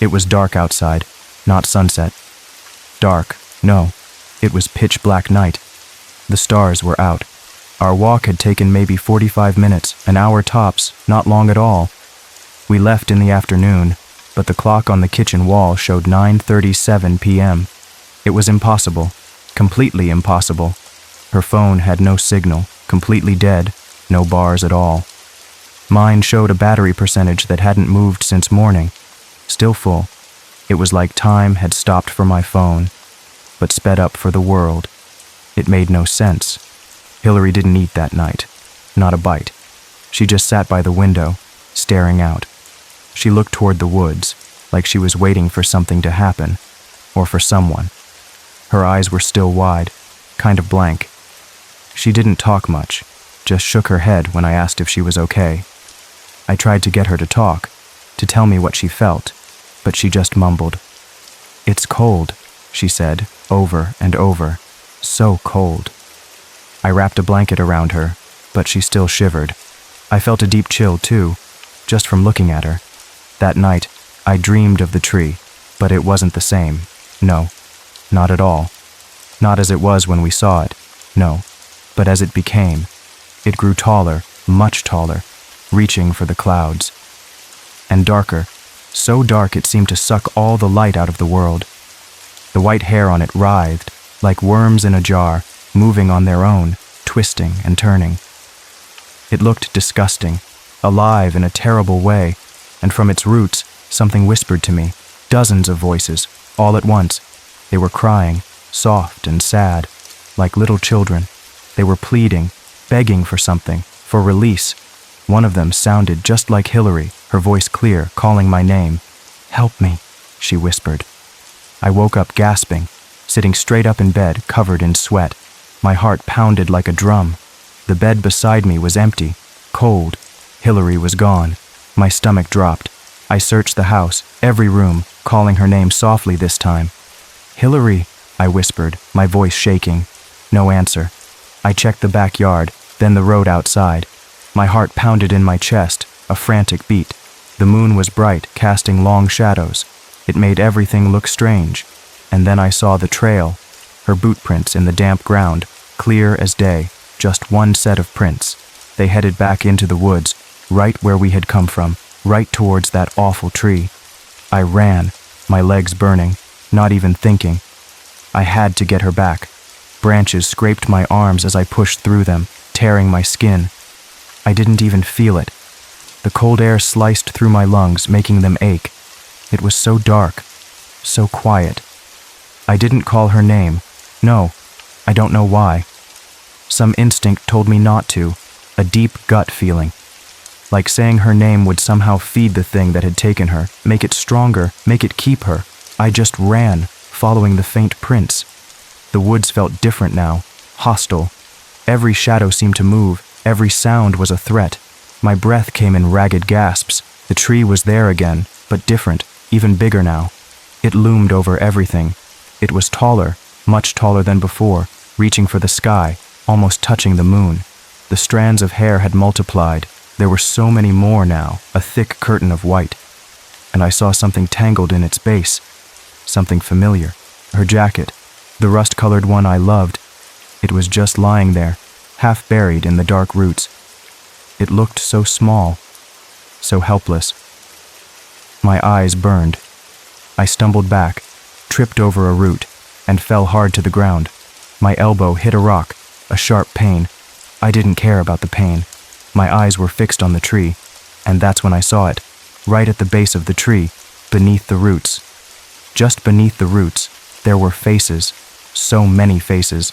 A: It was dark outside, not sunset. Dark, no. It was pitch black night. The stars were out. Our walk had taken maybe 45 minutes, an hour tops, not long at all. We left in the afternoon, but the clock on the kitchen wall showed 9:37 p.m. It was impossible, completely impossible. Her phone had no signal, completely dead, no bars at all. Mine showed a battery percentage that hadn't moved since morning, still full. It was like time had stopped for my phone, but sped up for the world. It made no sense. Hillary didn't eat that night, not a bite. She just sat by the window, staring out. She looked toward the woods, like she was waiting for something to happen, or for someone. Her eyes were still wide, kind of blank. She didn't talk much, just shook her head when I asked if she was okay. I tried to get her to talk, to tell me what she felt, but she just mumbled. "It's cold," she said, over and over. So cold. I wrapped a blanket around her, but she still shivered. I felt a deep chill, too, just from looking at her. That night, I dreamed of the tree, but it wasn't the same. No, not at all. Not as it was when we saw it, no, but as it became. It grew taller, much taller, reaching for the clouds. And darker, so dark it seemed to suck all the light out of the world. The white hair on it writhed, like worms in a jar, moving on their own, twisting and turning. It looked disgusting, alive in a terrible way, and from its roots, something whispered to me, dozens of voices, all at once. They were crying, soft and sad, like little children. They were pleading, begging for something, for release. One of them sounded just like Hillary, her voice clear, calling my name. "Help me," she whispered. I woke up gasping, sitting straight up in bed, covered in sweat. My heart pounded like a drum. The bed beside me was empty, cold. Hillary was gone. My stomach dropped. I searched the house, every room, calling her name softly this time. "Hillary," I whispered, my voice shaking. No answer. I checked the backyard, then the road outside. My heart pounded in my chest, a frantic beat. The moon was bright, casting long shadows. It made everything look strange. And then I saw the trail, her boot prints in the damp ground, clear as day, just one set of prints. They headed back into the woods, right where we had come from, right towards that awful tree. I ran, my legs burning, not even thinking. I had to get her back. Branches scraped my arms as I pushed through them, tearing my skin. I didn't even feel it. The cold air sliced through my lungs, making them ache. It was so dark, so quiet. I didn't call her name. No, I don't know why. Some instinct told me not to, a deep gut feeling. Like saying her name would somehow feed the thing that had taken her, make it stronger, make it keep her. I just ran, following the faint prints. The woods felt different now, hostile. Every shadow seemed to move, every sound was a threat. My breath came in ragged gasps. The tree was there again, but different, even bigger now. It loomed over everything. It was taller, much taller than before, reaching for the sky, almost touching the moon. The strands of hair had multiplied. There were so many more now, a thick curtain of white. And I saw something tangled in its base. Something familiar. Her jacket, the rust-colored one I loved. It was just lying there, half buried in the dark roots. It looked so small, so helpless. My eyes burned. I stumbled back, tripped over a root, and fell hard to the ground. My elbow hit a rock, a sharp pain. I didn't care about the pain. My eyes were fixed on the tree, and that's when I saw it, right at the base of the tree, beneath the roots. Just beneath the roots, there were faces, so many faces.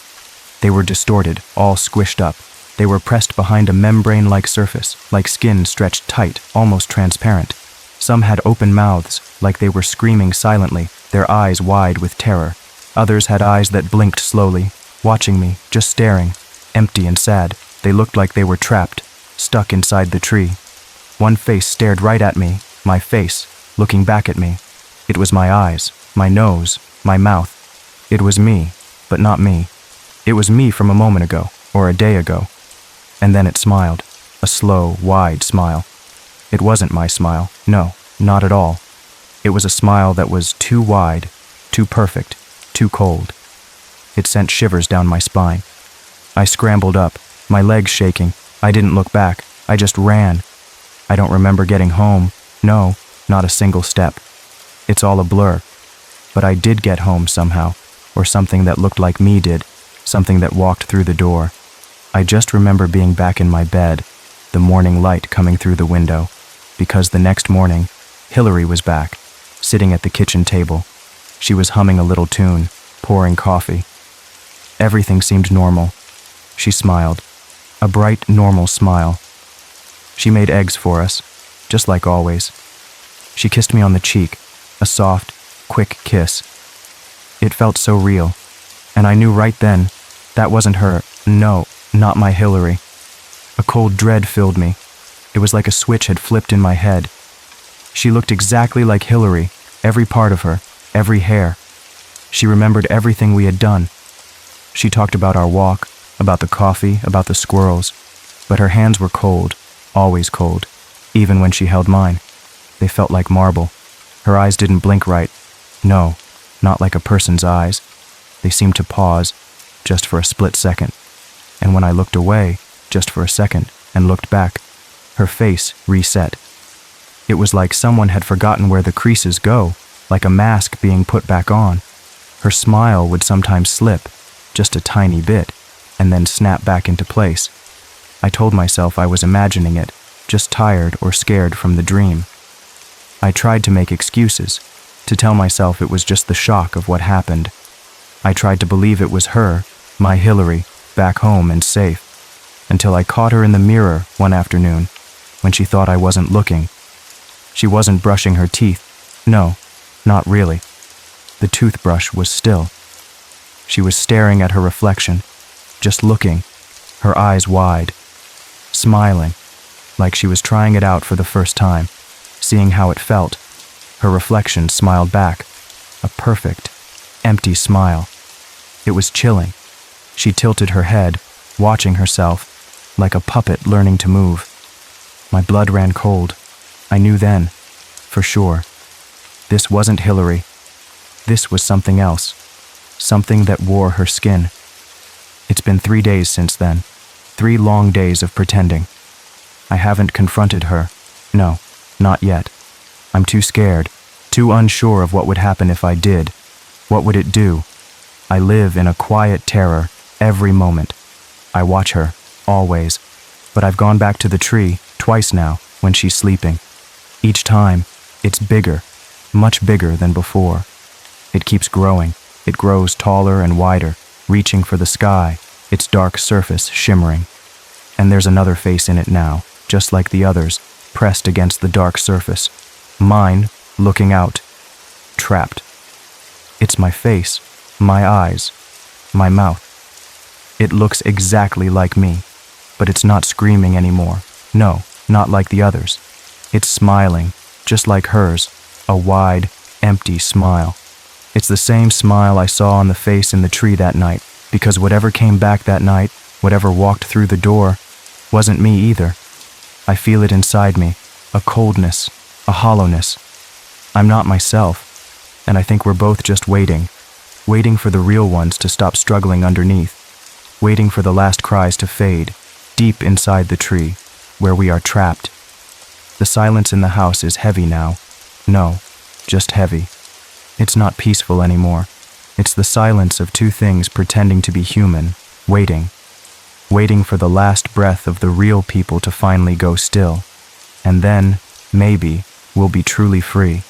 A: They were distorted, all squished up. They were pressed behind a membrane-like surface, like skin stretched tight, almost transparent. Some had open mouths, like they were screaming silently, their eyes wide with terror. Others had eyes that blinked slowly, watching me, just staring, empty and sad. They looked like they were trapped, stuck inside the tree. One face stared right at me, my face, looking back at me. It was my eyes, my nose, my mouth. It was me, but not me. It was me from a moment ago, or a day ago. And then it smiled, a slow, wide smile. It wasn't my smile, no, not at all. It was a smile that was too wide, too perfect, too cold. It sent shivers down my spine. I scrambled up, my legs shaking. I didn't look back, I just ran. I don't remember getting home, no, not a single step. It's all a blur. But I did get home somehow, or something that looked like me did, something that walked through the door. I just remember being back in my bed, the morning light coming through the window, because the next morning, Hillary was back, sitting at the kitchen table. She was humming a little tune, pouring coffee. Everything seemed normal. She smiled, a bright, normal smile. She made eggs for us, just like always. She kissed me on the cheek, a soft, quick kiss. It felt so real, and I knew right then that wasn't her, no, not my Hillary. A cold dread filled me. It was like a switch had flipped in my head. She looked exactly like Hillary, every part of her, every hair. She remembered everything we had done. She talked about our walk, about the coffee, about the squirrels. But her hands were cold, always cold, even when she held mine. They felt like marble. Her eyes didn't blink right. No, not like a person's eyes. They seemed to pause, just for a split second. And when I looked away, just for a second, and looked back, her face reset. It was like someone had forgotten where the creases go, like a mask being put back on. Her smile would sometimes slip, just a tiny bit, and then snap back into place. I told myself I was imagining it, just tired or scared from the dream. I tried to make excuses, to tell myself it was just the shock of what happened. I tried to believe it was her, my Hillary, back home and safe, until I caught her in the mirror one afternoon, when she thought I wasn't looking. She wasn't brushing her teeth. No, not really. The toothbrush was still. She was staring at her reflection, just looking, her eyes wide, smiling, like she was trying it out for the first time, seeing how it felt. Her reflection smiled back, a perfect, empty smile. It was chilling. She tilted her head, watching herself, like a puppet learning to move. My blood ran cold. I knew then, for sure. This wasn't Hillary. This was something else, something that wore her skin. It's been 3 days since then, 3 long days of pretending. I haven't confronted her. No, not yet. I'm too scared, too unsure of what would happen if I did. What would it do? I live in a quiet terror every moment. I watch her, always. But I've gone back to the tree twice now when she's sleeping. Each time, it's bigger, much bigger than before. It keeps growing. It grows taller and wider, reaching for the sky. its dark surface shimmering. And there's another face in it now, just like the others, pressed against the dark surface. Mine, looking out. Trapped. It's my face, my eyes, my mouth. It looks exactly like me, but it's not screaming anymore. No, not like the others. It's smiling, just like hers, a wide, empty smile. It's the same smile I saw on the face in the tree that night, because whatever came back that night, whatever walked through the door, wasn't me either. I feel it inside me, a coldness, a hollowness. I'm not myself, and I think we're both just waiting for the real ones to stop struggling underneath, waiting for the last cries to fade, deep inside the tree, where we are trapped. The silence in the house is heavy now. No, just heavy. It's not peaceful anymore. It's the silence of two things pretending to be human, waiting for the last breath of the real people to finally go still. And then, maybe, we'll be truly free.